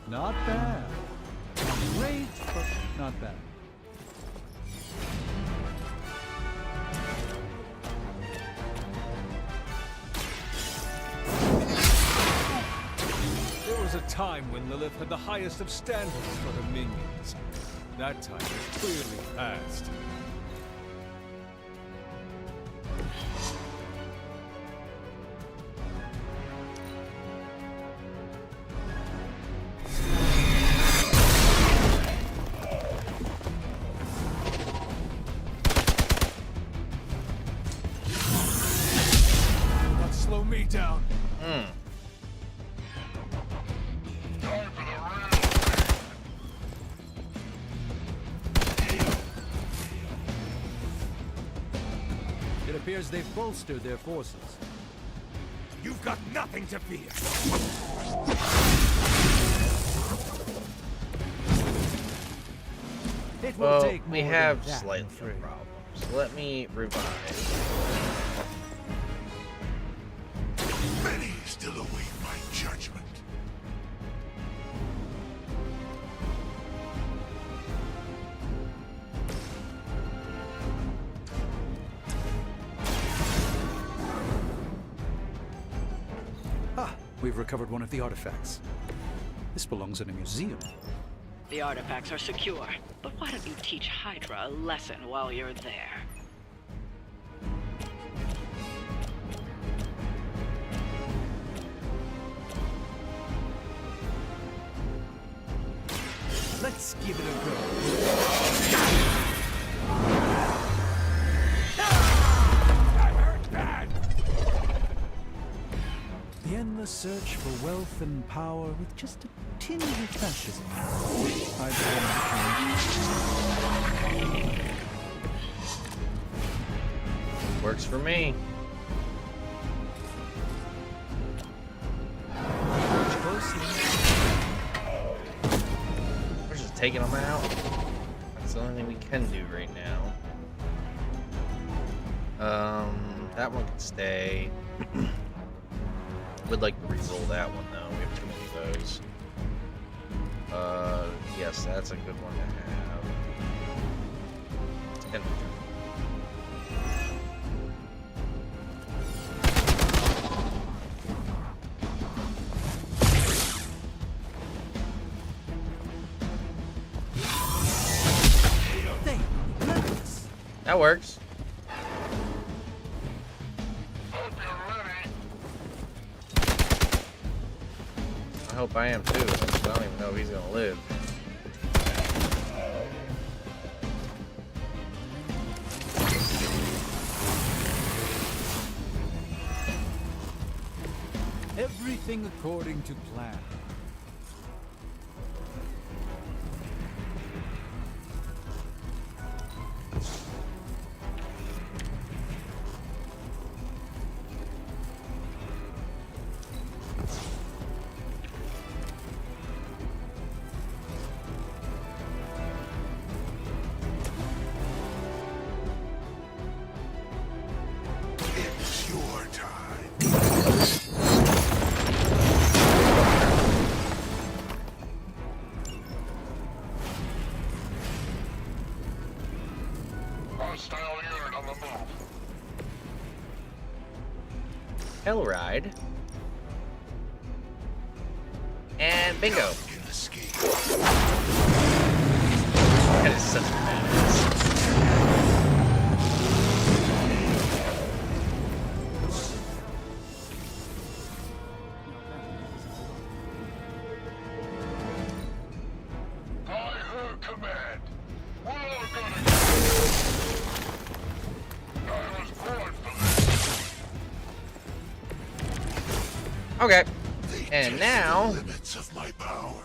S19: Not bad. Great, but not bad.
S5: There was a time when Lilith had the highest of standards for her minions. That time is clearly past. Not slow me down.
S19: It appears they've bolstered their forces.
S5: You've got nothing to fear.
S19: It will
S2: Well,
S19: take
S2: we
S19: more
S2: have
S19: than that,
S2: slight
S19: I'm afraid.
S2: problems. Let me revive.
S3: Many still await my judgment.
S19: Ah, we've recovered one of the artifacts. This belongs in a museum.
S21: The artifacts are secure, but why don't you teach Hydra a lesson while you're there?
S5: Let's give it a go.
S19: The endless search for wealth and power with just a tinge of fascism.
S2: Works for me. We're just taking them out. That's the only thing we can do right now. That one can stay. Would like to re-roll that one though. We have too many of those. Yes, that's a good one to have. And That works. I hope I am too. I don't even know if he's gonna live.
S5: Everything according to plan.
S3: It's your time.
S15: Hostile unit on the move.
S2: Hellride. And bingo. That is such a badass.
S15: By her command, we're all gonna I was born for this.
S2: Okay. And now
S3: Limits of my power.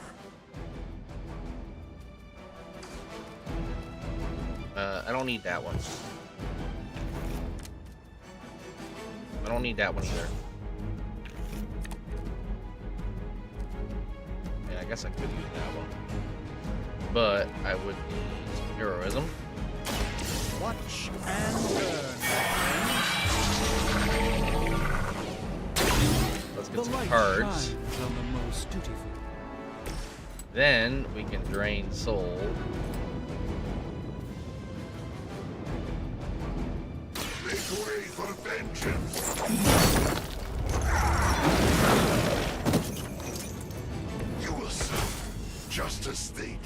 S2: I don't need that one. I don't need that one either. Yeah, I guess I could use that one. But I would need some heroism.
S19: Watch and learn.
S2: Let's get
S19: The
S2: some
S19: light
S2: cards.
S19: shines on the most dutiful.
S2: Then we can drain soul.
S3: Make way for vengeance. You will suffer just as they did.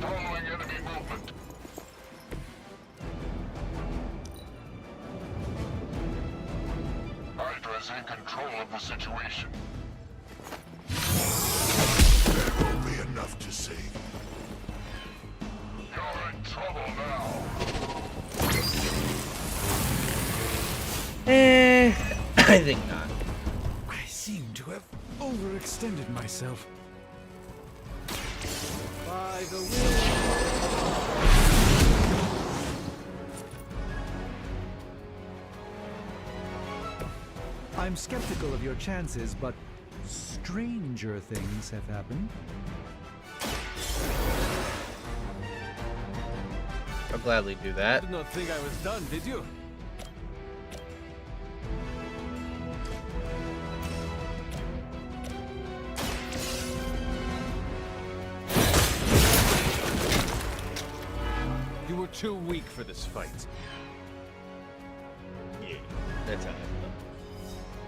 S15: Following enemy movement. Hydra's in control of the situation.
S3: There won't be enough to save.
S15: You're in trouble now.
S2: I think not.
S19: I seem to have overextended myself. By the will. I'm skeptical of your chances, but stranger things have happened.
S2: I'll gladly do that.
S5: Did not think I was done, did you? You were too weak for this fight.
S2: Yeah, that's how I feel.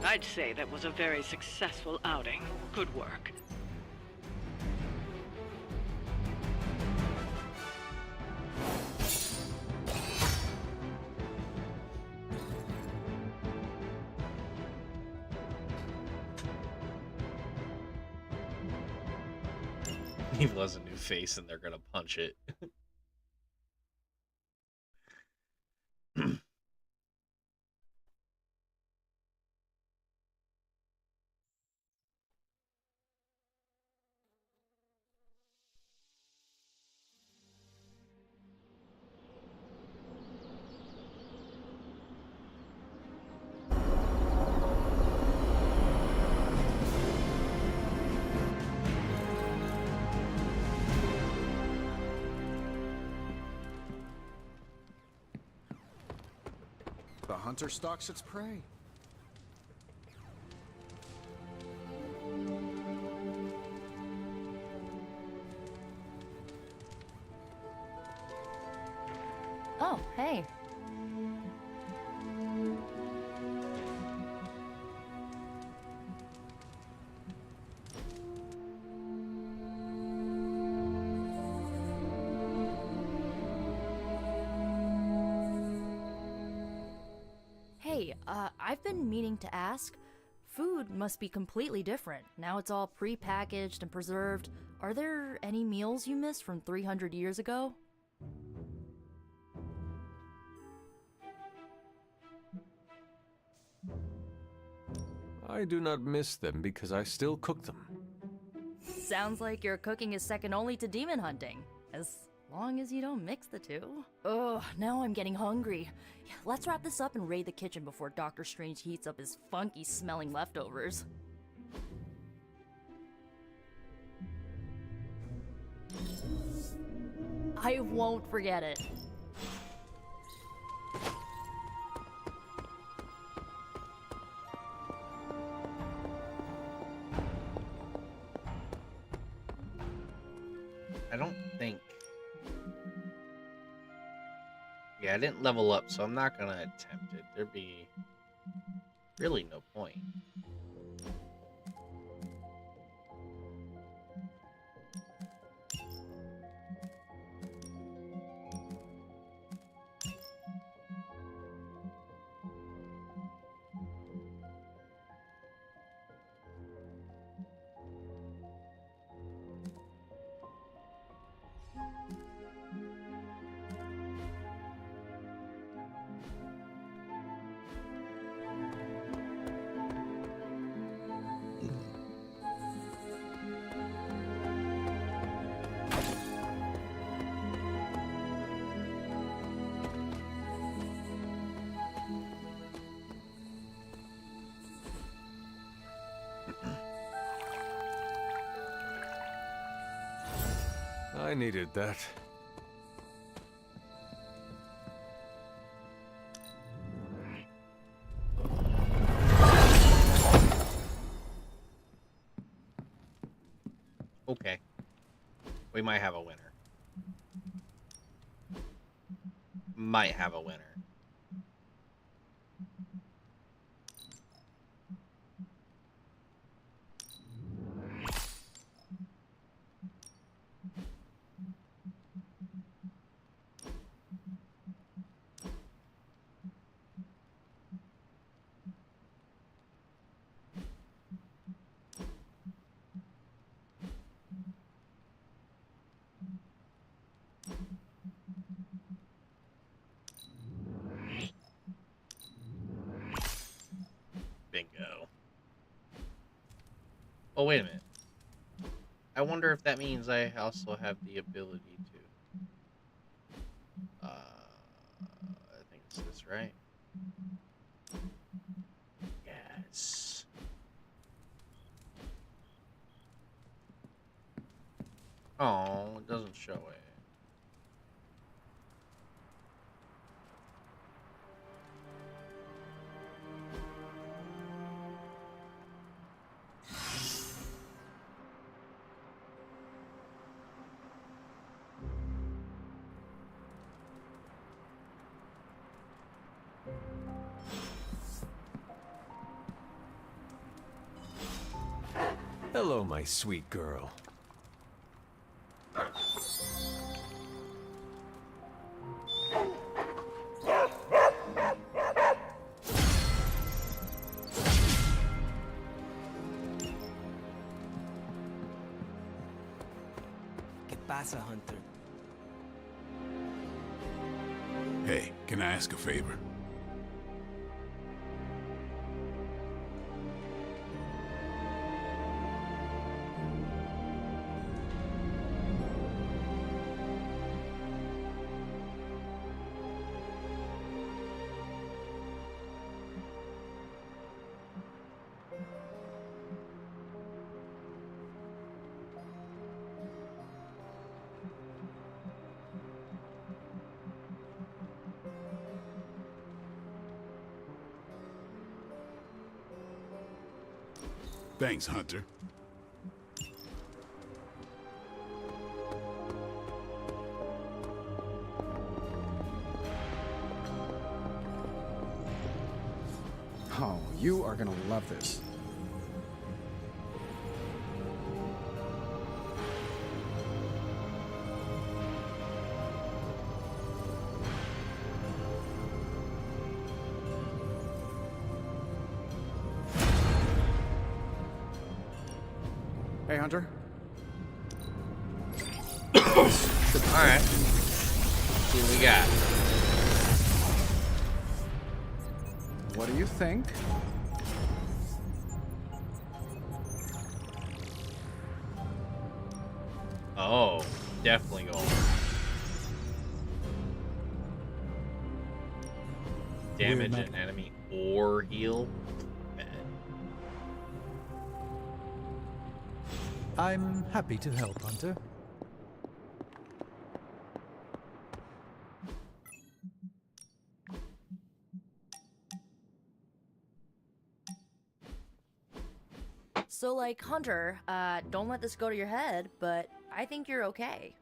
S21: I'd say that was a very successful outing. Good work.
S2: Evil has a new face and they're gonna punch it.
S18: The hunter stalks its prey.
S12: Oh, hey. Hey, I've been meaning to ask. Food must be completely different. Now it's all pre-packaged and preserved. Are there any meals you missed from 300 years ago?
S8: I do not miss them because I still cook them.
S12: Sounds like your cooking is second only to demon hunting. As long as you don't mix the two. Ugh, now I'm getting hungry. Yeah, let's wrap this up and raid the kitchen before Doctor Strange heats up his funky smelling leftovers. I won't forget it.
S2: I don't think. Yeah, I didn't level up, so I'm not gonna attempt it. There'd be really no point.
S8: I needed that.
S2: Okay. We might have a winner. Might have a winner. Bingo. Oh, wait a minute. I wonder if that means I also have the ability to... I think it's this, right? Yes. Oh, it doesn't show it.
S8: Hello, my sweet girl.
S14: ¿Qué pasa, Hunter?
S3: Hey, can I ask a favor? Thanks, Hunter.
S18: You are gonna love this. Hey, Hunter.
S2: Alright. See what we got.
S18: What do you think?
S2: Oh, definitely gold. Damage an enemy or heal.
S19: I'm happy to help, Hunter.
S12: So, like, Hunter, don't let this go to your head, but I think you're okay.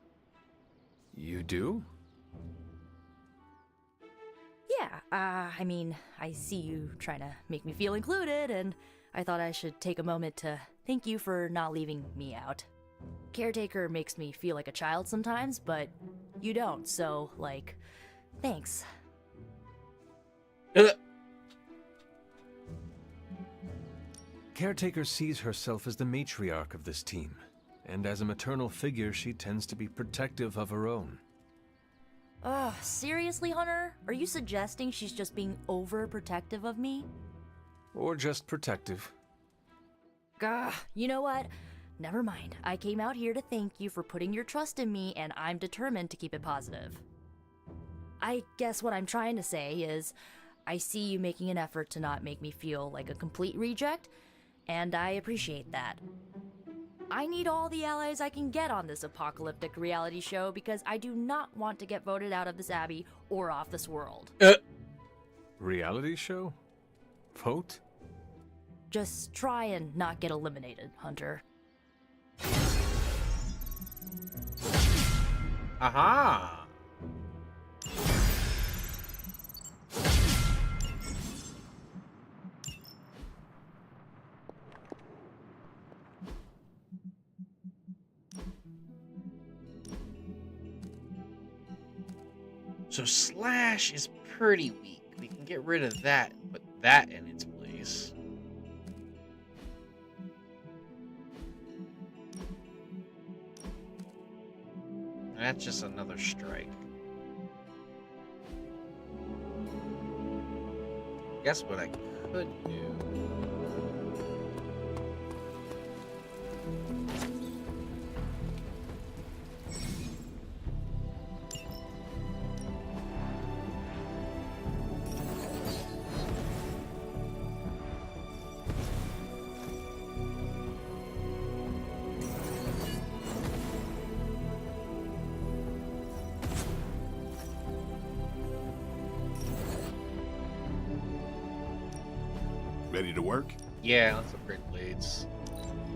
S8: You do?
S12: Yeah, I mean, I see you trying to make me feel included, and I thought I should take a moment to thank you for not leaving me out. Caretaker makes me feel like a child sometimes, but you don't, so, like, thanks.
S8: Caretaker sees herself as the matriarch of this team, and as a maternal figure, she tends to be protective of her own.
S12: Ugh, seriously, Hunter? Are you suggesting she's just being overprotective of me?
S8: Or just protective.
S12: Gah, you know what? Never mind. I came out here to thank you for putting your trust in me, and I'm determined to keep it positive. I guess what I'm trying to say is, I see you making an effort to not make me feel like a complete reject, and I appreciate that. I need all the allies I can get on this apocalyptic reality show because I do not want to get voted out of this abbey or off this world.
S8: Reality show? Vote?
S12: Just try and not get eliminated, Hunter.
S2: Aha! So Slash is pretty weak. We can get rid of that and put that in its place. That's just another strike. Guess what I could do?
S3: Ready to work?
S2: Yeah, let's upgrade blades.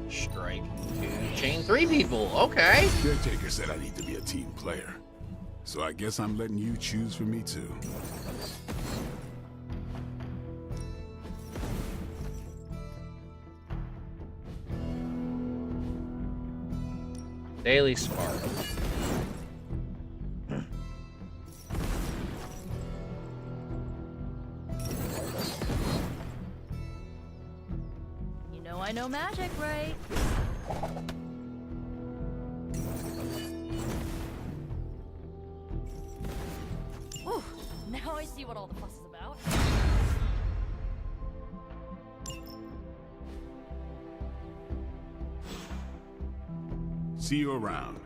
S2: Strike to chain 3 people. Okay.
S3: Caretaker said I need to be a team player. So I guess I'm letting you choose for me too.
S2: Daily Spark.
S12: I know magic, right? Whew, now I see what all the fuss is about.
S3: See you around.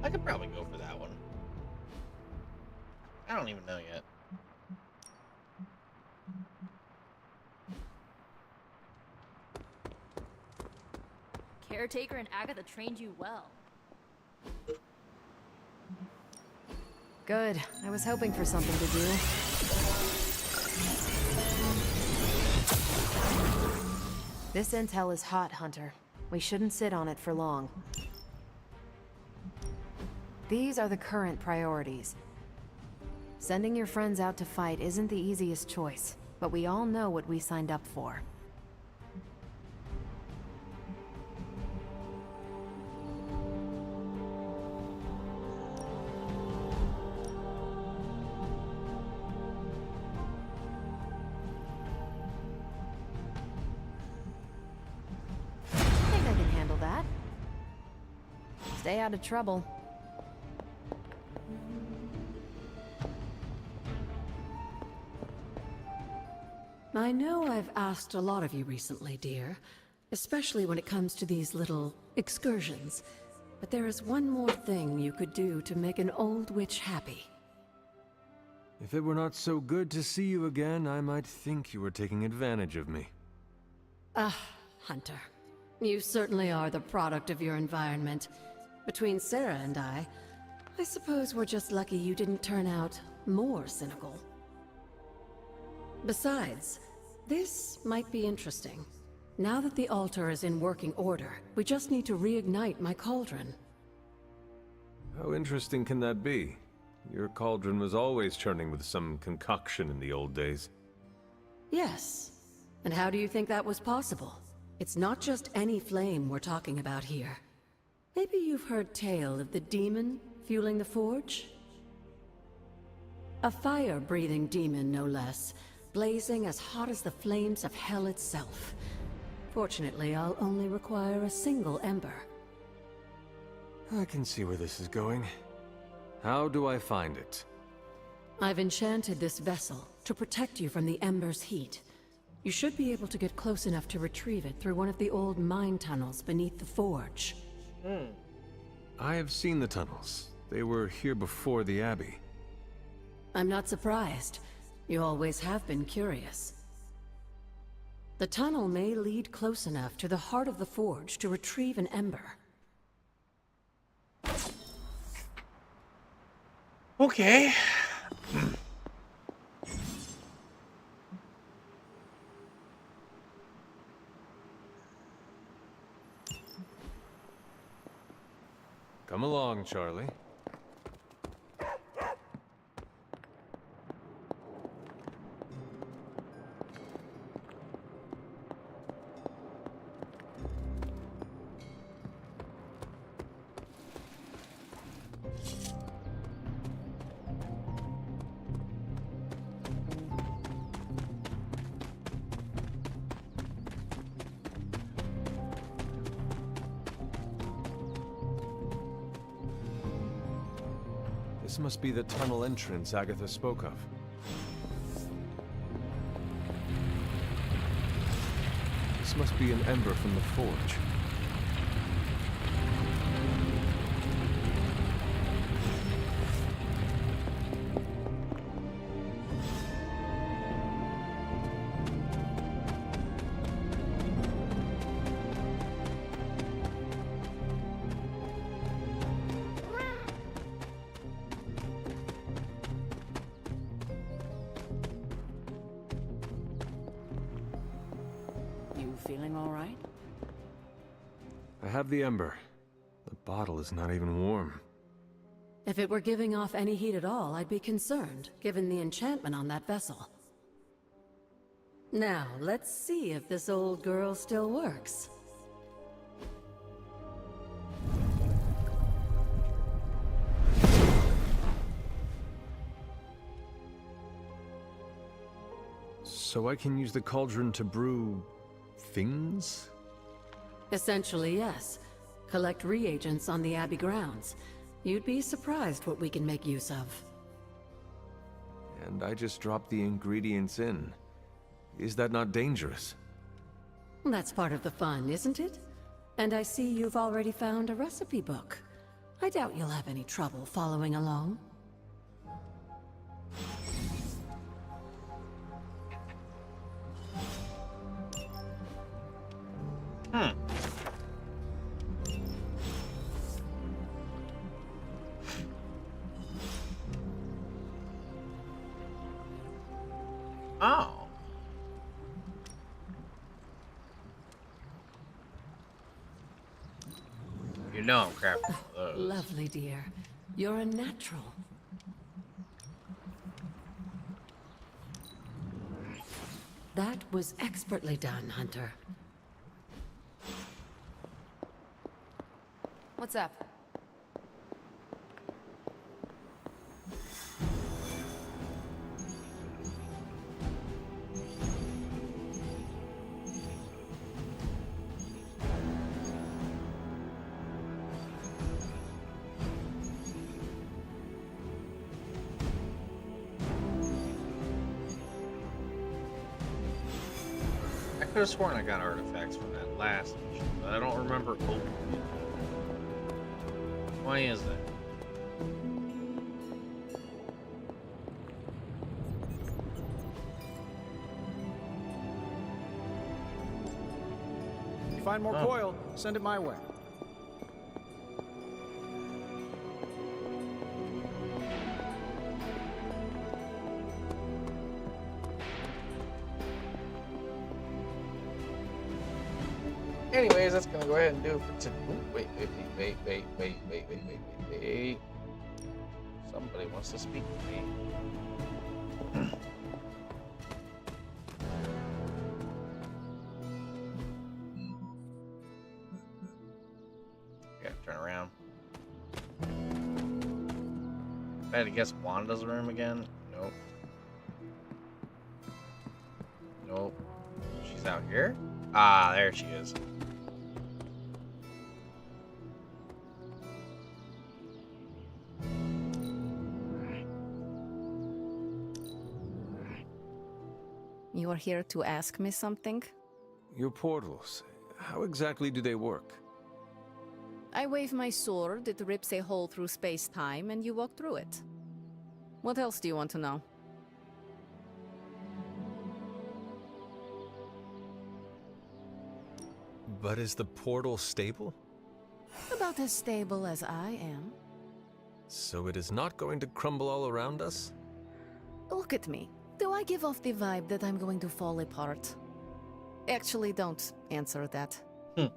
S2: I could probably go for that one. I don't even know yet.
S12: Caretaker and Agatha trained you well.
S11: Good. I was hoping for something to do. This intel is hot, Hunter. We shouldn't sit on it for long. These are the current priorities. Sending your friends out to fight isn't the easiest choice, but we all know what we signed up for. I think I can handle that. Stay out of trouble.
S20: I know I've asked a lot of you recently, dear, especially when it comes to these little excursions. But there is one more thing you could do to make an old witch happy.
S8: If it were not so good to see you again, I might think you were taking advantage of me.
S20: Hunter. You certainly are the product of your environment. Between Sarah and I suppose we're just lucky you didn't turn out more cynical. Besides, this might be interesting. Now that the altar is in working order, we just need to reignite my cauldron.
S8: How interesting can that be? Your cauldron was always churning with some concoction in the old days.
S20: Yes. And how do you think that was possible? It's not just any flame we're talking about here. Maybe you've heard tale of the demon fueling the forge? A fire-breathing demon, no less, blazing as hot as the flames of hell itself. Fortunately, I'll only require a single ember.
S8: I can see where this is going. How do I find it?
S20: I've enchanted this vessel to protect you from the ember's heat. You should be able to get close enough to retrieve it through one of the old mine tunnels beneath the forge.
S8: I have seen the tunnels. They were here before the Abbey.
S20: I'm not surprised. You always have been curious. The tunnel may lead close enough to the heart of the forge to retrieve an ember.
S2: Okay.
S8: Come along, Charlie. This must be the tunnel entrance Agatha spoke of. This must be an ember from the forge.
S10: Feeling all right?
S8: I have the ember. The bottle is not even warm.
S20: If it were giving off any heat at all, I'd be concerned, given the enchantment on that vessel. Now, let's see if this old girl still works.
S8: So I can use the cauldron to brew things?
S20: Essentially, yes. Collect reagents on the Abbey grounds. You'd be surprised what we can make use of.
S8: And I just drop the ingredients in. Is that not dangerous?
S20: That's part of the fun, isn't it? And I see you've already found a recipe book. I doubt you'll have any trouble following along.
S2: Oh. You know I'm crafting one of those.
S20: Lovely, dear. You're a natural. That was expertly done, Hunter.
S11: What's up?
S2: I could have sworn I got artifacts from that last mission, but I don't remember opening it. Why is that?
S18: If you find more
S2: Oh.
S18: coil, send it my way.
S2: Anyways, that's gonna go ahead and do it for today. Wait. Somebody wants to speak to me. Okay, turn around. I had to guess Wanda's room again. Nope. Nope. She's out here? Ah, there she is.
S17: You are here to ask me something?
S8: Your portals, how exactly do they work?
S17: I wave my sword, it rips a hole through space-time, and you walk through it. What else do you want to know?
S8: But is the portal stable?
S17: About as stable as I am.
S8: So it is not going to crumble all around us?
S17: Look at me. Do I give off the vibe that I'm going to fall apart? Actually, don't answer that. Ugh,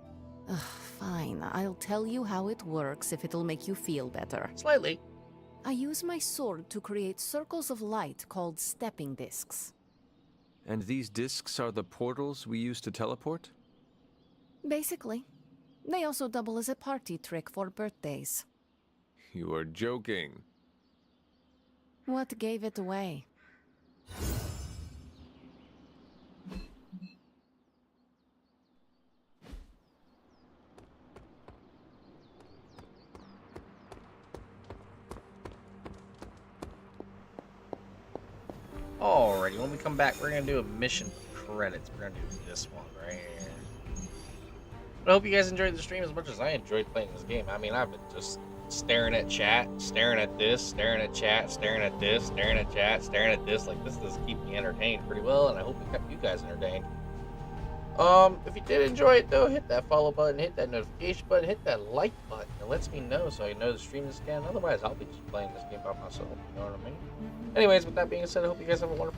S17: fine, I'll tell you how it works if it'll make you feel better.
S2: Slightly.
S17: I use my sword to create circles of light called stepping discs.
S8: And these discs are the portals we use to teleport?
S17: Basically. They also double as a party trick for birthdays.
S8: You are joking.
S17: What gave it away?
S2: Alrighty, when we come back, we're gonna do a mission credits. We're gonna do this one right here. But I hope you guys enjoyed the stream as much as I enjoyed playing this game. I mean, I've been just staring at chat, staring at this, staring at chat, staring at this, staring at chat, staring at this. Like, this does keep me entertained pretty well, and I hope it kept you guys entertained. If you did enjoy it, though, hit that follow button, hit that notification button, hit that like button. It lets me know so I know the stream is again. Otherwise, I'll be just playing this game by myself. You know what I mean? Anyways, with that being said, I hope you guys have a wonderful